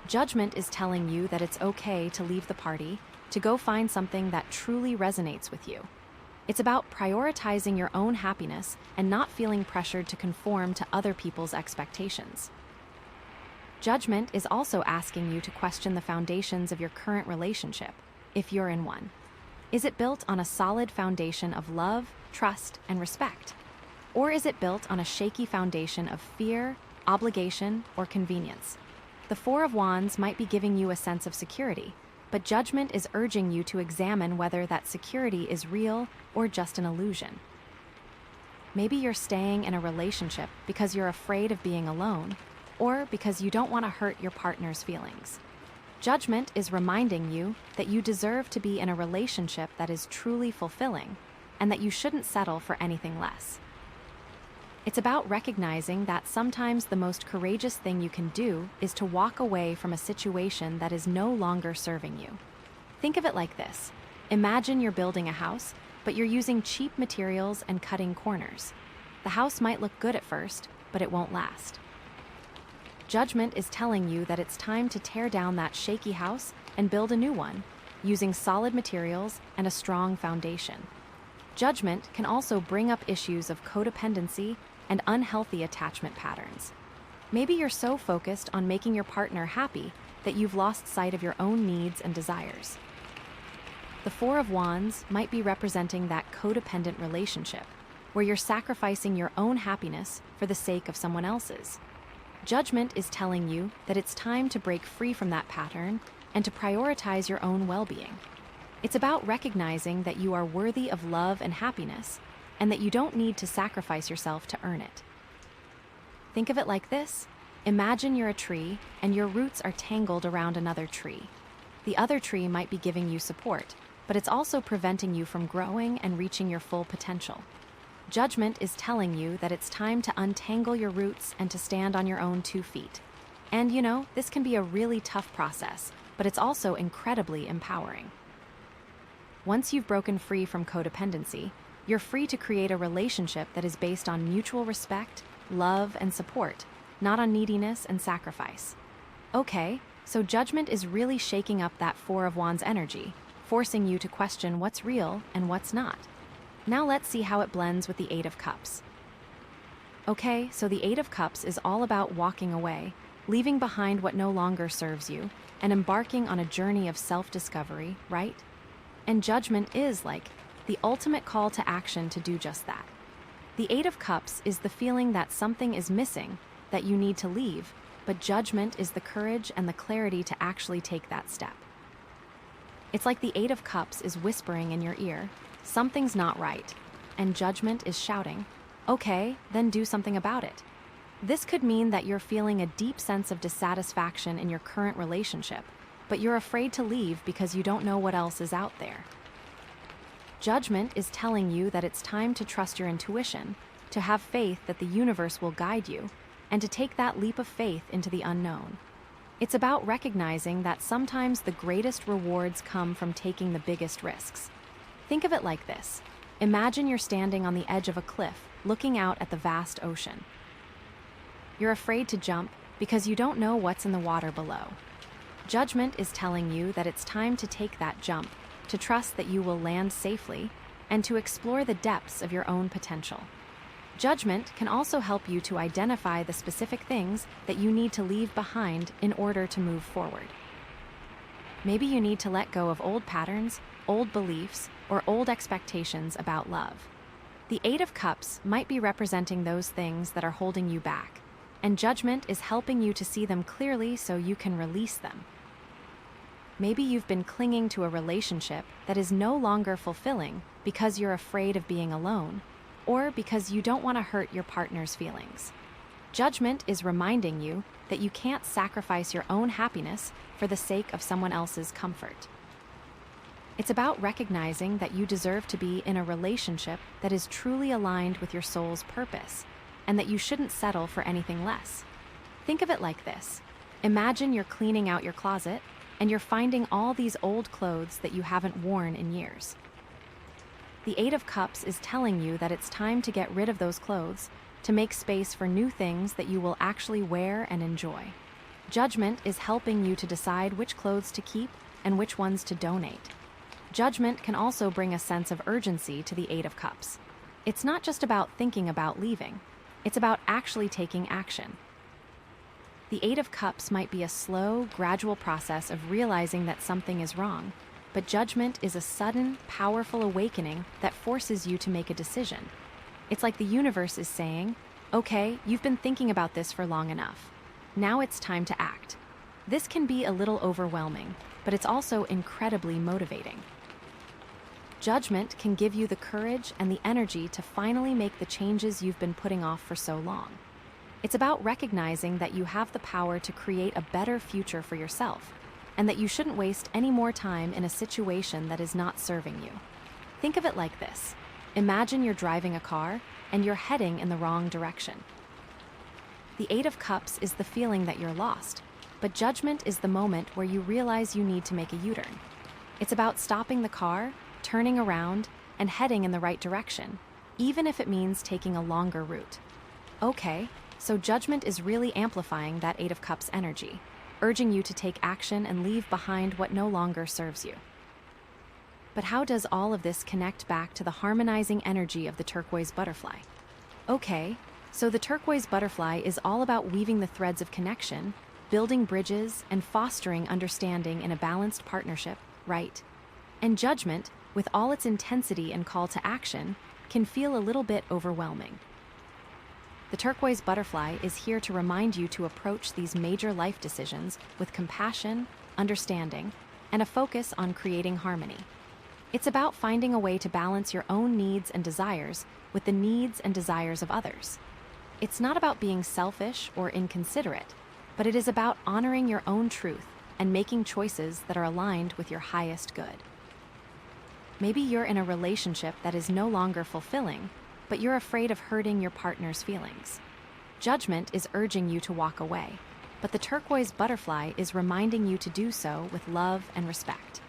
Judgment is telling you that it's okay to leave the party, to go find something that truly resonates with you. It's about prioritizing your own happiness and not feeling pressured to conform to other people's expectations. Judgment is also asking you to question the foundations of your current relationship, if you're in one. Is it built on a solid foundation of love, trust, and respect? Or is it built on a shaky foundation of fear, obligation, or convenience? The Four of Wands might be giving you a sense of security, but judgment is urging you to examine whether that security is real or just an illusion. Maybe you're staying in a relationship because you're afraid of being alone, or because you don't want to hurt your partner's feelings. Judgment is reminding you that you deserve to be in a relationship that is truly fulfilling, and that you shouldn't settle for anything less. It's about recognizing that sometimes the most courageous thing you can do is to walk away from a situation that is no longer serving you. Think of it like this. Imagine you're building a house, but you're using cheap materials and cutting corners. The house might look good at first, but it won't last. Judgment is telling you that it's time to tear down that shaky house and build a new one, using solid materials and a strong foundation. Judgment can also bring up issues of codependency and unhealthy attachment patterns. Maybe you're so focused on making your partner happy that you've lost sight of your own needs and desires. The Four of Wands might be representing that codependent relationship, where you're sacrificing your own happiness for the sake of someone else's. Judgment is telling you that it's time to break free from that pattern and to prioritize your own well-being. It's about recognizing that you are worthy of love and happiness, and that you don't need to sacrifice yourself to earn it. Think of it like this. Imagine you're a tree, and your roots are tangled around another tree. The other tree might be giving you support, but it's also preventing you from growing and reaching your full potential. Judgment is telling you that it's time to untangle your roots and to stand on your own 2 feet. And this can be a really tough process, but it's also incredibly empowering. Once you've broken free from codependency, you're free to create a relationship that is based on mutual respect, love, and support, not on neediness and sacrifice. Okay, so judgment is really shaking up that Four of Wands energy, forcing you to question what's real and what's not. Now let's see how it blends with the Eight of Cups. Okay, so the Eight of Cups is all about walking away, leaving behind what no longer serves you, and embarking on a journey of self-discovery, right? And judgment is like the ultimate call to action to do just that. The Eight of Cups is the feeling that something is missing, that you need to leave, but judgment is the courage and the clarity to actually take that step. It's like the Eight of Cups is whispering in your ear, something's not right, and judgment is shouting, okay, then do something about it. This could mean that you're feeling a deep sense of dissatisfaction in your current relationship, but you're afraid to leave because you don't know what else is out there. Judgment is telling you that it's time to trust your intuition, to have faith that the universe will guide you, and to take that leap of faith into the unknown. It's about recognizing that sometimes the greatest rewards come from taking the biggest risks. Think of it like this. Imagine you're standing on the edge of a cliff, looking out at the vast ocean. You're afraid to jump because you don't know what's in the water below. Judgment is telling you that it's time to take that jump, to trust that you will land safely, and to explore the depths of your own potential. Judgment can also help you to identify the specific things that you need to leave behind in order to move forward. Maybe you need to let go of old patterns, old beliefs, or old expectations about love. The Eight of Cups might be representing those things that are holding you back, and judgment is helping you to see them clearly so you can release them. Maybe you've been clinging to a relationship that is no longer fulfilling because you're afraid of being alone, or because you don't want to hurt your partner's feelings. Judgment is reminding you that you can't sacrifice your own happiness for the sake of someone else's comfort. It's about recognizing that you deserve to be in a relationship that is truly aligned with your soul's purpose, and that you shouldn't settle for anything less. Think of it like this. Imagine you're cleaning out your closet, and you're finding all these old clothes that you haven't worn in years. The Eight of Cups is telling you that it's time to get rid of those clothes, to make space for new things that you will actually wear and enjoy. Judgment is helping you to decide which clothes to keep and which ones to donate. Judgment can also bring a sense of urgency to the Eight of Cups. It's not just about thinking about leaving, it's about actually taking action. The Eight of Cups might be a slow, gradual process of realizing that something is wrong, but judgment is a sudden, powerful awakening that forces you to make a decision. It's like the universe is saying, okay, you've been thinking about this for long enough. Now it's time to act. This can be a little overwhelming, but it's also incredibly motivating. Judgment can give you the courage and the energy to finally make the changes you've been putting off for so long. It's about recognizing that you have the power to create a better future for yourself, and that you shouldn't waste any more time in a situation that is not serving you. Think of it like this. Imagine you're driving a car, and you're heading in the wrong direction. The Eight of Cups is the feeling that you're lost, but judgment is the moment where you realize you need to make a U-turn. It's about stopping the car, turning around, and heading in the right direction, even if it means taking a longer route. Okay, so judgment is really amplifying that Eight of Cups energy, urging you to take action and leave behind what no longer serves you. But how does all of this connect back to the harmonizing energy of the turquoise butterfly? Okay, so the turquoise butterfly is all about weaving the threads of connection, building bridges, and fostering understanding in a balanced partnership, right? And judgment, with all its intensity and call to action, can feel a little bit overwhelming. The turquoise butterfly is here to remind you to approach these major life decisions with compassion, understanding, and a focus on creating harmony. It's about finding a way to balance your own needs and desires with the needs and desires of others. It's not about being selfish or inconsiderate, but it is about honoring your own truth and making choices that are aligned with your highest good. Maybe you're in a relationship that is no longer fulfilling, but you're afraid of hurting your partner's feelings. Judgment is urging you to walk away, but the turquoise butterfly is reminding you to do so with love and respect.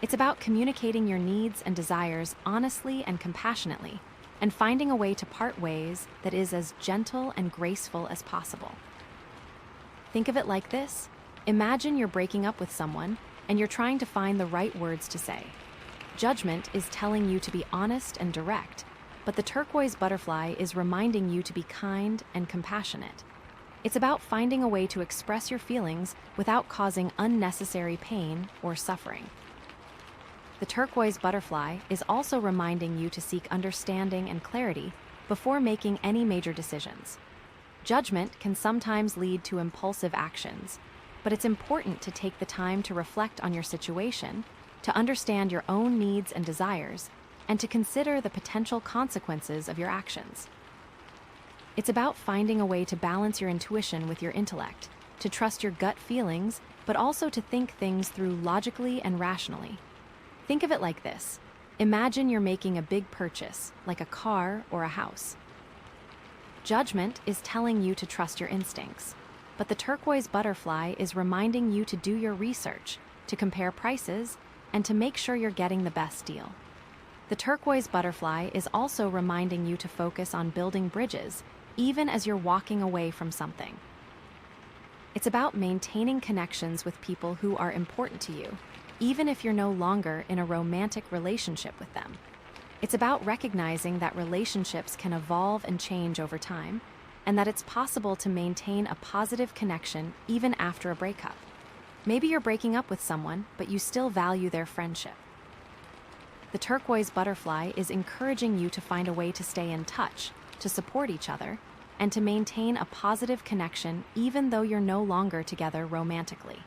It's about communicating your needs and desires honestly and compassionately, and finding a way to part ways that is as gentle and graceful as possible. Think of it like this. Imagine you're breaking up with someone, and you're trying to find the right words to say. Judgment is telling you to be honest and direct, but the turquoise butterfly is reminding you to be kind and compassionate. It's about finding a way to express your feelings without causing unnecessary pain or suffering. The turquoise butterfly is also reminding you to seek understanding and clarity before making any major decisions. Judgment can sometimes lead to impulsive actions, but it's important to take the time to reflect on your situation, to understand your own needs and desires, and to consider the potential consequences of your actions. It's about finding a way to balance your intuition with your intellect, to trust your gut feelings, but also to think things through logically and rationally. Think of it like this. Imagine you're making a big purchase, like a car or a house. Judgment is telling you to trust your instincts, but the turquoise butterfly is reminding you to do your research, to compare prices, and to make sure you're getting the best deal. The turquoise butterfly is also reminding you to focus on building bridges, even as you're walking away from something. It's about maintaining connections with people who are important to you, even if you're no longer in a romantic relationship with them. It's about recognizing that relationships can evolve and change over time, and that it's possible to maintain a positive connection even after a breakup. Maybe you're breaking up with someone, but you still value their friendship. The turquoise butterfly is encouraging you to find a way to stay in touch, to support each other, and to maintain a positive connection even though you're no longer together romantically.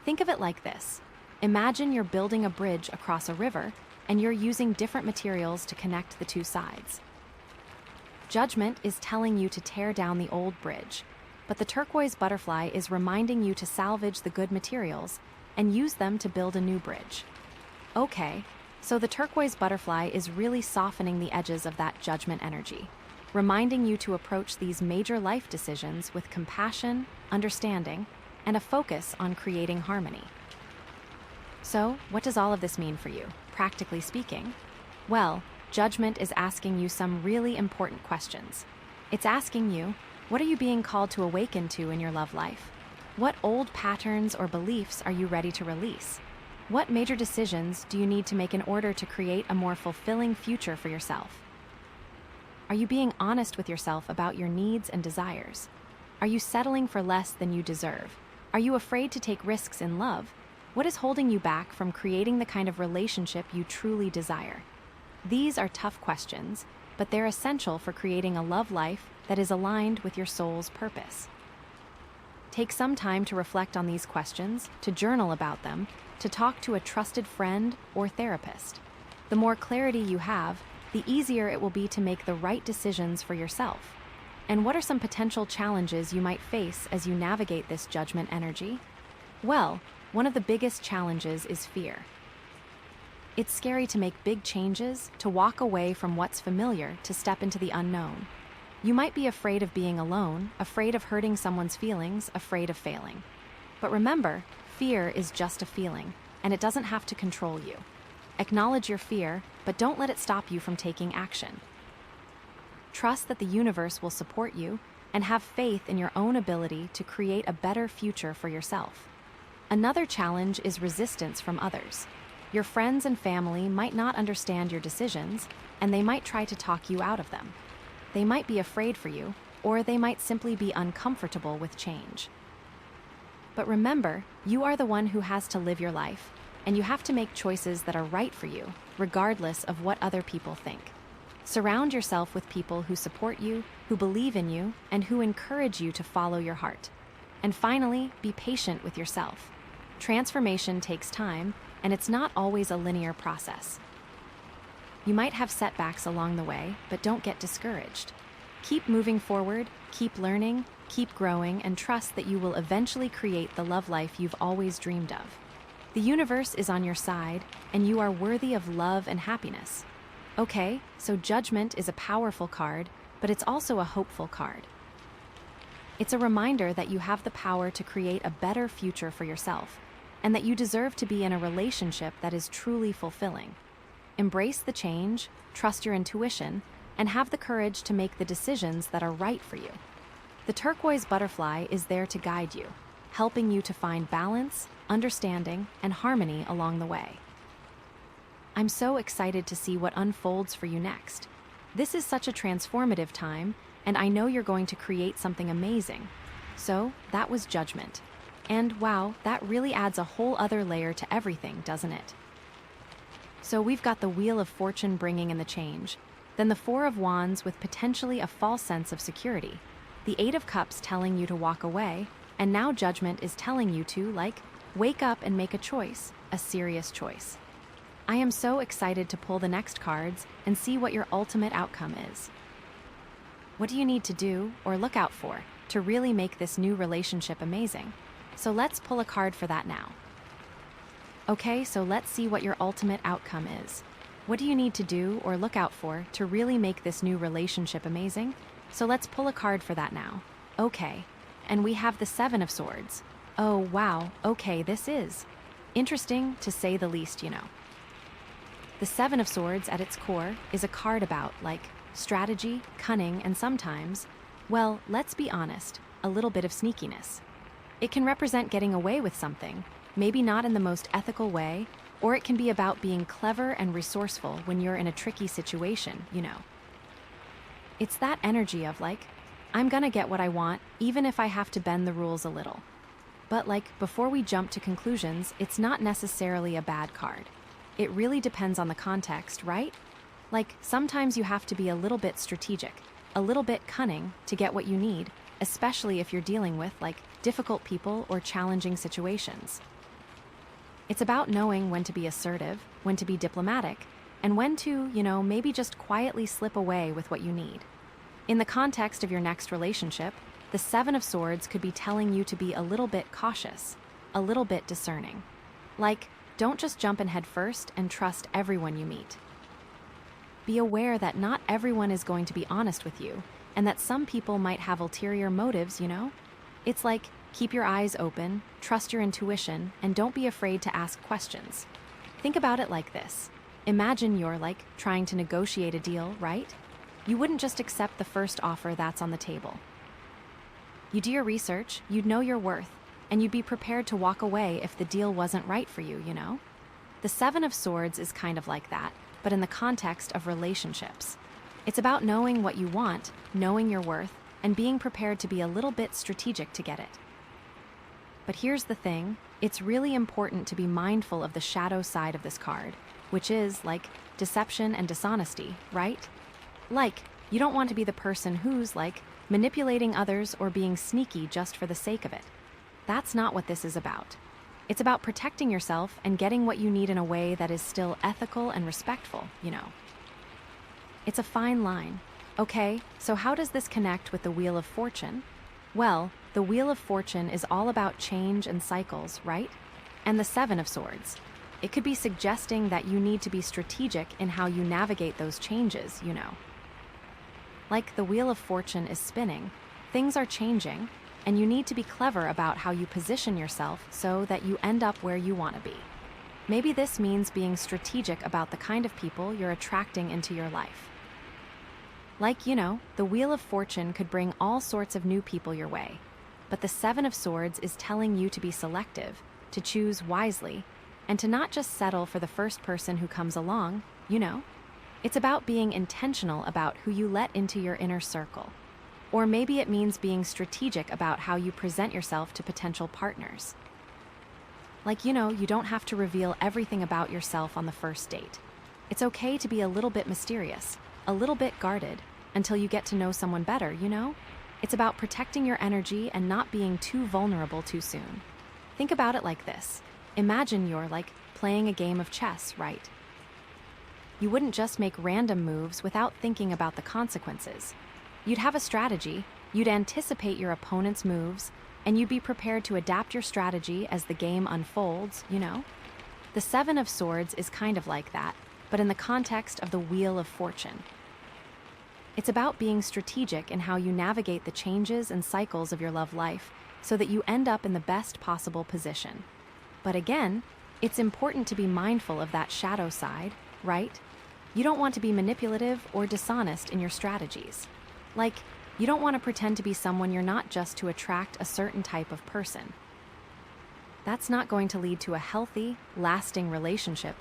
Think of it like this. Imagine you're building a bridge across a river, and you're using different materials to connect the two sides. Judgment is telling you to tear down the old bridge, but the turquoise butterfly is reminding you to salvage the good materials and use them to build a new bridge. Okay, so the turquoise butterfly is really softening the edges of that judgment energy, reminding you to approach these major life decisions with compassion, understanding, and a focus on creating harmony. So, what does all of this mean for you, practically speaking? Well, judgment is asking you some really important questions. It's asking you, what are you being called to awaken to in your love life? What old patterns or beliefs are you ready to release? What major decisions do you need to make in order to create a more fulfilling future for yourself? Are you being honest with yourself about your needs and desires? Are you settling for less than you deserve? Are you afraid to take risks in love? What is holding you back from creating the kind of relationship you truly desire? These are tough questions, but they're essential for creating a love life that is aligned with your soul's purpose. Take some time to reflect on these questions, to journal about them, to talk to a trusted friend or therapist. The more clarity you have, the easier it will be to make the right decisions for yourself. And what are some potential challenges you might face as you navigate this judgment energy? Well, one of the biggest challenges is fear. It's scary to make big changes, to walk away from what's familiar, to step into the unknown. You might be afraid of being alone, afraid of hurting someone's feelings, afraid of failing. But remember, fear is just a feeling, and it doesn't have to control you. Acknowledge your fear, but don't let it stop you from taking action. Trust that the universe will support you, and have faith in your own ability to create a better future for yourself. Another challenge is resistance from others. Your friends and family might not understand your decisions, and they might try to talk you out of them. They might be afraid for you, or they might simply be uncomfortable with change. But remember, you are the one who has to live your life, and you have to make choices that are right for you, regardless of what other people think. Surround yourself with people who support you, who believe in you, and who encourage you to follow your heart. And finally, be patient with yourself. Transformation takes time, and it's not always a linear process. You might have setbacks along the way, but don't get discouraged. Keep moving forward, keep learning, keep growing, and trust that you will eventually create the love life you've always dreamed of. The universe is on your side, and you are worthy of love and happiness. Okay, so Judgment is a powerful card, but it's also a hopeful card. It's a reminder that you have the power to create a better future for yourself, and that you deserve to be in a relationship that is truly fulfilling. Embrace the change, trust your intuition, and have the courage to make the decisions that are right for you. The turquoise butterfly is there to guide you, helping you to find balance, understanding, and harmony along the way. I'm so excited to see what unfolds for you next. This is such a transformative time, and I know you're going to create something amazing. So, that was Judgment. And wow, that really adds a whole other layer to everything, doesn't it? So we've got the Wheel of Fortune bringing in the change, then the Four of Wands with potentially a false sense of security, the Eight of Cups telling you to walk away, and now Judgment is telling you to, wake up and make a choice, a serious choice. I am so excited to pull the next cards and see what your ultimate outcome is. What do you need to do or look out for to really make this new relationship amazing? So let's pull a card for that now. Okay, so let's see what your ultimate outcome is. What do you need to do or look out for to really make this new relationship amazing? So let's pull a card for that now. Okay, and we have the Seven of Swords. Oh, wow, okay, this is interesting to say the least, you know. The Seven of Swords at its core is a card about, strategy, cunning, and sometimes, well, let's be honest, a little bit of sneakiness. It can represent getting away with something, maybe not in the most ethical way, or it can be about being clever and resourceful when you're in a tricky situation, you know. It's that energy of I'm gonna get what I want, even if I have to bend the rules a little. But before we jump to conclusions, it's not necessarily a bad card. It really depends on the context, right? Sometimes you have to be a little bit strategic, a little bit cunning to get what you need, especially if you're dealing with, difficult people or challenging situations. It's about knowing when to be assertive, when to be diplomatic, and when to, maybe just quietly slip away with what you need. In the context of your next relationship, the Seven of Swords could be telling you to be a little bit cautious, a little bit discerning. Don't just jump in head first and trust everyone you meet. Be aware that not everyone is going to be honest with you, and that some people might have ulterior motives, It's keep your eyes open, trust your intuition, and don't be afraid to ask questions. Think about it like this. Imagine you're, trying to negotiate a deal, right? You wouldn't just accept the first offer that's on the table. You do your research, you'd know your worth, and you'd be prepared to walk away if the deal wasn't right for you, The Seven of Swords is kind of like that, but in the context of relationships. It's about knowing what you want, knowing your worth, and being prepared to be a little bit strategic to get it. But here's the thing, it's really important to be mindful of the shadow side of this card, which is, deception and dishonesty, right? You don't want to be the person who's, manipulating others or being sneaky just for the sake of it. That's not what this is about. It's about protecting yourself and getting what you need in a way that is still ethical and respectful, It's a fine line. Okay, so how does this connect with the Wheel of Fortune? Well, the Wheel of Fortune is all about change and cycles, right? And the Seven of Swords. It could be suggesting that you need to be strategic in how you navigate those changes, The Wheel of Fortune is spinning, things are changing, and you need to be clever about how you position yourself so that you end up where you want to be. Maybe this means being strategic about the kind of people you're attracting into your life. The Wheel of Fortune could bring all sorts of new people your way, but the Seven of Swords is telling you to be selective, to choose wisely, and to not just settle for the first person who comes along, It's about being intentional about who you let into your inner circle. Or maybe it means being strategic about how you present yourself to potential partners. Like, you don't have to reveal everything about yourself on the first date. It's okay to be a little bit mysterious, a little bit guarded, until you get to know someone better. It's about protecting your energy and not being too vulnerable too soon. Think about it like this. Imagine you're playing a game of chess, right? You wouldn't just make random moves without thinking about the consequences. You'd have a strategy, you'd anticipate your opponent's moves, and you'd be prepared to adapt your strategy as the game unfolds. The Seven of Swords is kind of like that, but in the context of the Wheel of Fortune. It's about being strategic in how you navigate the changes and cycles of your love life so that you end up in the best possible position. But again, it's important to be mindful of that shadow side, right? You don't want to be manipulative or dishonest in your strategies. You don't want to pretend to be someone you're not just to attract a certain type of person. That's not going to lead to a healthy, lasting relationship.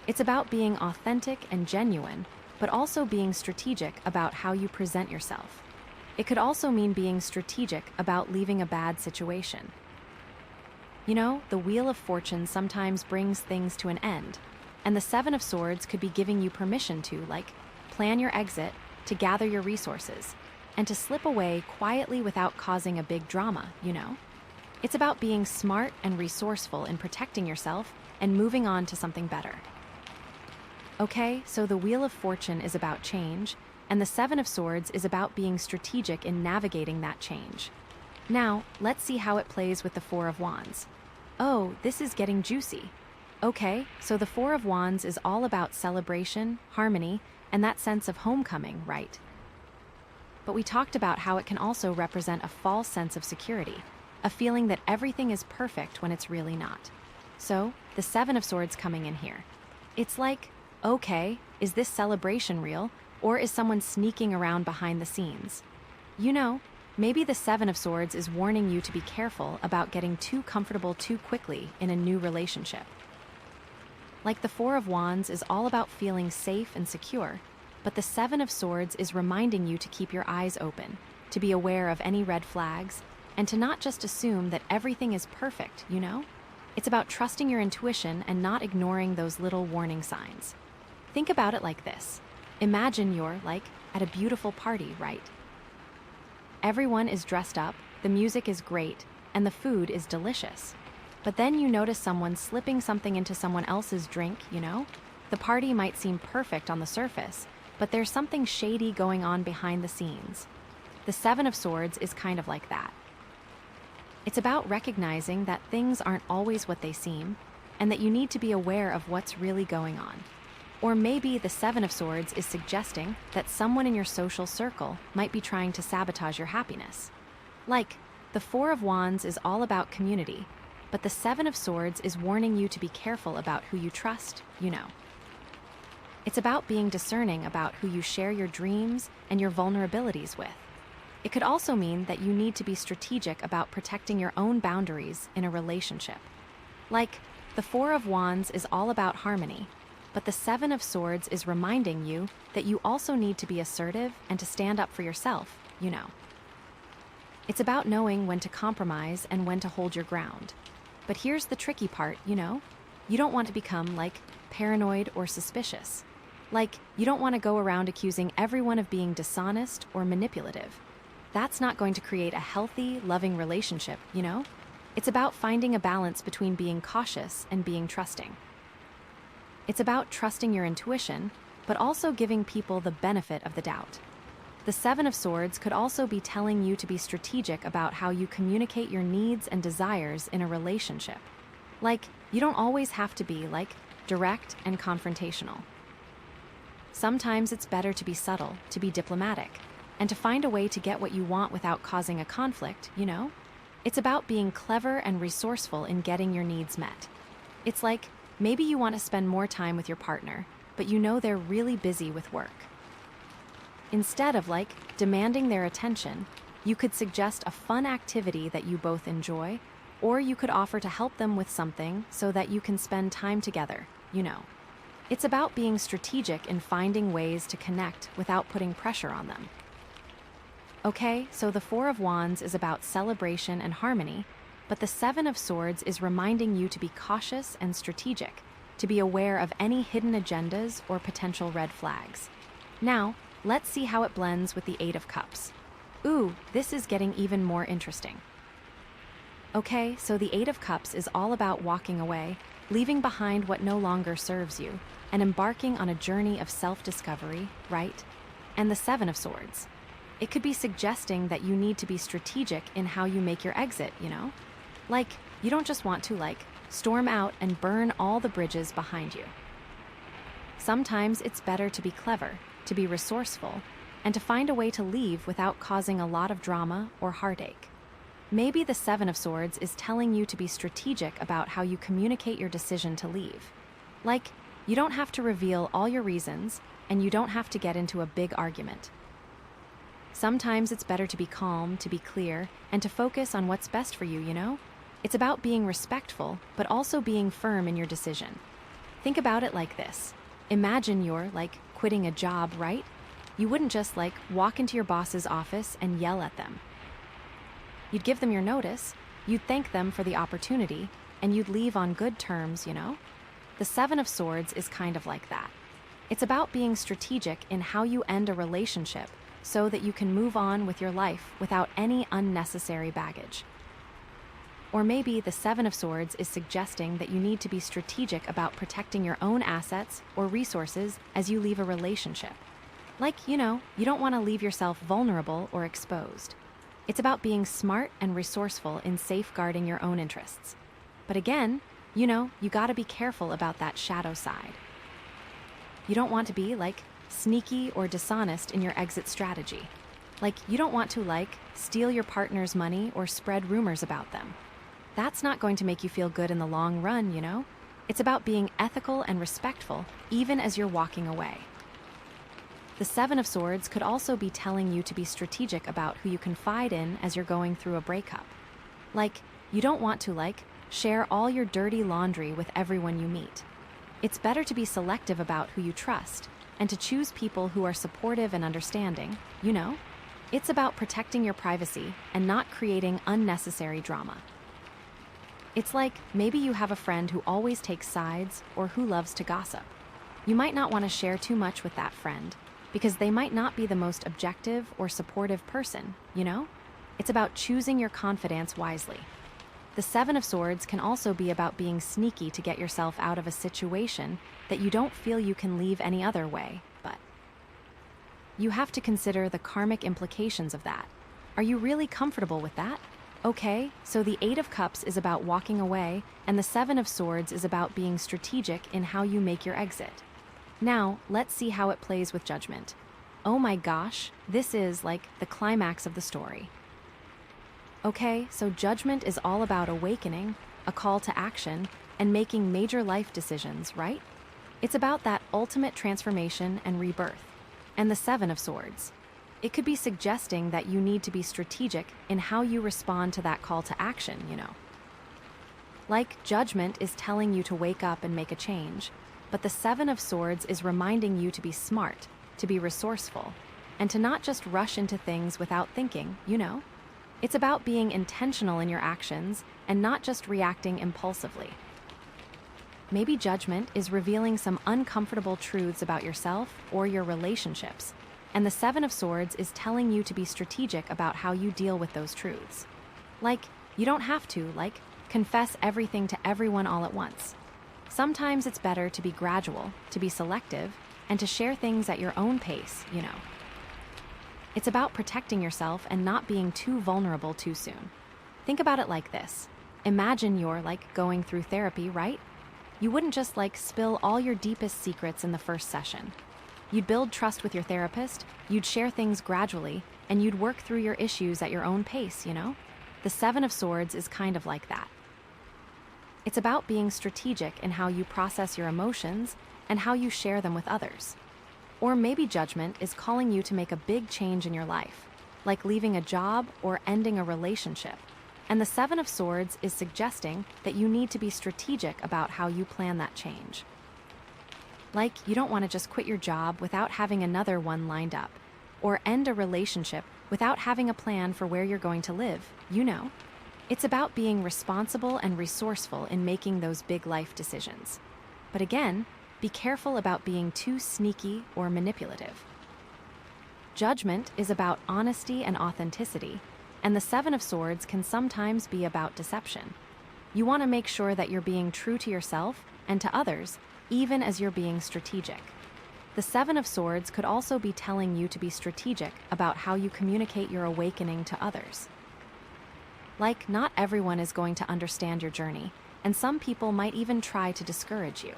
It's about being authentic and genuine, but also being strategic about how you present yourself. It could also mean being strategic about leaving a bad situation. The Wheel of Fortune sometimes brings things to an end, and the Seven of Swords could be giving you permission to, plan your exit, to gather your resources, and to slip away quietly without causing a big drama. It's about being smart and resourceful in protecting yourself and moving on to something better. Okay, so the Wheel of Fortune is about change, and the Seven of Swords is about being strategic in navigating that change. Now, let's see how it plays with the Four of Wands. Oh, this is getting juicy. Okay, so the Four of Wands is all about celebration, harmony, and that sense of homecoming, right? But we talked about how it can also represent a false sense of security, a feeling that everything is perfect when it's really not. So, the Seven of Swords coming in here. It's okay, is this celebration real, or is someone sneaking around behind the scenes? Maybe the Seven of Swords is warning you to be careful about getting too comfortable too quickly in a new relationship. The Four of Wands is all about feeling safe and secure, but the Seven of Swords is reminding you to keep your eyes open, to be aware of any red flags, and to not just assume that everything is perfect. It's about trusting your intuition and not ignoring those little warning signs. Think about it like this. Imagine you're, at a beautiful party, right? Everyone is dressed up, the music is great, and the food is delicious. But then you notice someone slipping something into someone else's drink. The party might seem perfect on the surface, but there's something shady going on behind the scenes. The Seven of Swords is kind of like that. It's about recognizing that things aren't always what they seem, and that you need to be aware of what's really going on. Or maybe the Seven of Swords is suggesting that someone in your social circle might be trying to sabotage your happiness. The Four of Wands is all about community, but the Seven of Swords is warning you to be careful about who you trust. It's about being discerning about who you share your dreams and your vulnerabilities with. It could also mean that you need to be strategic about protecting your own boundaries in a relationship. The Four of Wands is all about harmony, but the Seven of Swords is reminding you that you also need to be assertive and to stand up for yourself. It's about knowing when to compromise and when to hold your ground. But here's the tricky part. You don't want to become, paranoid or suspicious. You don't want to go around accusing everyone of being dishonest or manipulative. That's not going to create a healthy, loving relationship. It's about finding a balance between being cautious and being trusting. It's about trusting your intuition, but also giving people the benefit of the doubt. The Seven of Swords could also be telling you to be strategic about how you communicate your needs and desires in a relationship. You don't always have to be, direct and confrontational. Sometimes it's better to be subtle, to be diplomatic, and to find a way to get what you want without causing a conflict. It's about being clever and resourceful in getting your needs met. It's maybe you want to spend more time with your partner, but they're really busy with work. Instead of demanding their attention, you could suggest a fun activity that you both enjoy, or you could offer to help them with something so that you can spend time together. It's about being strategic in finding ways to connect without putting pressure on them. Okay, so the Four of Wands is about celebration and harmony, but the Seven of Swords is reminding you to be cautious and strategic, to be aware of any hidden agendas or potential red flags. Now, let's see how it blends with the Eight of Cups. Ooh, this is getting even more interesting. Okay, so the Eight of Cups is all about walking away, leaving behind what no longer serves you, and embarking on a journey of self-discovery, right? And the Seven of Swords. It could be suggesting that you need to be strategic in how you make your exit, you know? Like, you don't just want to, storm out and burn all the bridges behind you. Sometimes it's better to be clever, to be resourceful, and to find a way to leave without causing a lot of drama or heartache. Maybe the Seven of Swords is telling you to be strategic about how you communicate your decision to leave. Like, you don't have to reveal all your reasons, and you don't have to get into a big argument. Sometimes it's better to be calm, to be clear, and to focus on what's best for you, you know? It's about being respectful, but also being firm in your decision. Think about it like this. Imagine you're, quitting a job, right? You wouldn't just, walk into your boss's office and yell at them. You'd give them your notice, you'd thank them for the opportunity, and you'd leave on good terms, you know? The Seven of Swords is kind of like that. It's about being strategic in how you end a relationship so that you can move on with your life without any unnecessary baggage. Or maybe the Seven of Swords is suggesting that you need to be strategic about protecting your own assets or resources as you leave a relationship. You don't want to leave yourself vulnerable or exposed. It's about being smart and resourceful in safeguarding your own interests. But again, you gotta be careful about that shadow side. You don't want to be, sneaky or dishonest in your exit strategy. You don't want to, steal your partner's money or spread rumors about them. That's not going to make you feel good in the long run, you know? It's about being ethical and respectful, even as you're walking away. The Seven of Swords could also be telling you to be strategic about who you confide in as you're going through a breakup. You don't want to, share all your dirty laundry with everyone you meet. It's better to be selective about who you trust and to choose people who are supportive and understanding, you know? It's about protecting your privacy and not creating unnecessary drama. It's maybe you have a friend who always takes sides or who loves to gossip. You might not want to share too much with that friend because they might not be the most objective or supportive person, you know? It's about choosing your confidants wisely. The Seven of Swords can also be about being sneaky to get yourself out of a situation that you don't feel you can leave any other way, but you have to consider the karmic implications of that. Are you really comfortable with that? Okay, so the Eight of Cups is about walking away, and the Seven of Swords is about being strategic in how you make your exit. Now, let's see how it plays with Judgment. Oh my gosh, this is the climax of the story. Okay, so Judgment is all about awakening, a call to action, and making major life decisions, right? It's about that ultimate transformation and rebirth. And the Seven of Swords. It could be suggesting that you need to be strategic in how you respond to that call to action, you know. Judgment is telling you to wake up and make a change, but the Seven of Swords is reminding you to be smart, to be resourceful, and to not just rush into things without thinking, you know. It's about being intentional in your actions and not just reacting impulsively. Maybe Judgment is revealing some uncomfortable truths about yourself or your relationships, and the Seven of Swords is telling you to be strategic about how you deal with those truths. You don't have to, confess everything to everyone all at once. Sometimes it's better to be gradual, to be selective, and to share things at your own pace, you know. It's about protecting yourself and not being too vulnerable too soon. Think about it like this. Imagine you're, going through therapy, right? You wouldn't just, spill all your deepest secrets in the first session. You'd build trust with your therapist, you'd share things gradually, and you'd work through your issues at your own pace, you know? The Seven of Swords is kind of like that. It's about being strategic in how you process your emotions and how you share them with others. Or maybe Judgment is calling you to make a big change in your life, like leaving a job or ending a relationship. And the Seven of Swords is suggesting that you need to be strategic about how you plan that change. You don't want to just quit your job without having another one lined up, or end a relationship without having a plan for where you're going to live, you know. It's about being responsible and resourceful in making those big life decisions. But again, be careful about being too sneaky or manipulative. Judgment is about honesty and authenticity, and the Seven of Swords can sometimes be about deception. You want to make sure that you're being true to yourself and to others, even as you're being strategic. The Seven of Swords could also be telling you to be strategic about how you communicate your awakening to others. Like, not everyone is going to understand your journey, and some people might even try to discourage you.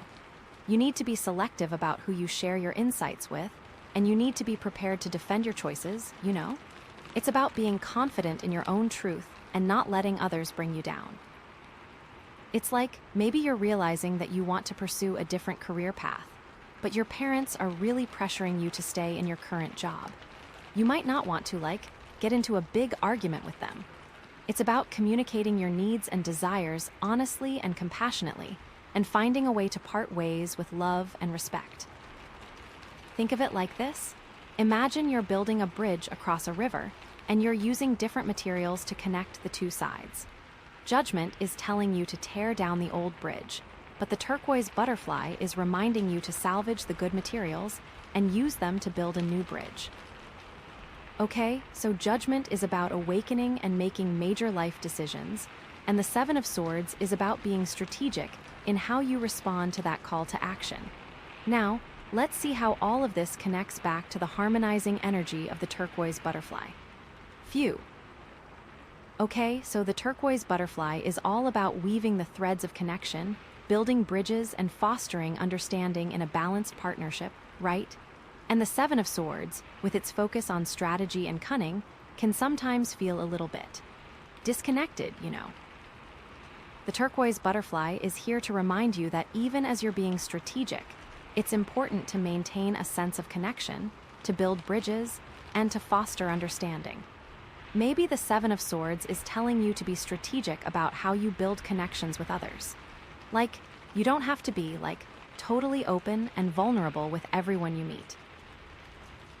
You need to be selective about who you share your insights with, and you need to be prepared to defend your choices, you know? It's about being confident in your own truth and not letting others bring you down. It's like maybe you're realizing that you want to pursue a different career path, but your parents are really pressuring you to stay in your current job. You might not want to, get into a big argument with them. It's about communicating your needs and desires honestly and compassionately, and finding a way to part ways with love and respect. Think of it like this. Imagine you're building a bridge across a river, and you're using different materials to connect the two sides. Judgment is telling you to tear down the old bridge, but the turquoise butterfly is reminding you to salvage the good materials and use them to build a new bridge. Okay, so judgment is about awakening and making major life decisions, and the Seven of Swords is about being strategic in how you respond to that call to action. Now, let's see how all of this connects back to the harmonizing energy of the turquoise butterfly. Phew. Okay, so the turquoise butterfly is all about weaving the threads of connection, building bridges, and fostering understanding in a balanced partnership, right? And the Seven of Swords, with its focus on strategy and cunning, can sometimes feel a little bit disconnected, you know. The turquoise butterfly is here to remind you that even as you're being strategic, it's important to maintain a sense of connection, to build bridges, and to foster understanding. Maybe the Seven of Swords is telling you to be strategic about how you build connections with others. You don't have to be, totally open and vulnerable with everyone you meet.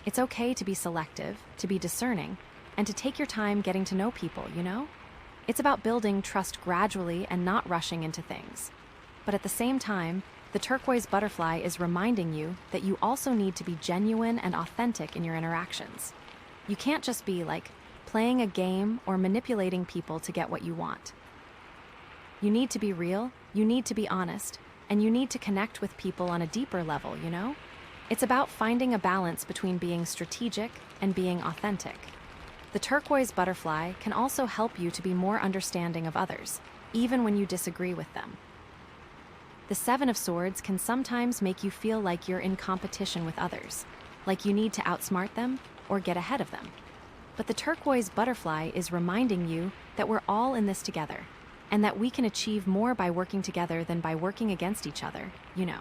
It's okay to be selective, to be discerning, and to take your time getting to know people, you know? It's about building trust gradually and not rushing into things. But at the same time, the turquoise butterfly is reminding you that you also need to be genuine and authentic in your interactions. You can't just be, playing a game or manipulating people to get what you want. You need to be real, you need to be honest, and you need to connect with people on a deeper level, you know? It's about finding a balance between being strategic and being authentic. The turquoise butterfly can also help you to be more understanding of others, even when you disagree with them. The Seven of Swords can sometimes make you feel like you're in competition with others, like you need to outsmart them or get ahead of them. But the turquoise butterfly is reminding you that we're all in this together, and that we can achieve more by working together than by working against each other, you know.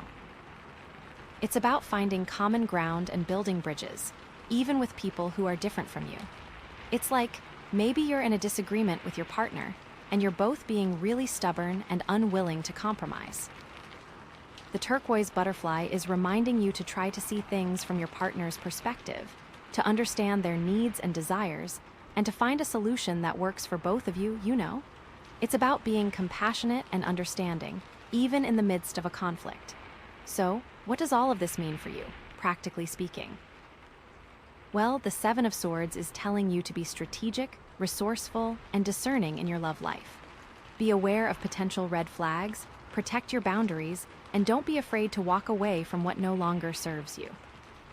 It's about finding common ground and building bridges, even with people who are different from you. It's like maybe you're in a disagreement with your partner, and you're both being really stubborn and unwilling to compromise. The turquoise butterfly is reminding you to try to see things from your partner's perspective, to understand their needs and desires, and to find a solution that works for both of you, you know. It's about being compassionate and understanding, even in the midst of a conflict. So, what does all of this mean for you, practically speaking? Well, the Seven of Swords is telling you to be strategic, resourceful, and discerning in your love life. Be aware of potential red flags, protect your boundaries, and don't be afraid to walk away from what no longer serves you.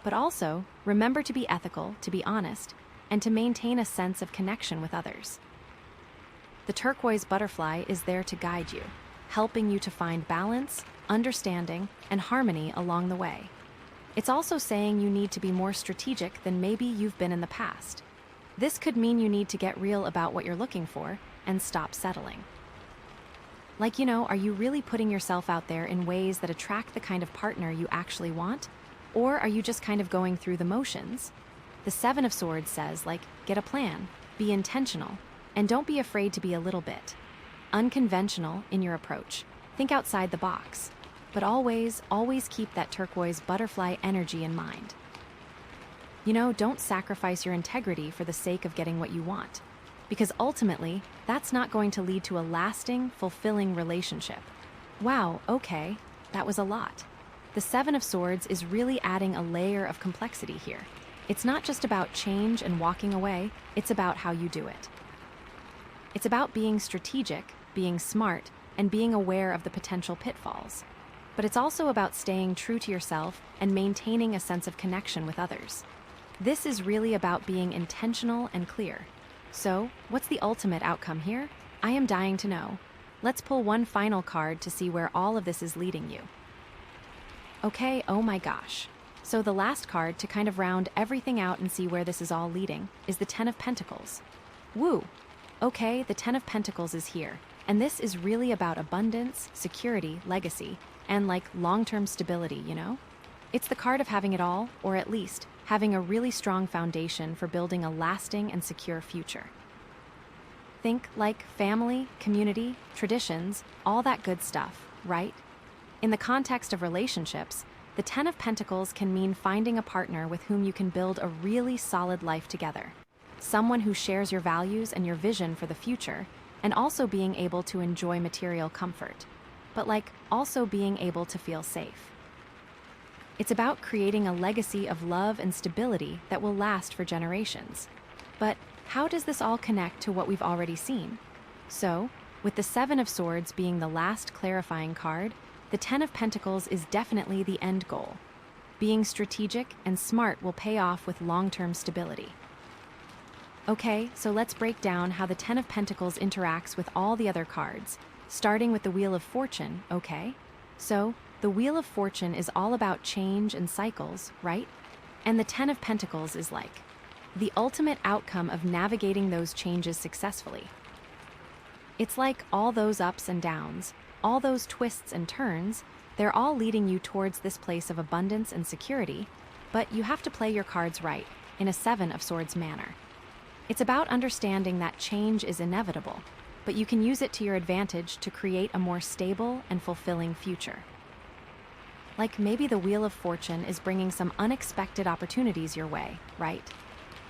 But also, remember to be ethical, to be honest, and to maintain a sense of connection with others. The turquoise butterfly is there to guide you, helping you to find balance, understanding, and harmony along the way. It's also saying you need to be more strategic than maybe you've been in the past. This could mean you need to get real about what you're looking for and stop settling. Are you really putting yourself out there in ways that attract the kind of partner you actually want? Or are you just kind of going through the motions? The Seven of Swords says, get a plan, be intentional, and don't be afraid to be a little bit unconventional in your approach. Think outside the box, but always keep that turquoise butterfly energy in mind. Don't sacrifice your integrity for the sake of getting what you want. Because ultimately, that's not going to lead to a lasting, fulfilling relationship. Wow, okay, that was a lot. The Seven of Swords is really adding a layer of complexity here. It's not just about change and walking away, it's about how you do it. It's about being strategic, being smart, and being aware of the potential pitfalls. But it's also about staying true to yourself and maintaining a sense of connection with others. This is really about being intentional and clear. So, what's the ultimate outcome here? I am dying to know. Let's pull one final card to see where all of this is leading you. Okay, oh my gosh. So the last card to kind of round everything out and see where this is all leading is the Ten of Pentacles. Woo! Okay, the Ten of Pentacles is here, and this is really about abundance, security, legacy, and long-term stability, It's the card of having it all, or at least having a really strong foundation for building a lasting and secure future. Think like family, community, traditions, all that good stuff, right? In the context of relationships, the Ten of Pentacles can mean finding a partner with whom you can build a really solid life together. Someone who shares your values and your vision for the future, and also being able to enjoy material comfort, but also being able to feel safe. It's about creating a legacy of love and stability that will last for generations. But how does this all connect to what we've already seen? So, with the Seven of Swords being the last clarifying card, the Ten of Pentacles is definitely the end goal. Being strategic and smart will pay off with long-term stability. Okay, so let's break down how the Ten of Pentacles interacts with all the other cards, starting with the Wheel of Fortune, okay? So, the Wheel of Fortune is all about change and cycles, right? And the Ten of Pentacles is the ultimate outcome of navigating those changes successfully. It's like all those ups and downs, all those twists and turns, they're all leading you towards this place of abundance and security, but you have to play your cards right, in a Seven of Swords manner. It's about understanding that change is inevitable, but you can use it to your advantage to create a more stable and fulfilling future. Maybe the Wheel of Fortune is bringing some unexpected opportunities your way, right?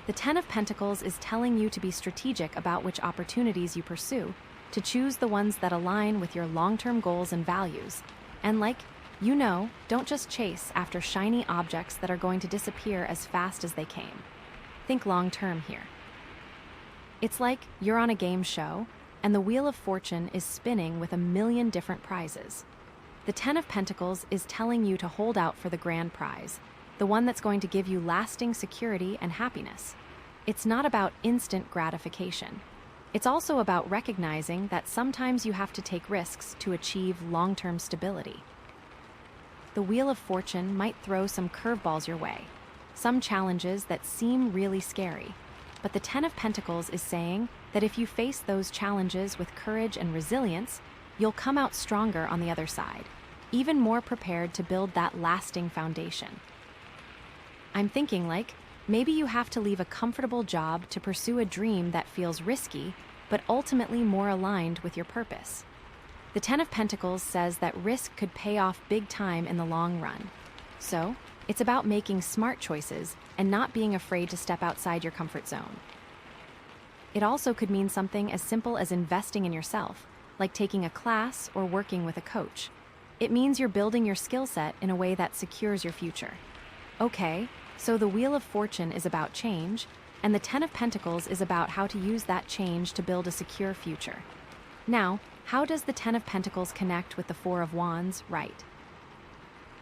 The Ten of Pentacles is telling you to be strategic about which opportunities you pursue, to choose the ones that align with your long-term goals and values. And don't just chase after shiny objects that are going to disappear as fast as they came. Think long-term here. It's like you're on a game show, and the Wheel of Fortune is spinning with a million different prizes. The Ten of Pentacles is telling you to hold out for the grand prize, the one that's going to give you lasting security and happiness. It's not about instant gratification. It's also about recognizing that sometimes you have to take risks to achieve long-term stability. The Wheel of Fortune might throw some curveballs your way, some challenges that seem really scary. But the Ten of Pentacles is saying that if you face those challenges with courage and resilience, you'll come out stronger on the other side, even more prepared to build that lasting foundation. I'm thinking maybe you have to leave a comfortable job to pursue a dream that feels risky, but ultimately more aligned with your purpose. The Ten of Pentacles says that risk could pay off big time in the long run. So, it's about making smart choices and not being afraid to step outside your comfort zone. It also could mean something as simple as investing in yourself, like taking a class or working with a coach. It means you're building your skill set in a way that secures your future. Okay, so the Wheel of Fortune is about change, and the Ten of Pentacles is about how to use that change to build a secure future. Now, how does the Ten of Pentacles connect with the Four of Wands, right?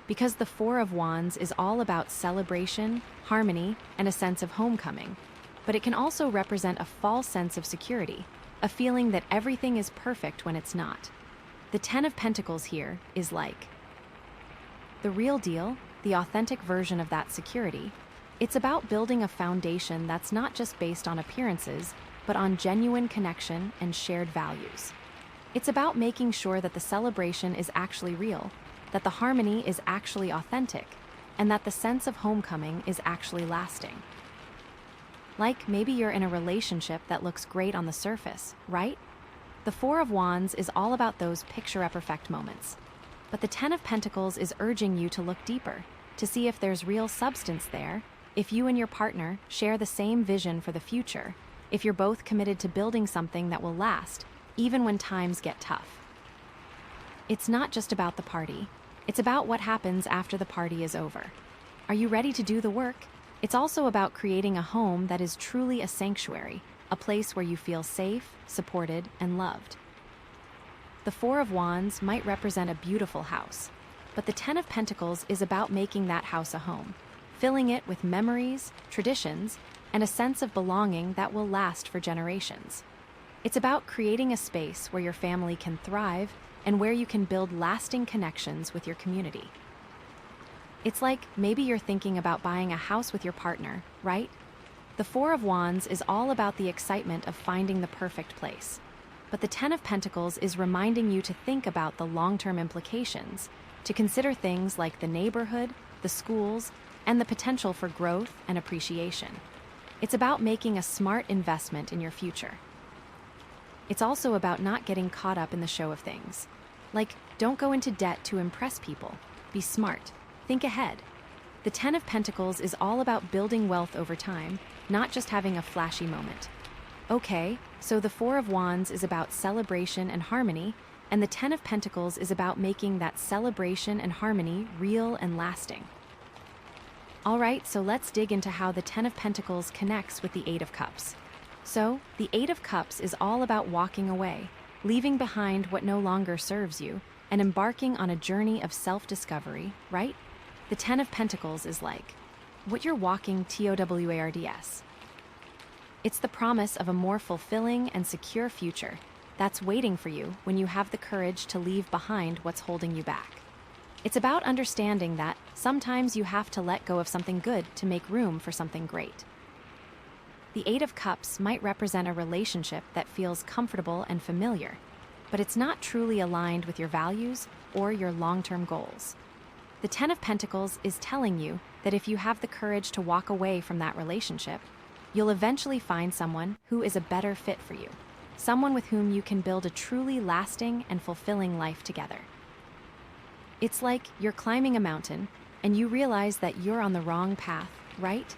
Because the Four of Wands is all about celebration, harmony, and a sense of homecoming, but it can also represent a false sense of security, a feeling that everything is perfect when it's not. The Ten of Pentacles here is the real deal, the authentic version of that security. It's about building a foundation that's not just based on appearances, but on genuine connection and shared values. It's about making sure that the celebration is actually real, that the harmony is actually authentic, and that the sense of homecoming is actually lasting. Maybe you're in a relationship that looks great on the surface, right? The Four of Wands is all about those picture-perfect moments. But the Ten of Pentacles is urging you to look deeper, to see if there's real substance there, if you and your partner share the same vision for the future, if you're both committed to building something that will last, even when times get tough. It's not just about the party. It's about what happens after the party is over. Are you ready to do the work? It's also about creating a home that is truly a sanctuary, a place where you feel safe, supported, and loved. The Four of Wands might represent a beautiful house, but the Ten of Pentacles is about making that house a home, filling it with memories, traditions, and a sense of belonging that will last for generations. It's about creating a space where your family can thrive and where you can build lasting connections with your community. It's like maybe you're thinking about buying a house with your partner, right? The Four of Wands is all about the excitement of finding the perfect place. But the Ten of Pentacles is reminding you to think about the long-term implications, to consider things like the neighborhood, the schools, and the potential for growth and appreciation. It's about making a smart investment in your future. It's also about not getting caught up in the show of things. Like, don't go into debt to impress people. Be smart. Think ahead. The Ten of Pentacles is all about building wealth over time, not just having a flashy moment. Okay, so the Four of Wands is about celebration and harmony, and the Ten of Pentacles is about making that celebration and harmony real and lasting. All right, so let's dig into how the Ten of Pentacles connects with the Eight of Cups. So, the Eight of Cups is all about walking away, leaving behind what no longer serves you, and embarking on a journey of self-discovery, right? The Ten of Pentacles is like what you're walking towards. It's the promise of a more fulfilling and secure future that's waiting for you when you have the courage to leave behind what's holding you back. It's about understanding that sometimes you have to let go of something good to make room for something great. The Eight of Cups might represent a relationship that feels comfortable and familiar, but it's not truly aligned with your values or your long-term goals. The Ten of Pentacles is telling you that if you have the courage to walk away from that relationship, you'll eventually find someone who is a better fit for you, someone with whom you can build a truly lasting and fulfilling life together. It's like you're climbing a mountain and you realize that you're on the wrong path, right?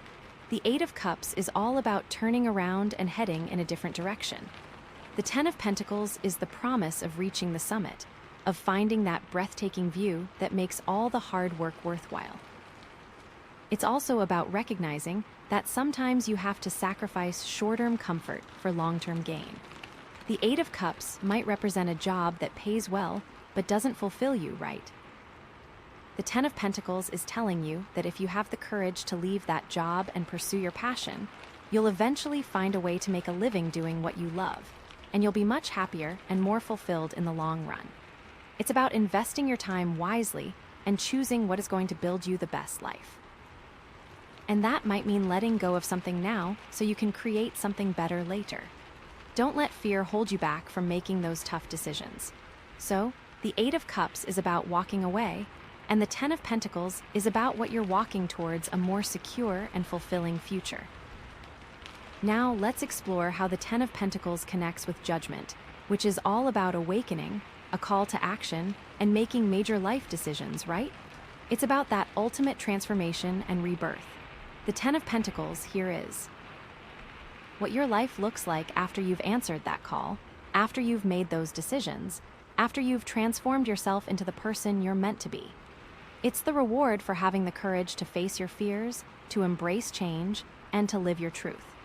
The Eight of Cups is all about turning around and heading in a different direction. The Ten of Pentacles is the promise of reaching the summit, of finding that breathtaking view that makes all the hard work worthwhile. It's also about recognizing that sometimes you have to sacrifice short-term comfort for long-term gain. The Eight of Cups might represent a job that pays well but doesn't fulfill you, right? The Ten of Pentacles is telling you that if you have the courage to leave that job and pursue your passion, you'll eventually find a way to make a living doing what you love, and you'll be much happier and more fulfilled in the long run. It's about investing your time wisely and choosing what is going to build you the best life. And that might mean letting go of something now so you can create something better later. Don't let fear hold you back from making those tough decisions. So, the Eight of Cups is about walking away, and the Ten of Pentacles is about what you're walking towards a more secure and fulfilling future. Now, let's explore how the Ten of Pentacles connects with Judgment, which is all about awakening, a call to action, and making major life decisions, right? It's about that ultimate transformation and rebirth. The Ten of Pentacles here is what your life looks like after you've answered that call, after you've made those decisions, after you've transformed yourself into the person you're meant to be. It's the reward for having the courage to face your fears, to embrace change, and to live your truth.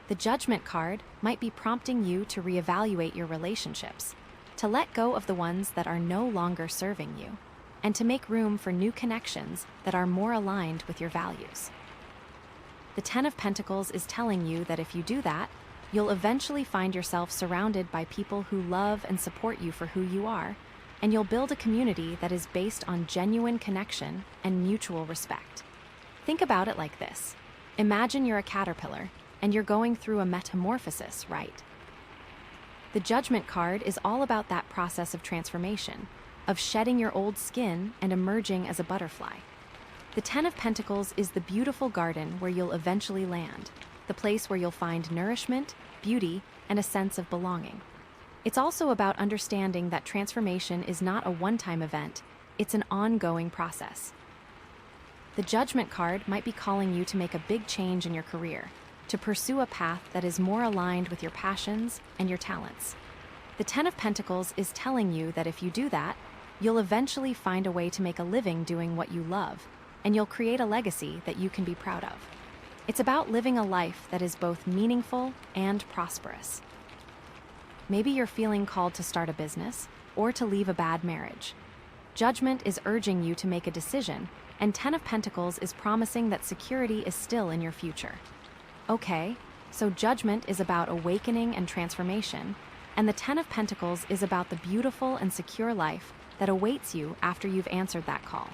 The Judgment card might be prompting you to reevaluate your relationships, to let go of the ones that are no longer serving you, and to make room for new connections that are more aligned with your values. The Ten of Pentacles is telling you that if you do that, you'll eventually find yourself surrounded by people who love and support you for who you are, and you'll build a community that is based on genuine connection and mutual respect. Think about it like this. Imagine you're a caterpillar, and you're going through a metamorphosis, right? The Judgment card is all about that process of transformation, of shedding your old skin and emerging as a butterfly. The Ten of Pentacles is the beautiful garden where you'll eventually land, the place where you'll find nourishment, beauty, and a sense of belonging. It's also about understanding that transformation is not a one-time event, it's an ongoing process. The Judgment card might be calling you to make a big change in your career, to pursue a path that is more aligned with your passions and your talents. The Ten of Pentacles is telling you that if you do that, you'll eventually find a way to make a living doing what you love, and you'll create a legacy that you can be proud of. It's about living a life that is both meaningful and prosperous. Maybe you're feeling called to start a business or to leave a bad marriage. Judgment is urging you to make a decision, and Ten of Pentacles is promising that security is still in your future. Okay, so Judgment is about awakening and transformation, and the Ten of Pentacles is about the beautiful and secure life that awaits you after you've answered that call.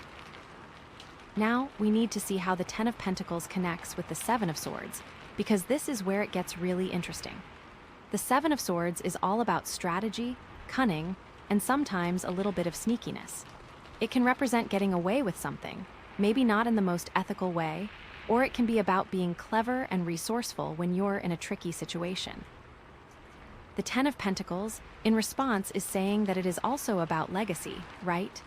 Now, we need to see how the Ten of Pentacles connects with the Seven of Swords, because this is where it gets really interesting. The Seven of Swords is all about strategy, cunning, and sometimes a little bit of sneakiness. It can represent getting away with something, maybe not in the most ethical way, or it can be about being clever and resourceful when you're in a tricky situation. The Ten of Pentacles, in response, is saying that it is also about legacy, right?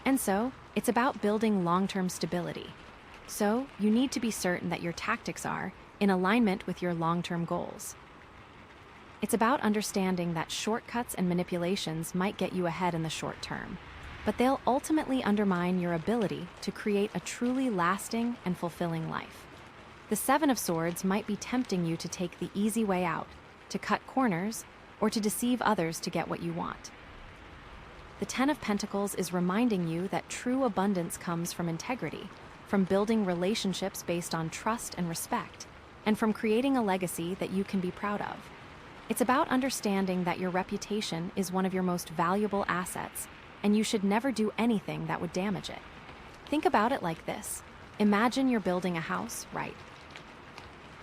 And so, it's about building long-term stability. So, you need to be certain that your tactics are in alignment with your long-term goals. It's about understanding that shortcuts and manipulations might get you ahead in the short term, but they'll ultimately undermine your ability to create a truly lasting and fulfilling life. The Seven of Swords might be tempting you to take the easy way out, to cut corners, or to deceive others to get what you want. The Ten of Pentacles is reminding you that true abundance comes from integrity, from building relationships based on trust and respect, and from creating a legacy that you can be proud of. It's about understanding that your reputation is one of your most valuable assets, and you should never do anything that would damage it. Think about it like this. Imagine you're building a house, right?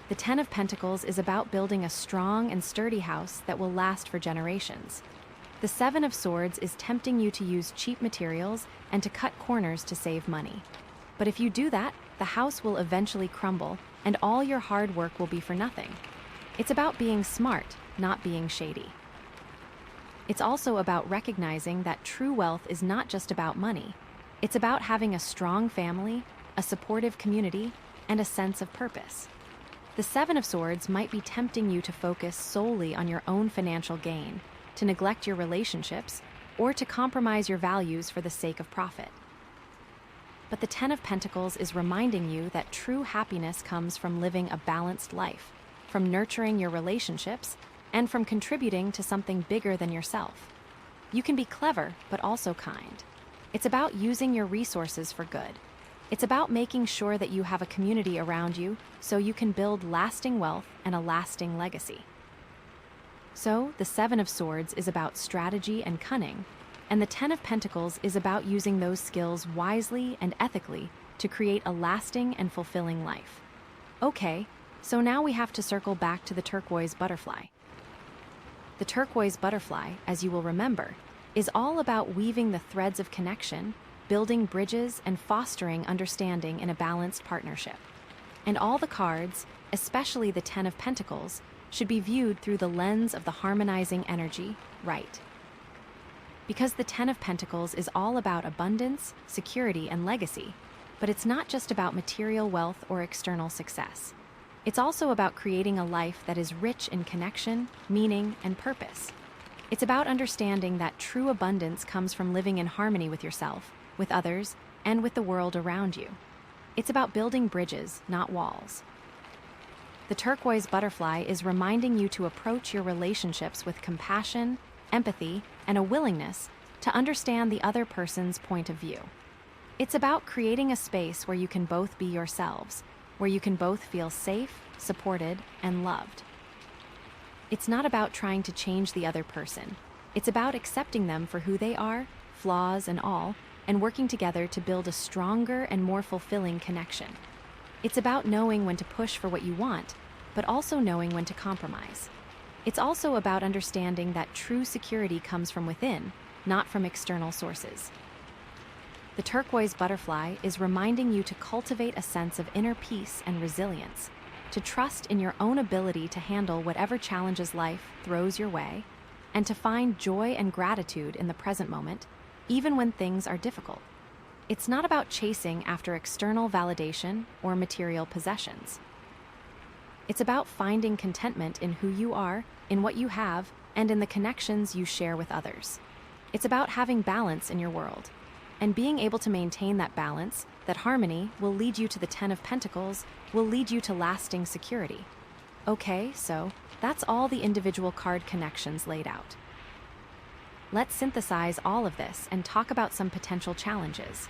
The Ten of Pentacles is about building a strong and sturdy house that will last for generations. The Seven of Swords is tempting you to use cheap materials and to cut corners to save money. But if you do that, the house will eventually crumble, and all your hard work will be for nothing. It's about being smart, not being shady. It's also about recognizing that true wealth is not just about money. It's about having a strong family, a supportive community, and a sense of purpose. The Seven of Swords might be tempting you to focus solely on your own financial gain, to neglect your relationships, or to compromise your values for the sake of profit. But the Ten of Pentacles is reminding you that true happiness comes from living a balanced life, from nurturing your relationships, and from contributing to something bigger than yourself. You can be clever, but also kind. It's about using your resources for good. It's about making sure that you have a community around you so you can build lasting wealth and a lasting legacy. So, the Seven of Swords is about strategy and cunning, and the Ten of Pentacles is about using those skills wisely and ethically to create a lasting and fulfilling life. Okay, so now we have to circle back to the turquoise butterfly. The turquoise butterfly, as you will remember, is all about weaving the threads of connection, building bridges, and fostering understanding in a balanced partnership. And all the cards, especially the Ten of Pentacles, should be viewed through the lens of the harmonizing energy, right? Because the Ten of Pentacles is all about abundance, security, and legacy, but it's not just about material wealth or external success. It's also about creating a life that is rich in connection, meaning, and purpose. It's about understanding that true abundance comes from living in harmony with yourself, with others, and with the world around you. It's about building bridges, not walls. The turquoise butterfly is reminding you to approach your relationships with compassion, empathy, and a willingness to understand the other person's point of view. It's about creating a space where you can both be yourselves, where you can both feel safe, supported, and loved. It's not about trying to change the other person. It's about accepting them for who they are, flaws and all, and working together to build a stronger and more fulfilling connection. It's about knowing when to push for what you want, but also knowing when to compromise. It's also about understanding that true security comes from within, not from external sources. The turquoise butterfly is reminding you to cultivate a sense of inner peace and resilience, to trust in your own ability to handle whatever challenges life throws your way, and to find joy and gratitude in the present moment, even when things are difficult. It's not about chasing after external validation or material possessions. It's about finding contentment in who you are, in what you have, and in the connections you share with others. It's about having balance in your world. And being able to maintain that balance, that harmony, will lead you to the Ten of Pentacles, will lead you to lasting security. Okay, so that's all the individual card connections laid out. Let's synthesize all of this and talk about some potential challenges.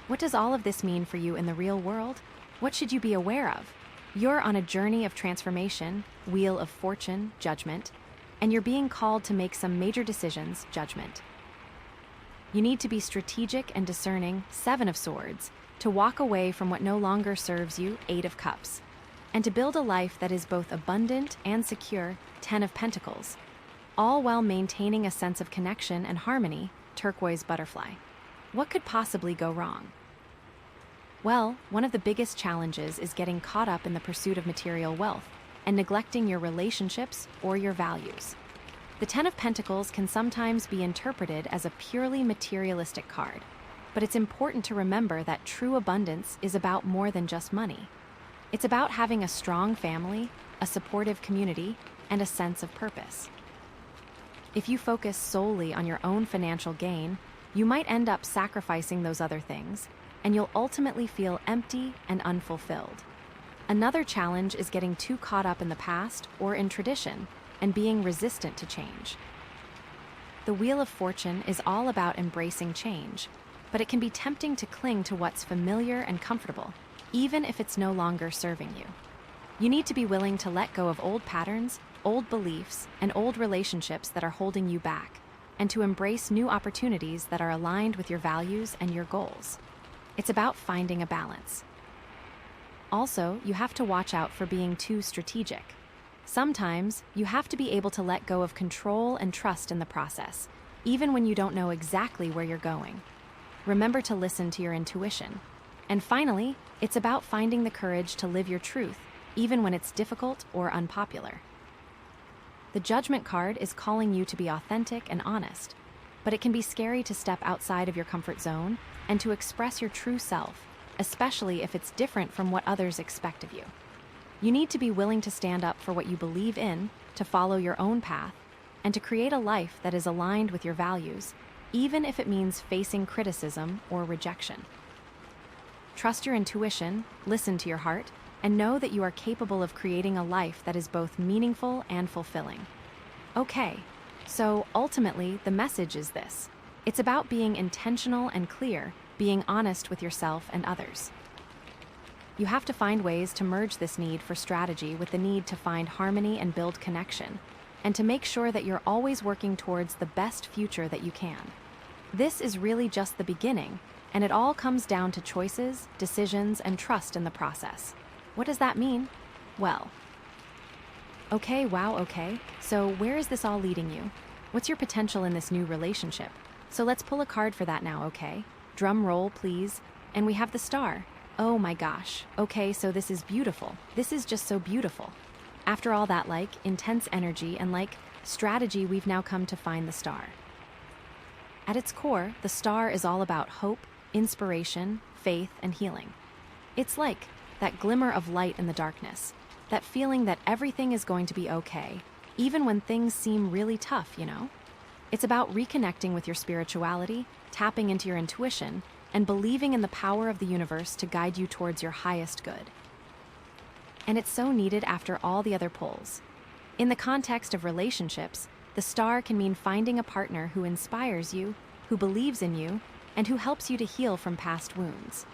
What does all of this mean for you in the real world? What should you be aware of? You're on a journey of transformation, Wheel of Fortune, Judgment, and you're being called to make some major decisions, Judgment. You need to be strategic and discerning, Seven of Swords, to walk away from what no longer serves you, Eight of Cups, and to build a life that is both abundant and secure, Ten of Pentacles, all while maintaining a sense of connection and harmony, Turquoise Butterfly. What could possibly go wrong? Well, one of the biggest challenges is getting caught up in the pursuit of material wealth and neglecting your relationships or your values. The Ten of Pentacles can sometimes be interpreted as a purely materialistic card, but it's important to remember that true abundance is about more than just money. It's about having a strong family, a supportive community, and a sense of purpose. If you focus solely on your own financial gain, you might end up sacrificing those other things, and you'll ultimately feel empty and unfulfilled. Another challenge is getting too caught up in the past or in tradition and being resistant to change. The Wheel of Fortune is all about embracing change, but it can be tempting to cling to what's familiar and comfortable, even if it's no longer serving you. You need to be willing to let go of old patterns, old beliefs, and old relationships that are holding you back, and to embrace new opportunities that are aligned with your values and your goals. It's about finding a balance. Also, you have to watch out for being too strategic. Sometimes, you have to be able to let go of control and trust in the process, even when you don't know exactly where you're going. Remember to listen to your intuition. And finally, it's about finding the courage to live your truth, even when it's difficult or unpopular. The Judgment card is calling you to be authentic and honest, but it can be scary to step outside of your comfort zone and to express your true self, especially if it's different from what others expect of you. You need to be willing to stand up for what you believe in, to follow your own path, and to create a life that is aligned with your values, even if it means facing criticism or rejection. Trust your intuition, listen to your heart, and know that you are capable of creating a life that is both meaningful and fulfilling. Okay, so ultimately, the message is this. It's about being intentional and clear, being honest with yourself and others. You have to find ways to merge this need for strategy with the need to find harmony and build connection, and to make sure that you're always working towards the best future that you can. This is really just the beginning, and it all comes down to choices, decisions, and trust in the process. What does that mean? Well, okay, so where is this all leading you? What's your potential in this new relationship? So let's pull a card for that now, okay? Drum roll, please. And we have the Star. Oh my gosh. Okay, so this is beautiful. This is just so beautiful. After all that, intense energy and strategy, we've now come to find the Star. At its core, the Star is all about hope, inspiration, faith, and healing. It's like that glimmer of light in the darkness, that feeling that everything is going to be okay, even when things seem really tough, you know? It's about reconnecting with your spirituality, tapping into your intuition, and believing in the power of the universe to guide you towards your highest good. And it's so needed after all the other pulls. In the context of relationships, the Star can mean finding a partner who inspires you, who believes in you, and who helps you to heal from past wounds.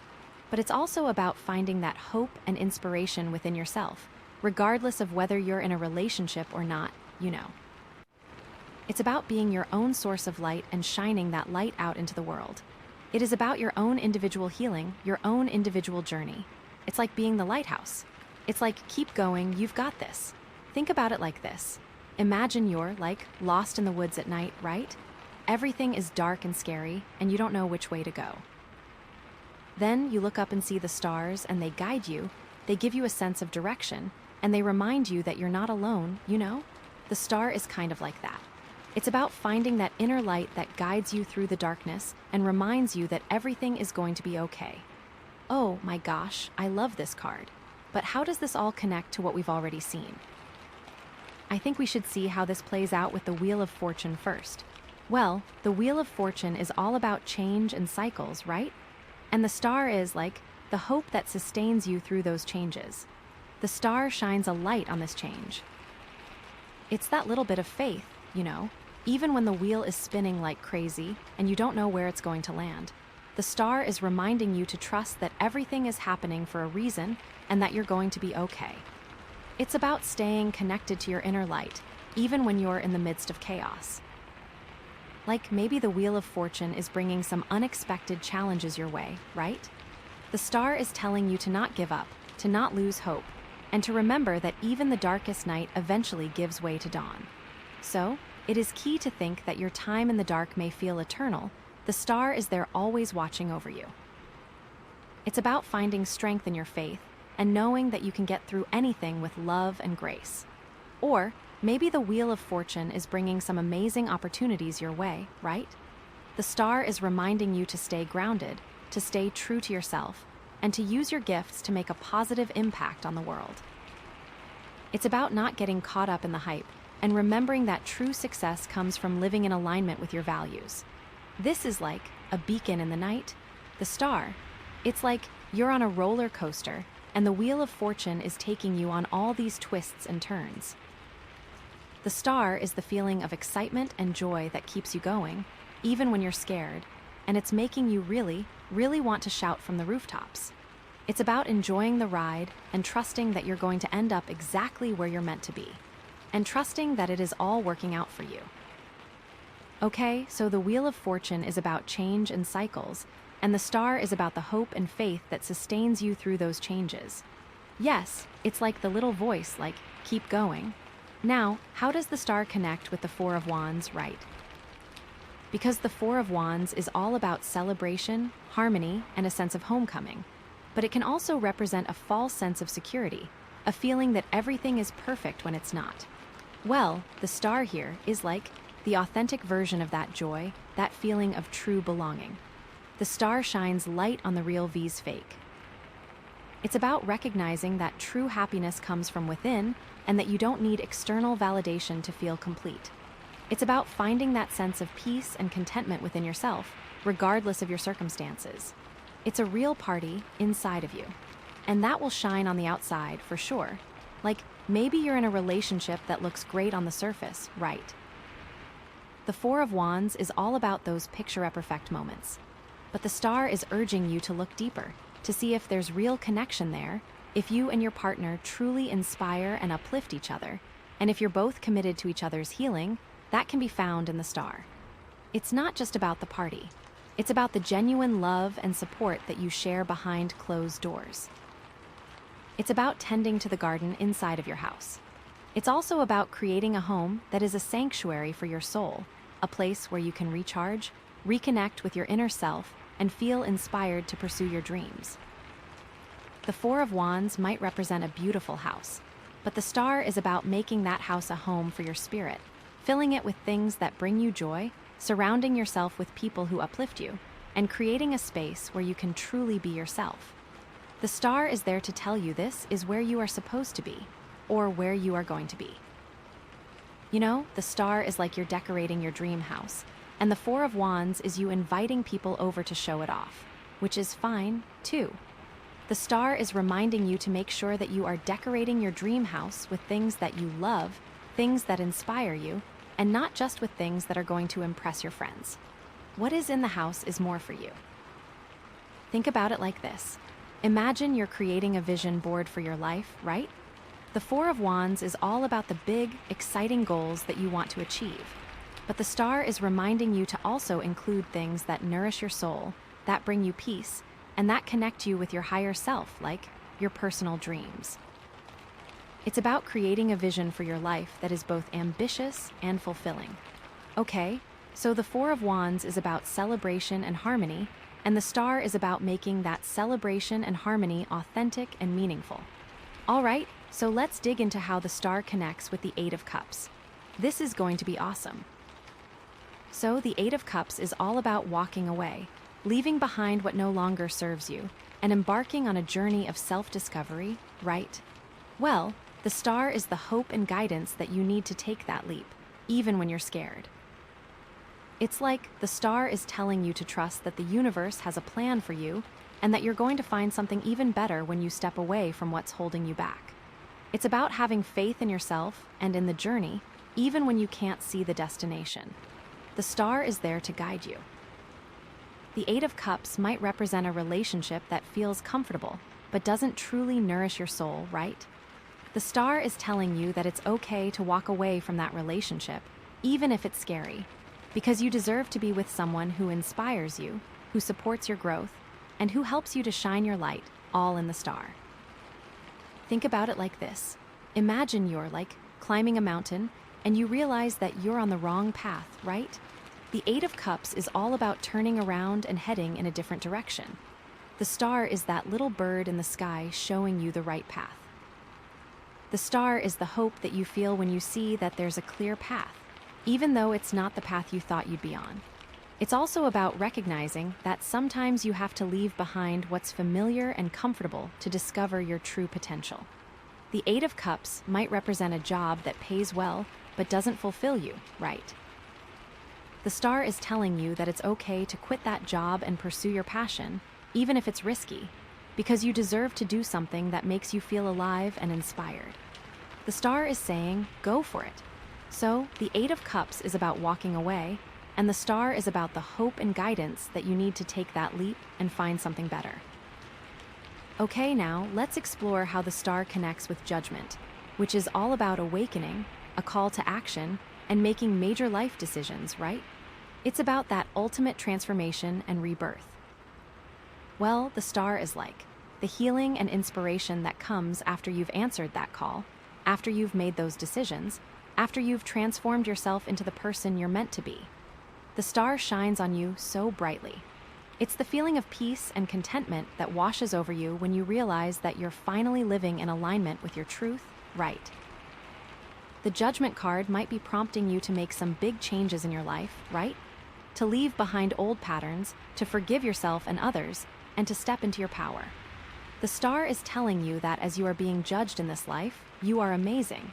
But it's also about finding that hope and inspiration within yourself, regardless of whether you're in a relationship or not, you know. It's about being your own source of light and shining that light out into the world. It is about your own individual healing, your own individual journey. It's like being the lighthouse. It's like, keep going, you've got this. Think about it like this. Imagine you're, lost in the woods at night, right? Everything is dark and scary, and you don't know which way to go. Then you look up and see the stars, and they guide you, they give you a sense of direction, and they remind you that you're not alone, you know? The Star is kind of like that. It's about finding that inner light that guides you through the darkness and reminds you that everything is going to be okay. Oh my gosh, I love this card. But how does this all connect to what we've already seen? I think we should see how this plays out with the Wheel of Fortune first. Well, the Wheel of Fortune is all about change and cycles, right? And the star is like the hope that sustains you through those changes. The star shines a light on this change. It's that little bit of faith, even when the wheel is spinning like crazy and you don't know where it's going to land. The star is reminding you to trust that everything is happening for a reason and that you're going to be okay. It's about staying connected to your inner light, even when you're in the midst of chaos. Like maybe the Wheel of Fortune is bringing some unexpected challenges your way, right? The star is telling you to not give up, to not lose hope, and to remember that even the darkest night eventually gives way to dawn. So, it is key to think that your time in the dark may feel eternal. The star is there always watching over you. It's about finding strength in your faith and knowing that you can get through anything with love and grace. Or maybe the Wheel of Fortune is bringing some amazing opportunities your way, right? The star is reminding you to stay grounded, to stay true to yourself, and to use your gifts to make a positive impact on the world. It's about not getting caught up in the hype and remembering that true success comes from living in alignment with your values. This is like a beacon in the night. The star, it's like you're on a roller coaster and the Wheel of Fortune is taking you on all these twists and turns. The star is the feeling of excitement and joy that keeps you going, even when you're scared, and it's making you really, really want to shout from the rooftops. It's about enjoying the ride and trusting that you're going to end up exactly where you're meant to be, and trusting that it is all working out for you. Okay, so the Wheel of Fortune is about change and cycles, and the star is about the hope and faith that sustains you through those changes. Yes, it's like the little voice, like, keep going. Now, how does the star connect with the Four of Wands, right? Because the Four of Wands is all about celebration, harmony, and a sense of homecoming. But it can also represent a false sense of security, a feeling that everything is perfect when it's not. Well, the star here is like the authentic version of that joy, that feeling of true belonging. The star shines light on the real V's fake. It's about recognizing that true happiness comes from within and that you don't need external validation to feel complete. It's about finding that sense of peace and contentment within yourself, regardless of your circumstances. It's a real party inside of you, and that will shine on the outside for sure. Like, maybe you're in a relationship that looks great on the surface, right? The Four of Wands is all about those picture-perfect moments. But the star is urging you to look deeper, to see if there's real connection there, if you and your partner truly inspire and uplift each other, and if you're both committed to each other's healing, that can be found in the star. It's not just about the party. It's about the genuine love and support that you share behind closed doors. It's about tending to the garden inside of your house. It's also about creating a home that is a sanctuary for your soul, a place where you can recharge, reconnect with your inner self, and feel inspired to pursue your dreams. The Four of Wands might represent a beautiful house, but the star is about making that house a home for your spirit, filling it with things that bring you joy, surrounding yourself with people who uplift you, and creating a space where you can truly be yourself. The star is there to tell you this is where you are supposed to be, or where you are going to be. The star is like you're decorating your dream house, and the Four of Wands is you inviting people over to show it off, which is fine, too. The star is reminding you to make sure that you are decorating your dream house with things that you love, things that inspire you, and not just with things that are going to impress your friends. What is in the house is more for you. Think about it like this. Imagine you're creating a vision board for your life, right? The Four of Wands is all about the big, exciting goals that you want to achieve. But the star is reminding you to also include things that nourish your soul, that bring you peace, and that connect you with your higher self, like your personal dreams. It's about creating a vision for your life that is both ambitious and fulfilling. Okay, so the Four of Wands is about celebration and harmony, and the star is about making that celebration and harmony authentic and meaningful. All right, so let's dig into how the star connects with the Eight of Cups. This is going to be awesome. So the Eight of Cups is all about walking away, leaving behind what no longer serves you, and embarking on a journey of self-discovery, right? Well, the Star is the hope and guidance that you need to take that leap, even when you're scared. It's like the Star is telling you to trust that the universe has a plan for you and that you're going to find something even better when you step away from what's holding you back. It's about having faith in yourself and in the journey, even when you can't see the destination. The Star is there to guide you. The Eight of Cups might represent a relationship that feels comfortable, but doesn't truly nourish your soul, right? The Star is telling you that it's okay to walk away from that relationship, even if it's scary, because you deserve to be with someone who inspires you, who supports your growth, and who helps you to shine your light, all in the Star. Think about it like this. Imagine you're climbing a mountain, and you realize that you're on the wrong path, right? The Eight of Cups is all about turning around and heading in a different direction. The Star is that little bird in the sky showing you the right path. The Star is the hope that you feel when you see that there's a clear path, even though it's not the path you thought you'd be on. It's also about recognizing that sometimes you have to leave behind what's familiar and comfortable to discover your true potential. The Eight of Cups might represent a job that pays well but doesn't fulfill you, right? The Star is telling you that it's okay to quit that job and pursue your passion, even if it's risky, because you deserve to do something that makes you feel alive and inspired. The Star is saying, go for it. So, the Eight of Cups is about walking away, and the Star is about the hope and guidance that you need to take that leap and find something better. Okay, now let's explore how the Star connects with Judgment, which is all about awakening, a call to action, and making major life decisions, right? It's about that ultimate transformation and rebirth. Well, the Star is like the healing and inspiration that comes after you've answered that call, after you've made those decisions, after you've transformed yourself into the person you're meant to be. The Star shines on you so brightly. It's the feeling of peace and contentment that washes over you when you realize that you're finally living in alignment with your truth, right? The Judgment card might be prompting you to make some big changes in your life, right? To leave behind old patterns, to forgive yourself and others, and to step into your power. The Star is telling you that as you are being judged in this life, you are amazing.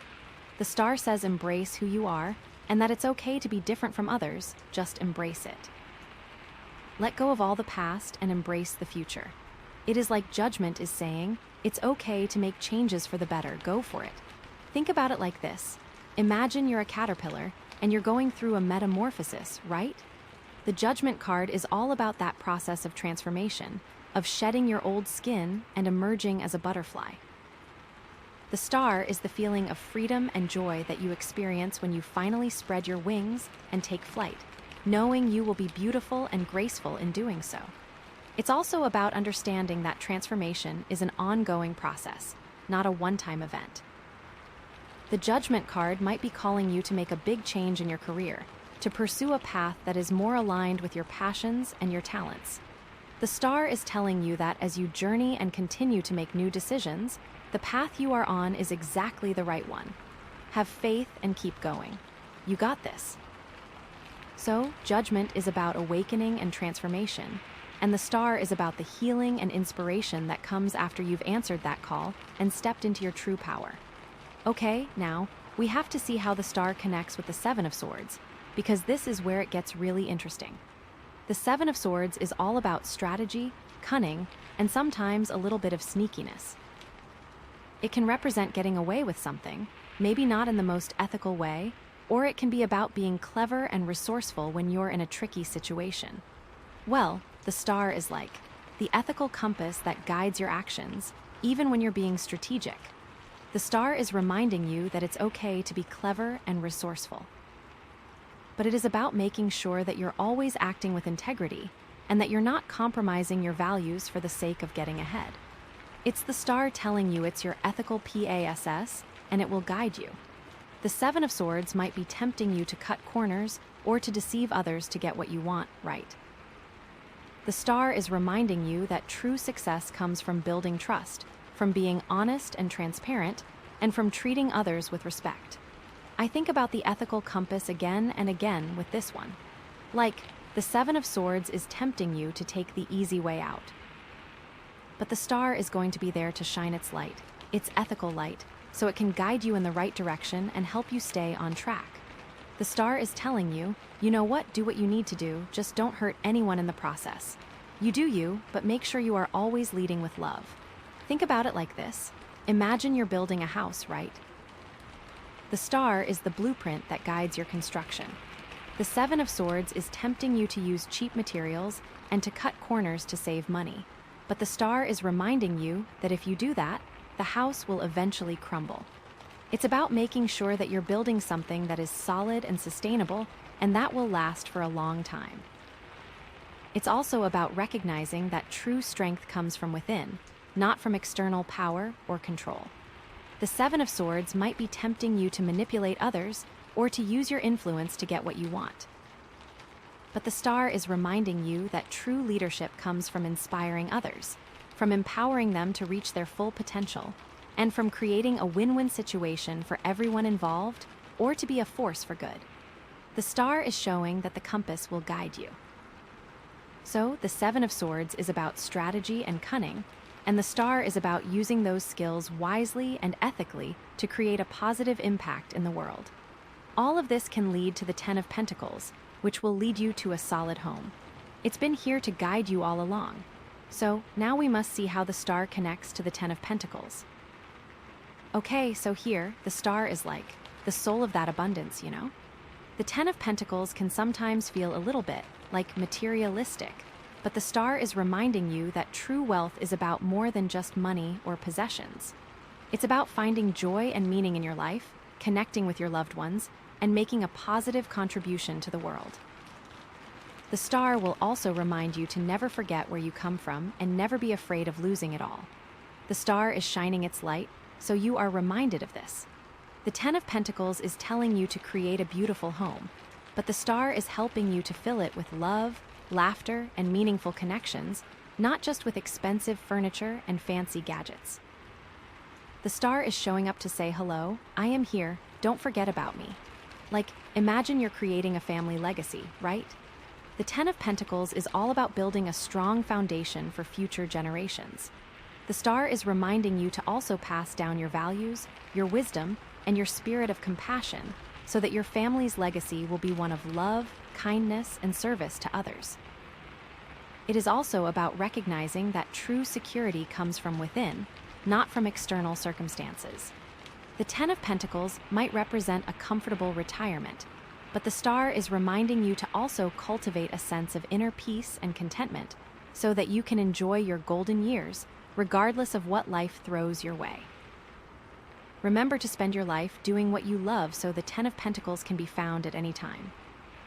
The Star says embrace who you are, and that it's okay to be different from others, just embrace it. Let go of all the past and embrace the future. It is like Judgment is saying, it's okay to make changes for the better, go for it. Think about it like this. Imagine you're a caterpillar and you're going through a metamorphosis, right? The Judgment card is all about that process of transformation, of shedding your old skin and emerging as a butterfly. The Star is the feeling of freedom and joy that you experience when you finally spread your wings and take flight, knowing you will be beautiful and graceful in doing so. It's also about understanding that transformation is an ongoing process, not a one-time event. The Judgment card might be calling you to make a big change in your career, to pursue a path that is more aligned with your passions and your talents. The Star is telling you that as you journey and continue to make new decisions, the path you are on is exactly the right one. Have faith and keep going. You got this. So, Judgment is about awakening and transformation, and the Star is about the healing and inspiration that comes after you've answered that call and stepped into your true power. Okay, now, we have to see how the Star connects with the Seven of Swords, because this is where it gets really interesting. The Seven of Swords is all about strategy, cunning, and sometimes a little bit of sneakiness. It can represent getting away with something, maybe not in the most ethical way, or it can be about being clever and resourceful when you're in a tricky situation. Well, the Star is like the ethical compass that guides your actions, even when you're being strategic. The Star is reminding you that it's okay to be clever and resourceful. But it is about making sure that you're always acting with integrity and that you're not compromising your values for the sake of getting ahead. It's the Star telling you it's your ethical PASS, and it will guide you. The Seven of Swords might be tempting you to cut corners or to deceive others to get what you want, right? The Star is reminding you that true success comes from building trust, from being honest and transparent, and from treating others with respect. I think about the ethical compass again and again with this one. Like, the Seven of Swords is tempting you to take the easy way out. But the star is going to be there to shine its light, its ethical light, so it can guide you in the right direction and help you stay on track. The star is telling you, you know what, do what you need to do, just don't hurt anyone in the process. You do you, but make sure you are always leading with love. Think about it like this. Imagine you're building a house, right? The star is the blueprint that guides your construction. The Seven of Swords is tempting you to use cheap materials and to cut corners to save money. But the star is reminding you that if you do that, the house will eventually crumble. It's about making sure that you're building something that is solid and sustainable, and that will last for a long time. It's also about recognizing that true strength comes from within, not from external power or control. The Seven of Swords might be tempting you to manipulate others or to use your influence to get what you want. But the star is reminding you that true leadership comes from inspiring others, from empowering them to reach their full potential, and from creating a win-win situation for everyone involved, or to be a force for good. The star is showing that the compass will guide you. So, the Seven of Swords is about strategy and cunning, and the star is about using those skills wisely and ethically to create a positive impact in the world. All of this can lead to the Ten of Pentacles, which will lead you to a solid home. It's been here to guide you all along. So, now we must see how the star connects to the Ten of Pentacles. Okay, so here, the star is like the soul of that abundance, you know? The Ten of Pentacles can sometimes feel a little bit like materialistic, but the star is reminding you that true wealth is about more than just money or possessions. It's about finding joy and meaning in your life, connecting with your loved ones, and making a positive contribution to the world. The star will also remind you to never forget where you come from and never be afraid of losing it all. The star is shining its light, so you are reminded of this. The Ten of Pentacles is telling you to create a beautiful home, but the star is helping you to fill it with love, laughter, and meaningful connections, not just with expensive furniture and fancy gadgets. The star is showing up to say, hello, I am here, don't forget about me. Like, imagine you're creating a family legacy, right? The Ten of Pentacles is all about building a strong foundation for future generations. The star is reminding you to also pass down your values, your wisdom, and your spirit of compassion, so that your family's legacy will be one of love, kindness, and service to others. It is also about recognizing that true security comes from within, not from external circumstances. The Ten of Pentacles might represent a comfortable retirement, but the star is reminding you to also cultivate a sense of inner peace and contentment so that you can enjoy your golden years, regardless of what life throws your way. Remember to spend your life doing what you love so the Ten of Pentacles can be found at any time.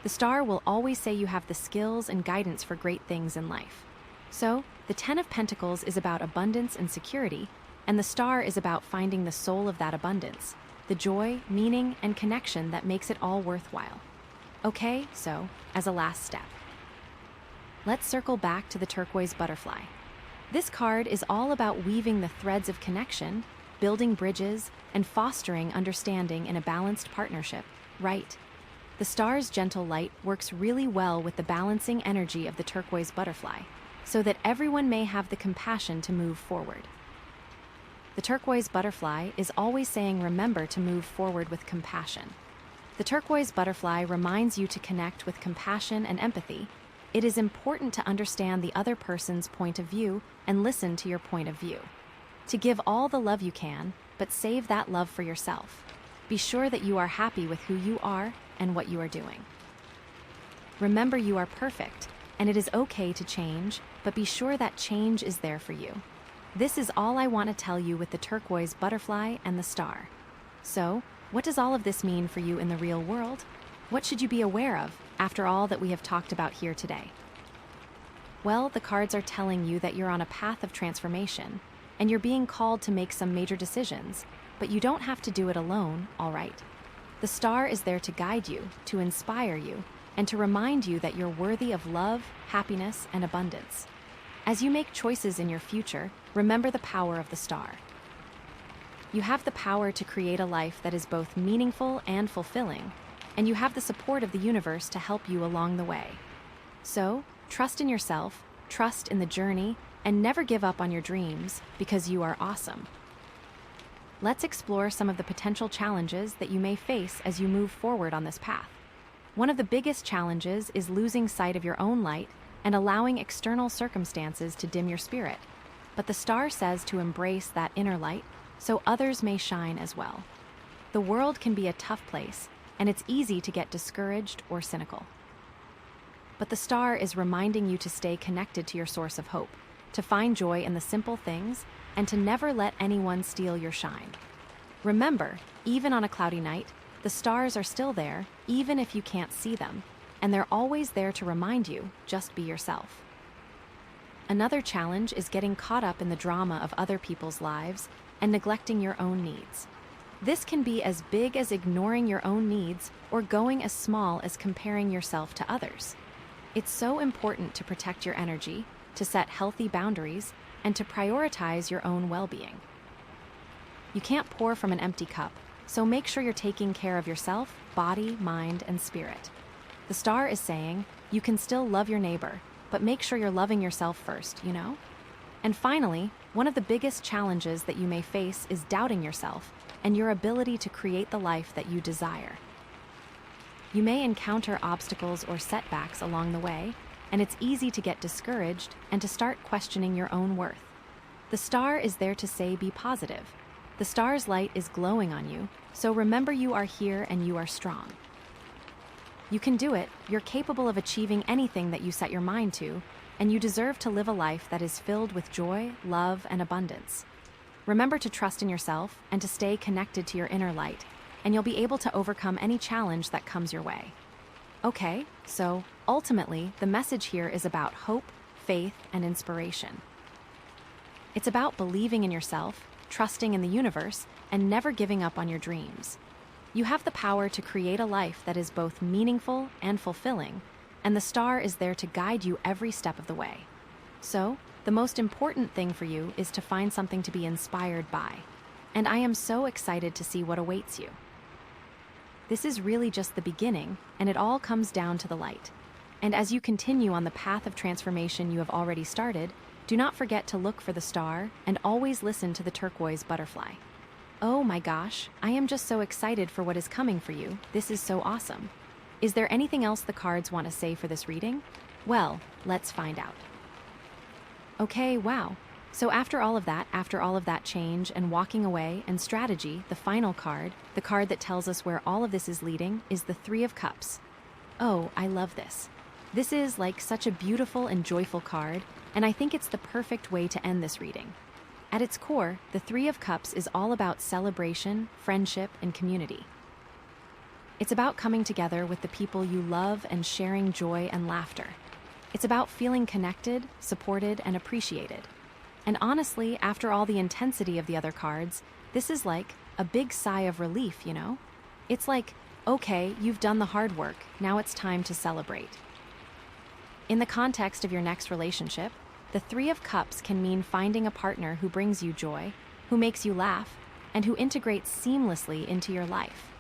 The star will always say you have the skills and guidance for great things in life. So, the Ten of Pentacles is about abundance and security, and the star is about finding the soul of that abundance, the joy, meaning, and connection that makes it all worthwhile. Okay, so, as a last step, let's circle back to the turquoise butterfly. This card is all about weaving the threads of connection, building bridges, and fostering understanding in a balanced partnership, right? The star's gentle light works really well with the balancing energy of the turquoise butterfly, so that everyone may have the compassion to move forward. The turquoise butterfly is always saying remember to move forward with compassion. The turquoise butterfly reminds you to connect with compassion and empathy. It is important to understand the other person's point of view and listen to your point of view. To give all the love you can, but save that love for yourself. Be sure that you are happy with who you are and what you are doing. Remember, you are perfect, and it is okay to change, but be sure that change is there for you. This is all I want to tell you with the turquoise butterfly and the star. So, what does all of this mean for you in the real world? What should you be aware of after all that we have talked about here today? Well, the cards are telling you that you're on a path of transformation, and you're being called to make some major decisions, but you don't have to do it alone, all right? The star is there to guide you, to inspire you, and to remind you that you're worthy of love, happiness, and abundance. As you make choices in your future, remember the power of the star. You have the power to create a life that is both meaningful and fulfilling, and you have the support of the universe to help you along the way. So, trust in yourself, trust in the journey, and never give up on your dreams, because you are awesome. Let's explore some of the potential challenges that you may face as you move forward on this path. One of the biggest challenges is losing sight of your own light and allowing external circumstances to dim your spirit. But the star says to embrace that inner light so others may shine as well. The world can be a tough place, and it's easy to get discouraged or cynical. But the star is reminding you to stay connected to your source of hope, to find joy in the simple things, and to never let anyone steal your shine. Remember, even on a cloudy night, the stars are still there, even if you can't see them, and they're always there to remind you, just be yourself. Another challenge is getting caught up in the drama of other people's lives and neglecting your own needs. This can be as big as ignoring your own needs or going as small as comparing yourself to others. It's so important to protect your energy, to set healthy boundaries, and to prioritize your own well-being. You can't pour from an empty cup, so make sure you're taking care of yourself, body, mind, and spirit. The star is saying, you can still love your neighbor, but make sure you're loving yourself first, you know? And finally, one of the biggest challenges that you may face is doubting yourself and your ability to create the life that you desire. You may encounter obstacles or setbacks along the way, and it's easy to get discouraged and to start questioning your own worth. The star is there to say be positive. The star's light is glowing on you, so remember you are here and you are strong. You can do it, you're capable of achieving anything that you set your mind to, and you deserve to live a life that is filled with joy, love, and abundance. Remember to trust in yourself and to stay connected to your inner light, and you'll be able to overcome any challenge that comes your way. Okay, so ultimately, the message here is about hope, faith, and inspiration. It's about believing in yourself, trusting in the universe, and never giving up on your dreams. You have the power to create a life that is both meaningful and fulfilling, and the star is there to guide you every step of the way. So, the most important thing for you is to find something to be inspired by, and I am so excited to see what awaits you. This is really just the beginning, and it all comes down to the light. And as you continue on the path of transformation you have already started, do not forget to look for the star and always listen to the turquoise butterfly. Oh my gosh, I am just so excited for what is coming for you. This is so awesome. Is there anything else the cards want to say for this reading? Well, let's find out. Okay, wow. So after all of that change and walking away and strategy, the final card, the card that tells us where all of this is leading, is the Three of Cups. Oh, I love this. This is like such a beautiful and joyful card, and I think it's the perfect way to end this reading. At its core, the Three of Cups is all about celebration, friendship, and community. It's about coming together with the people you love and sharing joy and laughter. It's about feeling connected, supported, and appreciated. And honestly, after all the intensity of the other cards, this is like a big sigh of relief, you know? It's like, okay, you've done the hard work, now it's time to celebrate. In the context of your next relationship, the Three of Cups can mean finding a partner who brings you joy, who makes you laugh, and who integrates seamlessly into your life.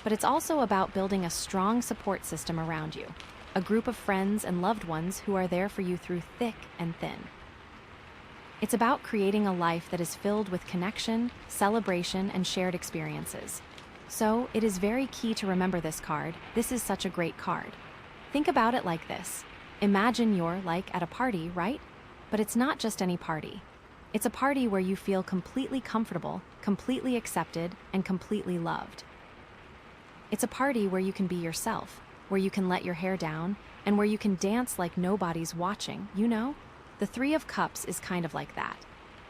But it's also about building a strong support system around you, a group of friends and loved ones who are there for you through thick and thin. It's about creating a life that is filled with connection, celebration, and shared experiences. So, it is very key to remember this card. This is such a great card. Think about it like this. Imagine you're like at a party, right? But it's not just any party. It's a party where you feel completely comfortable, completely accepted, and completely loved. It's a party where you can be yourself, where you can let your hair down, and where you can dance like nobody's watching, you know? The Three of Cups is kind of like that.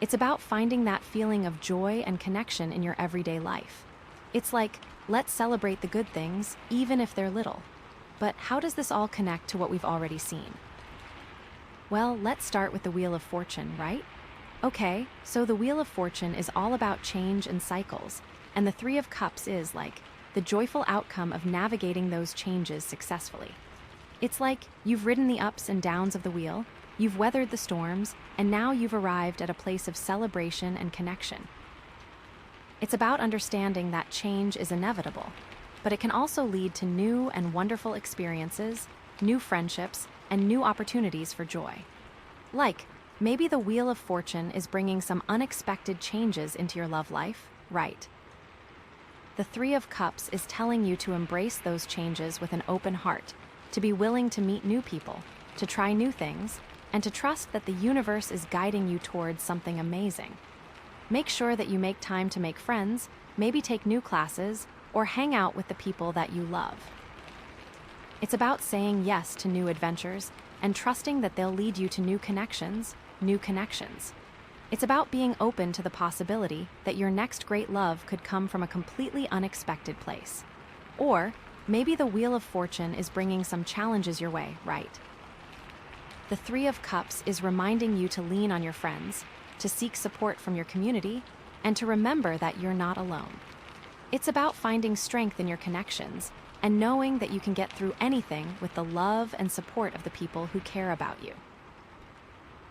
It's about finding that feeling of joy and connection in your everyday life. It's like, let's celebrate the good things, even if they're little. But how does this all connect to what we've already seen? Well, let's start with the Wheel of Fortune, right? Okay, so the Wheel of Fortune is all about change and cycles, and the Three of Cups is like the joyful outcome of navigating those changes successfully. It's like you've ridden the ups and downs of the wheel, you've weathered the storms, and now you've arrived at a place of celebration and connection. It's about understanding that change is inevitable, but it can also lead to new and wonderful experiences, new friendships, and new opportunities for joy. Like, maybe the Wheel of Fortune is bringing some unexpected changes into your love life, right? The Three of Cups is telling you to embrace those changes with an open heart, to be willing to meet new people, to try new things, and to trust that the universe is guiding you towards something amazing. Make sure that you make time to make friends, maybe take new classes, or hang out with the people that you love. It's about saying yes to new adventures and trusting that they'll lead you to new connections. It's about being open to the possibility that your next great love could come from a completely unexpected place. Or maybe the Wheel of Fortune is bringing some challenges your way, right? The Three of Cups is reminding you to lean on your friends, to seek support from your community, and to remember that you're not alone. It's about finding strength in your connections and knowing that you can get through anything with the love and support of the people who care about you.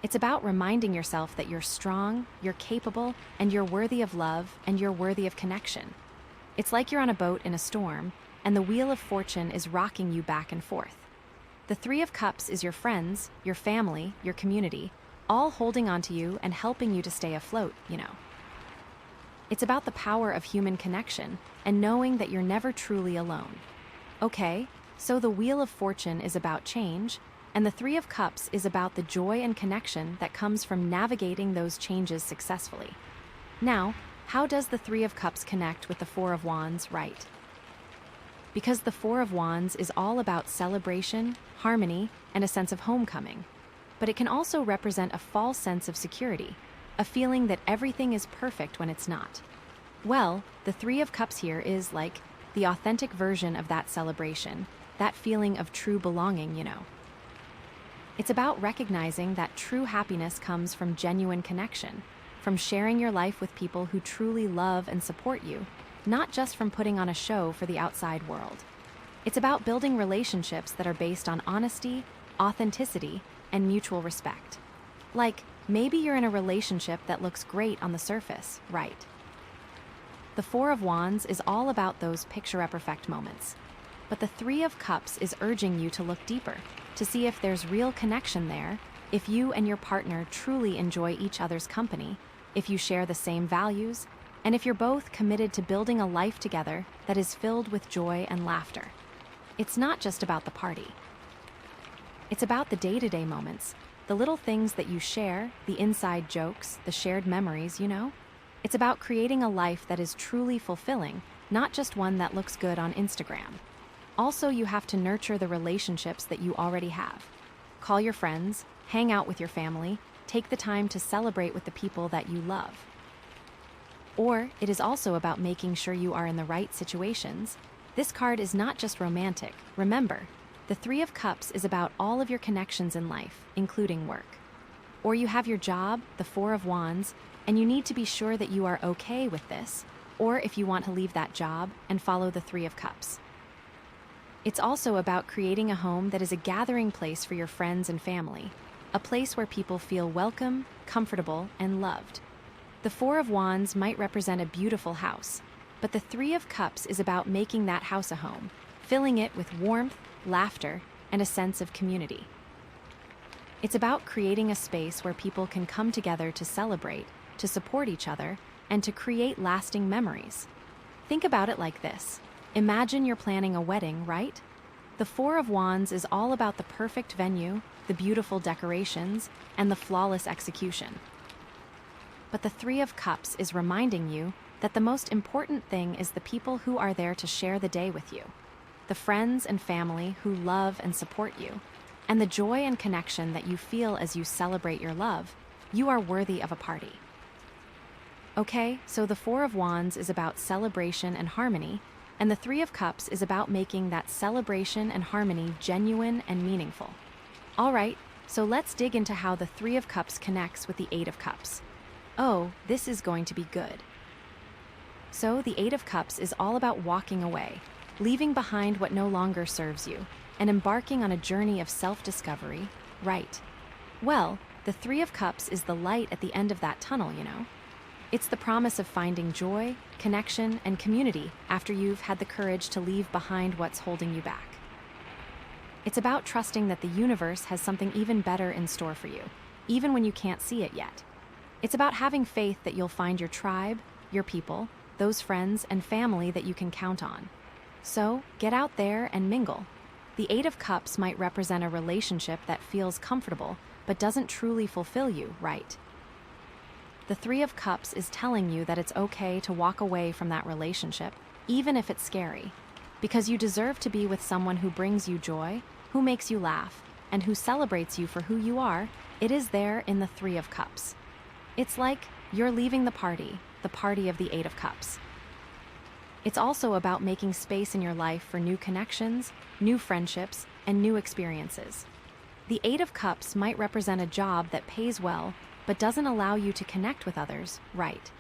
It's about reminding yourself that you're strong, you're capable, and you're worthy of love, and you're worthy of connection. It's like you're on a boat in a storm, and the Wheel of Fortune is rocking you back and forth. The Three of Cups is your friends, your family, your community, all holding onto you and helping you to stay afloat, It's about the power of human connection and knowing that you're never truly alone. Okay, so the Wheel of Fortune is about change, and the Three of Cups is about the joy and connection that comes from navigating those changes successfully. Now, how does the Three of Cups connect with the Four of Wands, right? Because the Four of Wands is all about celebration, harmony, and a sense of homecoming. But it can also represent a false sense of security, a feeling that everything is perfect when it's not. Well, the Three of Cups here is like the authentic version of that celebration, that feeling of true belonging, It's about recognizing that true happiness comes from genuine connection, from sharing your life with people who truly love and support you, not just from putting on a show for the outside world. It's about building relationships that are based on honesty, authenticity, and mutual respect. Like, maybe you're in a relationship that looks great on the surface, right? The Four of Wands is all about those picture-perfect moments. But the Three of Cups is urging you to look deeper, to see if there's real connection there, if you and your partner truly enjoy each other's company, if you share the same values, and if you're both committed to building a life together that is filled with joy and laughter. It's not just about the party. It's about the day-to-day moments, the little things that you share, the inside jokes, the shared memories, It's about creating a life that is truly fulfilling, not just one that looks good on Instagram. Also, you have to nurture the relationships that you already have. Call your friends, hang out with your family, take the time to celebrate with the people that you love. Or it is also about making sure you are in the right situations. This card is not just romantic. Remember, the Three of Cups is about all of your connections in life, including work. Or you have your job, the Four of Wands, and you need to be sure that you are okay with this, or if you want to leave that job and follow the Three of Cups. It's also about creating a home that is a gathering place for your friends and family, a place where people feel welcome, comfortable, and loved. The Four of Wands might represent a beautiful house, but the Three of Cups is about making that house a home, filling it with warmth, laughter, and a sense of community. It's about creating a space where people can come together to celebrate, to support each other, and to create lasting memories. Think about it like this. Imagine you're planning a wedding, right? The Four of Wands is all about the perfect venue, the beautiful decorations, and the flawless execution. But the Three of Cups is reminding you that the most important thing is the people who are there to share the day with you, the friends and family who love and support you, and the joy and connection that you feel as you celebrate your love. You are worthy of a party. Okay, so the Four of Wands is about celebration and harmony, and the Three of Cups is about making that celebration and harmony genuine and meaningful. All right, so let's dig into how the Three of Cups connects with the Eight of Cups. Oh, this is going to be good. So the Eight of Cups is all about walking away, leaving behind what no longer serves you, and embarking on a journey of self-discovery, right? Well, the Three of Cups is the light at the end of that tunnel, It's the promise of finding joy, connection, and community after you've had the courage to leave behind what's holding you back. It's about trusting that the universe has something even better in store for you, even when you can't see it yet. It's about having faith that you'll find your tribe, your people, those friends and family that you can count on. So, get out there and mingle. The Eight of Cups might represent a relationship that feels comfortable but doesn't truly fulfill you, right? The Three of Cups is telling you that it's okay to walk away from that relationship, even if it's scary, because you deserve to be with someone who brings you joy, who makes you laugh, and who celebrates you for who you are. It is there in the Three of Cups. It's like you're leaving the party of the Eight of Cups. It's also about making space in your life for new connections, new friendships, and new experiences. The Eight of Cups might represent a job that pays well, but doesn't allow you to connect with others, right?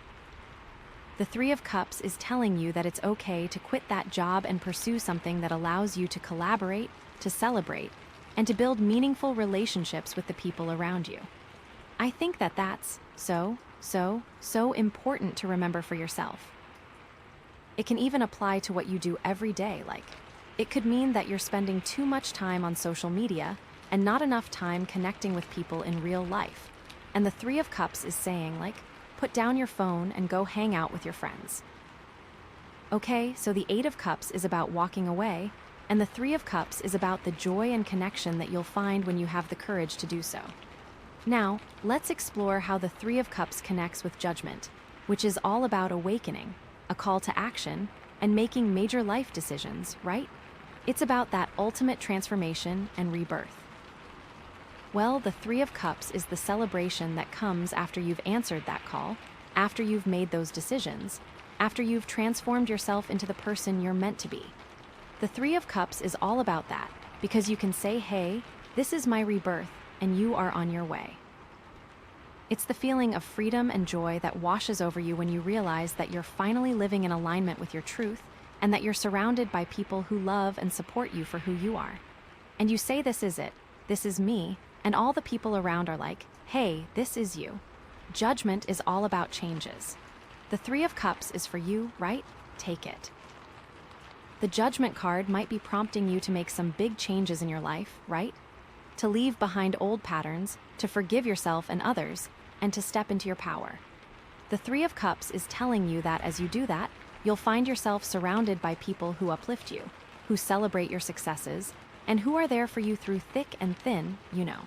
The Three of Cups is telling you that it's okay to quit that job and pursue something that allows you to collaborate, to celebrate, and to build meaningful relationships with the people around you. I think that that's so important to remember for yourself. It can even apply to what you do every day, like, it could mean that you're spending too much time on social media and not enough time connecting with people in real life. And the Three of Cups is saying, like, put down your phone and go hang out with your friends. Okay, so the Eight of Cups is about walking away, and the Three of Cups is about the joy and connection that you'll find when you have the courage to do so. Now, let's explore how the Three of Cups connects with Judgment, which is all about awakening, a call to action, and making major life decisions, right? It's about that ultimate transformation and rebirth. Well, the Three of Cups is the celebration that comes after you've answered that call, after you've made those decisions, after you've transformed yourself into the person you're meant to be. The Three of Cups is all about that, because you can say, hey, this is my rebirth, and you are on your way. It's the feeling of freedom and joy that washes over you when you realize that you're finally living in alignment with your truth, and that you're surrounded by people who love and support you for who you are. And you say, this is it, this is me, and all the people around are like, hey, this is you. Judgment is all about changes. The Three of Cups is for you, right? Take it. The Judgment card might be prompting you to make some big changes in your life, right? To leave behind old patterns, to forgive yourself and others, and to step into your power. The Three of Cups is telling you that as you do that, you'll find yourself surrounded by people who uplift you, who celebrate your successes, and who are there for you through thick and thin, you know.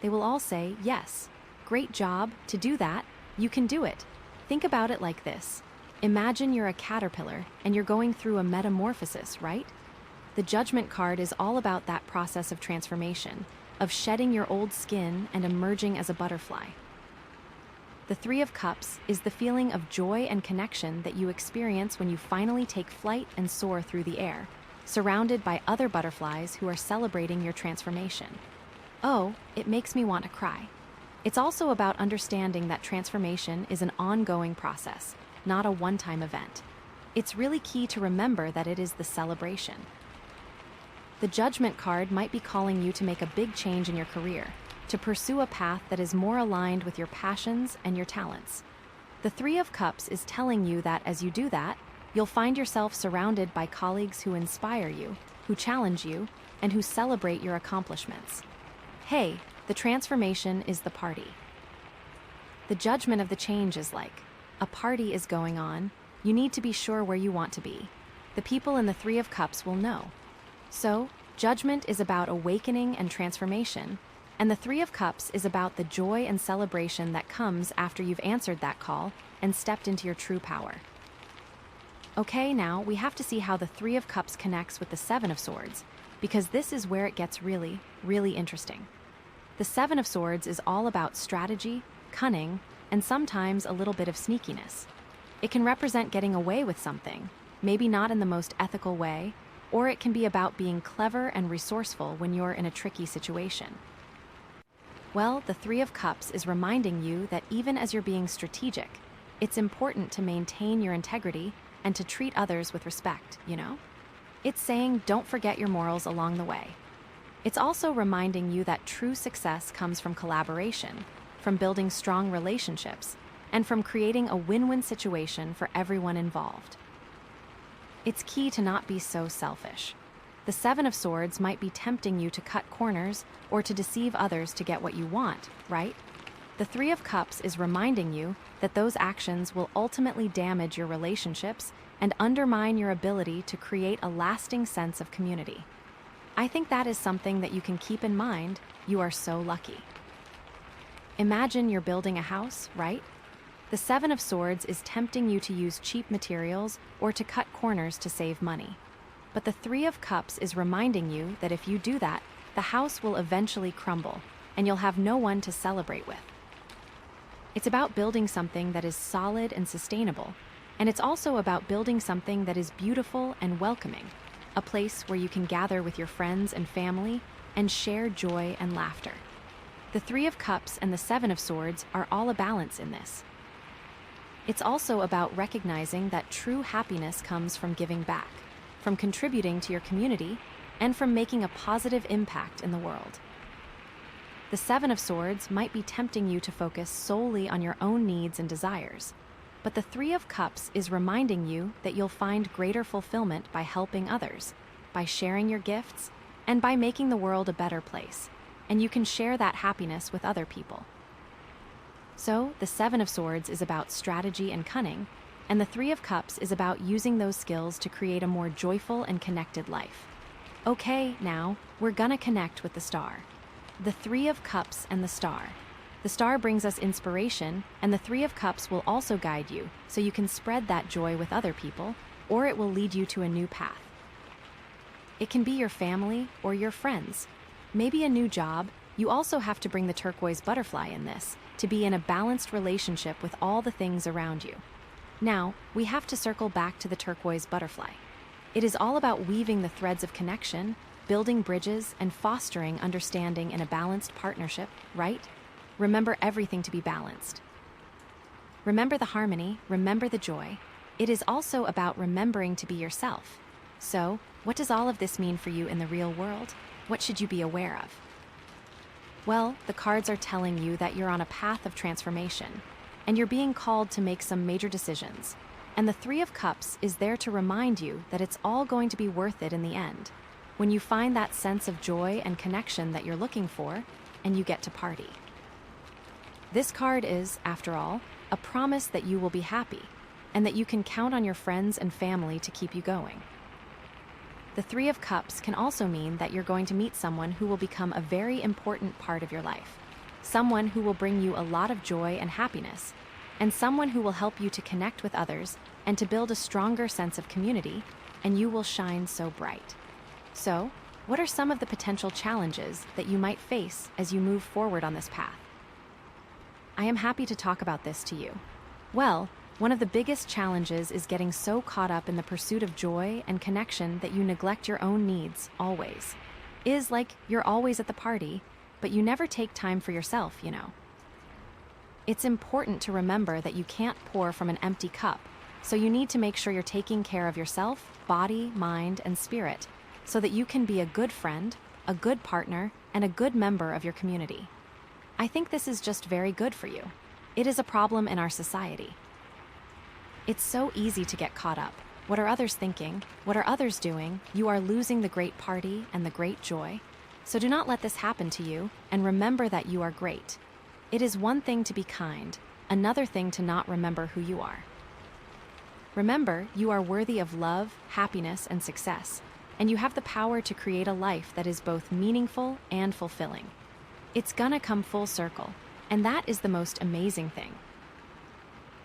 They will all say, yes, great job, to do that, you can do it. Think about it like this. Imagine you're a caterpillar and you're going through a metamorphosis, right? The Judgment card is all about that process of transformation, of shedding your old skin and emerging as a butterfly. The Three of Cups is the feeling of joy and connection that you experience when you finally take flight and soar through the air, surrounded by other butterflies who are celebrating your transformation. Oh, it makes me want to cry. It's also about understanding that transformation is an ongoing process, not a one-time event. It's really key to remember that it is the celebration. The Judgment card might be calling you to make a big change in your career, to pursue a path that is more aligned with your passions and your talents. The Three of Cups is telling you that as you do that, you'll find yourself surrounded by colleagues who inspire you, who challenge you, and who celebrate your accomplishments. Hey, the transformation is the party. The judgment of the change is like, a party is going on, you need to be sure where you want to be. The people in the Three of Cups will know. So, Judgment is about awakening and transformation, and the Three of Cups is about the joy and celebration that comes after you've answered that call and stepped into your true power. Okay, now we have to see how the Three of Cups connects with the Seven of Swords, because this is where it gets really, really interesting. The Seven of Swords is all about strategy, cunning, and sometimes a little bit of sneakiness. It can represent getting away with something, maybe not in the most ethical way, or it can be about being clever and resourceful when you're in a tricky situation. Well, the Three of Cups is reminding you that even as you're being strategic, it's important to maintain your integrity and to treat others with respect, you know? It's saying don't forget your morals along the way. It's also reminding you that true success comes from collaboration, from building strong relationships, and from creating a win-win situation for everyone involved. It's key to not be so selfish. The Seven of Swords might be tempting you to cut corners or to deceive others to get what you want, right? The Three of Cups is reminding you that those actions will ultimately damage your relationships and undermine your ability to create a lasting sense of community. I think that is something that you can keep in mind. You are so lucky. Imagine you're building a house, right? The Seven of Swords is tempting you to use cheap materials or to cut corners to save money. But the Three of Cups is reminding you that if you do that, the house will eventually crumble, and you'll have no one to celebrate with. It's about building something that is solid and sustainable, and it's also about building something that is beautiful and welcoming, a place where you can gather with your friends and family and share joy and laughter. The Three of Cups and the Seven of Swords are all a balance in this. It's also about recognizing that true happiness comes from giving back, from contributing to your community, and from making a positive impact in the world. The Seven of Swords might be tempting you to focus solely on your own needs and desires, but the Three of Cups is reminding you that you'll find greater fulfillment by helping others, by sharing your gifts, and by making the world a better place, and you can share that happiness with other people. So, the Seven of Swords is about strategy and cunning, and the Three of Cups is about using those skills to create a more joyful and connected life. Okay, now, we're gonna connect with the star. The Three of Cups and the star. The star brings us inspiration, and the Three of Cups will also guide you, so you can spread that joy with other people, or it will lead you to a new path. It can be your family or your friends. Maybe a new job. You also have to bring the turquoise butterfly in this, to be in a balanced relationship with all the things around you. Now, we have to circle back to the turquoise butterfly. It is all about weaving the threads of connection, building bridges, and fostering understanding in a balanced partnership, right? Remember everything to be balanced. Remember the harmony, remember the joy. It is also about remembering to be yourself. So, what does all of this mean for you in the real world? What should you be aware of? Well, the cards are telling you that you're on a path of transformation, and you're being called to make some major decisions. And the Three of Cups is there to remind you that it's all going to be worth it in the end, when you find that sense of joy and connection that you're looking for, and you get to party. This card is, after all, a promise that you will be happy, and that you can count on your friends and family to keep you going. The Three of Cups can also mean that you're going to meet someone who will become a very important part of your life, someone who will bring you a lot of joy and happiness, and someone who will help you to connect with others and to build a stronger sense of community, and you will shine so bright. So, what are some of the potential challenges that you might face as you move forward on this path? I am happy to talk about this to you. Well, one of the biggest challenges is getting so caught up in the pursuit of joy and connection that you neglect your own needs, always. Is like you're always at the party, but you never take time for yourself, you know. It's important to remember that you can't pour from an empty cup, so you need to make sure you're taking care of yourself, body, mind, and spirit, so that you can be a good friend, a good partner, and a good member of your community. I think this is just very good for you. It is a problem in our society. It's so easy to get caught up. What are others thinking? What are others doing? You are losing the great party and the great joy. So do not let this happen to you, and remember that you are great. It is one thing to be kind, another thing to not remember who you are. Remember, you are worthy of love, happiness, and success, and you have the power to create a life that is both meaningful and fulfilling. It's gonna come full circle, and that is the most amazing thing.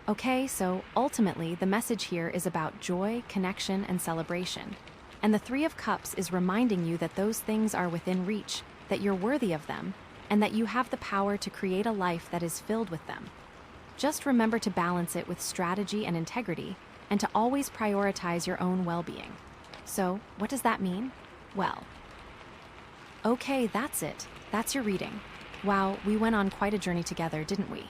Okay, so ultimately, the message here is about joy, connection, and celebration. And the Three of Cups is reminding you that those things are within reach, that you're worthy of them, and that you have the power to create a life that is filled with them. Just remember to balance it with strategy and integrity, and to always prioritize your own well-being. So, what does that mean? Well, okay, that's it. That's your reading. Wow, we went on quite a journey together, didn't we?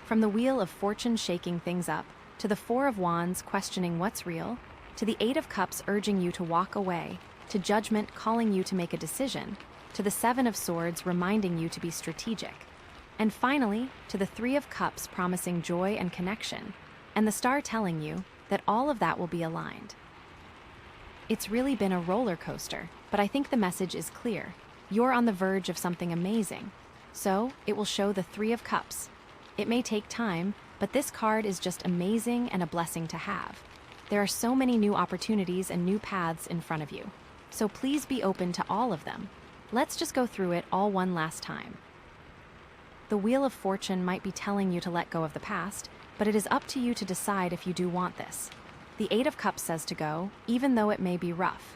From the Wheel of Fortune shaking things up, to the Four of Wands questioning what's real, to the Eight of Cups urging you to walk away, to Judgment calling you to make a decision, to the Seven of Swords reminding you to be strategic. And finally, to the Three of Cups promising joy and connection, and the star telling you that all of that will be aligned. It's really been a roller coaster, but I think the message is clear. You're on the verge of something amazing. So, it will show the Three of Cups. It may take time, but this card is just amazing and a blessing to have. There are so many new opportunities and new paths in front of you. So please be open to all of them. Let's just go through it all one last time. The Wheel of Fortune might be telling you to let go of the past, but it is up to you to decide if you do want this. The Eight of Cups says to go, even though it may be rough.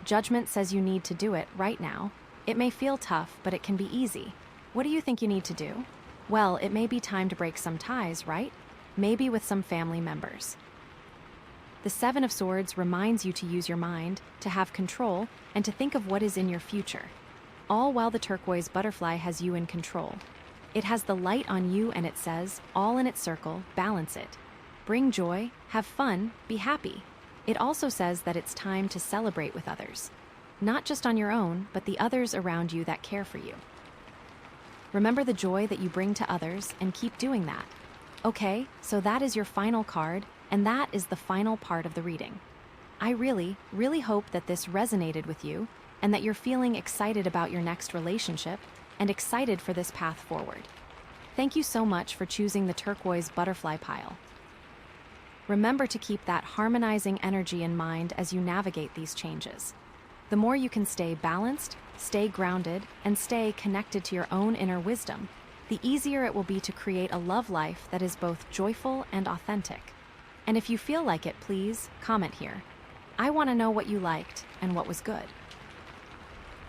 Judgment says you need to do it right now. It may feel tough, but it can be easy. What do you think you need to do? Well, it may be time to break some ties, right? Maybe with some family members. The Seven of Swords reminds you to use your mind, to have control, and to think of what is in your future. All while the turquoise butterfly has you in control. It has the light on you and it says, all in its circle, balance it. Bring joy, have fun, be happy. It also says that it's time to celebrate with others. Not just on your own, but the others around you that care for you. Remember the joy that you bring to others and keep doing that. Okay, so that is your final card, and that is the final part of the reading. I really, really hope that this resonated with you and that you're feeling excited about your next relationship and excited for this path forward. Thank you so much for choosing the turquoise butterfly pile. Remember to keep that harmonizing energy in mind as you navigate these changes. The more you can stay balanced, stay grounded, and stay connected to your own inner wisdom, the easier it will be to create a love life that is both joyful and authentic. And if you feel like it, please comment here. I want to know what you liked and what was good.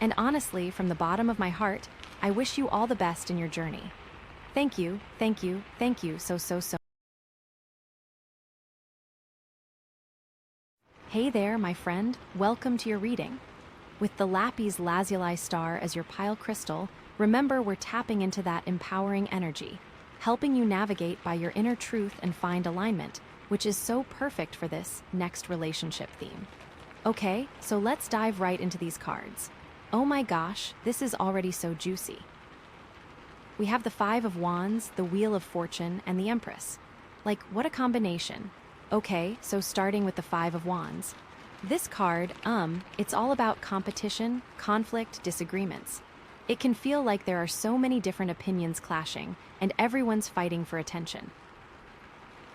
And honestly, from the bottom of my heart, I wish you all the best in your journey. Thank you, thank you, thank you so. Hey there, my friend. Welcome to your reading. With the Lapis Lazuli star as your pile crystal, remember we're tapping into that empowering energy, helping you navigate by your inner truth and find alignment, which is so perfect for this next relationship theme. Okay, so let's dive right into these cards. Oh my gosh, this is already so juicy. We have the Five of Wands, the Wheel of Fortune, and the Empress. Like, what a combination. Okay, so starting with the Five of Wands. This card, it's all about competition, conflict, disagreements. It can feel like there are so many different opinions clashing, and everyone's fighting for attention.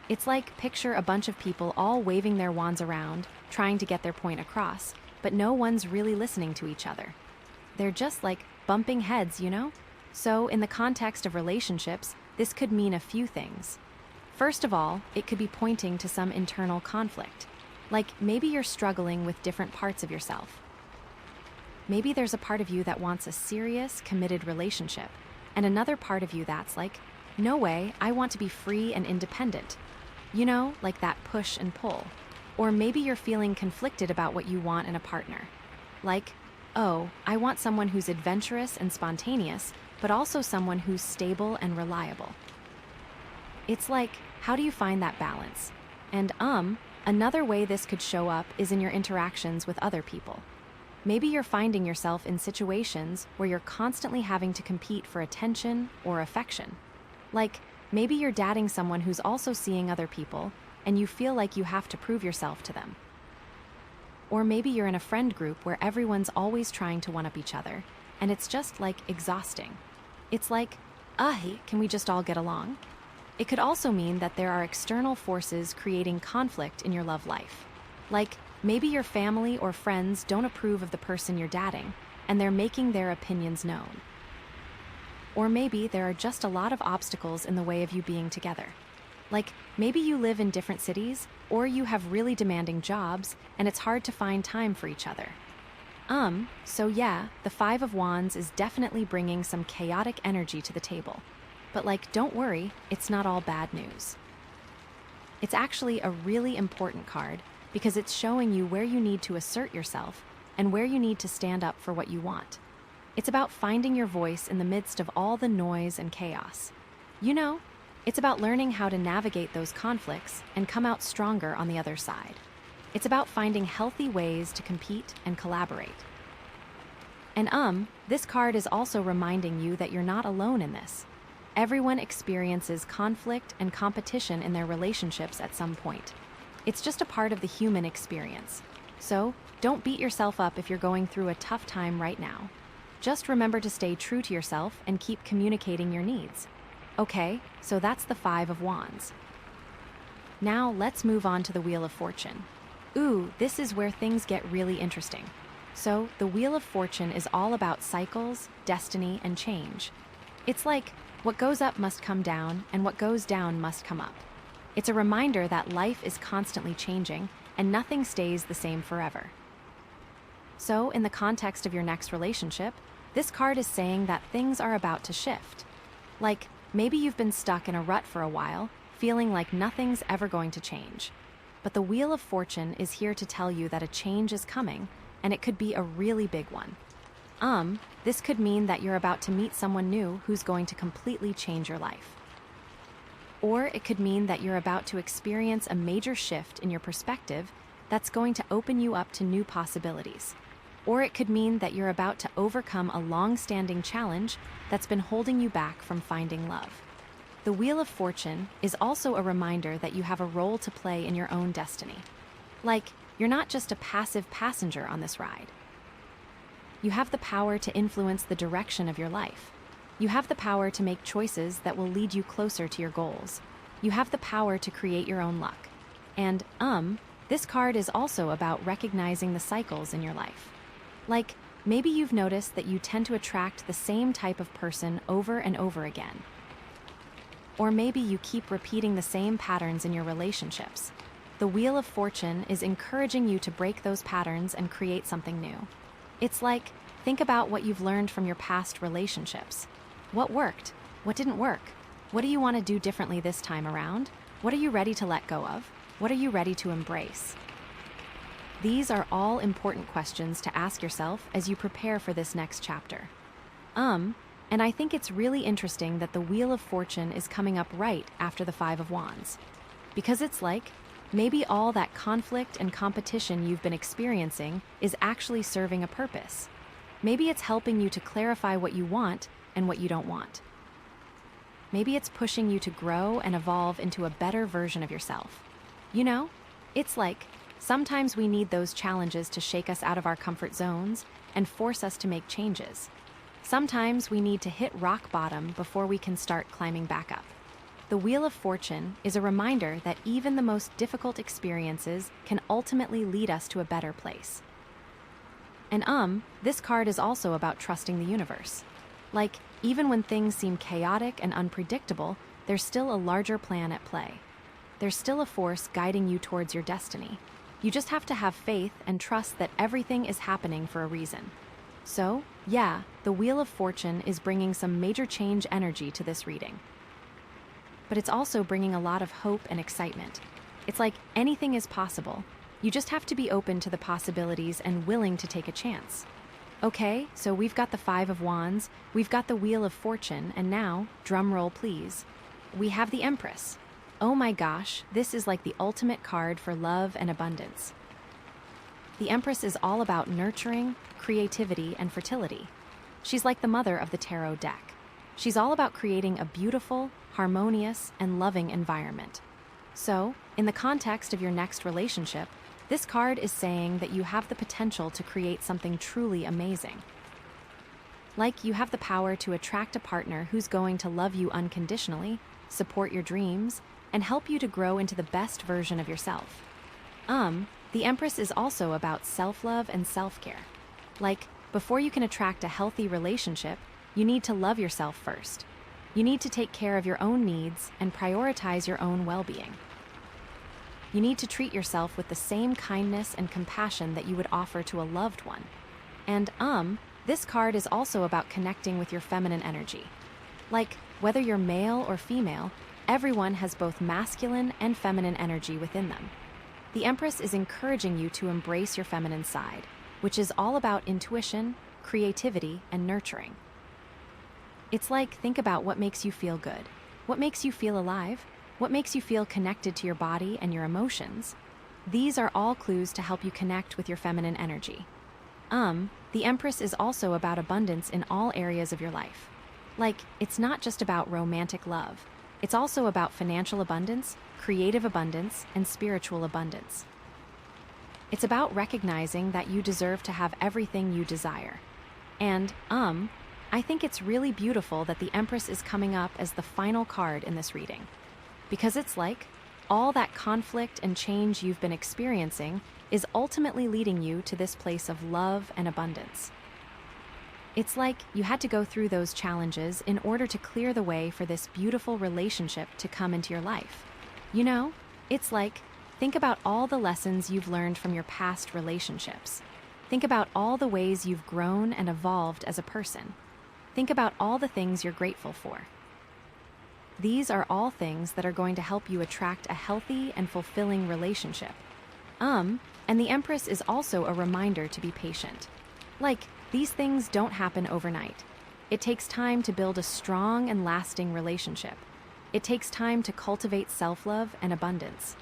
It's like, picture a bunch of people all waving their wands around, trying to get their point across, but no one's really listening to each other. They're just like bumping heads, you know? So, in the context of relationships, this could mean a few things. First of all, it could be pointing to some internal conflict. Like, maybe you're struggling with different parts of yourself. Maybe there's a part of you that wants a serious, committed relationship, and another part of you that's like, no way, I want to be free and independent. You know, like that push and pull. Or maybe you're feeling conflicted about what you want in a partner. Like, oh, I want someone who's adventurous and spontaneous, but also someone who's stable and reliable. It's like, how do you find that balance? And another way this could show up is in your interactions with other people. Maybe you're finding yourself in situations where you're constantly having to compete for attention or affection. Like, maybe you're dating someone who's also seeing other people, and you feel like you have to prove yourself to them. Or maybe you're in a friend group where everyone's always trying to one-up each other, and it's just, like, exhausting. It's like, can we just all get along? It could also mean that there are external forces creating conflict in your love life. Like, maybe your family or friends don't approve of the person you're dating, and they're making their opinions known. Or maybe there are just a lot of obstacles in the way of you being together. Like, maybe you live in different cities, or you have really demanding jobs, and it's hard to find time for each other. So yeah, the Five of Wands is definitely bringing some chaotic energy to the table. But like, don't worry, it's not all bad news. It's actually a really important card because it's showing you where you need to assert yourself and where you need to stand up for what you want. It's about finding your voice in the midst of all the noise and chaos. You know, it's about learning how to navigate those conflicts and come out stronger on the other side. It's about finding healthy ways to compete and collaborate. And this card is also reminding you that you're not alone in this. Everyone experiences conflict and competition in their relationships at some point. It's just a part of the human experience. So, don't beat yourself up if you're going through a tough time right now. Just remember to stay true to yourself and keep communicating your needs. Okay, so that's the Five of Wands. Now let's move on to the Wheel of Fortune. Ooh, this is where things get really interesting. So, the Wheel of Fortune is all about cycles, destiny, and change. It's like, what goes up must come down, and what goes down must come up. It's a reminder that life is constantly changing, and nothing stays the same forever. So, in the context of your next relationship, this card is saying that things are about to shift. Like, maybe you've been stuck in a rut for a while, feeling like nothing's ever going to change. But the Wheel of Fortune is here to tell you that a change is coming, and it could be a really big one. This could mean that you're about to meet someone new who's going to completely change your life. Or it could mean that you're about to experience a major shift in your perspective that's going to open you up to new possibilities. Or it could mean that you're about to overcome a long-standing challenge that's been holding you back from finding love. The Wheel of Fortune is also a reminder that you have a role to play in your own destiny. Like, you're not just a passive passenger on this ride. You have the power to influence the direction of your life. You have the power to make choices that will lead you closer to your goals. You have the power to create your own luck. And, this card is also about recognizing the cycles in your life. Like, maybe you've noticed that you tend to attract the same type of person over and over again. Or maybe you keep repeating the same patterns in your relationships. The Wheel of Fortune is encouraging you to break those patterns and create something new. It's like, think about what you've learned from your past relationships. What worked? What didn't work? What do you want to do differently this time around? What are you ready to let go of? What are you ready to embrace? These are all important questions to ask yourself as you prepare for this next chapter. And I think it's really interesting that the Wheel of Fortune is coming up right after the Five of Wands. Because it's like, maybe all that conflict and competition you've been experiencing is actually serving a purpose. Maybe it's helping you to clarify what you want and what you don't want. Maybe it's pushing you to grow and evolve into a better version of yourself. You know, it's like, sometimes we need those challenges to shake us out of our comfort zones and force us to make changes. Sometimes we need to hit rock bottom before we can start climbing back up. The Wheel of Fortune is a reminder that even the most difficult experiences can ultimately lead us to a better place. And this card is also about trusting the universe. Like, even when things seem chaotic and unpredictable, there's still a larger plan at play. There's still a force guiding you towards your destiny. You just have to have faith and trust that everything is happening for a reason. So, yeah, the Wheel of Fortune is bringing some major change energy to this reading. But it's also bringing a lot of hope and excitement. It's like anything is possible. You just have to be open to the possibilities and willing to take a chance. Okay, so we've got the Five of Wands, we've got the Wheel of Fortune, and now, drum roll please, we have the Empress. Oh my gosh, this is like the ultimate card for love and abundance. The Empress is all about nurturing, creativity, and fertility. She's like the mother of the tarot deck. She's all about creating a beautiful, harmonious, and loving environment. So, in the context of your next relationship, this card is saying that you have the potential to create something truly amazing. Like, you have the power to attract a partner who's going to love you unconditionally, support your dreams, and help you to grow into the best version of yourself. The Empress is also about self-love and self-care. Like, before you can attract a healthy relationship, you need to love yourself first. You need to take care of your own needs and prioritize your own well-being. You need to treat yourself with the same kindness and compassion that you would offer to a loved one. And, this card is also about connecting with your feminine energy. Like, whether you're male or female, everyone has both masculine and feminine energy within them. The Empress is encouraging you to embrace your feminine side, which is all about intuition, creativity, and nurturing. It's like, think about what makes you feel good. What makes you feel alive? What makes you feel connected to your body and your emotions? These are all clues to help you connect with your feminine energy. The Empress is also about abundance in all areas of your life. Like, it's not just about romantic love. It's also about financial abundance, creative abundance, and spiritual abundance. It's about recognizing that you deserve to have everything you desire. And, I think it's really beautiful that the Empress is coming up as the final card in this reading. Because it's like, all that conflict and change you've been experiencing is ultimately leading you to this place of love and abundance. It's like you had to go through those challenges in order to clear the way for this beautiful relationship to come into your life. You know, it's like, think about all the lessons you've learned from your past relationships. Think about all the ways you've grown and evolved as a person. Think about all the things you're grateful for. These are all things that are going to help you attract a healthy and fulfilling relationship. And the Empress is also a reminder to be patient. Like, these things don't happen overnight. It takes time to build a strong and lasting relationship. It takes time to cultivate self-love and abundance.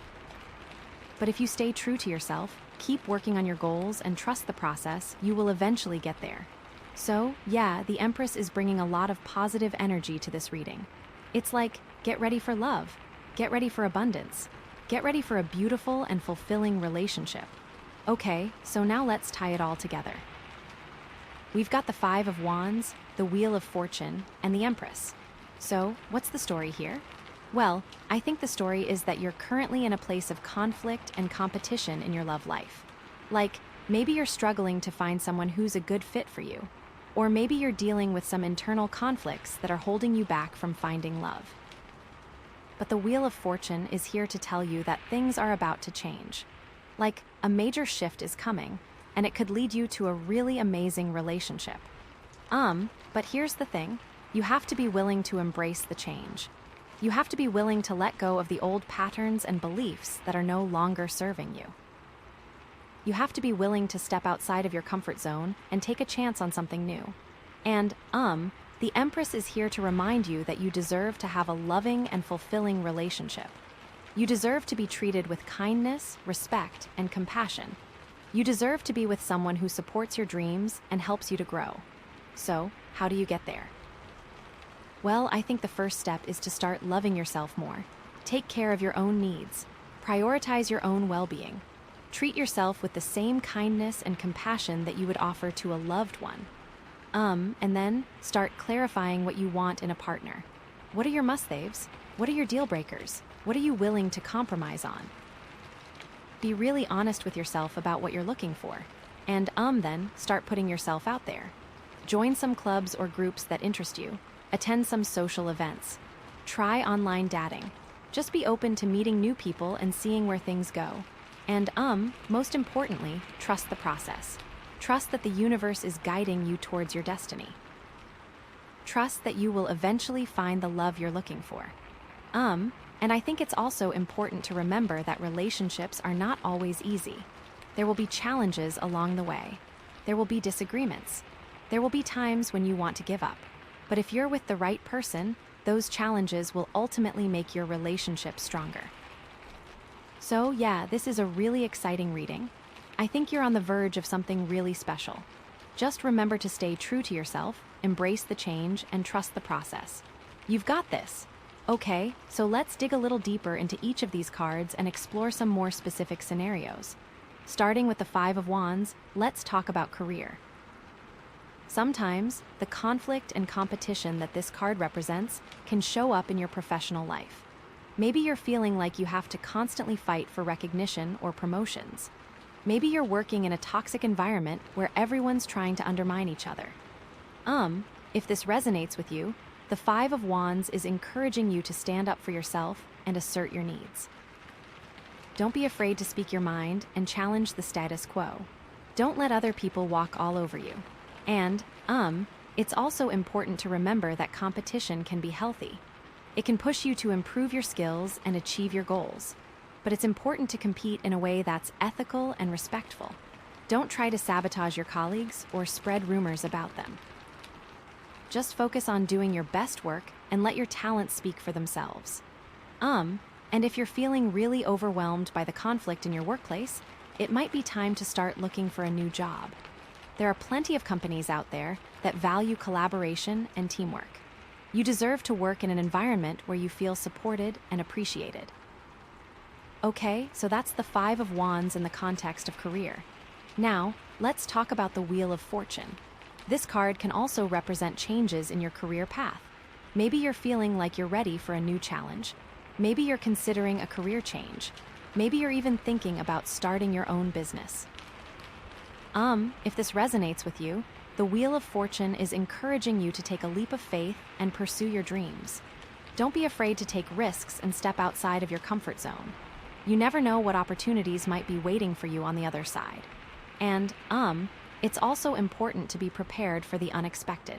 But if you stay true to yourself, keep working on your goals, and trust the process, you will eventually get there. So, yeah, the Empress is bringing a lot of positive energy to this reading. It's like, get ready for love, get ready for abundance, get ready for a beautiful and fulfilling relationship. Okay, so now let's tie it all together. We've got the Five of Wands, the Wheel of Fortune, and the Empress. So, what's the story here? Well, I think the story is that you're currently in a place of conflict and competition in your love life. Like, maybe you're struggling to find someone who's a good fit for you. Or maybe you're dealing with some internal conflicts that are holding you back from finding love. But the Wheel of Fortune is here to tell you that things are about to change. Like, a major shift is coming, and it could lead you to a really amazing relationship. But here's the thing, you have to be willing to embrace the change. You have to be willing to let go of the old patterns and beliefs that are no longer serving you. You have to be willing to step outside of your comfort zone and take a chance on something new. And, the Empress is here to remind you that you deserve to have a loving and fulfilling relationship. You deserve to be treated with kindness, respect, and compassion. You deserve to be with someone who supports your dreams and helps you to grow. So, how do you get there? Well, I think the first step is to start loving yourself more. Take care of your own needs. Prioritize your own well-being. Treat yourself with the same kindness and compassion that you would offer to a loved one. And then start clarifying what you want in a partner. What are your must-haves? What are your deal breakers? What are you willing to compromise on? Be really honest with yourself about what you're looking for. And then start putting yourself out there. Join some clubs or groups that interest you. Attend some social events. Try online dating. Just be open to meeting new people and seeing where things go. And most importantly, trust the process. Trust that the universe is guiding you towards your destiny. Trust that you will eventually find the love you're looking for. And I think it's also important to remember that relationships are not always easy. There will be challenges along the way. There will be disagreements. There will be times when you want to give up. But if you're with the right person, those challenges will ultimately make your relationship stronger. So yeah, this is a really exciting reading. I think you're on the verge of something really special. Just remember to stay true to yourself, embrace the change, and trust the process. You've got this. Okay, so let's dig a little deeper into each of these cards and explore some more specific scenarios. Starting with the Five of Wands, let's talk about career. Sometimes, the conflict and competition that this card represents can show up in your professional life. Maybe you're feeling like you have to constantly fight for recognition or promotions. Maybe you're working in a toxic environment where everyone's trying to undermine each other. If this resonates with you, the Five of Wands is encouraging you to stand up for yourself and assert your needs. Don't be afraid to speak your mind and challenge the status quo. Don't let other people walk all over you. And, it's also important to remember that competition can be healthy. It can push you to improve your skills and achieve your goals. But it's important to compete in a way that's ethical and respectful. Don't try to sabotage your colleagues or spread rumors about them. Just focus on doing your best work and let your talents speak for themselves. And if you're feeling really overwhelmed by the conflict in your workplace, it might be time to start looking for a new job. There are plenty of companies out there that value collaboration and teamwork. You deserve to work in an environment where you feel supported and appreciated. Okay, so that's the Five of Wands in the context of career. Now, let's talk about the Wheel of Fortune. This card can also represent changes in your career path. Maybe you're feeling like you're ready for a new challenge. Maybe you're considering a career change. Maybe you're even thinking about starting your own business. If this resonates with you, the Wheel of Fortune is encouraging you to take a leap of faith and pursue your dreams. Don't be afraid to take risks and step outside of your comfort zone. You never know what opportunities might be waiting for you on the other side. And, it's also important to be prepared for the unexpected.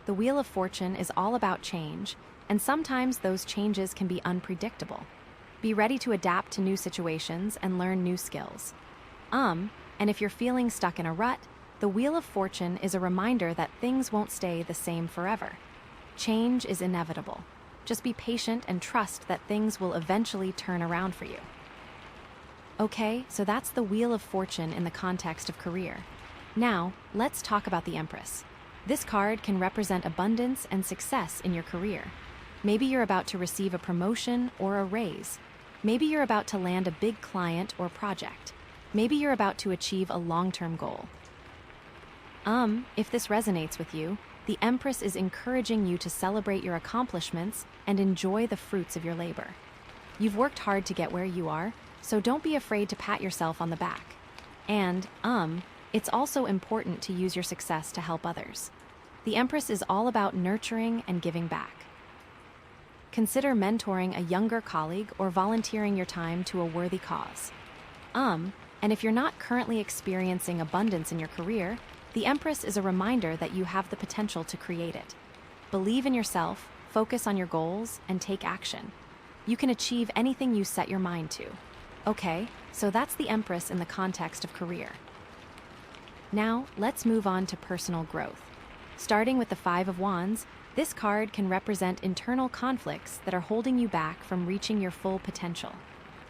The Wheel of Fortune is all about change, and sometimes those changes can be unpredictable. Be ready to adapt to new situations and learn new skills. And if you're feeling stuck in a rut, the Wheel of Fortune is a reminder that things won't stay the same forever. Change is inevitable. Just be patient and trust that things will eventually turn around for you. Okay, so that's the Wheel of Fortune in the context of career. Now, let's talk about the Empress. This card can represent abundance and success in your career. Maybe you're about to receive a promotion or a raise. Maybe you're about to land a big client or project. Maybe you're about to achieve a long-term goal. If this resonates with you, the Empress is encouraging you to celebrate your accomplishments and enjoy the fruits of your labor. You've worked hard to get where you are, so don't be afraid to pat yourself on the back. And, it's also important to use your success to help others. The Empress is all about nurturing and giving back. Consider mentoring a younger colleague or volunteering your time to a worthy cause. And if you're not currently experiencing abundance in your career, the Empress is a reminder that you have the potential to create it. Believe in yourself, focus on your goals, and take action. You can achieve anything you set your mind to. Okay, so that's the Empress in the context of career. Now, let's move on to personal growth. Starting with the Five of Wands, this card can represent internal conflicts that are holding you back from reaching your full potential.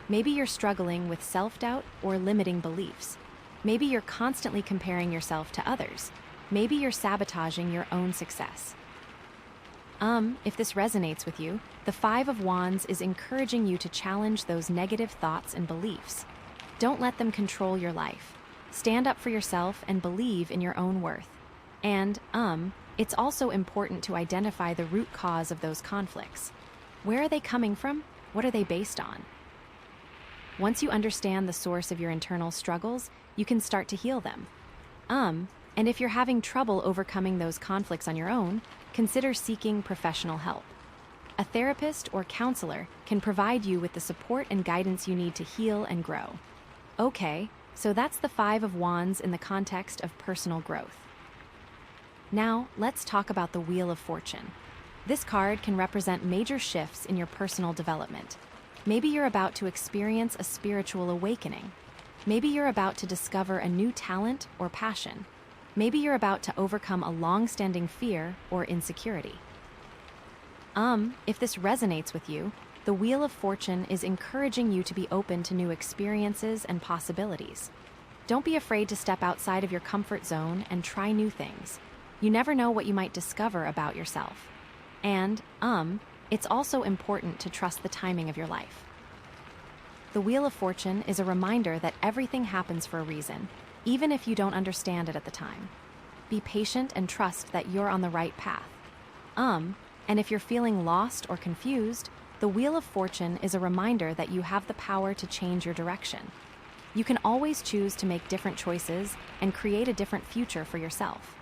Maybe you're struggling with self-doubt or limiting beliefs. Maybe you're constantly comparing yourself to others. Maybe you're sabotaging your own success. If this resonates with you, the Five of Wands is encouraging you to challenge those negative thoughts and beliefs. Don't let them control your life. Stand up for yourself and believe in your own worth. And, it's also important to identify the root cause of those conflicts. Where are they coming from? What are they based on? Once you understand the source of your internal struggles, you can start to heal them. And if you're having trouble overcoming those conflicts on your own, consider seeking professional help. A therapist or counselor can provide you with the support and guidance you need to heal and grow. Okay, so that's the Five of Wands in the context of personal growth. Now, let's talk about the Wheel of Fortune. This card can represent major shifts in your personal development. Maybe you're about to experience a spiritual awakening. Maybe you're about to discover a new talent or passion. Maybe you're about to overcome a long-standing fear or insecurity. If this resonates with you, the Wheel of Fortune is encouraging you to be open to new experiences and possibilities. Don't be afraid to step outside of your comfort zone and try new things. You never know what you might discover about yourself. And, it's also important to trust the timing of your life. The Wheel of Fortune is a reminder that everything happens for a reason, even if you don't understand it at the time. Be patient and trust that you're on the right path. And if you're feeling lost or confused, the Wheel of Fortune is a reminder that you have the power to change your direction. You can always choose to make different choices and create a different future for yourself.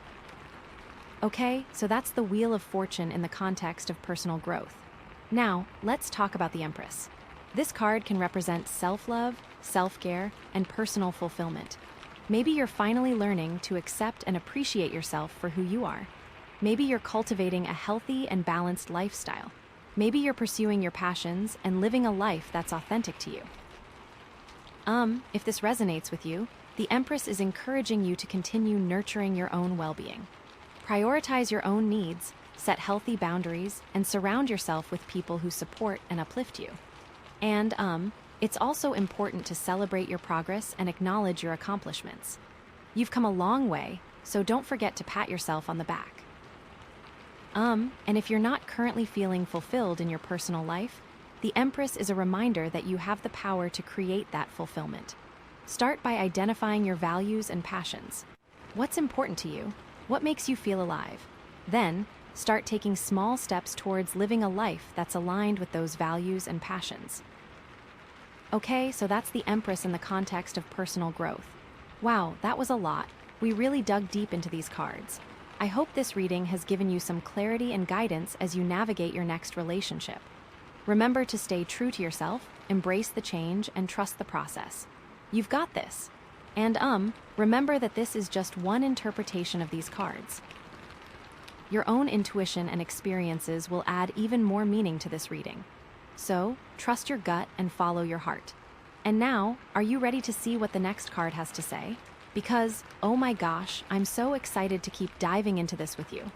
Okay, so that's the Wheel of Fortune in the context of personal growth. Now, let's talk about the Empress. This card can represent self-love, self-care, and personal fulfillment. Maybe you're finally learning to accept and appreciate yourself for who you are. Maybe you're cultivating a healthy and balanced lifestyle. Maybe you're pursuing your passions and living a life that's authentic to you. If this resonates with you, the Empress is encouraging you to continue nurturing your own well-being. Prioritize your own needs, set healthy boundaries, and surround yourself with people who support and uplift you. And, it's also important to celebrate your progress and acknowledge your accomplishments. You've come a long way, so don't forget to pat yourself on the back. And if you're not currently feeling fulfilled in your personal life, the Empress is a reminder that you have the power to create that fulfillment. Start by identifying your values and passions. What's important to you? What makes you feel alive? Then, start taking small steps towards living a life that's aligned with those values and passions. Okay, so that's the Empress in the context of personal growth. Wow, that was a lot. We really dug deep into these cards. I hope this reading has given you some clarity and guidance as you navigate your next relationship. Remember to stay true to yourself, embrace the change, and trust the process. You've got this. And remember that this is just one interpretation of these cards. Your own intuition and experiences will add even more meaning to this reading. So, trust your gut and follow your heart. And now, are you ready to see what the next card has to say? Because, oh my gosh, I'm so excited to keep diving into this with you.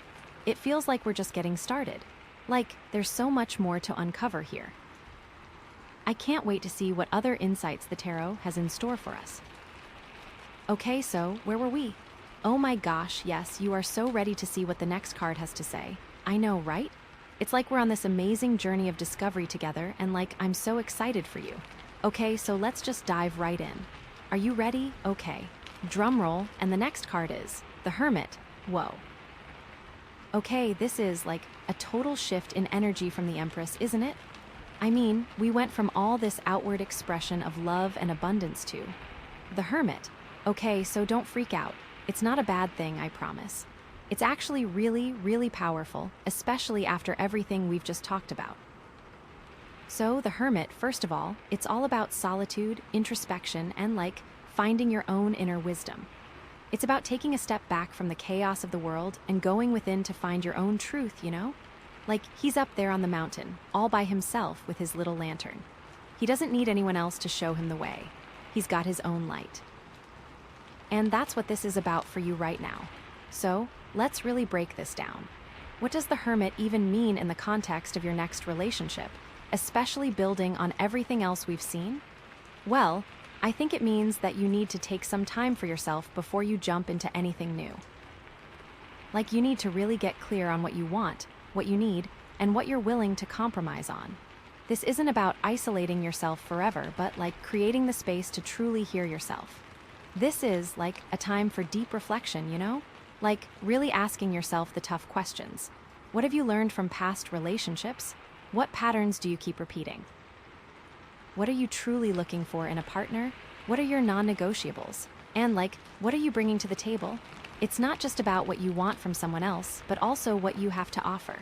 It feels like we're just getting started. Like, there's so much more to uncover here. I can't wait to see what other insights the tarot has in store for us. Okay, so, where were we? Oh my gosh, yes, you are so ready to see what the next card has to say. I know, right? It's like we're on this amazing journey of discovery together, and like, I'm so excited for you. Okay, so let's just dive right in. Are you ready? Okay. Drum roll, and the next card is the Hermit. Whoa. Okay, this is like a total shift in energy from the Empress, isn't it? I mean, we went from all this outward expression of love and abundance to the Hermit. Okay, so don't freak out. It's not a bad thing, I promise. It's actually really, really powerful, especially after everything we've just talked about. So, the Hermit, first of all, it's all about solitude, introspection, and like finding your own inner wisdom. It's about taking a step back from the chaos of the world and going within to find your own truth, you know? Like, he's up there on the mountain, all by himself with his little lantern. He doesn't need anyone else to show him the way. He's got his own light. And that's what this is about for you right now. So, let's really break this down. What does the Hermit even mean in the context of your next relationship, especially building on everything else we've seen? Well, I think it means that you need to take some time for yourself before you jump into anything new. Like, you need to really get clear on what you want, what you need, and what you're willing to compromise on. This isn't about isolating yourself forever, but like creating the space to truly hear yourself. This is like a time for deep reflection, you know? Like really asking yourself the tough questions. What have you learned from past relationships? What patterns do you keep repeating? What are you truly looking for in a partner? What are your non-negotiables? And like, what are you bringing to the table? It's not just about what you want from someone else, but also what you have to offer.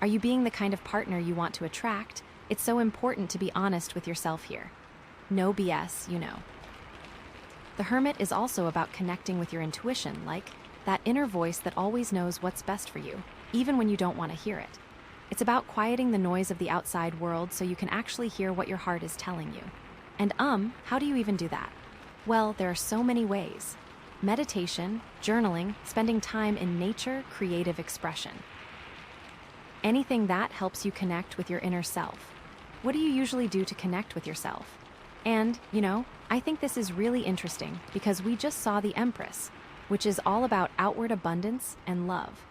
Are you being the kind of partner you want to attract? It's so important to be honest with yourself here. No BS, you know. The Hermit is also about connecting with your intuition, like that inner voice that always knows what's best for you, even when you don't want to hear it. It's about quieting the noise of the outside world so you can actually hear what your heart is telling you. And how do you even do that? Well, there are so many ways. Meditation, journaling, spending time in nature, creative expression. Anything that helps you connect with your inner self. What do you usually do to connect with yourself? And, you know, I think this is really interesting because we just saw the Empress, which is all about outward abundance and love.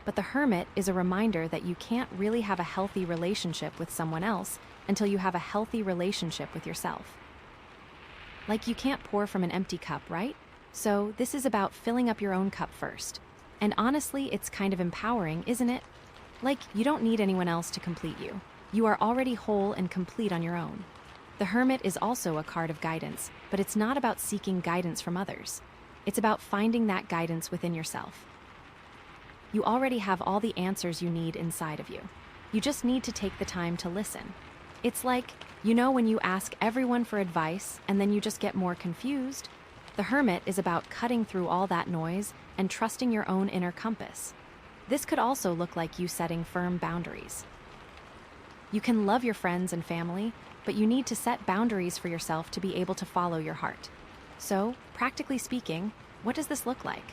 But the Hermit is a reminder that you can't really have a healthy relationship with someone else until you have a healthy relationship with yourself. Like, you can't pour from an empty cup, right? So this is about filling up your own cup first. And honestly, it's kind of empowering, isn't it? Like, you don't need anyone else to complete you. You are already whole and complete on your own. The Hermit is also a card of guidance, but it's not about seeking guidance from others. It's about finding that guidance within yourself. You already have all the answers you need inside of you. You just need to take the time to listen. It's like, you know, when you ask everyone for advice and then you just get more confused? The Hermit is about cutting through all that noise and trusting your own inner compass. This could also look like you setting firm boundaries. You can love your friends and family, but you need to set boundaries for yourself to be able to follow your heart. So, practically speaking, what does this look like?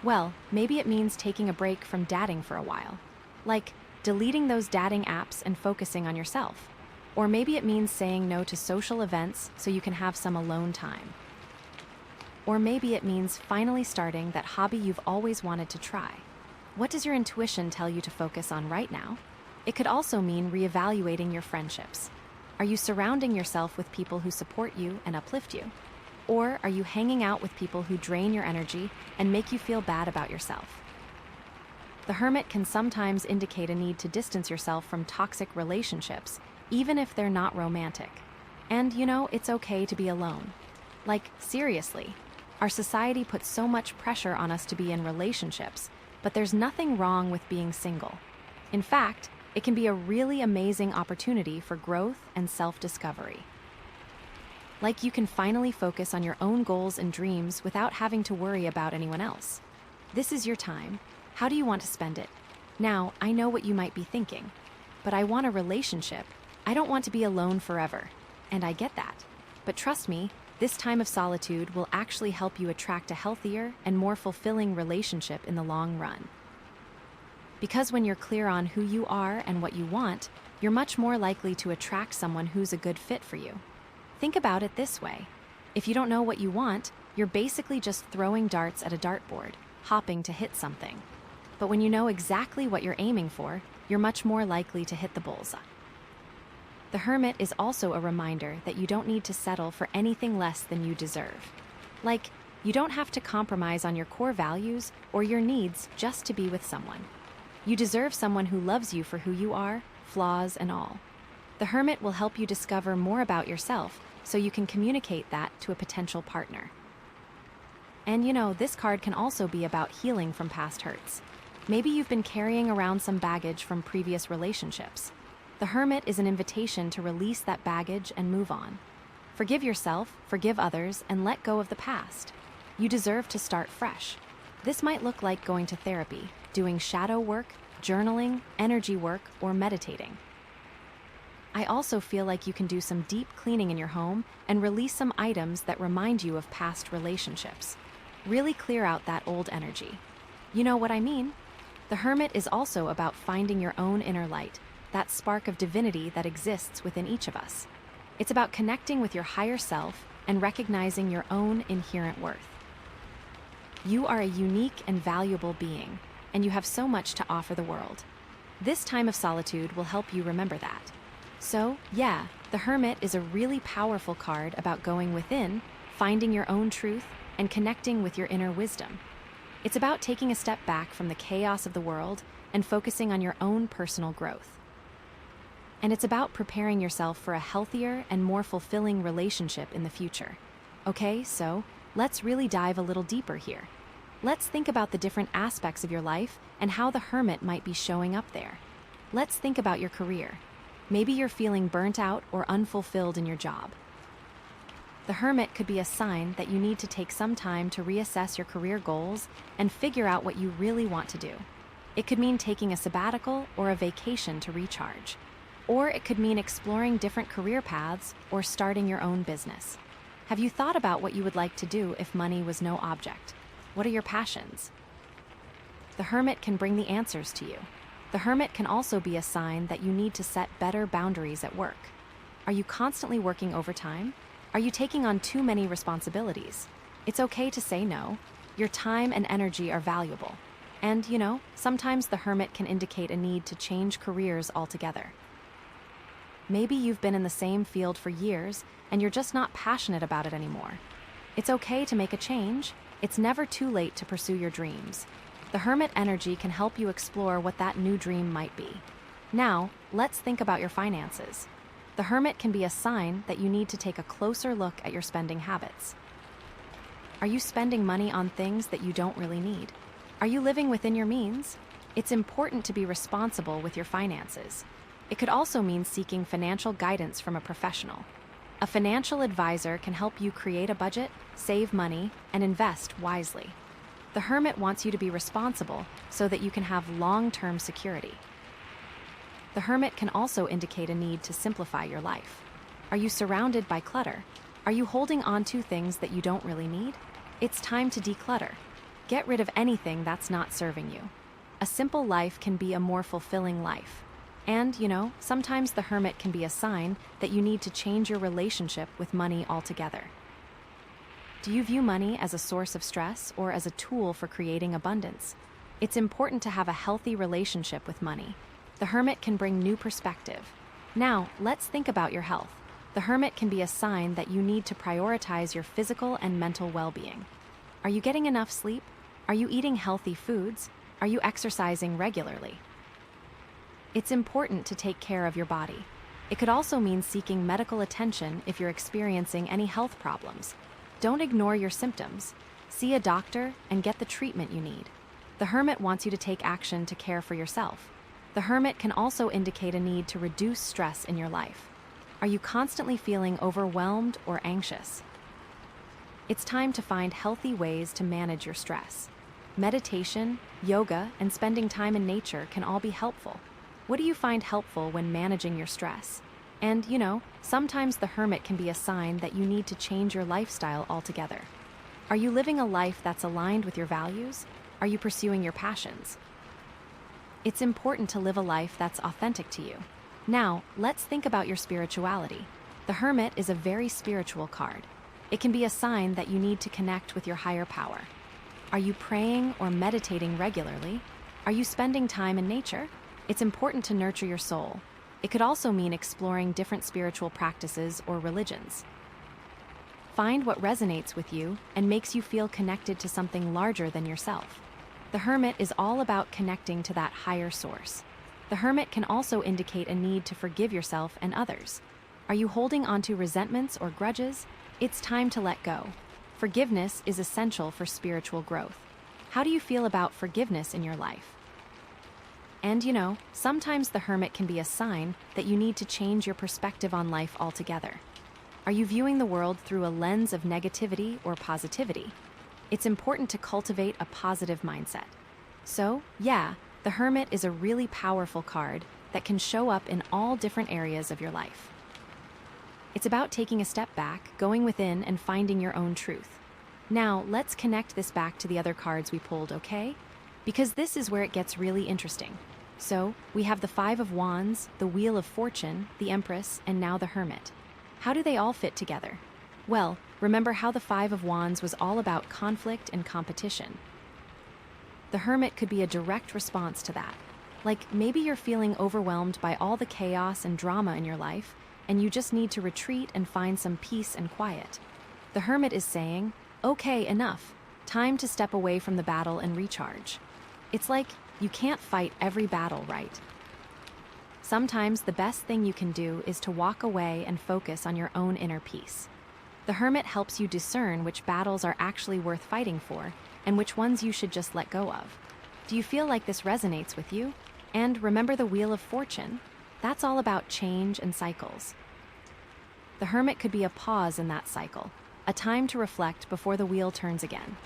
Well, maybe it means taking a break from dating for a while. Like, deleting those dating apps and focusing on yourself. Or maybe it means saying no to social events so you can have some alone time. Or maybe it means finally starting that hobby you've always wanted to try. What does your intuition tell you to focus on right now? It could also mean reevaluating your friendships. Are you surrounding yourself with people who support you and uplift you? Or are you hanging out with people who drain your energy and make you feel bad about yourself? The Hermit can sometimes indicate a need to distance yourself from toxic relationships, even if they're not romantic. And it's okay to be alone. Like, seriously, our society puts so much pressure on us to be in relationships, but there's nothing wrong with being single. In fact, it can be a really amazing opportunity for growth and self-discovery. Like, you can finally focus on your own goals and dreams without having to worry about anyone else. This is your time. How do you want to spend it? Now, I know what you might be thinking, but I want a relationship. I don't want to be alone forever. And I get that. But trust me, this time of solitude will actually help you attract a healthier and more fulfilling relationship in the long run. Because when you're clear on who you are and what you want, you're much more likely to attract someone who's a good fit for you. Think about it this way. If you don't know what you want, you're basically just throwing darts at a dartboard, hopping to hit something. But when you know exactly what you're aiming for, you're much more likely to hit the bullseye. The Hermit is also a reminder that you don't need to settle for anything less than you deserve. Like, you don't have to compromise on your core values or your needs just to be with someone. You deserve someone who loves you for who you are, flaws and all. The Hermit will help you discover more about yourself so you can communicate that to a potential partner. And this card can also be about healing from past hurts. Maybe you've been carrying around some baggage from previous relationships. The Hermit is an invitation to release that baggage and move on. Forgive yourself, forgive others, and let go of the past. You deserve to start fresh. This might look like going to therapy, doing shadow work, journaling, energy work, or meditating. I also feel like you can do some deep cleaning in your home and release some items that remind you of past relationships. Really clear out that old energy. You know what I mean? The Hermit is also about finding your own inner light, that spark of divinity that exists within each of us. It's about connecting with your higher self and recognizing your own inherent worth. You are a unique and valuable being, and you have so much to offer the world. This time of solitude will help you remember that. So, yeah, the Hermit is a really powerful card about going within, finding your own truth, and connecting with your inner wisdom. It's about taking a step back from the chaos of the world and focusing on your own personal growth. And it's about preparing yourself for a healthier and more fulfilling relationship in the future. Okay, so let's really dive a little deeper here. Let's think about the different aspects of your life and how the Hermit might be showing up there. Let's think about your career. Maybe you're feeling burnt out or unfulfilled in your job. The Hermit could be a sign that you need to take some time to reassess your career goals and figure out what you really want to do. It could mean taking a sabbatical or a vacation to recharge. Or it could mean exploring different career paths or starting your own business. Have you thought about what you would like to do if money was no object? What are your passions? The Hermit can bring the answers to you. The Hermit can also be a sign that you need to set better boundaries at work. Are you constantly working overtime? Are you taking on too many responsibilities? It's okay to say no. Your time and energy are valuable. And, sometimes the Hermit can indicate a need to change careers altogether. Maybe you've been in the same field for years and you're just not passionate about it anymore. It's okay to make a change. It's never too late to pursue your dreams. The Hermit energy can help you explore what that new dream might be. Now, let's think about your finances. The Hermit can be a sign that you need to take a closer look at your spending habits. Are you spending money on things that you don't really need? Are you living within your means? It's important to be responsible with your finances. It could also mean seeking financial guidance from a professional. A financial advisor can help you create a budget, save money, and invest wisely. The Hermit wants you to be responsible so that you can have long-term security. The Hermit can also indicate a need to simplify your life. Are you surrounded by clutter? Are you holding on to things that you don't really need? It's time to declutter. Get rid of anything that's not serving you. A simple life can be a more fulfilling life. And, sometimes the Hermit can be a sign that you need to change your relationship with money altogether. Do you view money as a source of stress or as a tool for creating abundance? It's important to have a healthy relationship with money. The hermit can bring new perspective. Now, let's think about your health. The hermit can be a sign that you need to prioritize your physical and mental well-being. Are you getting enough sleep? Are you eating healthy foods? Are you exercising regularly? It's important to take care of your body. It could also mean seeking medical attention if you're experiencing any health problems. Don't ignore your symptoms. See a doctor and get the treatment you need. The hermit wants you to take action to care for yourself. The hermit can also indicate a need to reduce stress in your life. Are you constantly feeling overwhelmed or anxious? It's time to find healthy ways to manage your stress. Meditation, yoga, and spending time in nature can all be helpful. What do you find helpful when managing your stress? And, sometimes the hermit can be a sign that you need to change your lifestyle altogether. Are you living a life that's aligned with your values? Are you pursuing your passions? It's important to live a life that's authentic to you. Now, let's think about your spirituality. The hermit is a very spiritual card. It can be a sign that you need to connect with your higher power. Are you praying or meditating regularly? Are you spending time in nature? It's important to nurture your soul. It could also mean exploring different spiritual practices or religions. Find what resonates with you and makes you feel connected to something larger than yourself. The hermit is all about connecting to that higher source. The hermit can also indicate a need to forgive yourself and others. Are you holding onto resentments or grudges? It's time to let go. Forgiveness is essential for spiritual growth. How do you feel about forgiveness in your life? And sometimes the hermit can be a sign that you need to change your perspective on life altogether. Are you viewing the world through a lens of negativity or positivity? It's important to cultivate a positive mindset. So, the hermit is a really powerful card that can show up in all different areas of your life. It's about taking a step back, going within, and finding your own truth. Now, let's connect this back to the other cards we pulled, okay? Because this is where it gets really interesting. So, we have the Five of Wands, the Wheel of Fortune, the Empress, and now the Hermit. How do they all fit together? Well, remember how the Five of Wands was all about conflict and competition. The Hermit could be a direct response to that. Like, maybe you're feeling overwhelmed by all the chaos and drama in your life, and you just need to retreat and find some peace and quiet. The Hermit is saying, okay, enough. Time to step away from the battle and recharge. It's like, you can't fight every battle, right? Sometimes the best thing you can do is to walk away and focus on your own inner peace. The Hermit helps you discern which battles are actually worth fighting for and which ones you should just let go of. Do you feel like this resonates with you? And remember the Wheel of Fortune? That's all about change and cycles. The Hermit could be a pause in that cycle, a time to reflect before the wheel turns again.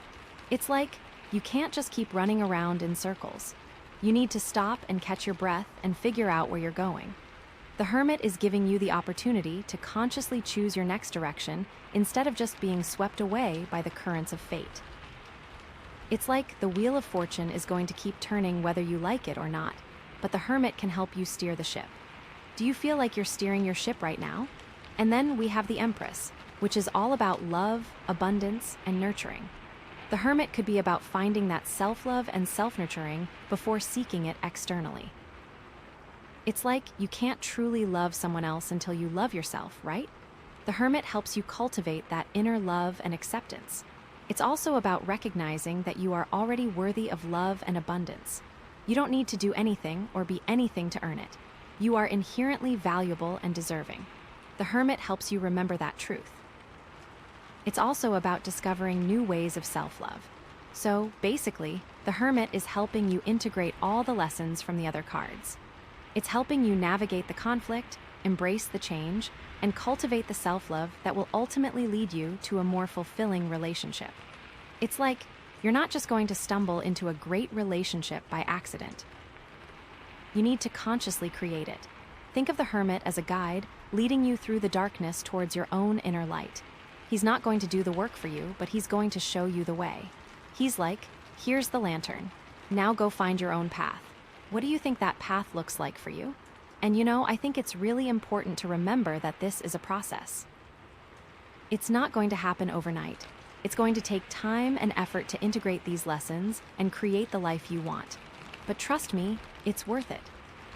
It's like, you can't just keep running around in circles. You need to stop and catch your breath and figure out where you're going. The Hermit is giving you the opportunity to consciously choose your next direction instead of just being swept away by the currents of fate. It's like the Wheel of Fortune is going to keep turning whether you like it or not, but the Hermit can help you steer the ship. Do you feel like you're steering your ship right now? And then we have the Empress, which is all about love, abundance, and nurturing. The Hermit could be about finding that self-love and self-nurturing before seeking it externally. It's like you can't truly love someone else until you love yourself, right? The Hermit helps you cultivate that inner love and acceptance. It's also about recognizing that you are already worthy of love and abundance. You don't need to do anything or be anything to earn it. You are inherently valuable and deserving. The Hermit helps you remember that truth. It's also about discovering new ways of self-love. So, basically, the Hermit is helping you integrate all the lessons from the other cards. It's helping you navigate the conflict, embrace the change, and cultivate the self-love that will ultimately lead you to a more fulfilling relationship. It's like, you're not just going to stumble into a great relationship by accident. You need to consciously create it. Think of the Hermit as a guide, leading you through the darkness towards your own inner light. He's not going to do the work for you, but he's going to show you the way. He's like, here's the lantern. Now go find your own path. What do you think that path looks like for you? And I think it's really important to remember that this is a process. It's not going to happen overnight. It's going to take time and effort to integrate these lessons and create the life you want. But trust me, it's worth it.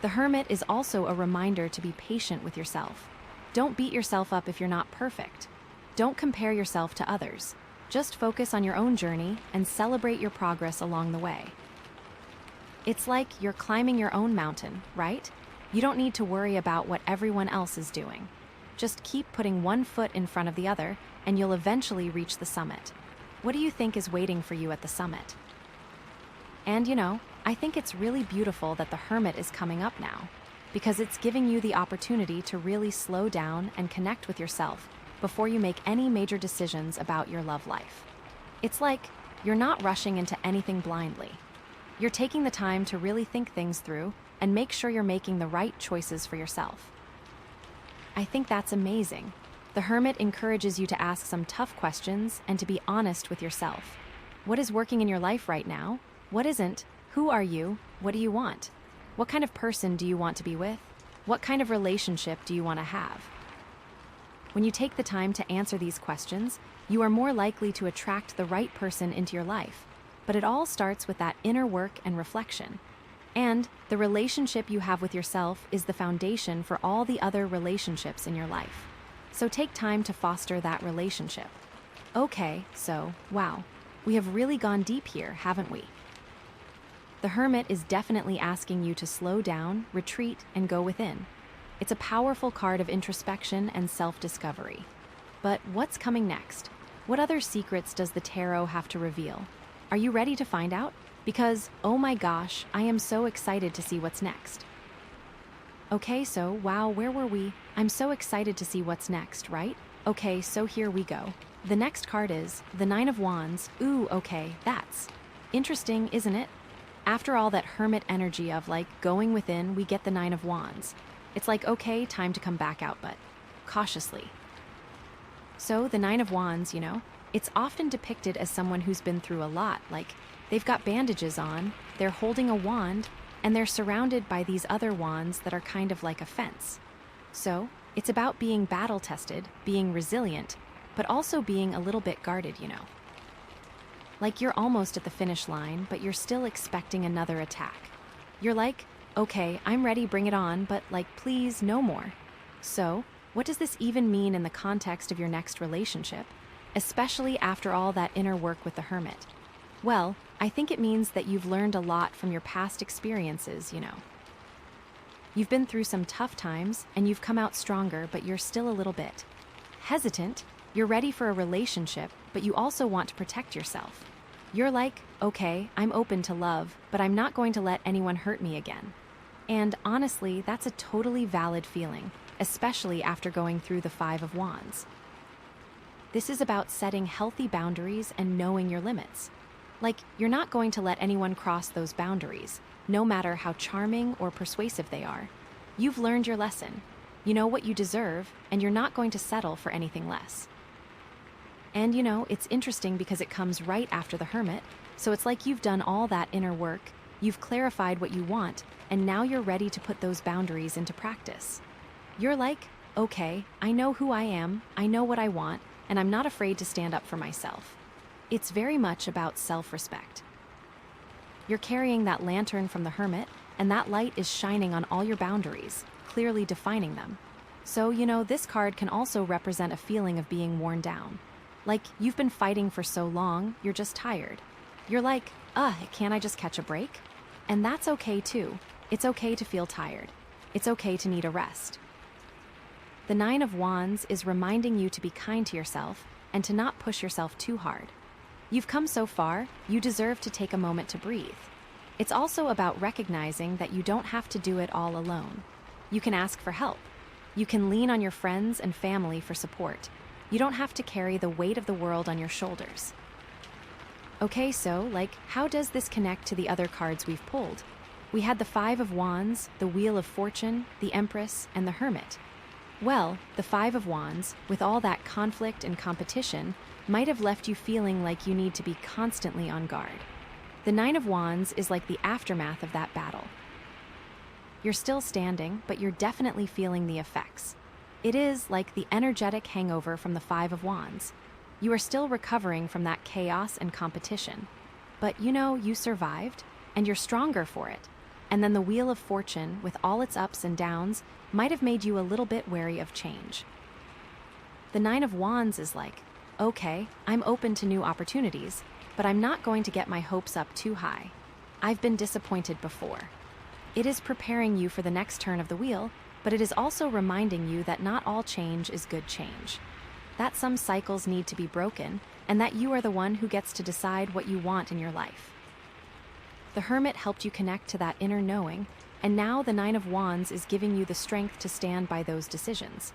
The Hermit is also a reminder to be patient with yourself. Don't beat yourself up if you're not perfect. Don't compare yourself to others. Just focus on your own journey and celebrate your progress along the way. It's like you're climbing your own mountain, right? You don't need to worry about what everyone else is doing. Just keep putting one foot in front of the other, and you'll eventually reach the summit. What do you think is waiting for you at the summit? And I think it's really beautiful that the Hermit is coming up now, because it's giving you the opportunity to really slow down and connect with yourself before you make any major decisions about your love life. It's like you're not rushing into anything blindly. You're taking the time to really think things through and make sure you're making the right choices for yourself. I think that's amazing. The Hermit encourages you to ask some tough questions and to be honest with yourself. What is working in your life right now? What isn't? Who are you? What do you want? What kind of person do you want to be with? What kind of relationship do you want to have? When you take the time to answer these questions, you are more likely to attract the right person into your life. But it all starts with that inner work and reflection. And the relationship you have with yourself is the foundation for all the other relationships in your life. So take time to foster that relationship. Okay, so, wow, we have really gone deep here, haven't we? The Hermit is definitely asking you to slow down, retreat, and go within. It's a powerful card of introspection and self-discovery. But what's coming next? What other secrets does the tarot have to reveal? Are you ready to find out? Because, oh my gosh, I am so excited to see what's next. Okay, so, wow, where were we? I'm so excited to see what's next, right? Okay, so here we go. The next card is the Nine of Wands. Ooh, okay, that's interesting, isn't it? After all that Hermit energy of going within, we get the Nine of Wands. It's like, okay, time to come back out, but cautiously. So the Nine of Wands, it's often depicted as someone who's been through a lot, like they've got bandages on, they're holding a wand, and they're surrounded by these other wands that are kind of like a fence. So it's about being battle-tested, being resilient, but also being a little bit guarded, Like you're almost at the finish line, but you're still expecting another attack. You're like, okay, I'm ready, bring it on, but please, no more. So, what does this even mean in the context of your next relationship, especially after all that inner work with the Hermit? Well, I think it means that you've learned a lot from your past experiences, You've been through some tough times, and you've come out stronger, but you're still a little bit hesitant. You're ready for a relationship, but you also want to protect yourself. You're like, okay, I'm open to love, but I'm not going to let anyone hurt me again. And honestly, that's a totally valid feeling, especially after going through the Five of Wands. This is about setting healthy boundaries and knowing your limits. You're not going to let anyone cross those boundaries, no matter how charming or persuasive they are. You've learned your lesson. You know what you deserve, and you're not going to settle for anything less. And it's interesting because it comes right after the Hermit, so it's like you've done all that inner work, you've clarified what you want, and now you're ready to put those boundaries into practice. You're like, okay, I know who I am, I know what I want, and I'm not afraid to stand up for myself. It's very much about self-respect. You're carrying that lantern from the Hermit, and that light is shining on all your boundaries, clearly defining them. So, this card can also represent a feeling of being worn down. You've been fighting for so long, you're just tired. You're like, can't I just catch a break? And that's okay too. It's okay to feel tired. It's okay to need a rest. The Nine of Wands is reminding you to be kind to yourself and to not push yourself too hard. You've come so far, you deserve to take a moment to breathe. It's also about recognizing that you don't have to do it all alone. You can ask for help. You can lean on your friends and family for support. You don't have to carry the weight of the world on your shoulders. Okay, so, how does this connect to the other cards we've pulled? We had the Five of Wands, the Wheel of Fortune, the Empress, and the Hermit. Well, the Five of Wands, with all that conflict and competition, might have left you feeling like you need to be constantly on guard. The Nine of Wands is like the aftermath of that battle. You're still standing, but you're definitely feeling the effects. It is like the energetic hangover from the Five of Wands. You are still recovering from that chaos and competition. But you survived, and you're stronger for it. And then the Wheel of Fortune, with all its ups and downs, might have made you a little bit wary of change. The Nine of Wands is like, okay, I'm open to new opportunities, but I'm not going to get my hopes up too high. I've been disappointed before. It is preparing you for the next turn of the wheel, but it is also reminding you that not all change is good change. That some cycles need to be broken, and that you are the one who gets to decide what you want in your life. The Hermit helped you connect to that inner knowing, and now the Nine of Wands is giving you the strength to stand by those decisions.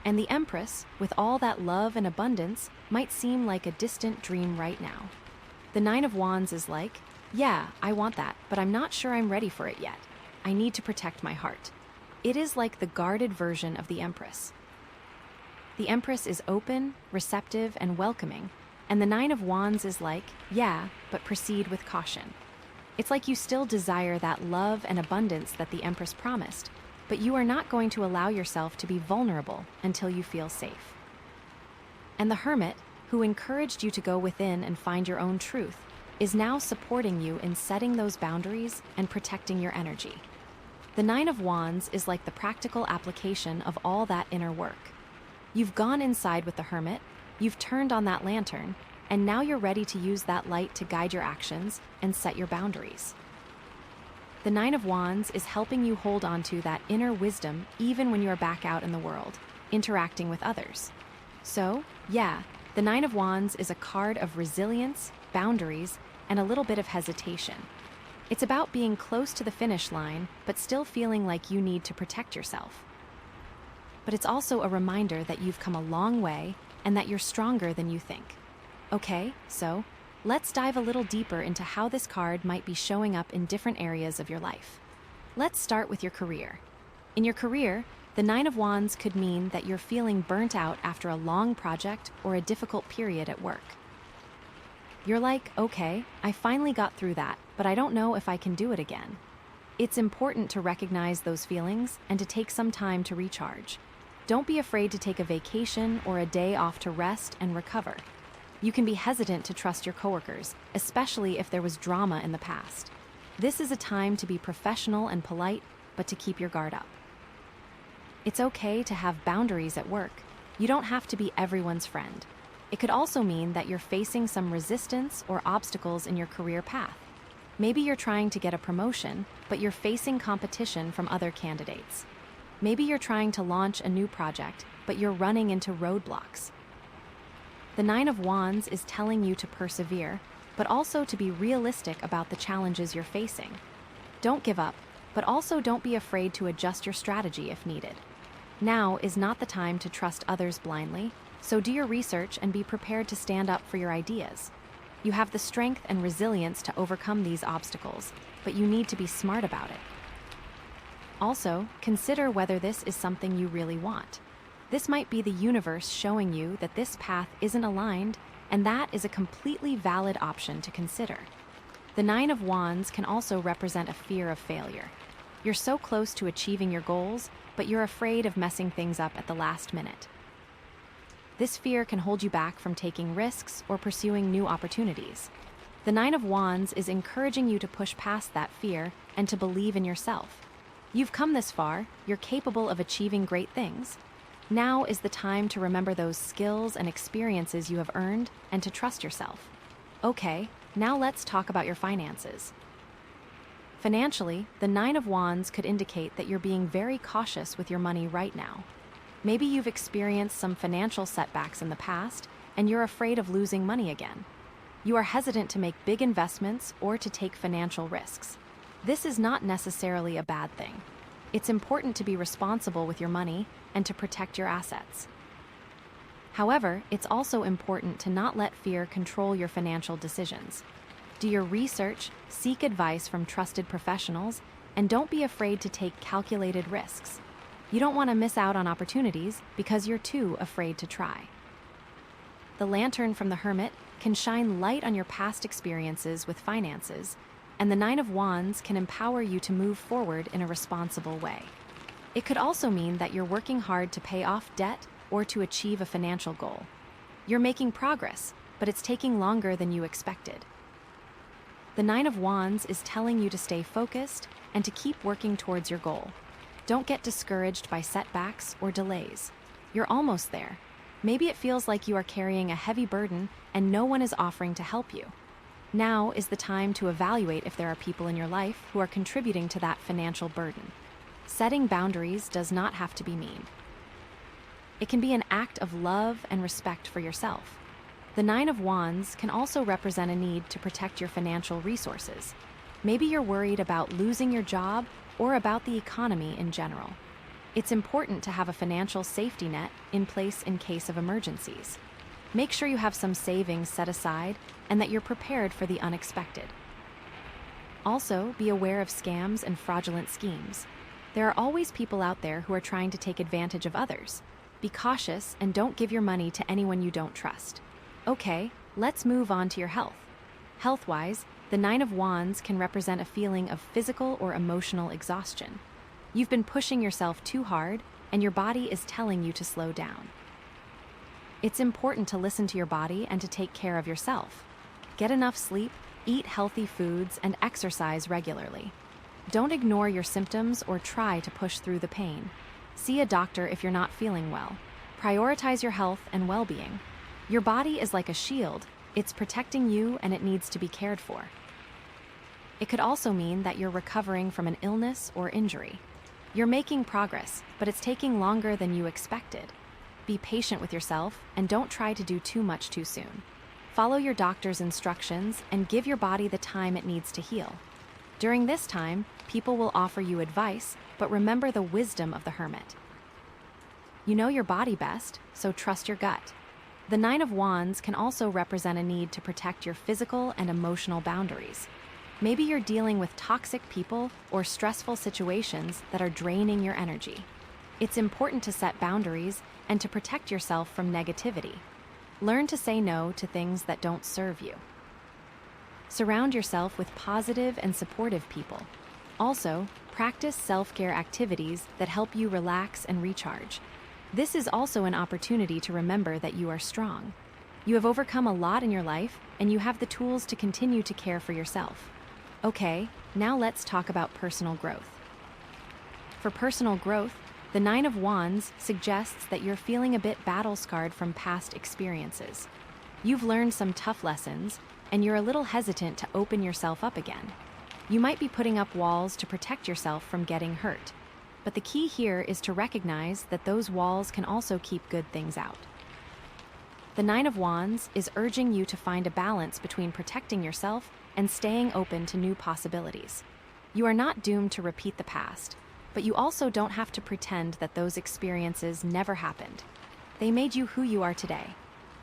And the Empress, with all that love and abundance, might seem like a distant dream right now. The Nine of Wands is like, yeah, I want that, but I'm not sure I'm ready for it yet. I need to protect my heart. It is like the guarded version of the Empress. The Empress is open, receptive, and welcoming, and the Nine of Wands is like, yeah, but proceed with caution. It's like you still desire that love and abundance that the Empress promised, but you are not going to allow yourself to be vulnerable until you feel safe. And the Hermit, who encouraged you to go within and find your own truth, is now supporting you in setting those boundaries and protecting your energy. The Nine of Wands is like the practical application of all that inner work. You've gone inside with the Hermit, you've turned on that lantern, and now you're ready to use that light to guide your actions and set your boundaries. The Nine of Wands is helping you hold on to that inner wisdom even when you are back out in the world, interacting with others. So, yeah, the Nine of Wands is a card of resilience, boundaries, and a little bit of hesitation. It's about being close to the finish line, but still feeling like you need to protect yourself. But it's also a reminder that you've come a long way and that you're stronger than you think. Okay, so let's dive a little deeper into how this card might be showing up in different areas of your life. Let's start with your career. In your career, the Nine of Wands could mean that you're feeling burnt out after a long project or a difficult period at work. You're like, okay, I finally got through that, but I don't know if I can do it again. It's important to recognize those feelings and to take some time to recharge. Don't be afraid to take a vacation or a day off to rest and recover. You can be hesitant to trust your coworkers, especially if there was drama in the past. This is a time to be professional and polite, but to keep your guard up. It's okay to have boundaries at work. You don't have to be everyone's friend. It could also mean that you're facing some resistance or obstacles in your career path. Maybe you're trying to get a promotion, but you're facing competition from other candidates. Maybe you're trying to launch a new project, but you're running into roadblocks. The Nine of Wands is telling you to persevere, but also to be realistic about the challenges you're facing. Don't give up, but also don't be afraid to adjust your strategy if needed. Now is not the time to trust others blindly, so do your research and be prepared to stand up for your ideas. You have the strength and resilience to overcome these obstacles, but you need to be smart about it. Also, consider whether this is something you really want. This might be the universe showing you that this path isn't aligned, and that is a completely valid option to consider. The Nine of Wands can also represent a fear of failure. You're so close to achieving your goals, but you're afraid of messing things up at the last minute. This fear can hold you back from taking risks or pursuing new opportunities. The Nine of Wands is encouraging you to push past that fear and to believe in yourself. You've come this far, you're capable of achieving great things. Now is the time to remember those skills and experiences you have earned and to trust yourself. Okay, now let's talk about your finances. Financially, the Nine of Wands could indicate that you're being very cautious with your money right now. Maybe you've experienced some financial setbacks in the past, and you're afraid of losing money again. You are hesitant to make big investments or to take financial risks. This is not necessarily a bad thing. It's important to be responsible with your money and to protect your assets. However, it's also important to not let fear control your financial decisions. Do your research, seek advice from trusted professionals, and don't be afraid to take calculated risks. You don't want to miss out on opportunities because you're too afraid to try. The lantern from the Hermit can shine light on your past experiences with finances, and the Nine of Wands can empower you to move forward in a responsible way. It could also mean that you're working hard to pay off debt or to achieve a financial goal. You're making progress, but it's taking longer than you expected. The Nine of Wands is telling you to stay focused and to keep working towards your goal. Don't get discouraged by setbacks or delays. You're almost there. Maybe it feels like you are carrying a heavy burden and no one is offering to help you. Now is the time to evaluate if there are people in your life who are contributing to that financial burden. Setting boundaries does not have to be mean. It can be an act of love and respect for yourself. The Nine of Wands can also represent a need to protect your financial resources. Maybe you're worried about losing your job or about the economy in general. It's important to have a financial safety net in place in case of emergencies. Make sure you have some savings set aside and that you're prepared for the unexpected. Also, be aware of scams and fraudulent schemes. There are always people out there who are trying to take advantage of others. Be cautious and don't give your money to anyone you don't trust. Okay, let's move on to your health. Health-wise, the Nine of Wands can represent a feeling of physical or emotional exhaustion. You've been pushing yourself too hard, and your body is telling you to slow down. It's important to listen to your body and to take care of yourself. Get enough sleep, eat healthy foods, and exercise regularly. Don't ignore your symptoms or try to push through the pain. See a doctor if you're not feeling well. Prioritize your health and well-being. Your body is like a shield. It's protecting you and it needs to be cared for. It could also mean that you're recovering from an illness or injury. You're making progress, but it's taking longer than you expected. Be patient with yourself and don't try to do too much too soon. Follow your doctor's instructions and give your body the time it needs to heal. During this time, people will offer you advice, but remember the wisdom of the hermit. You know your body best, so trust your gut. The Nine of Wands can also represent a need to protect your physical and emotional boundaries. Maybe you're dealing with toxic people or stressful situations that are draining your energy. It's important to set boundaries and to protect yourself from negativity. Learn to say no to things that don't serve you. Surround yourself with positive and supportive people. Also, practice self-care activities that help you relax and recharge. This is also an opportunity to remember that you are strong. You have overcome a lot in your life, and you have the tools to continue to care for yourself. Okay, now let's talk about personal growth. For personal growth, the Nine of Wands suggests that you're feeling a bit battle-scarred from past experiences. You've learned some tough lessons, and you're a little hesitant to open yourself up again. You might be putting up walls to protect yourself from getting hurt. But the key here is to recognize that those walls can also keep good things out. The Nine of Wands is urging you to find a balance between protecting yourself and staying open to new possibilities. You are not doomed to repeat the past, but you also don't have to pretend that those experiences never happened. They made you who you are today.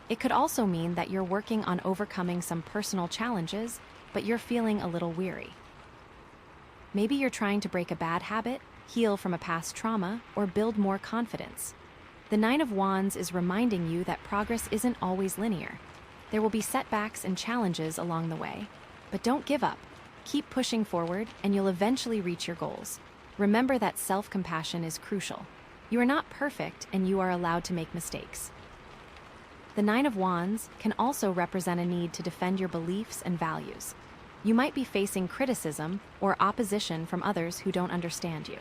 It could also mean that you're working on overcoming some personal challenges, but you're feeling a little weary. Maybe you're trying to break a bad habit, heal from a past trauma, or build more confidence. The Nine of Wands is reminding you that progress isn't always linear. There will be setbacks and challenges along the way, but don't give up. Keep pushing forward, and you'll eventually reach your goals. Remember that self-compassion is crucial. You are not perfect, and you are allowed to make mistakes. The Nine of Wands can also represent a need to defend your beliefs and values. You might be facing criticism or opposition from others who don't understand you.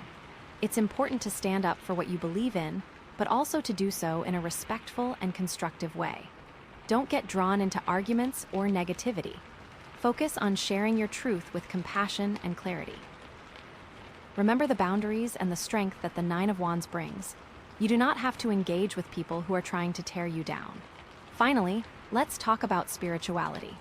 It's important to stand up for what you believe in, but also to do so in a respectful and constructive way. Don't get drawn into arguments or negativity. Focus on sharing your truth with compassion and clarity. Remember the boundaries and the strength that the Nine of Wands brings. You do not have to engage with people who are trying to tear you down. Finally, let's talk about spirituality.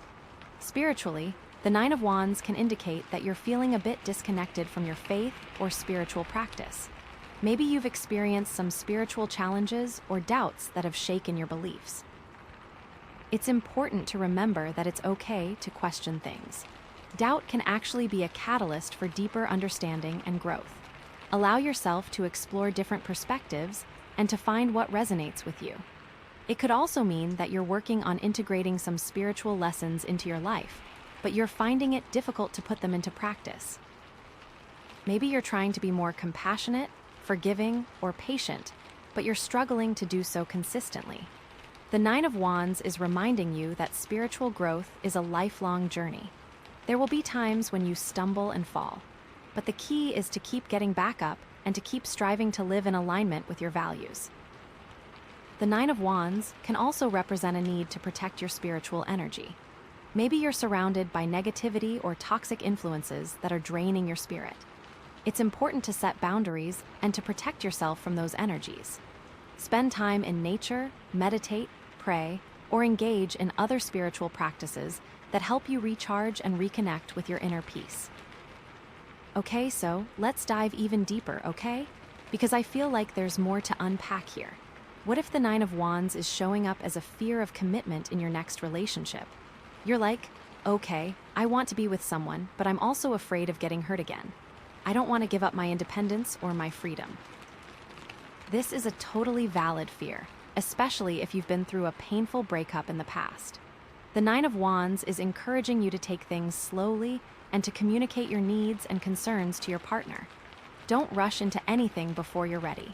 Spiritually, the Nine of Wands can indicate that you're feeling a bit disconnected from your faith or spiritual practice. Maybe you've experienced some spiritual challenges or doubts that have shaken your beliefs. It's important to remember that it's okay to question things. Doubt can actually be a catalyst for deeper understanding and growth. Allow yourself to explore different perspectives and to find what resonates with you. It could also mean that you're working on integrating some spiritual lessons into your life, but you're finding it difficult to put them into practice. Maybe you're trying to be more compassionate, forgiving, or patient, but you're struggling to do so consistently. The Nine of Wands is reminding you that spiritual growth is a lifelong journey. There will be times when you stumble and fall, but the key is to keep getting back up and to keep striving to live in alignment with your values. The Nine of Wands can also represent a need to protect your spiritual energy. Maybe you're surrounded by negativity or toxic influences that are draining your spirit. It's important to set boundaries and to protect yourself from those energies. Spend time in nature, meditate, pray, or engage in other spiritual practices that help you recharge and reconnect with your inner peace. Okay, so let's dive even deeper, okay? Because I feel like there's more to unpack here. What if the Nine of Wands is showing up as a fear of commitment in your next relationship? You're like, okay, I want to be with someone, but I'm also afraid of getting hurt again. I don't want to give up my independence or my freedom. This is a totally valid fear, especially if you've been through a painful breakup in the past. The Nine of Wands is encouraging you to take things slowly and to communicate your needs and concerns to your partner. Don't rush into anything before you're ready.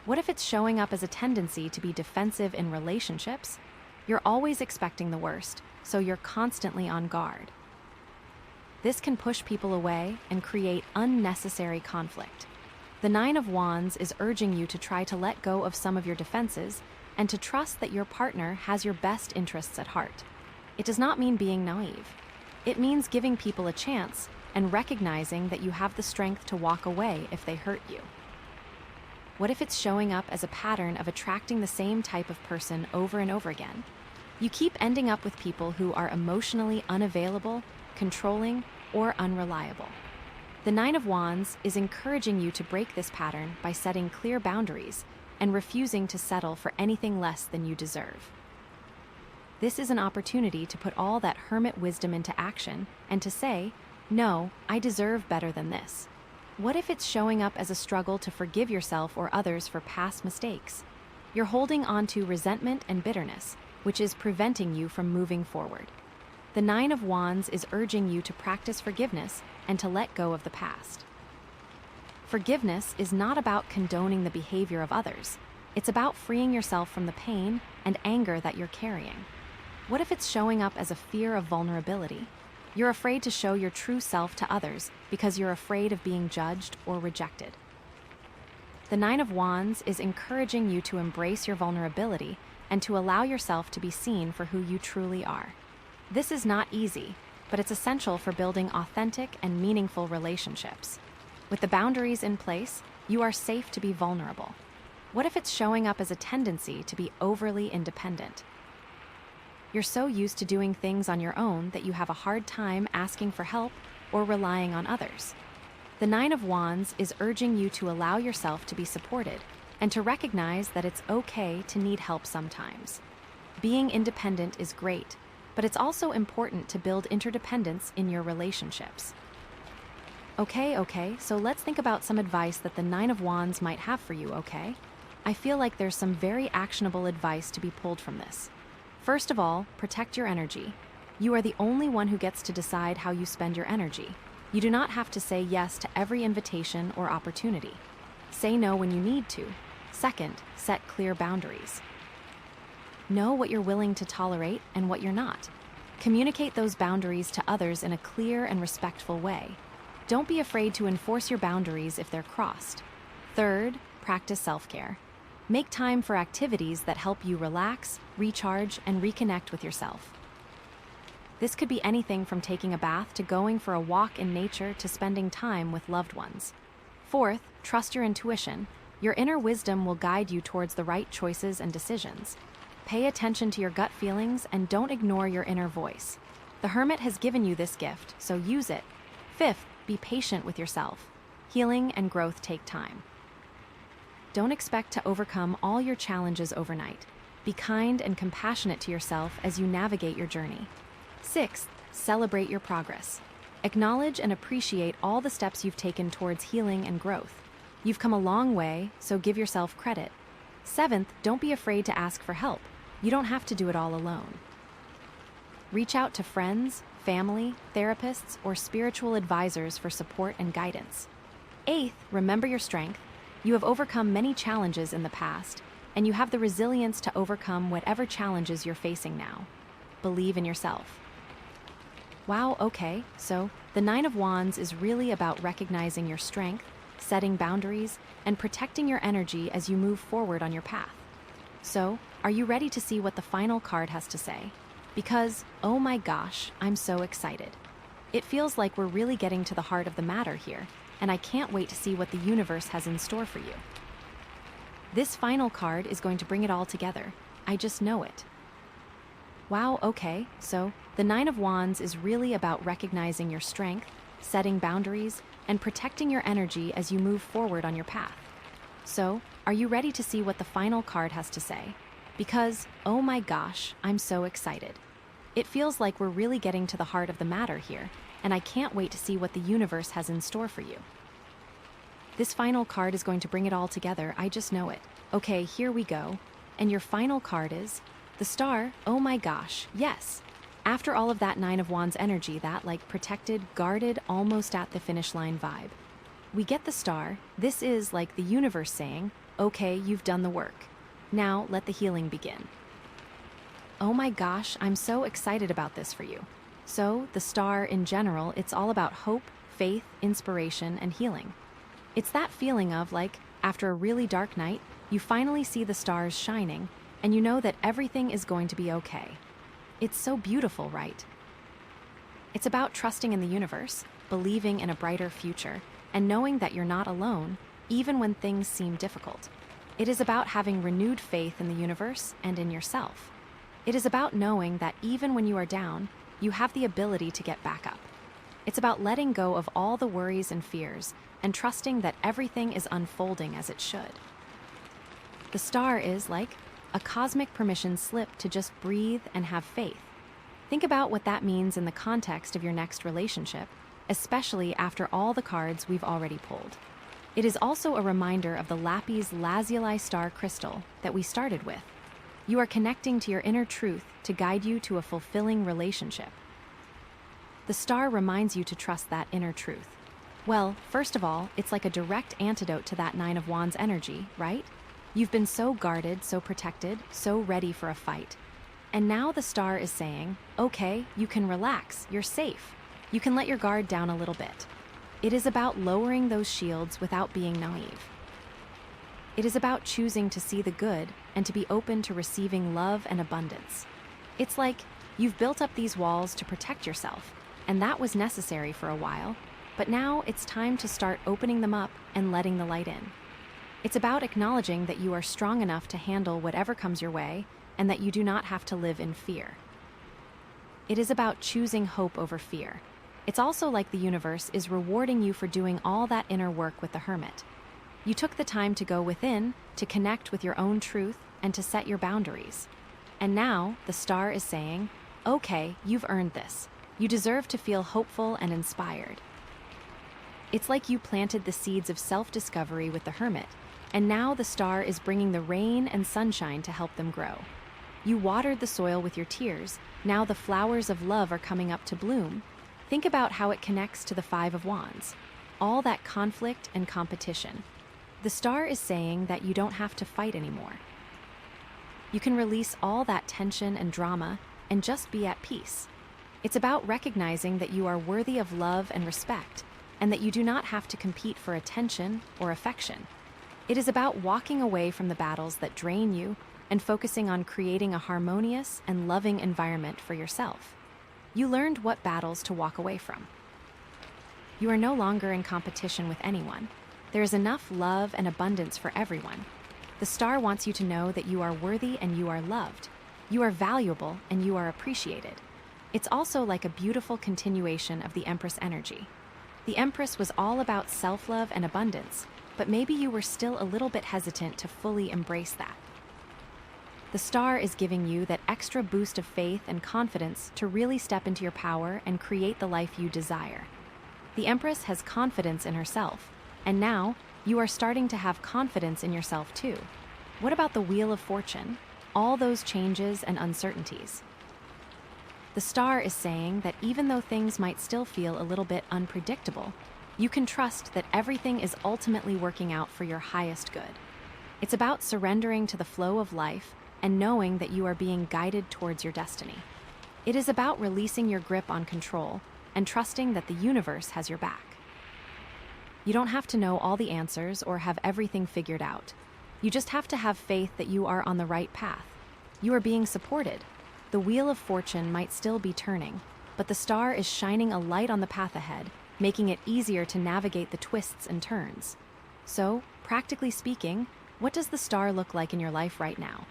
What if it's showing up as a tendency to be defensive in relationships? You're always expecting the worst, so you're constantly on guard. This can push people away and create unnecessary conflict. The Nine of Wands is urging you to try to let go of some of your defenses and to trust that your partner has your best interests at heart. It does not mean being naive. It means giving people a chance and recognizing that you have the strength to walk away if they hurt you. What if it's showing up as a pattern of attracting the same type of person over and over again? You keep ending up with people who are emotionally unavailable, controlling, or unreliable. The Nine of Wands is encouraging you to break this pattern by setting clear boundaries and refusing to settle for anything less than you deserve. This is an opportunity to put all that hermit wisdom into action and to say, no, I deserve better than this. What if it's showing up as a struggle to forgive yourself or others for past mistakes? You're holding on to resentment and bitterness, which is preventing you from moving forward. The Nine of Wands is urging you to practice forgiveness and to let go of the past. Forgiveness is not about condoning the behavior of others. It's about freeing yourself from the pain and anger that you're carrying. What if it's showing up as a fear of vulnerability? You're afraid to show your true self to others because you're afraid of being judged or rejected. The Nine of Wands is encouraging you to embrace your vulnerability and to allow yourself to be seen for who you truly are. This is not easy, but it's essential for building authentic and meaningful relationships. With the boundaries in place, you are safe to be vulnerable. What if it's showing up as a tendency to be overly independent? You're so used to doing things on your own that you have a hard time asking for help or relying on others. The Nine of Wands is urging you to allow yourself to be supported and to recognize that it's okay to need help sometimes. Being independent is great, but it's also important to build interdependence in your relationships. Okay, so let's think about some advice that the Nine of Wands might have for you, okay? I feel like there's some very actionable advice to be pulled from this. First of all, protect your energy. You are the only one who gets to decide how you spend your energy. You do not have to say yes to every invitation or opportunity. Say no when you need to. Second, set clear boundaries. Know what you're willing to tolerate and what you're not. Communicate those boundaries to others in a clear and respectful way. Don't be afraid to enforce your boundaries if they're crossed. Third, practice self-care. Make time for activities that help you relax, recharge, and reconnect with yourself. This could be anything from taking a bath to going for a walk in nature to spending time with loved ones. Fourth, trust your intuition. Your inner wisdom will guide you towards the right choices and decisions. Pay attention to your gut feelings and don't ignore your inner voice. The Hermit has given you this gift, so use it. Fifth, be patient with yourself. Healing and growth take time. Don't expect to overcome all your challenges overnight. Be kind and compassionate to yourself as you navigate your journey. Sixth, celebrate your progress. Acknowledge and appreciate all the steps you've taken towards healing and growth. You've come a long way, so give yourself credit. Seventh, don't be afraid to ask for help. You don't have to do it all alone. Reach out to friends, family, therapists, or spiritual advisors for support and guidance. Eighth, remember your strength. You have overcome many challenges in the past, and you have the resilience to overcome whatever challenges you're facing now. Believe in yourself. Wow, okay, so the Nine of Wands is really about recognizing your strength, setting boundaries, and protecting your energy as you move forward on your path. So, are you ready to see what the final card has to say? Because, oh my gosh, I'm so excited. It feels like we're really getting to the heart of the matter here, and I can't wait to see what the universe has in store for you. This final card is going to bring it all together. I just know it. Wow, okay, so the Nine of Wands is really about recognizing your strength, setting boundaries, and protecting your energy as you move forward on your path. So, are you ready to see what the final card has to say? Because, oh my gosh, I'm so excited. It feels like we're really getting to the heart of the matter here, and I can't wait to see what the universe has in store for you. This final card is going to bring it all together, I just know it. Okay, here we go. And your final card is the Star. Oh my gosh, yes. After all of that Nine of Wands energy, that like protected, guarded, almost at the finish line vibe, we get the Star. This is like the universe saying, okay, you've done the work. Now let the healing begin. Oh my gosh, I'm so excited about this for you. So, the Star in general, it's all about hope, faith, inspiration, and healing. It's that feeling of like, after a really dark night, you finally see the stars shining, and you know that everything is going to be okay. It's so beautiful, right? It's about trusting in the universe, believing in a brighter future, and knowing that you're not alone, even when things seem difficult. It is about having renewed faith in the universe and in yourself. It is about knowing that even when you are down, you have the ability to get back up. It's about letting go of all the worries and fears and trusting that everything is unfolding as it should. The Star is like a cosmic permission slip to just breathe and have faith. Think about what that means in the context of your next relationship, especially after all the cards we've already pulled. It is also a reminder of the Lapis Lazuli star crystal that we started with. You are connecting to your inner truth to guide you to a fulfilling relationship. The Star reminds you to trust that inner truth. Well, first of all, it's like a direct antidote to that Nine of Wands energy, right? You've been so guarded, so protected, so ready for a fight. And now the Star is saying, okay, you can relax, you're safe. You can let your guard down a little bit. It is about lowering those shields without being naive. It is about choosing to see the good and to be open to receiving love and abundance. It's like you've built up these walls to protect yourself, and that was necessary for a while, but now it's time to start opening them up and letting the light in. It's about acknowledging that you are strong enough to handle whatever comes your way and that you do not have to live in fear. It is about choosing hope over fear. It's also like the universe is rewarding you for doing all that inner work with the Hermit. You took the time to go within, to connect with your own truth, and to set your boundaries. And now, the Star is saying, okay, you've earned this. You deserve to feel hopeful and inspired. It's like you planted the seeds of self-discovery with the Hermit, and now the Star is bringing the rain and sunshine to help them grow. You watered the soil with your tears, now the flowers of love are coming up to bloom. Think about how it connects to the Five of Wands. All that conflict and competition. The Star is saying that you don't have to fight anymore. You can release all that tension and drama and just be at peace. It's about recognizing that you are worthy of love and respect, and that you do not have to compete for attention or affection. It is about walking away from the battles that drain you and focusing on creating a harmonious and loving environment for yourself. You learned what battles to walk away from. You are no longer in competition with anyone. There is enough love and abundance for everyone. The Star wants you to know that you are worthy and you are loved. You are valuable and you are appreciated. It's also like a beautiful continuation of the Empress energy. The Empress was all about self-love and abundance, but maybe you were still a little bit hesitant to fully embrace that. The Star is giving you that extra boost of faith and confidence to really step into your power and create the life you desire. The Empress has confidence in herself, and now you are starting to have confidence in yourself too. What about the Wheel of Fortune? All those changes and uncertainties. The Star is saying that even though things might still feel a little bit unpredictable, you can trust that everything is ultimately working out for your highest good. It's about surrendering to the flow of life and knowing that you are being guided towards your destiny. It is about releasing your grip on control and trusting that the universe has your back. You don't have to know all the answers or have everything figured out. You just have to have faith that you are on the right path. You are being supported. The wheel of fortune might still be turning, but the star is shining a light on the path ahead, making it easier to navigate the twists and turns. So, practically speaking, what does the star look like in your life right now?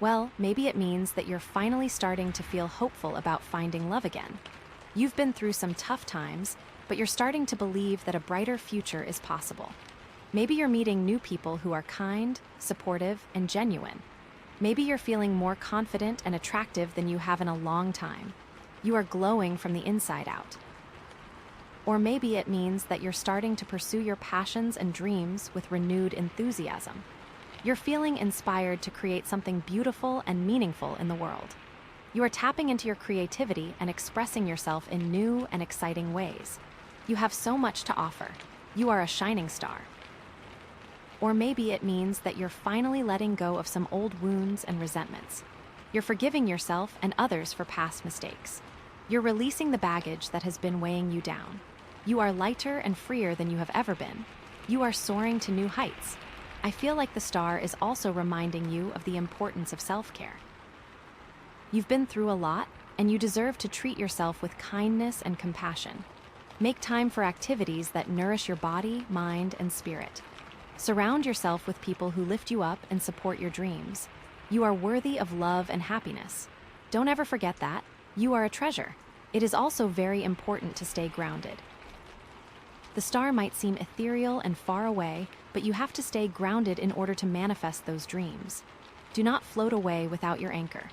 Well, maybe it means that you're finally starting to feel hopeful about finding love again. You've been through some tough times, but you're starting to believe that a brighter future is possible. Maybe you're meeting new people who are kind, supportive, and genuine. Maybe you're feeling more confident and attractive than you have in a long time. You are glowing from the inside out. Or maybe it means that you're starting to pursue your passions and dreams with renewed enthusiasm. You're feeling inspired to create something beautiful and meaningful in the world. You are tapping into your creativity and expressing yourself in new and exciting ways. You have so much to offer. You are a shining star. Or maybe it means that you're finally letting go of some old wounds and resentments. You're forgiving yourself and others for past mistakes. You're releasing the baggage that has been weighing you down. You are lighter and freer than you have ever been. You are soaring to new heights. I feel like the star is also reminding you of the importance of self-care. You've been through a lot, and you deserve to treat yourself with kindness and compassion. Make time for activities that nourish your body, mind, and spirit. Surround yourself with people who lift you up and support your dreams. You are worthy of love and happiness. Don't ever forget that. You are a treasure. It is also very important to stay grounded. The star might seem ethereal and far away, but you have to stay grounded in order to manifest those dreams. Do not float away without your anchor.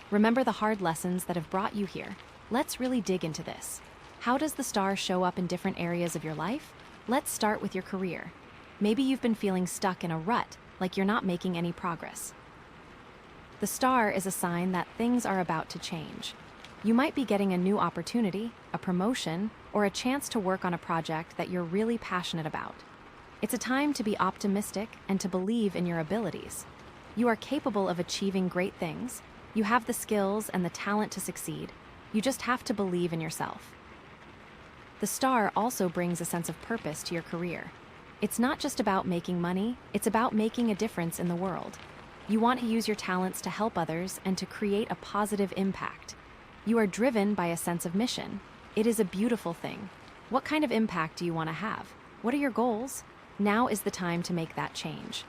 Remember the hard lessons that have brought you here. Let's really dig into this. How does the star show up in different areas of your life? Let's start with your career. Maybe you've been feeling stuck in a rut, like you're not making any progress. The star is a sign that things are about to change. You might be getting a new opportunity, a promotion, or a chance to work on a project that you're really passionate about. It's a time to be optimistic and to believe in your abilities. You are capable of achieving great things. You have the skills and the talent to succeed. You just have to believe in yourself. The star also brings a sense of purpose to your career. It's not just about making money, it's about making a difference in the world. You want to use your talents to help others and to create a positive impact. You are driven by a sense of mission. It is a beautiful thing. What kind of impact do you want to have? What are your goals? Now is the time to make that change.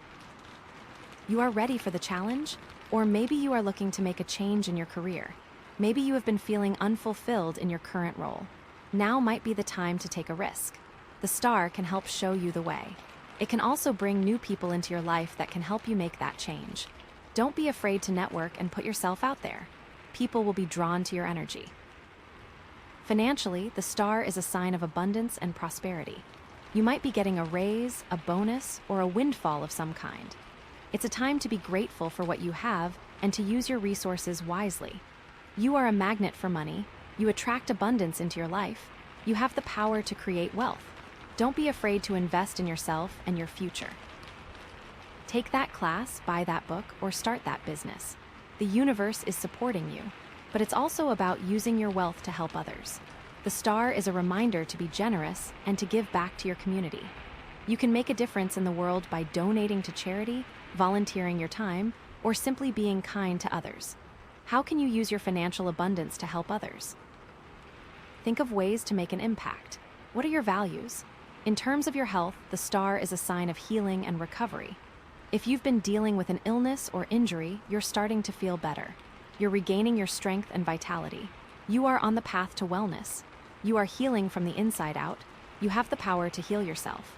You are ready for the challenge? Or maybe you are looking to make a change in your career. Maybe you have been feeling unfulfilled in your current role. Now might be the time to take a risk. The star can help show you the way. It can also bring new people into your life that can help you make that change. Don't be afraid to network and put yourself out there. People will be drawn to your energy. Financially, the star is a sign of abundance and prosperity. You might be getting a raise, a bonus, or a windfall of some kind. It's a time to be grateful for what you have and to use your resources wisely. You are a magnet for money. You attract abundance into your life. You have the power to create wealth. Don't be afraid to invest in yourself and your future. Take that class, buy that book, or start that business. The universe is supporting you, but it's also about using your wealth to help others. The star is a reminder to be generous and to give back to your community. You can make a difference in the world by donating to charity, volunteering your time, or simply being kind to others. How can you use your financial abundance to help others? Think of ways to make an impact. What are your values? In terms of your health, the star is a sign of healing and recovery. If you've been dealing with an illness or injury, you're starting to feel better. You're regaining your strength and vitality. You are on the path to wellness. You are healing from the inside out. You have the power to heal yourself.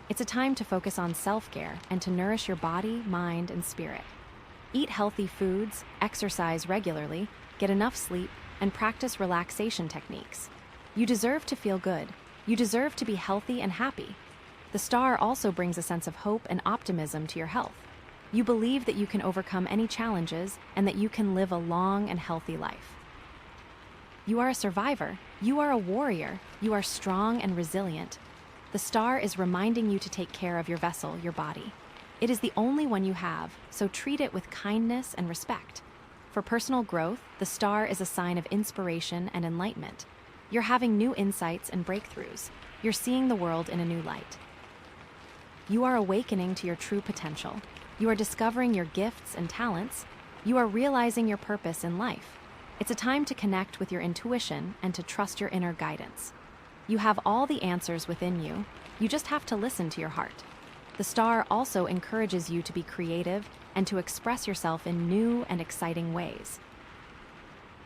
It's a time to focus on self-care and to nourish your body, mind, and spirit. Eat healthy foods, exercise regularly, get enough sleep, and practice relaxation techniques. You deserve to feel good. You deserve to be healthy and happy. The star also brings a sense of hope and optimism to your health. You believe that you can overcome any challenges and that you can live a long and healthy life. You are a survivor. You are a warrior. You are strong and resilient. The star is reminding you to take care of your vessel, your body. It is the only one you have, so treat it with kindness and respect. For personal growth, the star is a sign of inspiration and enlightenment. You're having new insights and breakthroughs. You're seeing the world in a new light. You are awakening to your true potential. You are discovering your gifts and talents. You are realizing your purpose in life. It's a time to connect with your intuition and to trust your inner guidance. You have all the answers within you. You just have to listen to your heart. The star also encourages you to be creative and to express yourself in new and exciting ways.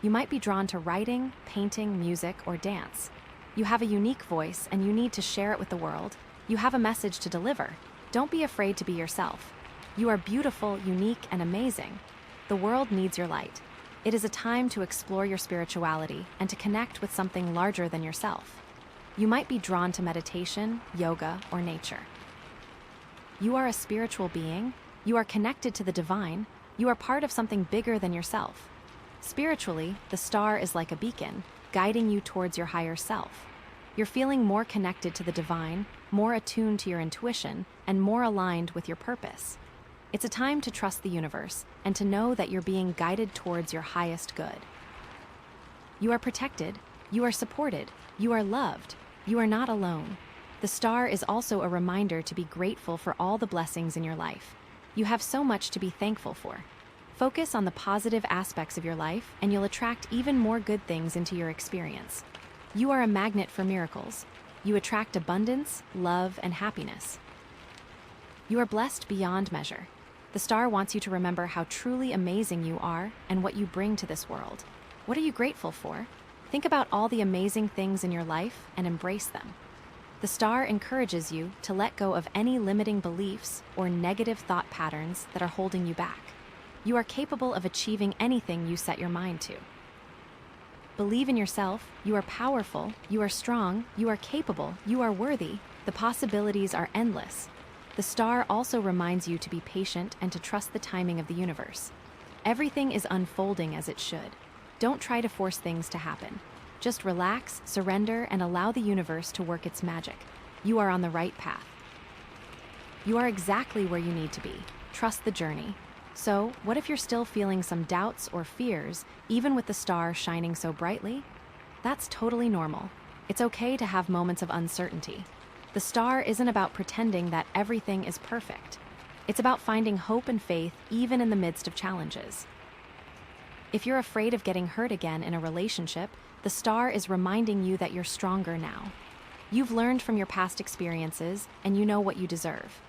You might be drawn to writing, painting, music, or dance. You have a unique voice and you need to share it with the world. You have a message to deliver. Don't be afraid to be yourself. You are beautiful, unique, and amazing. The world needs your light. It is a time to explore your spirituality and to connect with something larger than yourself. You might be drawn to meditation, yoga, or nature. You are a spiritual being. You are connected to the divine. You are part of something bigger than yourself. Spiritually, the star is like a beacon, guiding you towards your higher self. You're feeling more connected to the divine, more attuned to your intuition, and more aligned with your purpose. It's a time to trust the universe and to know that you're being guided towards your highest good. You are protected, you are supported, you are loved, you are not alone. The star is also a reminder to be grateful for all the blessings in your life. You have so much to be thankful for. Focus on the positive aspects of your life and you'll attract even more good things into your experience. You are a magnet for miracles. You attract abundance, love, and happiness. You are blessed beyond measure. The star wants you to remember how truly amazing you are and what you bring to this world. What are you grateful for? Think about all the amazing things in your life and embrace them. The star encourages you to let go of any limiting beliefs or negative thought patterns that are holding you back. You are capable of achieving anything you set your mind to. Believe in yourself. You are powerful. You are strong. You are capable. You are worthy. The possibilities are endless. The star also reminds you to be patient and to trust the timing of the universe. Everything is unfolding as it should. Don't try to force things to happen. Just relax, surrender, and allow the universe to work its magic. You are on the right path. You are exactly where you need to be. Trust the journey. So, what if you're still feeling some doubts or fears, even with the star shining so brightly? That's totally normal. It's okay to have moments of uncertainty. The star isn't about pretending that everything is perfect. It's about finding hope and faith even in the midst of challenges. If you're afraid of getting hurt again in a relationship, the star is reminding you that you're stronger now. You've learned from your past experiences, and you know what you deserve.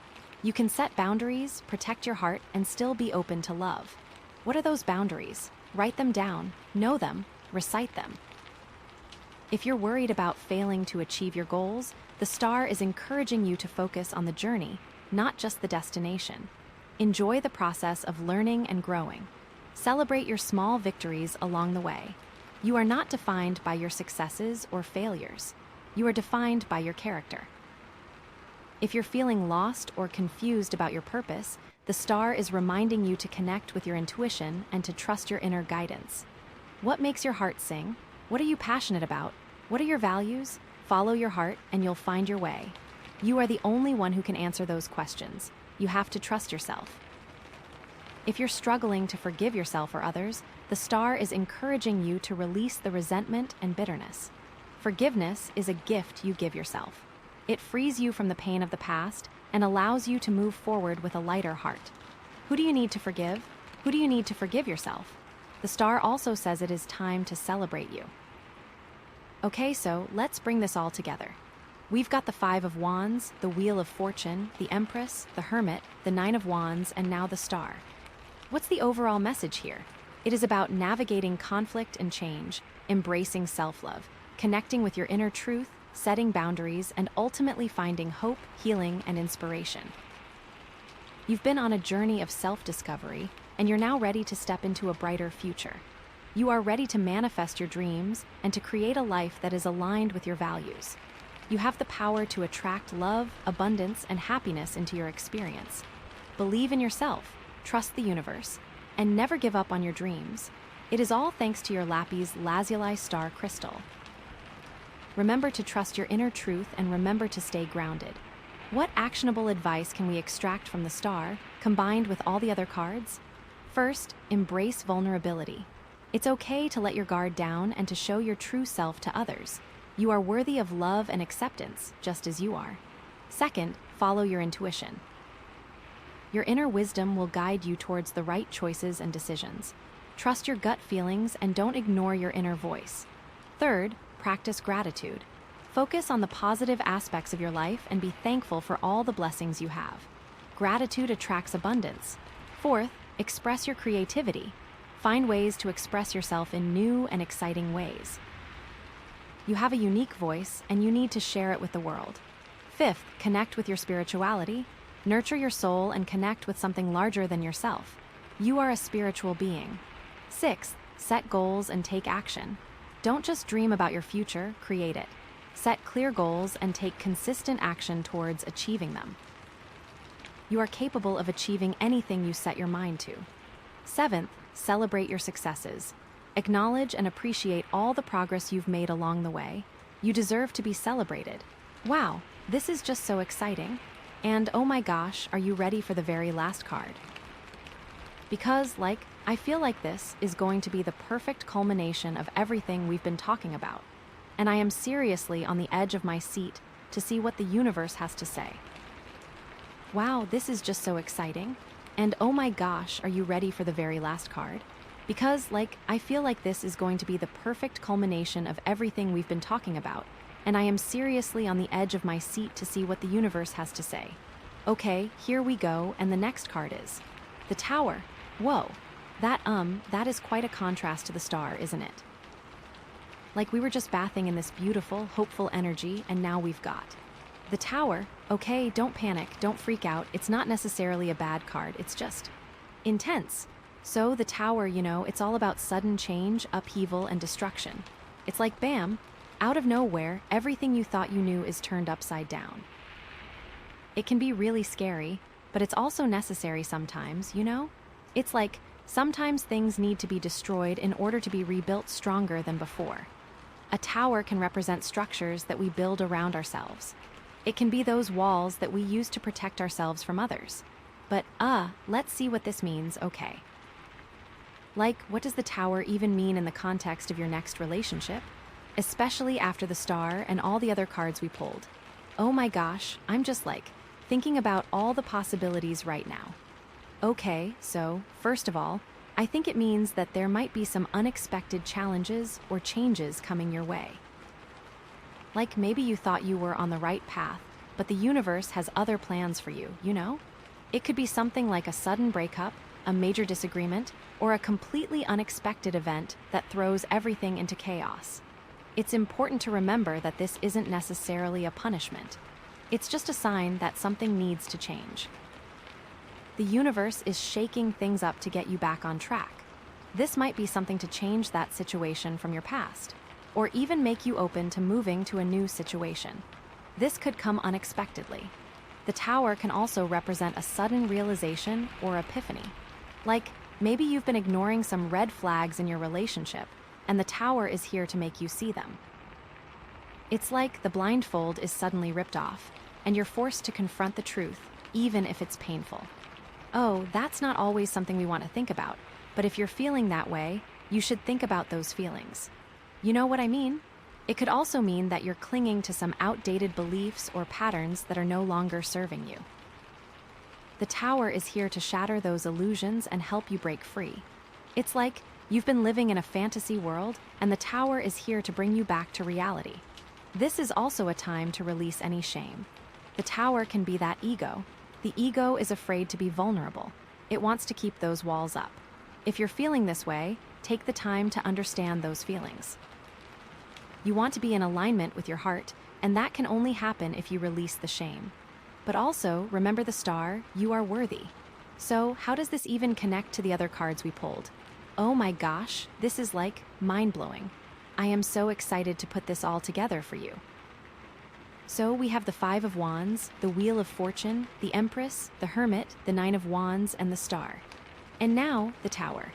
You can set boundaries, protect your heart, and still be open to love. What are those boundaries? Write them down, know them, recite them. If you're worried about failing to achieve your goals, the star is encouraging you to focus on the journey, not just the destination. Enjoy the process of learning and growing. Celebrate your small victories along the way. You are not defined by your successes or failures. You are defined by your character. If you're feeling lost or confused about your purpose, the star is reminding you to connect with your intuition and to trust your inner guidance. What makes your heart sing? What are you passionate about? What are your values? Follow your heart and you'll find your way. You are the only one who can answer those questions. You have to trust yourself. If you're struggling to forgive yourself or others, the star is encouraging you to release the resentment and bitterness. Forgiveness is a gift you give yourself. It frees you from the pain of the past and allows you to move forward with a lighter heart. Who do you need to forgive? Who do you need to forgive yourself? The star also says it is time to celebrate you. Okay, so let's bring this all together. We've got the 5 of Wands, the Wheel of Fortune, the Empress, the Hermit, the 9 of Wands, and now the Star. What's the overall message here? It is about navigating conflict and change, embracing self-love, connecting with your inner truth, setting boundaries, and ultimately finding hope, healing, and inspiration. You've been on a journey of self-discovery, and you're now ready to step into a brighter future. You are ready to manifest your dreams and to create a life that is aligned with your values. You have the power to attract love, abundance, and happiness into your experience. Believe in yourself, trust the universe, and never give up on your dreams. It is all thanks to your Lapis Lazuli star crystal. Remember to trust your inner truth and remember to stay grounded. What actionable advice can we extract from the star, combined with all the other cards? First, embrace vulnerability. It's okay to let your guard down and to show your true self to others. You are worthy of love and acceptance, just as you are. Second, follow your intuition. Your inner wisdom will guide you towards the right choices and decisions. Trust your gut feelings and don't ignore your inner voice. Third, practice gratitude. Focus on the positive aspects of your life and be thankful for all the blessings you have. Gratitude attracts abundance. Fourth, express your creativity. Find ways to express yourself in new and exciting ways. You have a unique voice and you need to share it with the world. Fifth, connect with your spirituality. Nurture your soul and connect with something larger than yourself. You are a spiritual being. Sixth, set goals and take action. Don't just dream about your future, create it. Set clear goals and take consistent action towards achieving them. You are capable of achieving anything you set your mind to. Seventh, celebrate your successes. Acknowledge and appreciate all the progress you've made along the way. You deserve to be celebrated. Wow, this is just so exciting. And oh my gosh, are you ready for the very last card? Because, I feel like this is going to be the perfect culmination of everything we've been talking about. And I am seriously on the edge of my seat to see what the universe has to say. Wow, this is just so exciting. And oh my gosh, are you ready for the very last card? Because, I feel like this is going to be the perfect culmination of everything we've been talking about, and I am seriously on the edge of my seat to see what the universe has to say. Okay, here we go, and the next card is the Tower. Whoa, that is quite a contrast to the star, isn't it? We were just bathing in this beautiful, hopeful energy, and now we've got the Tower. Okay, don't panic, don't freak out. It's not necessarily a bad card, it's just intense. So the Tower, it's all about sudden change, upheaval, and destruction. It's like bam, out of nowhere, everything you thought you knew is turned upside down. It can be really scary, but it's also necessary sometimes, It's like sometimes things need to be destroyed in order to be rebuilt stronger than before. A tower can represent structures that we build around ourselves. It can be those walls that we use to protect ourselves from others. But, let's see what this means, okay. What does the Tower even mean in the context of your next relationship? Especially after the star and all the other cards we pulled. Oh my gosh, I'm just thinking about all the possibilities right now. Okay, so, first of all, I think it means that there might be some unexpected challenges or changes coming your way. Maybe you thought you were on the right path, but the universe has other plans for you, It could be something like a sudden breakup, a major disagreement, or a completely unexpected event that throws everything into chaos. It's important to remember that this isn't necessarily a punishment. It's just a sign that something needs to change. The universe is shaking things up to get you back on track. This might be something to change that situation from your past, or even make you open to moving to a new situation. This could come unexpectedly. The Tower can also represent a sudden realization or epiphany. Maybe you've been ignoring some red flags in your relationship, and the Tower is here to make you see them. It's like the blindfold is suddenly ripped off, and you're forced to confront the truth, even if it's painful. Oh, that's not always something we want to think about, but if you're feeling that way, you should think about those feelings. You know what I mean? It could also mean that you're clinging to some outdated beliefs or patterns that are no longer serving you. The Tower is here to shatter those illusions and help you break free. It's like you've been living in a fantasy world, and the Tower is here to bring you back to reality. This is also a time to release any shame. The Tower can be that ego. The ego is afraid to be vulnerable. It wants to keep those walls up. If you're feeling this way, take the time to understand those feelings. You want to be in alignment with your heart, and that can only happen if you release the shame. But also, remember the star, you are worthy. So, how does this even connect to the other cards we pulled? Oh my gosh, this is mind-blowing. I am so excited to put this all together for you. So we have the Five of Wands, the Wheel of Fortune, the Empress, the Hermit, the Nine of Wands, and the Star. And now, the Tower.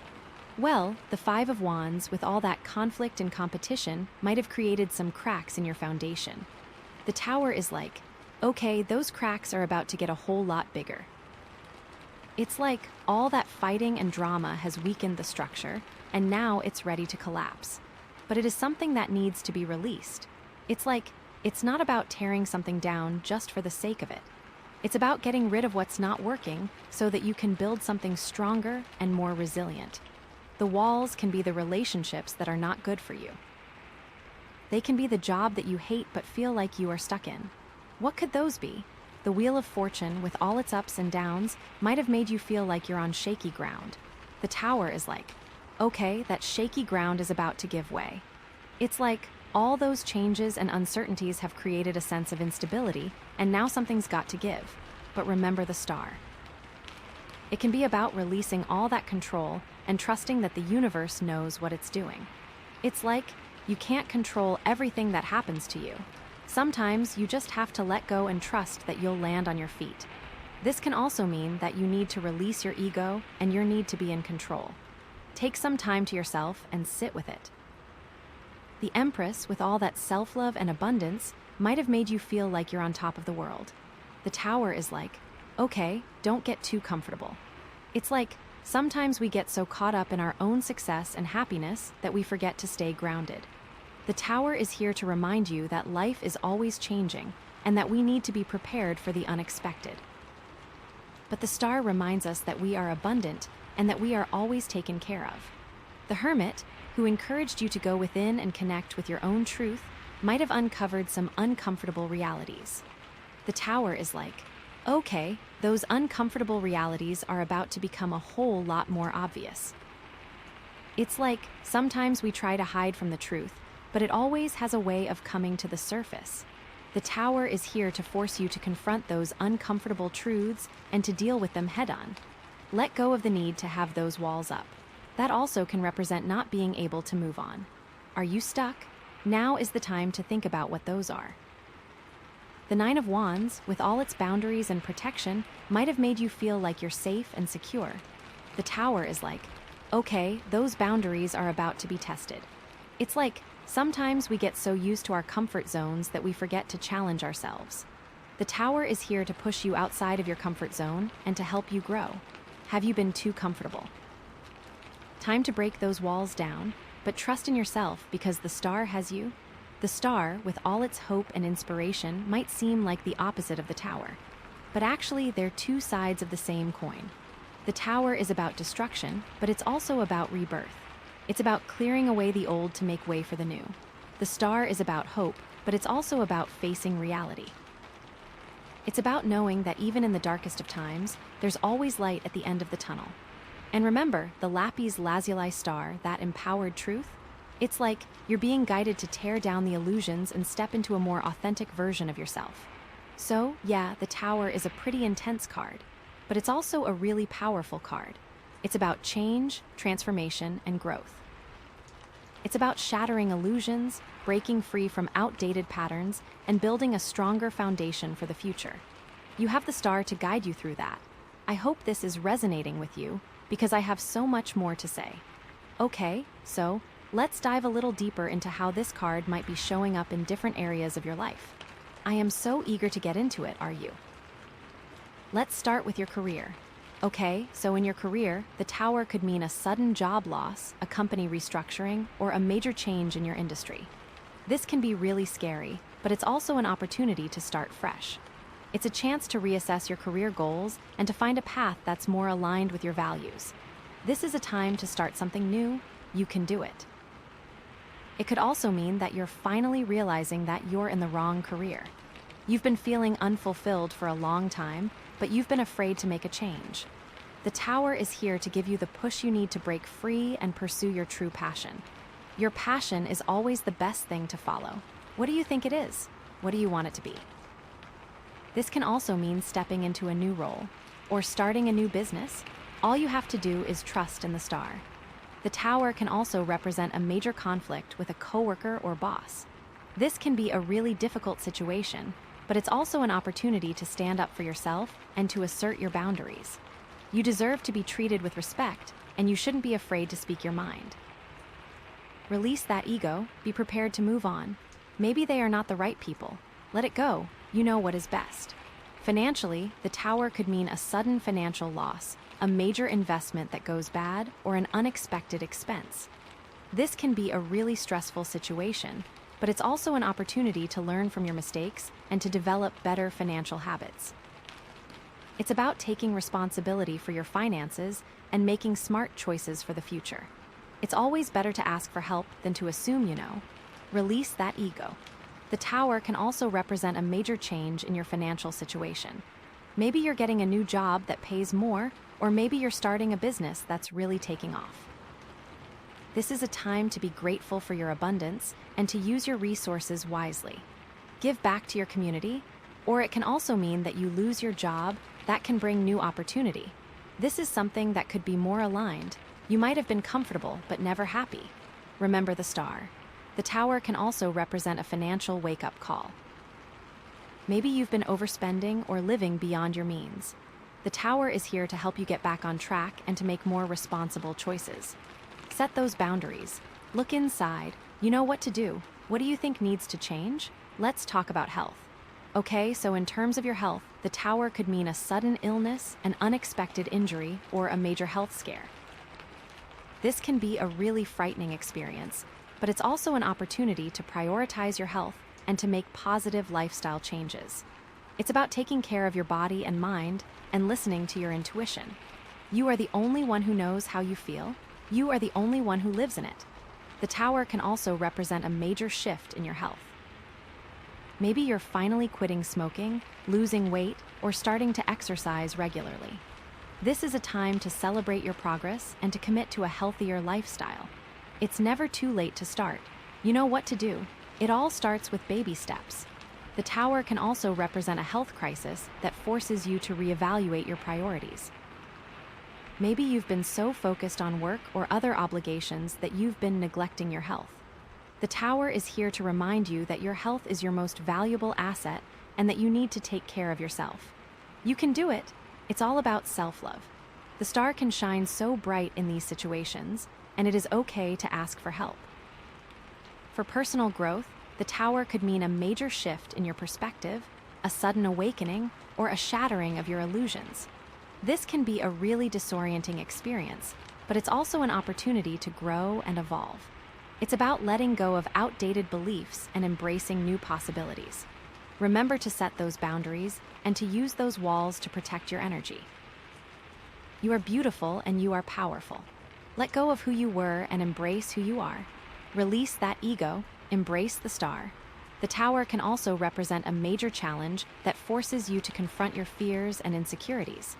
Well, the Five of Wands, with all that conflict and competition, might have created some cracks in your foundation. The Tower is like, okay, those cracks are about to get a whole lot bigger. It's like all that fighting and drama has weakened the structure, and now it's ready to collapse. But it is something that needs to be released. It's not about tearing something down just for the sake of it. It's about getting rid of what's not working so that you can build something stronger and more resilient. The walls can be the relationships that are not good for you. They can be the job that you hate but feel like you are stuck in. What could those be? The Wheel of Fortune, with all its ups and downs, might have made you feel like you're on shaky ground. The Tower is like, okay, that shaky ground is about to give way. It's like all those changes and uncertainties have created a sense of instability, and now something's got to give. But remember the Star. It can be about releasing all that control and trusting that the universe knows what it's doing. It's like you can't control everything that happens to you. Sometimes you just have to let go and trust that you'll land on your feet. This can also mean that you need to release your ego and your need to be in control. Take some time to yourself and sit with it. The Empress, with all that self-love and abundance, might have made you feel like you're on top of the world. The Tower is like, okay, don't get too comfortable. It's like sometimes we get so caught up in our own success and happiness that we forget to stay grounded. The Tower is here to remind you that life is always changing and that we need to be prepared for the unexpected. But the Star reminds us that we are abundant and that we are always taken care of. The Hermit, who encouraged you to go within and connect with your own truth, might have uncovered some uncomfortable realities. The Tower is like, okay, those uncomfortable realities are about to become a whole lot more obvious. It's like sometimes we try to hide from the truth, but it always has a way of coming to the surface. The Tower is here to force you to confront those uncomfortable truths and to deal with them head-on. Let go of the need to have those walls up. That also can represent not being able to move on. Are you stuck? Now is the time to think about what those are. The Nine of Wands, with all its boundaries and protection, might have made you feel like you're safe and secure. The Tower is like, okay, those boundaries are about to be tested. It's like sometimes we get so used to our comfort zones that we forget to challenge ourselves. The Tower is here to push you outside of your comfort zone and to help you grow. Have you been too comfortable? Time to break those walls down, but trust in yourself because the Star has you. The Star, with all its hope and inspiration, might seem like the opposite of the Tower. But actually, they're two sides of the same coin. The Tower is about destruction, but it's also about rebirth. It's about clearing away the old to make way for the new. The Star is about hope, but it's also about facing reality. It's about knowing that even in the darkest of times, there's always light at the end of the tunnel. And remember, the Lapis Lazuli star, that empowered truth? It's like you're being guided to tear down the illusions and step into a more authentic version of yourself. So, yeah, the Tower is a pretty intense card, but it's also a really powerful card. It's about change, transformation, and growth. It's about shattering illusions, breaking free from outdated patterns, and building a stronger foundation for the future. You have the Star to guide you through that. I hope this is resonating with you, because I have so much more to say. Okay, so let's dive a little deeper into how this card might be showing up in different areas of your life. I am so eager to get into it, are you? Let's start with your career. Okay, so in your career, the Tower could mean a sudden job loss, a company restructuring, or a major change in your industry. This can be really scary, but it's also an opportunity to start fresh. It's a chance to reassess your career goals and to find a path that's more aligned with your values. This is a time to start something new. You can do it. It could also mean that you're finally realizing that you're in the wrong career. You've been feeling unfulfilled for a long time, but you've been afraid to make a change. The Tower is here to give you the push you need to break free and pursue your true passion. Your passion is always the best thing to follow. What do you think it is? What do you want it to be? This can also mean stepping into a new role or starting a new business. All you have to do is trust in the Star. The Tower can also represent a major conflict with a coworker or boss. This can be a really difficult situation, but it's also an opportunity to stand up for yourself and to assert your boundaries. You deserve to be treated with respect, and you shouldn't be afraid to speak your mind. Release that ego, be prepared to move on. Maybe they are not the right people. Let it go, you know what is best. Financially, the Tower could mean a sudden financial loss, a major investment that goes bad, or an unexpected expense. This can be a really stressful situation, but it's also an opportunity to learn from your mistakes and to develop better financial habits. It's about taking responsibility for your finances and making smart choices for the future. It's always better to ask for help than to assume you know. Release that ego. The Tower can also represent a major change in your financial situation. Maybe you're getting a new job that pays more, or maybe you're starting a business that's really taking off. This is a time to be grateful for your abundance and to use your resources wisely. Give back to your community, or it can also mean that you lose your job that can bring new opportunity. This is something that could be more aligned. You might have been comfortable but never happy. Remember the star. The Tower can also represent a financial wake-up call. Maybe you've been overspending or living beyond your means. The Tower is here to help you get back on track and to make more responsible choices. Set those boundaries. Look inside. You know what to do. What do you think needs to change? Let's talk about health. Okay, so in terms of your health, the Tower could mean a sudden illness, an unexpected injury, or a major health scare. This can be a really frightening experience, but it's also an opportunity to prioritize your health and to make positive lifestyle changes. It's about taking care of your body and mind and listening to your intuition. You are the only one who knows how you feel. You are the only one who lives in it. The Tower can also represent a major shift in your health. Maybe you're finally quitting smoking, losing weight, or starting to exercise regularly. This is a time to celebrate your progress and to commit to a healthier lifestyle. It's never too late to start. You know what to do. It all starts with baby steps. The Tower can also represent a health crisis that forces you to reevaluate your priorities. Maybe you've been so focused on work or other obligations that you've been neglecting your health. The Tower is here to remind you that your health is your most valuable asset and that you need to take care of yourself. You can do it. It's all about self-love. The star can shine so bright in these situations, and it is okay to ask for help. For personal growth, the Tower could mean a major shift in your perspective, a sudden awakening, or a shattering of your illusions. This can be a really disorienting experience, but it's also an opportunity to grow and evolve. It's about letting go of outdated beliefs and embracing new possibilities. Remember to set those boundaries and to use those walls to protect your energy. You are beautiful and you are powerful. Let go of who you were and embrace who you are. Release that ego, embrace the star. The Tower can also represent a major challenge that forces you to confront your fears and insecurities.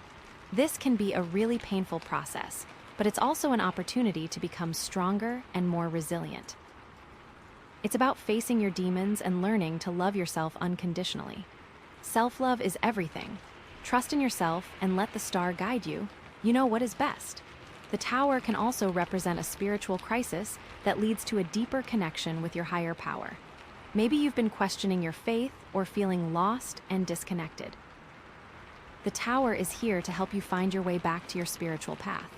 This can be a really painful process, but it's also an opportunity to become stronger and more resilient. It's about facing your demons and learning to love yourself unconditionally. Self-love is everything. Trust in yourself and let the star guide you. You know what is best. The Tower can also represent a spiritual crisis that leads to a deeper connection with your higher power. Maybe you've been questioning your faith or feeling lost and disconnected. The Tower is here to help you find your way back to your spiritual path.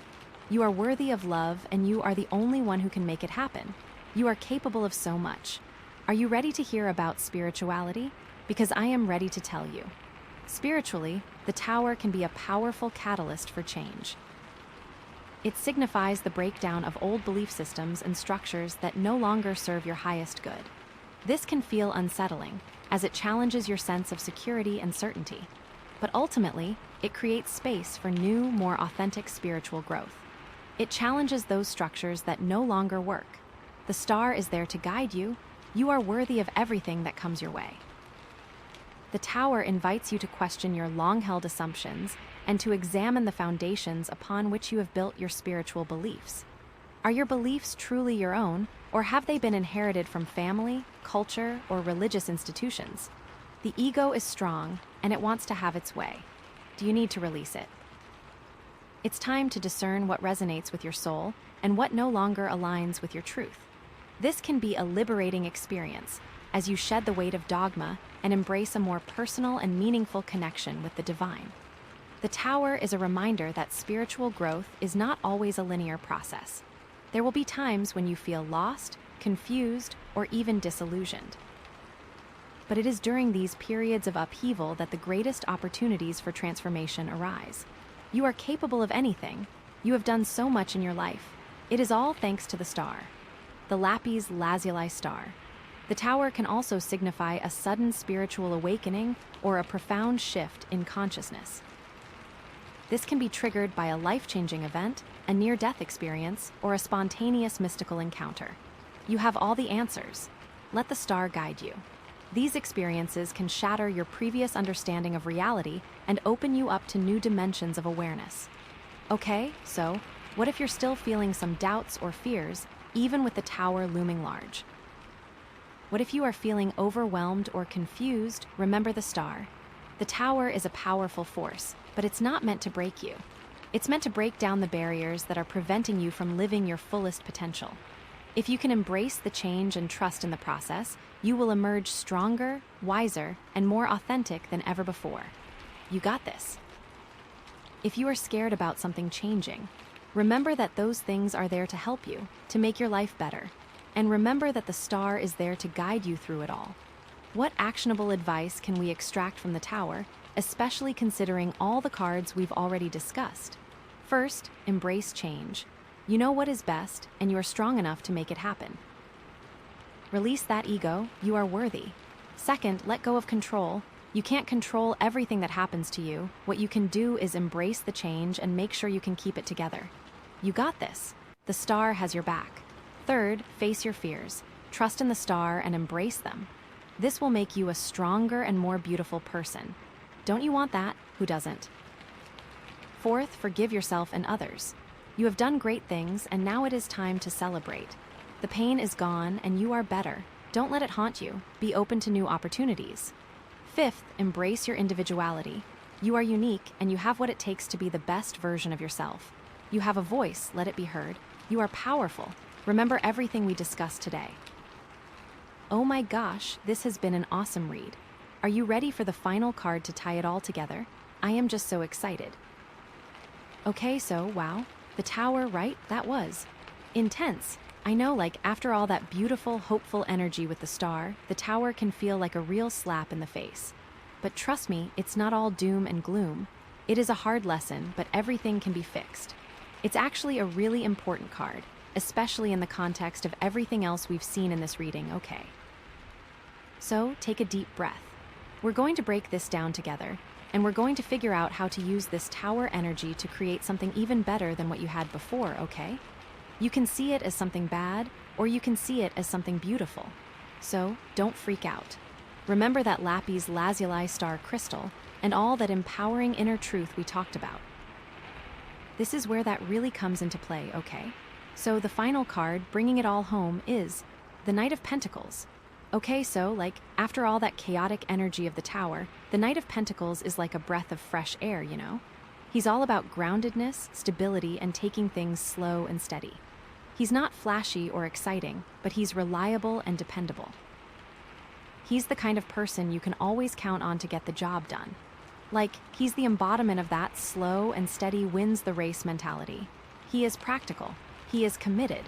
You are worthy of love, and you are the only one who can make it happen. You are capable of so much. Are you ready to hear about spirituality? Because I am ready to tell you. Spiritually, the Tower can be a powerful catalyst for change. It signifies the breakdown of old belief systems and structures that no longer serve your highest good. This can feel unsettling, as it challenges your sense of security and certainty. But ultimately, it creates space for new, more authentic spiritual growth. It challenges those structures that no longer work. The star is there to guide you. You are worthy of everything that comes your way. The Tower invites you to question your long-held assumptions and to examine the foundations upon which you have built your spiritual beliefs. Are your beliefs truly your own, or have they been inherited from family, culture, or religious institutions? The ego is strong, and it wants to have its way. Do you need to release it? It's time to discern what resonates with your soul and what no longer aligns with your truth. This can be a liberating experience as you shed the weight of dogma and embrace a more personal and meaningful connection with the divine. The tower is a reminder that spiritual growth is not always a linear process. There will be times when you feel lost, confused, or even disillusioned. But it is during these periods of upheaval that the greatest opportunities for transformation arise. You are capable of anything. You have done so much in your life. It is all thanks to the star. The Lapis Lazuli star. The tower can also signify a sudden spiritual awakening or a profound shift in consciousness. This can be triggered by a life-changing event, a near-death experience, or a spontaneous mystical encounter. You have all the answers. Let the star guide you. These experiences can shatter your previous understanding of reality and open you up to new dimensions of awareness. Okay, so what if you're still feeling some doubts or fears, even with the tower looming large? What if you are feeling overwhelmed or confused? Remember the star. The tower is a powerful force, but it's not meant to break you. It's meant to break down the barriers that are preventing you from living your fullest potential. If you can embrace the change and trust in the process, you will emerge stronger, wiser, and more authentic than ever before. You got this. If you are scared about something changing, remember that those things are there to help you, to make your life better. And remember that the star is there to guide you through it all. What actionable advice can we extract from the tower, especially considering all the cards we've already discussed? First, embrace change. You know what is best, and you are strong enough to make it happen. Release that ego, you are worthy. Second, let go of control. You can't control everything that happens to you. What you can do is embrace the change and make sure you can keep it together. You got this. The star has your back. Third, face your fears. Trust in the star and embrace them. This will make you a stronger and more beautiful person. Don't you want that? Who doesn't? Fourth, forgive yourself and others. You have done great things, and now it is time to celebrate. The pain is gone, and you are better. Don't let it haunt you. Be open to new opportunities. Fifth, embrace your individuality. You are unique, and you have what it takes to be the best version of yourself. You have a voice, let it be heard. You are powerful. Remember everything we discussed today. Oh my gosh, this has been an awesome read. Are you ready for the final card to tie it all together? I am just so excited. Okay, so, wow. The tower, right? That was intense. I know, like, after all that beautiful, hopeful energy with the star, the tower can feel like a real slap in the face. But trust me, it's not all doom and gloom. It is a hard lesson, but everything can be fixed. It's actually a really important card, especially in the context of everything else we've seen in this reading, okay? So, take a deep breath. We're going to break this down together, and we're going to figure out how to use this tower energy to create something even better than what you had before, okay? You can see it as something bad, or you can see it as something beautiful. So, don't freak out. Remember that Lapis Lazuli star crystal and all that empowering inner truth we talked about. This is where that really comes into play, okay? So the final card, bringing it all home, is the Knight of Pentacles. Okay, so, like, after all that chaotic energy of the tower, the Knight of Pentacles is like a breath of fresh air, you know? He's all about groundedness, stability, and taking things slow and steady. He's not flashy or exciting, but he's reliable and dependable. He's the kind of person you can always count on to get the job done. Like, he's the embodiment of that slow and steady wins the race mentality. He is practical. He is committed.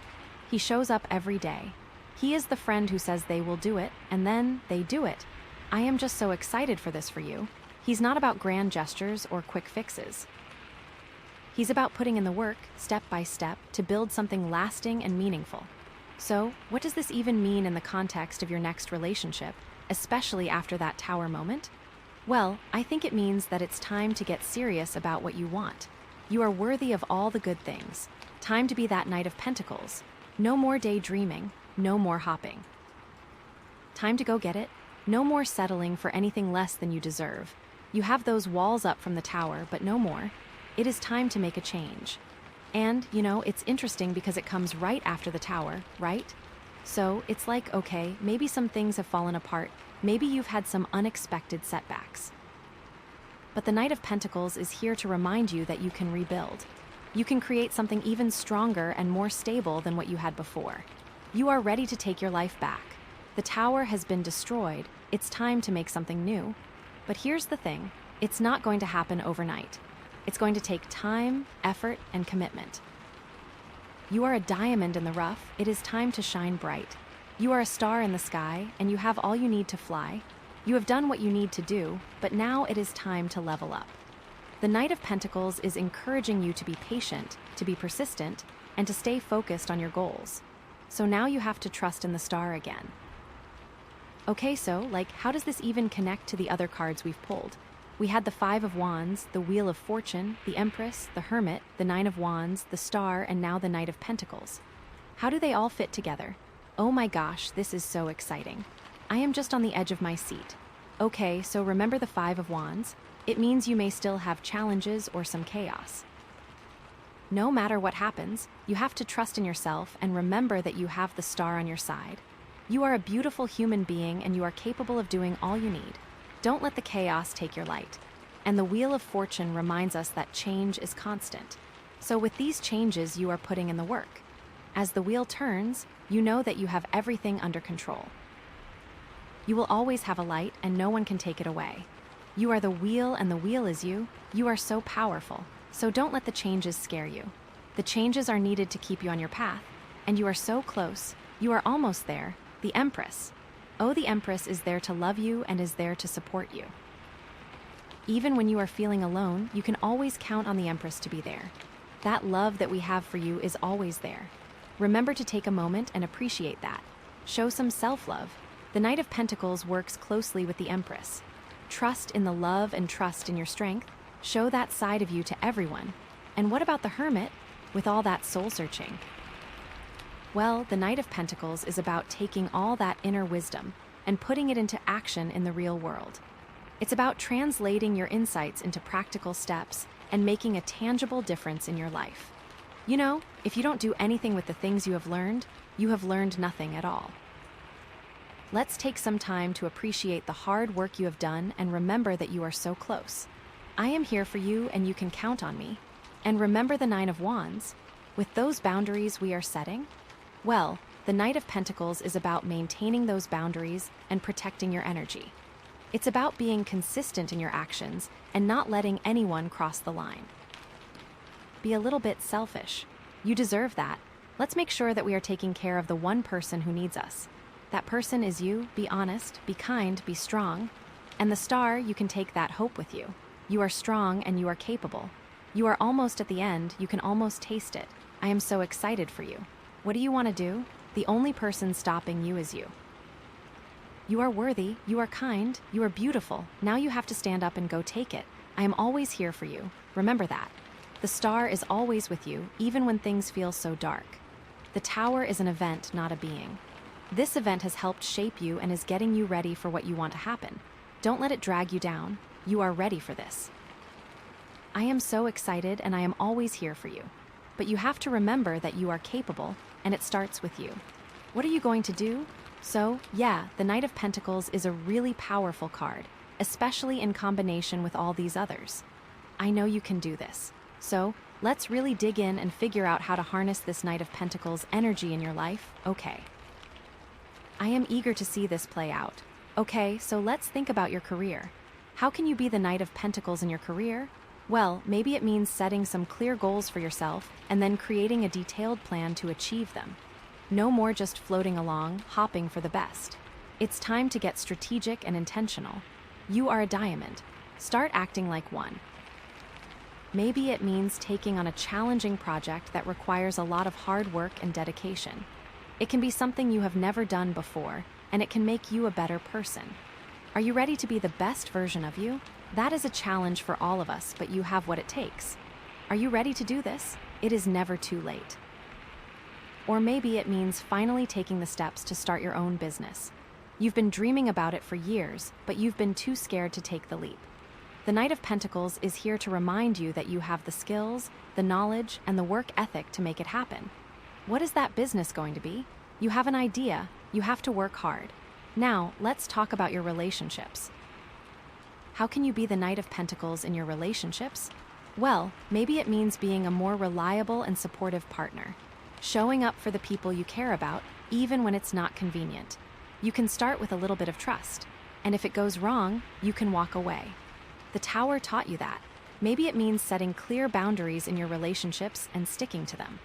He shows up every day. He is the friend who says they will do it, and then they do it. I am just so excited for this for you. He's not about grand gestures or quick fixes. He's about putting in the work, step by step, to build something lasting and meaningful. So, what does this even mean in the context of your next relationship, especially after that tower moment? Well, I think it means that it's time to get serious about what you want. You are worthy of all the good things. Time to be that Knight of Pentacles. No more daydreaming. No more hopping. Time to go get it. No more settling for anything less than you deserve. You have those walls up from the tower, but no more. It is time to make a change. And, you know, it's interesting because it comes right after the tower, right? So it's like, okay, maybe some things have fallen apart. Maybe you've had some unexpected setbacks. But the Knight of Pentacles is here to remind you that you can rebuild. You can create something even stronger and more stable than what you had before. You are ready to take your life back. The tower has been destroyed. It's time to make something new. But here's the thing. It's not going to happen overnight. It's going to take time, effort, and commitment. You are a diamond in the rough. It is time to shine bright. You are a star in the sky, and you have all you need to fly. You have done what you need to do, but now it is time to level up. The Knight of Pentacles is encouraging you to be patient, to be persistent, and to stay focused on your goals. So now you have to trust in the star again. Okay, so, how does this even connect to the other cards we've pulled? We had the Five of Wands, the Wheel of Fortune, the Empress, the Hermit, the Nine of Wands, the Star, and now the Knight of Pentacles. How do they all fit together? Oh my gosh, this is so exciting. I am just on the edge of my seat. Okay, so remember the Five of Wands? It means you may still have challenges or some chaos. No matter what happens, you have to trust in yourself and remember that you have the star on your side. You are a beautiful human being and you are capable of doing all you need. Don't let the chaos take your light. And the Wheel of Fortune reminds us that change is constant. So with these changes, you are putting in the work. As the wheel turns, you know that you have everything under control. You will always have a light and no one can take it away. You are the wheel and the wheel is you. You are so powerful. So don't let the changes scare you. The changes are needed to keep you on your path. And you are so close. You are almost there. The Empress. Oh, the Empress is there to love you and is there to support you. Even when you are feeling alone, you can always count on the Empress to be there. That love that we have for you is always there. Remember to take a moment and appreciate that. Show some self-love. The Knight of Pentacles works closely with the Empress. Trust in the love and trust in your strength. Show that side of you to everyone. And what about the Hermit, with all that soul-searching? Well, the Knight of Pentacles is about taking all that inner wisdom and putting it into action in the real world. It's about translating your insights into practical steps and making a tangible difference in your life. You know, if you don't do anything with the things you have learned nothing at all. Let's take some time to appreciate the hard work you have done and remember that you are so close. I am here for you and you can count on me. And remember the Nine of Wands? With those boundaries we are setting? Well, the Knight of Pentacles is about maintaining those boundaries and protecting your energy. It's about being consistent in your actions and not letting anyone cross the line. Be a little bit selfish. You deserve that. Let's make sure that we are taking care of the one person who needs us. That person is you. Be honest, be kind, be strong. And the star, you can take that hope with you. You are strong and you are capable. You are almost at the end. You can almost taste it. I am so excited for you. What do you want to do? The only person stopping you is you. You are worthy, you are kind, you are beautiful. Now you have to stand up and go take it. I am always here for you. Remember that. The star is always with you, even when things feel so dark. The tower is an event, not a being. This event has helped shape you and is getting you ready for what you want to happen. Don't let it drag you down. You are ready for this. I am so excited and I am always here for you. But you have to remember that you are capable, and it starts with you. What are you going to do? So, yeah, the Knight of Pentacles is a really powerful card, especially in combination with all these others. I know you can do this. So, let's really dig in and figure out how to harness this Knight of Pentacles energy in your life, okay? I am eager to see this play out. Okay, so let's think about your career. How can you be the Knight of Pentacles in your career? Well, maybe it means setting some clear goals for yourself and then creating a detailed plan to achieve them. No more just floating along, hopping for the best. It's time to get strategic and intentional. You are a diamond. Start acting like one. Maybe it means taking on a challenging project that requires a lot of hard work and dedication. It can be something you have never done before, and it can make you a better person. Are you ready to be the best version of you? That is a challenge for all of us, but you have what it takes. Are you ready to do this? It is never too late. Or maybe it means finally taking the steps to start your own business. You've been dreaming about it for years, but you've been too scared to take the leap. The Knight of Pentacles is here to remind you that you have the skills, the knowledge, and the work ethic to make it happen. What is that business going to be? You have an idea. You have to work hard. Now, let's talk about your relationships. How can you be the Knight of Pentacles in your relationships? Well, maybe it means being a more reliable and supportive partner. Showing up for the people you care about, even when it's not convenient. You can start with a little bit of trust. And if it goes wrong, you can walk away. The Tower taught you that. Maybe it means setting clear boundaries in your relationships and sticking to them.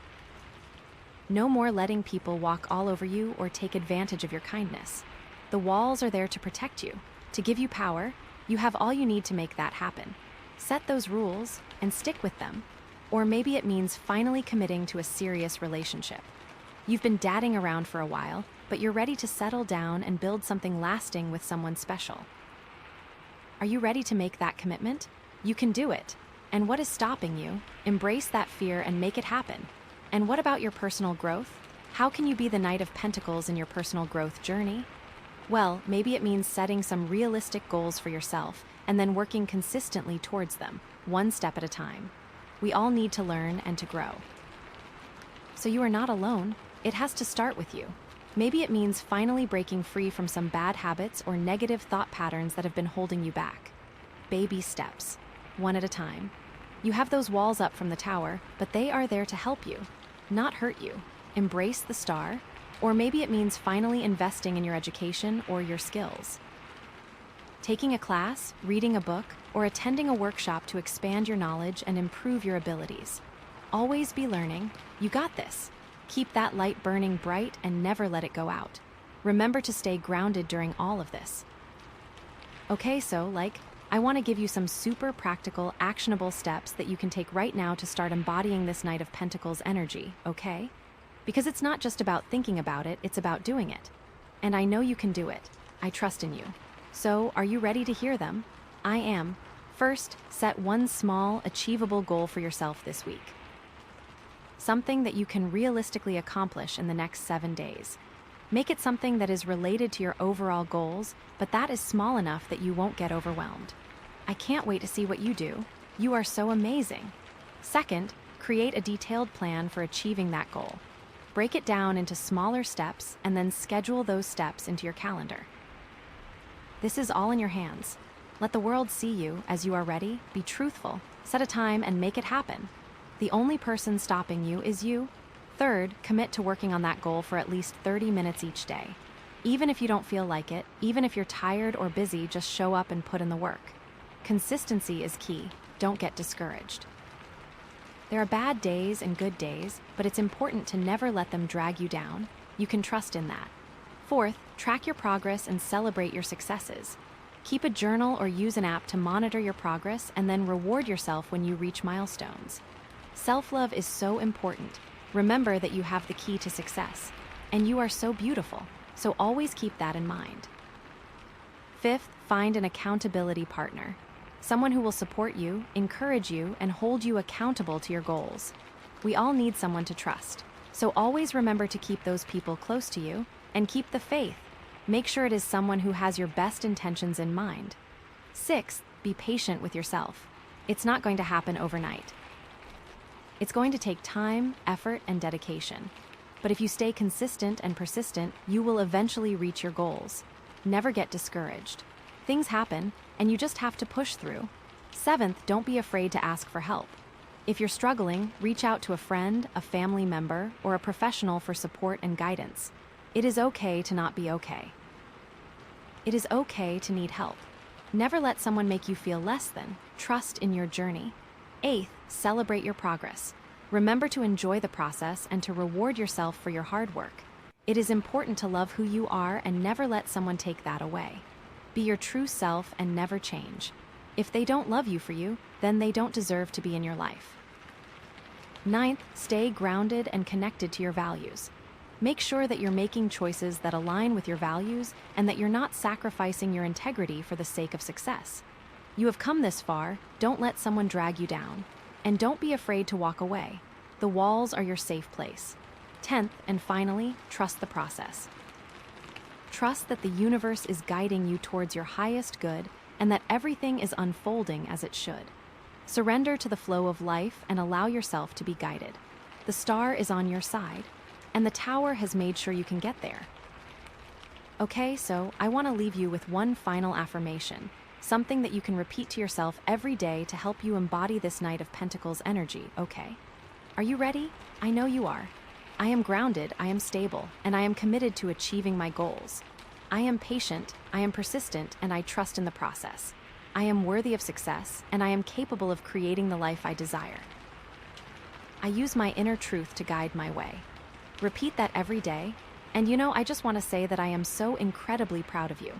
No more letting people walk all over you or take advantage of your kindness. The walls are there to protect you, to give you power. You have all you need to make that happen. Set those rules and stick with them. Or maybe it means finally committing to a serious relationship. You've been dating around for a while, but you're ready to settle down and build something lasting with someone special. Are you ready to make that commitment? You can do it. And what is stopping you? Embrace that fear and make it happen. And what about your personal growth? How can you be the Knight of Pentacles in your personal growth journey? Well, maybe it means setting some realistic goals for yourself and then working consistently towards them, one step at a time. We all need to learn and to grow. So you are not alone. It has to start with you. Maybe it means finally breaking free from some bad habits or negative thought patterns that have been holding you back. Baby steps, one at a time. You have those walls up from the tower, but they are there to help you, not hurt you. Embrace the star. Or maybe it means finally investing in your education or your skills. Taking a class, reading a book, or attending a workshop to expand your knowledge and improve your abilities. Always be learning. You got this. Keep that light burning bright and never let it go out. Remember to stay grounded during all of this. Okay, so, I want to give you some super practical, actionable steps that you can take right now to start embodying this Knight of Pentacles energy, okay? Because it's not just about thinking about it, it's about doing it. And I know you can do it. I trust in you. So, are you ready to hear them? I am. First, set one small, achievable goal for yourself this week. Something that you can realistically accomplish in the next 7 days. Make it something that is related to your overall goals, but that is small enough that you won't get overwhelmed. I can't wait to see what you do. You are so amazing. Second, create a detailed plan for achieving that goal. Break it down into smaller steps and then schedule those steps into your calendar. This is all in your hands. Let the world see you as you are ready. Be truthful. Set a time and make it happen. The only person stopping you is you. Third, commit to working on that goal for at least 30 minutes each day. Even if you don't feel like it, even if you're tired or busy, just show up and put in the work. Consistency is key. Don't get discouraged. There are bad days and good days, but it's important to never let them drag you down. You can trust in that. Fourth, track your progress and celebrate your successes. Keep a journal or use an app to monitor your progress and then reward yourself when you reach milestones. Self-love is so important. Remember that you have the key to success, and you are so beautiful, so always keep that in mind. Fifth, find an accountability partner. Someone who will support you, encourage you, and hold you accountable to your goals. We all need someone to trust, so always remember to keep those people close to you, and keep the faith. Make sure it is someone who has your best intentions in mind. Sixth, be patient with yourself. It's not going to happen overnight. It's going to take time, effort, and dedication. But if you stay consistent and persistent, you will eventually reach your goals. Never get discouraged. Things happen, and you just have to push through. Seventh, don't be afraid to ask for help. If you're struggling, reach out to a friend, a family member, or a professional for support and guidance. It is okay to not be okay. It is okay to need help. Never let someone make you feel less than. Trust in your journey. Eighth, celebrate your progress. Remember to enjoy the process and to reward yourself for your hard work. It is important to love who you are and never let someone take that away. Be your true self and never change. If they don't love you for you, then they don't deserve to be in your life. Ninth, stay grounded and connected to your values. Make sure that you're making choices that align with your values and that you're not sacrificing your integrity for the sake of success. You have come this far, don't let someone drag you down. And don't be afraid to walk away. The walls are your safe place. 10th, and finally, trust the process. Trust that the universe is guiding you towards your highest good and that everything is unfolding as it should. Surrender to the flow of life and allow yourself to be guided. The star is on your side, and the tower has made sure you can get there. Okay, so I want to leave you with one final affirmation. Something that you can repeat to yourself every day to help you embody this Knight of Pentacles energy, okay? Are you ready? I know you are. I am grounded, I am stable, and I am committed to achieving my goals. I am patient, I am persistent, and I trust in the process. I am worthy of success, and I am capable of creating the life I desire. I use my inner truth to guide my way. Repeat that every day, and I just want to say that I am so incredibly proud of you.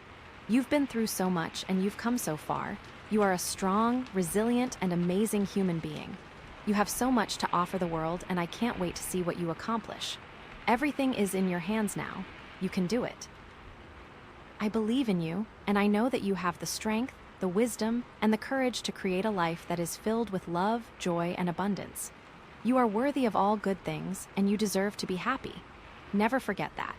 You've been through so much, and you've come so far. You are a strong, resilient, and amazing human being. You have so much to offer the world, and I can't wait to see what you accomplish. Everything is in your hands now. You can do it. I believe in you, and I know that you have the strength, the wisdom, and the courage to create a life that is filled with love, joy, and abundance. You are worthy of all good things, and you deserve to be happy. Never forget that.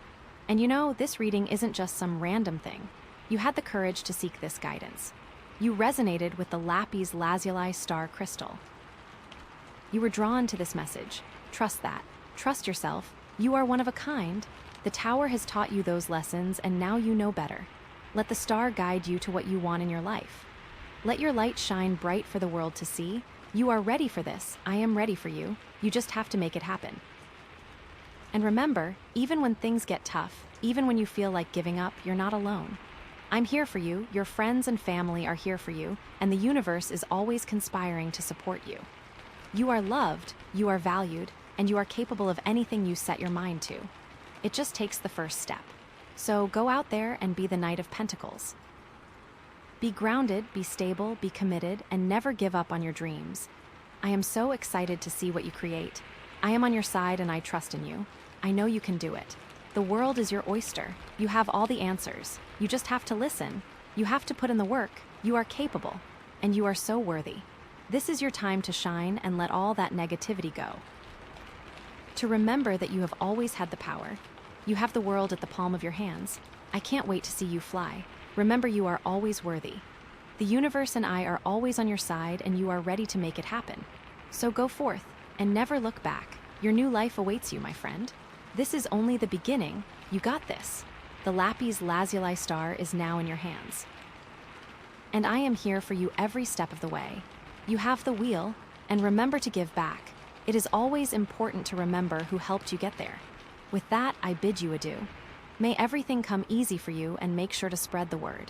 And this reading isn't just some random thing. You had the courage to seek this guidance. You resonated with the Lapis Lazuli star crystal. You were drawn to this message. Trust that. Trust yourself. You are one of a kind. The tower has taught you those lessons, and now you know better. Let the star guide you to what you want in your life. Let your light shine bright for the world to see. You are ready for this. I am ready for you. You just have to make it happen. And remember, even when things get tough, even when you feel like giving up, you're not alone. I'm here for you, your friends and family are here for you, and the universe is always conspiring to support you. You are loved, you are valued, and you are capable of anything you set your mind to. It just takes the first step. So go out there and be the Knight of Pentacles. Be grounded, be stable, be committed, and never give up on your dreams. I am so excited to see what you create. I am on your side and I trust in you. I know you can do it. The world is your oyster. You have all the answers. You just have to listen. You have to put in the work. You are capable. And you are so worthy. This is your time to shine and let all that negativity go. To remember that you have always had the power. You have the world at the palm of your hands. I can't wait to see you fly. Remember, you are always worthy. The universe and I are always on your side, and you are ready to make it happen. So go forth and never look back. Your new life awaits you, my friend. This is only the beginning. You got this. The Lapis Lazuli star is now in your hands. And I am here for you every step of the way. You have the wheel, and remember to give back. It is always important to remember who helped you get there. With that, I bid you adieu. May everything come easy for you, and make sure to spread the word.